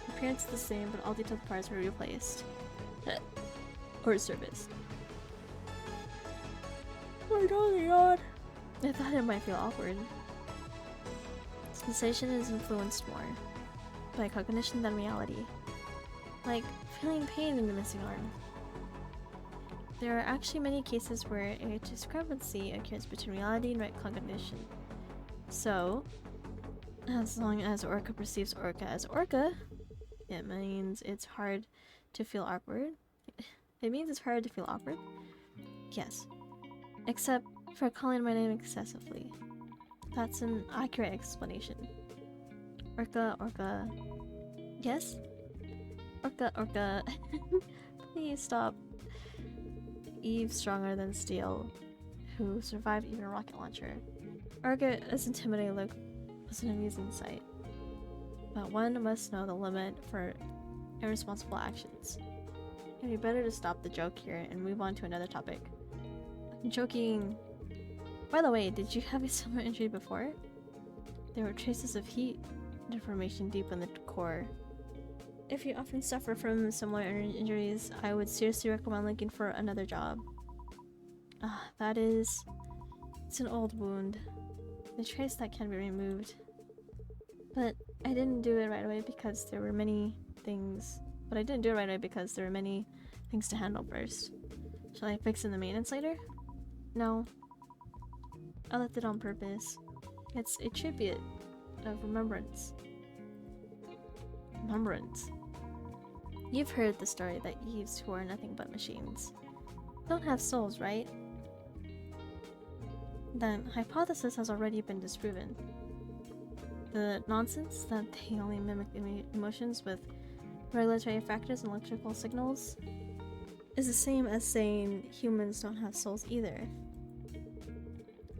The appearance is the same, but all detailed parts were replaced. Or serviced. Oh my god! I thought it might feel awkward. Sensation is influenced more by cognition than reality, like feeling pain in the missing arm. There are actually many cases where a discrepancy occurs between reality and right cognition. So, as long as Orca perceives Orca as Orca, it means it's hard to feel awkward. It means it's hard to feel awkward? Yes. Except for calling my name excessively. That's an accurate explanation. Orca, Orca. Yes? Orca, Orca. Please stop. Eve stronger than steel, who survived even a rocket launcher. Orca as intimidating look was an amusing sight. But one must know the limit for irresponsible actions. It'd be better to stop the joke here and move on to another topic. I'm joking. By the way, did you have a similar injury before? There were traces of heat deformation deep in the core. If you often suffer from similar injuries, I would seriously recommend looking for another job. It's an old wound. The trace that can be removed. But I didn't do it right away because there were many things. To handle first. Shall I fix in the maintenance later? No. I left it on purpose. It's a tribute of remembrance. You've heard the story that Eves, who are nothing but machines, don't have souls, right? That hypothesis has already been disproven. The nonsense that they only mimic emotions with regulatory factors and electrical signals is the same as saying humans don't have souls either.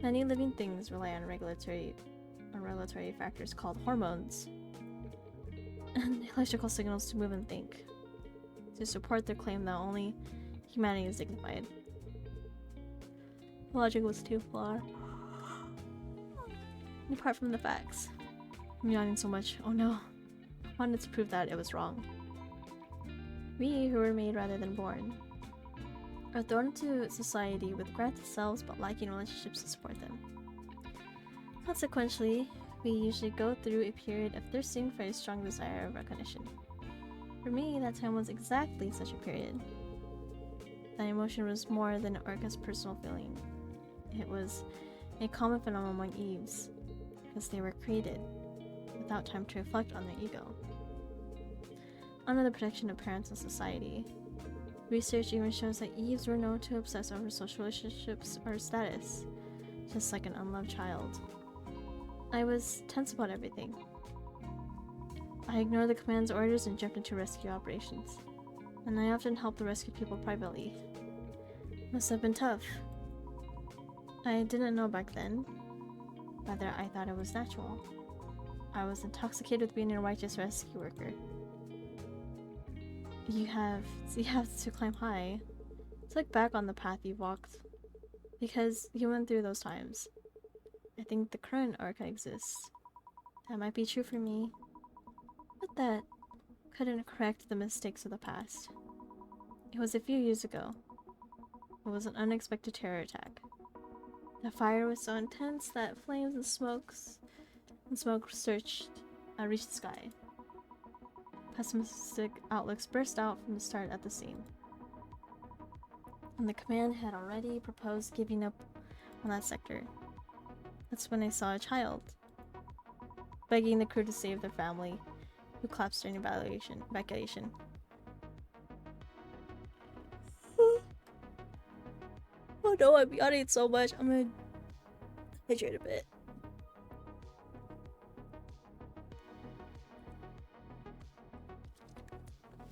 Many living things rely on regulatory factors called hormones and electrical signals to move and think, to support their claim that only humanity is dignified. The logic was too flawed. Apart from the facts. I'm yawning so much. Oh no. I wanted to prove that it was wrong. We, who were made rather than born, are thrown into society with granted selves but lacking relationships to support them. Consequently, we usually go through a period of thirsting for a strong desire of recognition. For me, that time was exactly such a period. That emotion was more than Orca's personal feeling. It was a common phenomenon among Eves, because they were created without time to reflect on their ego. Under the protection of parents and society, research even shows that Eves were known to obsess over social relationships or status, just like an unloved child. I was tense about everything. I ignored the command's orders and jumped into rescue operations, and I often helped the rescue people privately. Must have been tough. I didn't know back then, whether I thought it was natural. I was intoxicated with being a righteous rescue worker. You have to climb high to look back on the path you walked, because you went through those times. I think the current Orca exists. That might be true for me, but that couldn't correct the mistakes of the past. It was a few years ago. It was an unexpected terror attack. The fire was so intense that flames and smoke reached the sky. Pessimistic outlooks burst out from the start at the scene. And the command had already proposed giving up on that sector. That's when I saw a child begging the crew to save their family, who collapsed during evacuation. Oh no, I'm yawning so much. I'm gonna hydrate a bit.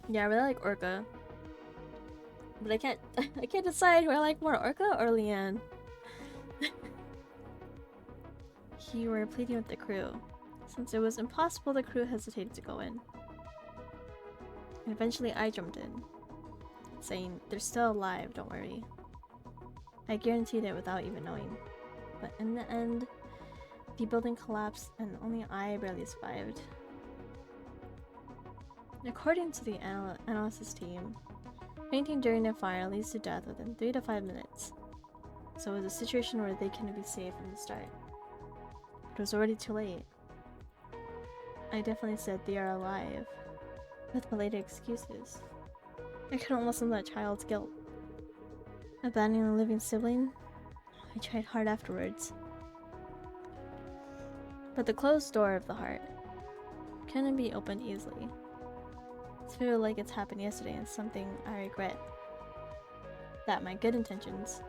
Yeah, I really like Orca, but I can't decide who I like more, Orca or Leanne. You were pleading with the crew. Since it was impossible, the crew hesitated to go in. And eventually I jumped in, saying, "They're still alive, don't worry." I guaranteed it without even knowing. But in the end, the building collapsed and only I barely survived. According to the analysis team, fainting during a fire leads to death within 3 to 5 minutes. So it was a situation where they couldn't be saved from the start. It was already too late. I definitely said they are alive. With belated excuses. I couldn't listen to that child's guilt. Abandoning a living sibling? I tried hard afterwards. But the closed door of the heart couldn't be opened easily. It's feel like it's happened yesterday and something I regret. That my good intentions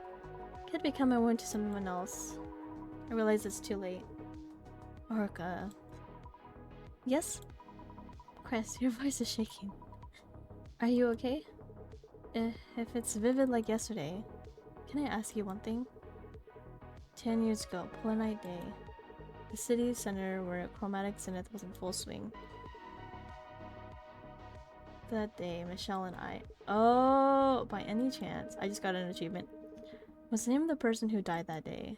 could become a wound to someone else. I realize it's too late. Orca. Yes? Chris, your voice is shaking. Are you okay? If it's vivid like yesterday, can I ask you one thing? 10 years ago, Polar Night Day. The city center where chromatic zenith was in full swing. That day, Michelle and I... Oh, by any chance, I just got an achievement. What's the name of the person who died that day?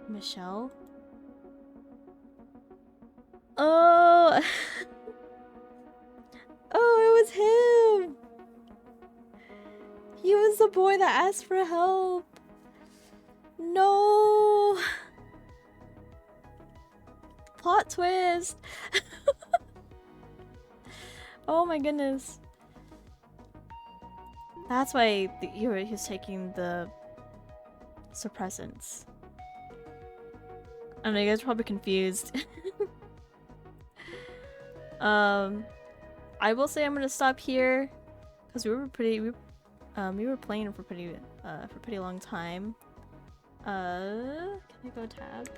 Michelle? Oh! Oh, it was him! He was the boy that asked for help! No! Plot twist! Oh my goodness. That's why he was taking the suppressants. I know you guys are probably confused. I will say I'm gonna stop here because we were playing for pretty long time. Can I go tab?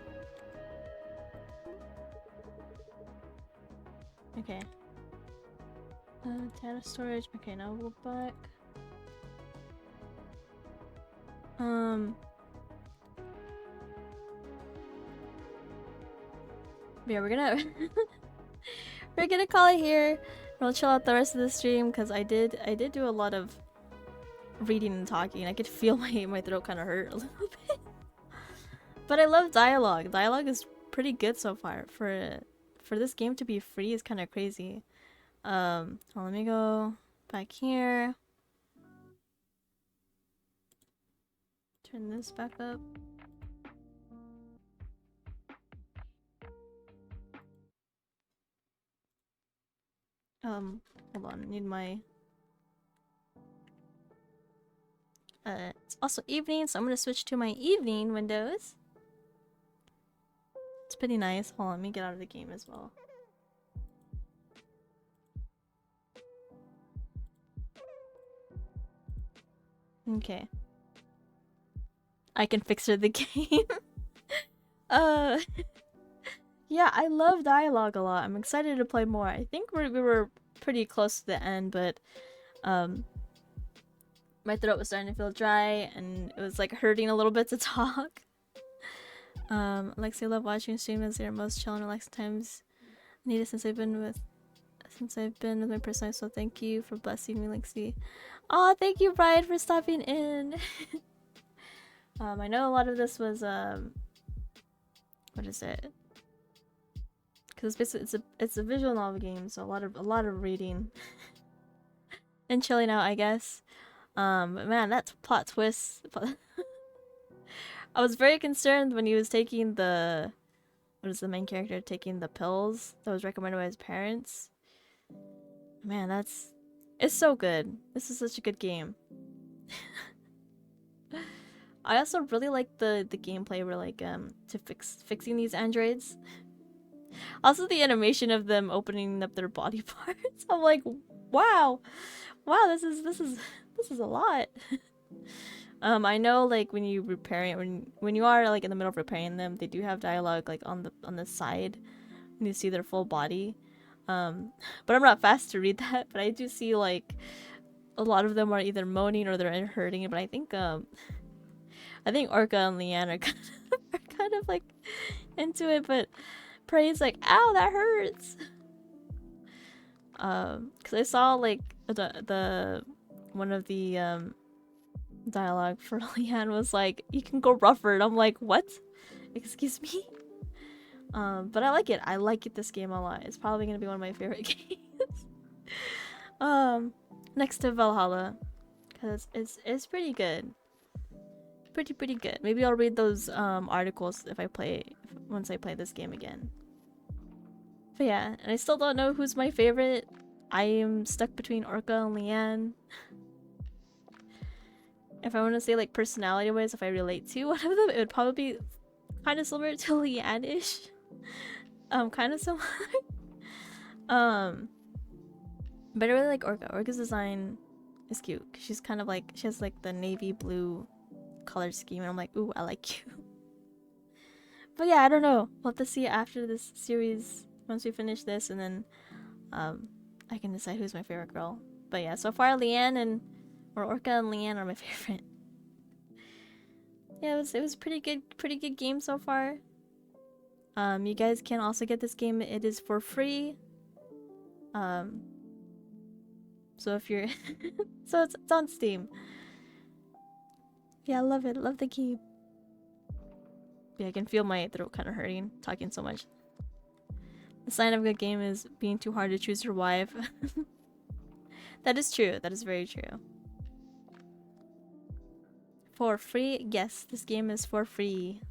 Okay. Data storage. Okay, now we'll go back. Yeah, we're gonna we're gonna call it here. We'll chill out the rest of the stream because I did do a lot of reading and talking. I could feel my throat kind of hurt a little bit. But I love dialogue. Dialogue is pretty good so far. For this game to be free is kind of crazy. Well, let me go back here. Turn this back up. Hold on, I need my... it's also evening, so I'm gonna switch to my evening windows. It's pretty nice. Hold on, let me get out of the game as well. Okay. I can fix her the game. Yeah, I love dialogue a lot. I'm excited to play more. I think we were pretty close to the end, but my throat was starting to feel dry and it was like hurting a little bit to talk. Lexi, I love watching stream as they're most chill and relaxed times needed since I've been with my personal life, so thank you for blessing me, Lexi. Oh, thank you, Brian, for stopping in. I know a lot of this was what is it? Because basically it's a visual novel game, so a lot of reading and chilling out, I guess. But man, that's plot twist. I was very concerned when he was taking the the main character taking the pills that was recommended by his parents. Man, it's so good. This is such a good game. I also really like the gameplay where like to fixing these androids. Also the animation of them opening up their body parts. I'm like, wow, this is a lot. I know like when you repair it, when you are like in the middle of repairing them, they do have dialogue like on the side when you see their full body. But I'm not fast to read that. But I do see like a lot of them are either moaning or they're hurting. But I think Orca and Leanne are kind of like into it, but Prey's like, ow, that hurts. Cause I saw like the one of the dialogue for Leanne was like, you can go rougher, and I'm like, what? Excuse me? But I like it. I like this game a lot. It's probably gonna be one of my favorite games. Next to Valhalla, cause it's pretty good. Pretty good. Maybe I'll read those articles if once I play this game again. But yeah, and I still don't know who's my favorite. I am stuck between Orca and Leanne. If I want to say like personality-wise, if I relate to one of them, it would probably be kind of similar to Leanne-ish. Kind of similar. But I really like Orca. Orca's design is cute. She's kind of like, she has like the navy blue color scheme, and I'm like, ooh, I like you. But yeah, I don't know. We'll have to see after this series, once we finish this, and then I can decide who's my favorite girl. But yeah, so far Leanne or Orca and Leanne are my favorite. Yeah, it was pretty good game so far. You guys can also get this game. It is for free. So if you're so it's on Steam. Yeah, I love it. Love the game. Yeah, I can feel my throat kind of hurting talking so much. The sign of a good game is being too hard to choose your wife. That is true. That is very true. For free? Yes, this game is for free.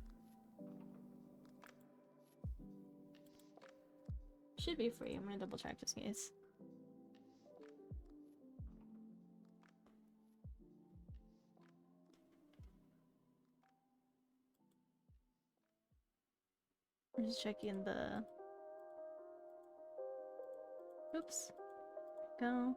Should be free. I'm gonna double check just in case. I'm just checking the... Oops. Go.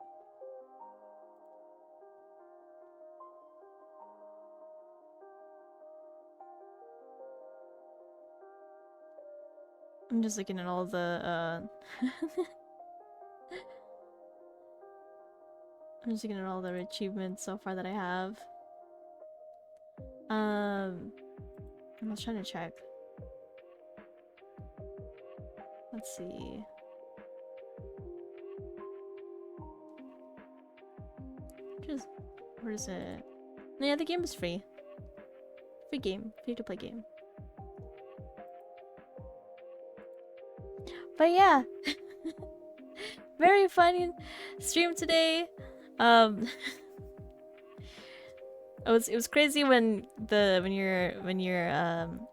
I'm just looking at all the, I'm just looking at all the achievements so far that I have. I'm just trying to check. Let's see. Where is it? No, yeah, the game is free. Free game. Free to play game. But yeah. Very funny stream today. It was crazy when you're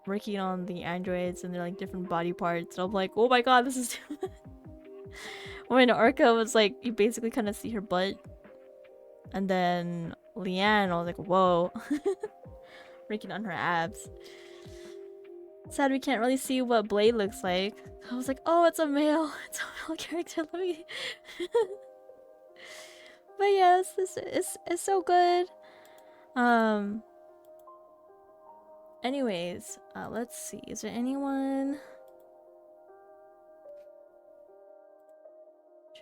working on the androids and they're like different body parts. And I'm like, oh my god, this is too much. When Orca was like, you basically kind of see her butt, and then Leanne, I was like, whoa, working on her abs. Sad we can't really see what Blade looks like. I was like, oh, it's a male. It's a male character. Let me. But yes, this is so good. Anyways, let's see. Is there anyone?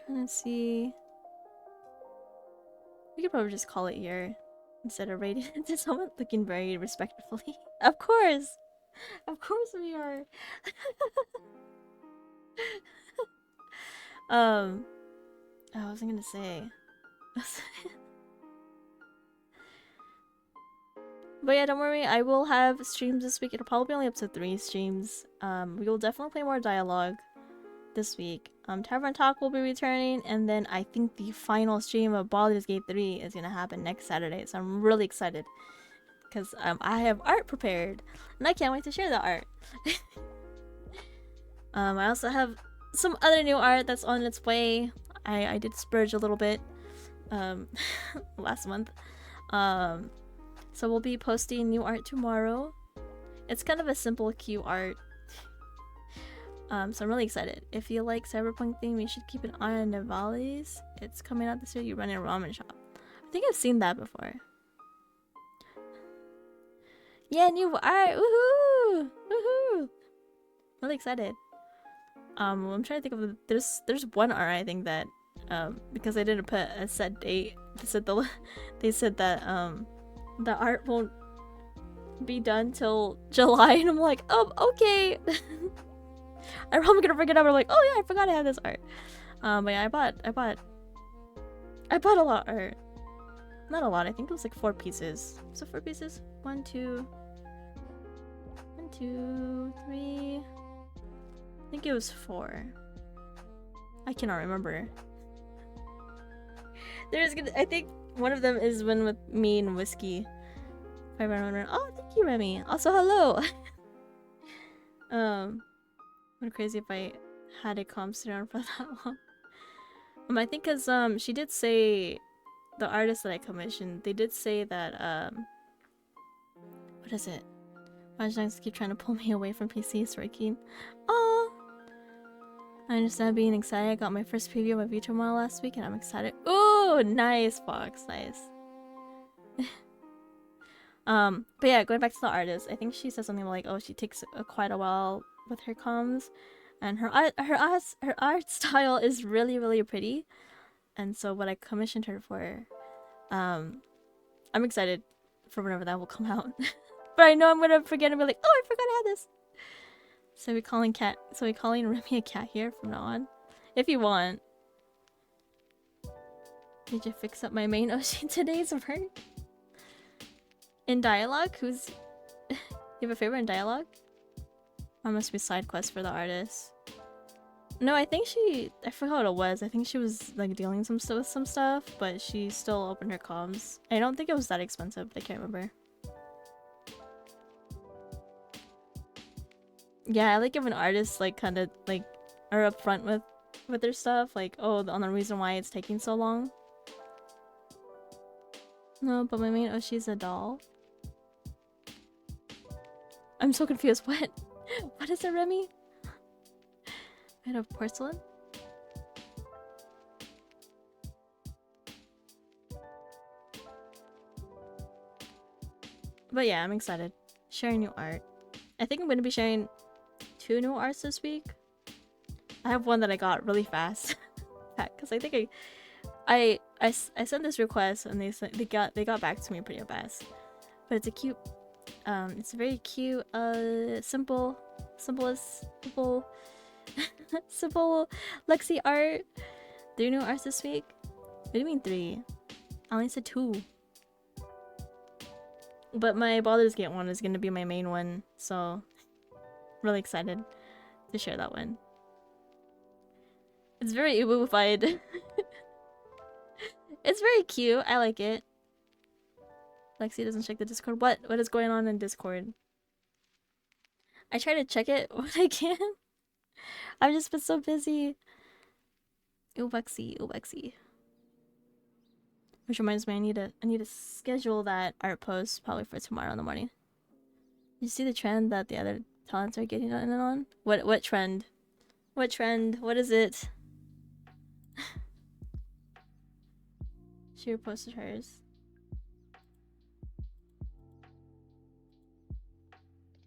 Trying to see. We could probably just call it here instead of rating it to someone looking very respectfully. Of course we are. Oh, I wasn't gonna say. But yeah, don't worry, I will have streams this week. It'll probably be only up to 3 streams. We will definitely play more dialogue this week. Tavern Talk will be returning, and then I think the final stream of Baldur's Gate 3 is gonna happen next Saturday, so I'm really excited. Because I have art prepared, and I can't wait to share the art. I also have some other new art that's on its way. I did splurge a little bit last month. So we'll be posting new art tomorrow. It's kind of a simple, cute art. So I'm really excited. If you like cyberpunk theme, you should keep an eye on Navali's. It's coming out this year. You run a ramen shop. I think I've seen that before. Yeah, new art! Woohoo! Woohoo! Really excited. I'm trying to think of there's one art I think that because I didn't put a set date. They said that the art won't be done till July, and I'm like, okay. I'm probably gonna forget about. I'm like, oh yeah, I forgot I had this art. But yeah, I bought a lot of art. Not a lot. I think it was like 4 pieces. So 4 pieces. 1, 2, 3. I think it was 4. I cannot remember. I think one of them is one with me and Whiskey. If I remember. Oh, thank you, Remy. Also, hello. I'm crazy if I had it calm down for that long. I think because she did say, the artist that I commissioned, they did say that what is it? Watchdogs keep trying to pull me away from PCs working. Oh, I understand being excited. I got my first preview of my Vitra model last week and I'm excited. Ooh, nice, Fox, nice. But yeah, going back to the artist, I think she said something like, oh, she takes quite a while with her comms, and her art style is really, really pretty. And so what I commissioned her for, I'm excited for whenever that will come out. But I know I'm gonna forget and be like, oh, I forgot I had this. So we calling Remy a cat here from now on, if you want. Did you fix up my main Ocean today's work? In dialogue, who's you have a favorite in dialogue? That must be side quest for the artist. No, I think I forgot what it was. I think she was like dealing with some stuff, but she still opened her comms. I don't think it was that expensive. I can't remember. Yeah, I like if an artist like kind of like are upfront with their stuff, like, oh, on the reason why it's taking so long. No, but my main Oshi's a doll. I'm so confused. What? What is it, Remy? Made of porcelain? But yeah, I'm excited. Sharing new art. I think I'm going to be sharing 2 new arts this week. I have one that I got really fast. Because I think I sent this request and they got back to me pretty fast. But it's a cute, it's a very cute, simple Lexi art. 3 new arts this week. What do you mean 3? I only said 2. But my Baldur's Gate one is gonna be my main one, so really excited to share that one. It's very Ubu-fied. It's very cute. I like it. Lexi doesn't check the Discord. What is going on in Discord? I try to check it when I can. I've just been so busy. Ubexy. Which reminds me, I need to schedule that art post probably for tomorrow in the morning. You see the trend that the other talents are getting in on? What trend? What trend? What is it? She reposted hers.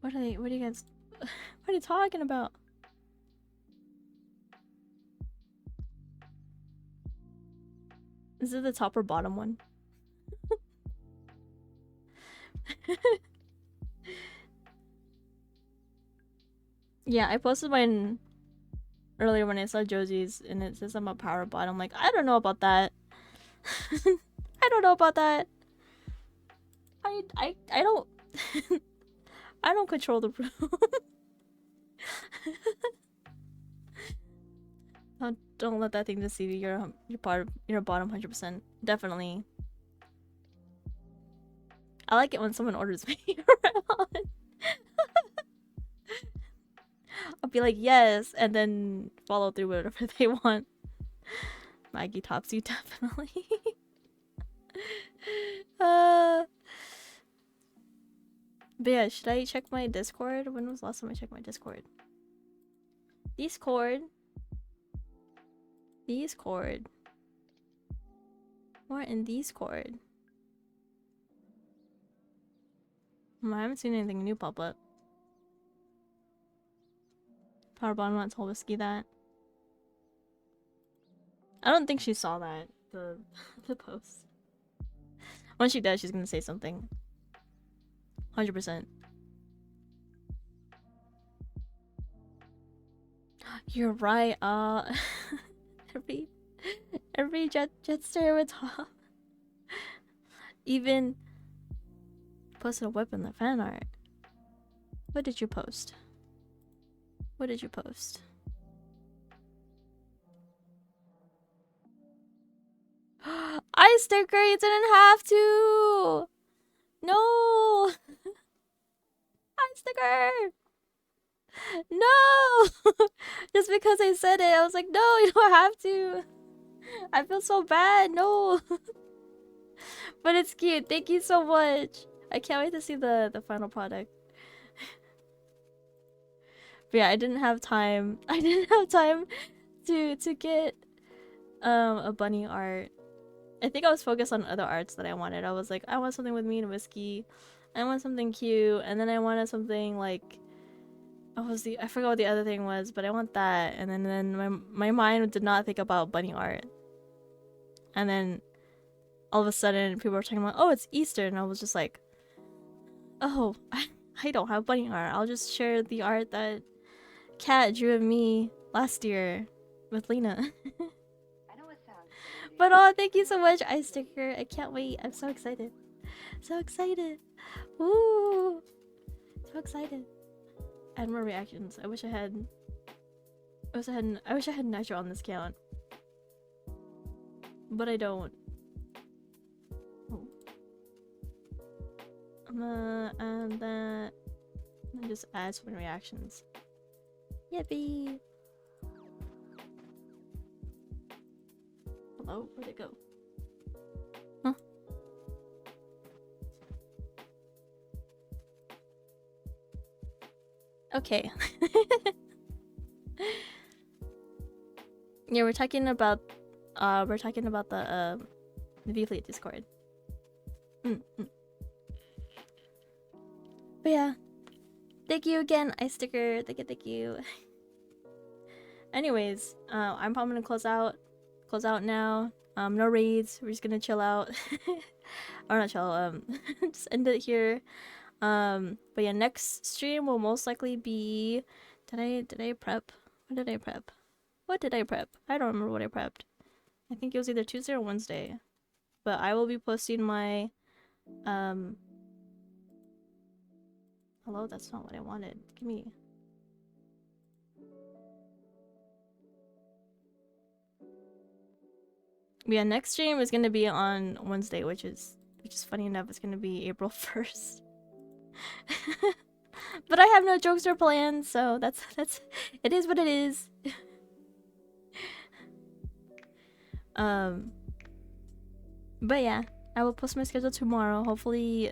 What are you guys what are you talking about? Is it the top or bottom one? Yeah, I posted mine earlier when I saw Josie's and it says I'm a power bot. I'm like, I don't know about that. I don't know about that. I don't I don't control the room. Don't let that thing deceive you. You're a bottom 100%. Definitely. I like it when someone orders me around. I'll be like, yes, and then follow through with whatever they want. Maggie tops you, definitely. But yeah, should I check my Discord? When was the last time I checked my Discord? Discord. More in Discord. I haven't seen anything new pop up. Powerbomb not told Whiskey that. I don't think she saw that, the post. When she does, she's gonna say something. 100%. You're right, every Jetster would talk. Even posted a whip in the fan art. What did you post? What did you post? Ice sticker, you didn't have to! No! Ice sticker! No! Just because I said it, I was like, no, you don't have to. I feel so bad. No. But it's cute. Thank you so much. I can't wait to see the final product. But yeah, I didn't have time. I didn't have time to get a bunny art. I think I was focused on other arts that I wanted. I was like, I want something with me and whiskey. I want something cute, and then I wanted something like I forgot what the other thing was, but I want that. And then my mind did not think about bunny art. And then all of a sudden people were talking about, oh, it's Easter, and I was just like, oh, I don't have bunny art. I'll just share the art that Kat drew of me last year with Lena. I know it sounds crazy. But oh, thank you so much, Ice Sticker. I can't wait. I'm so excited. So excited. Woo! So excited. Add more reactions. I wish I had Nitro on this count. But I don't. Oh. I'm gonna add that. And just add some reactions. Yippee! Hello? Where'd it go? Huh? Okay. Yeah, we're talking about the VFleet Discord. But yeah. Thank you again, Ice Sticker. Thank you. Anyways, I'm probably gonna close out now. No raids. We're just gonna chill out. Or not chill, just end it here. But yeah, next stream will most likely be did I prep? What did I prep? What did I prep? I don't remember what I prepped. I think it was either Tuesday or Wednesday. But I will be posting my hello, that's not what I wanted. Give me. Yeah, next stream is gonna be on Wednesday, which is funny enough, it's gonna be April 1st. But I have no jokes or plans, so that's it is what it is. But yeah, I will post my schedule tomorrow, hopefully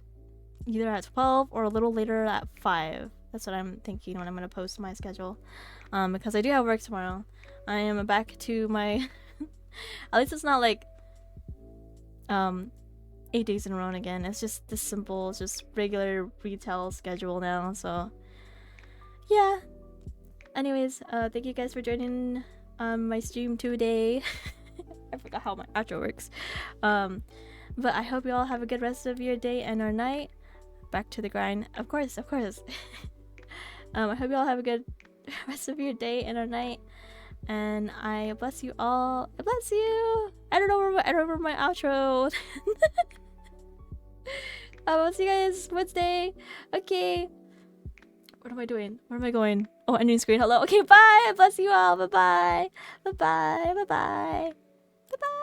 either at 12 or a little later at 5. That's what I'm thinking when I'm gonna post my schedule. Because I do have work tomorrow. I am back to my at least it's not like 8 days in a row again. It's just this simple, it's just regular retail schedule now, so yeah. Anyways, thank you guys for joining my stream today. I forgot how my outro works. But I hope you all have a good rest of your day and or night. Back to the grind. Of course. I hope you all have a good rest of your day and or night. And I bless you all. I bless you. I don't remember my outro. I'll see you guys Wednesday. Okay. What am I doing? Where am I going? Oh, ending screen. Hello. Okay, bye. I bless you all. Bye-bye. Bye-bye. Bye-bye. Bye-bye.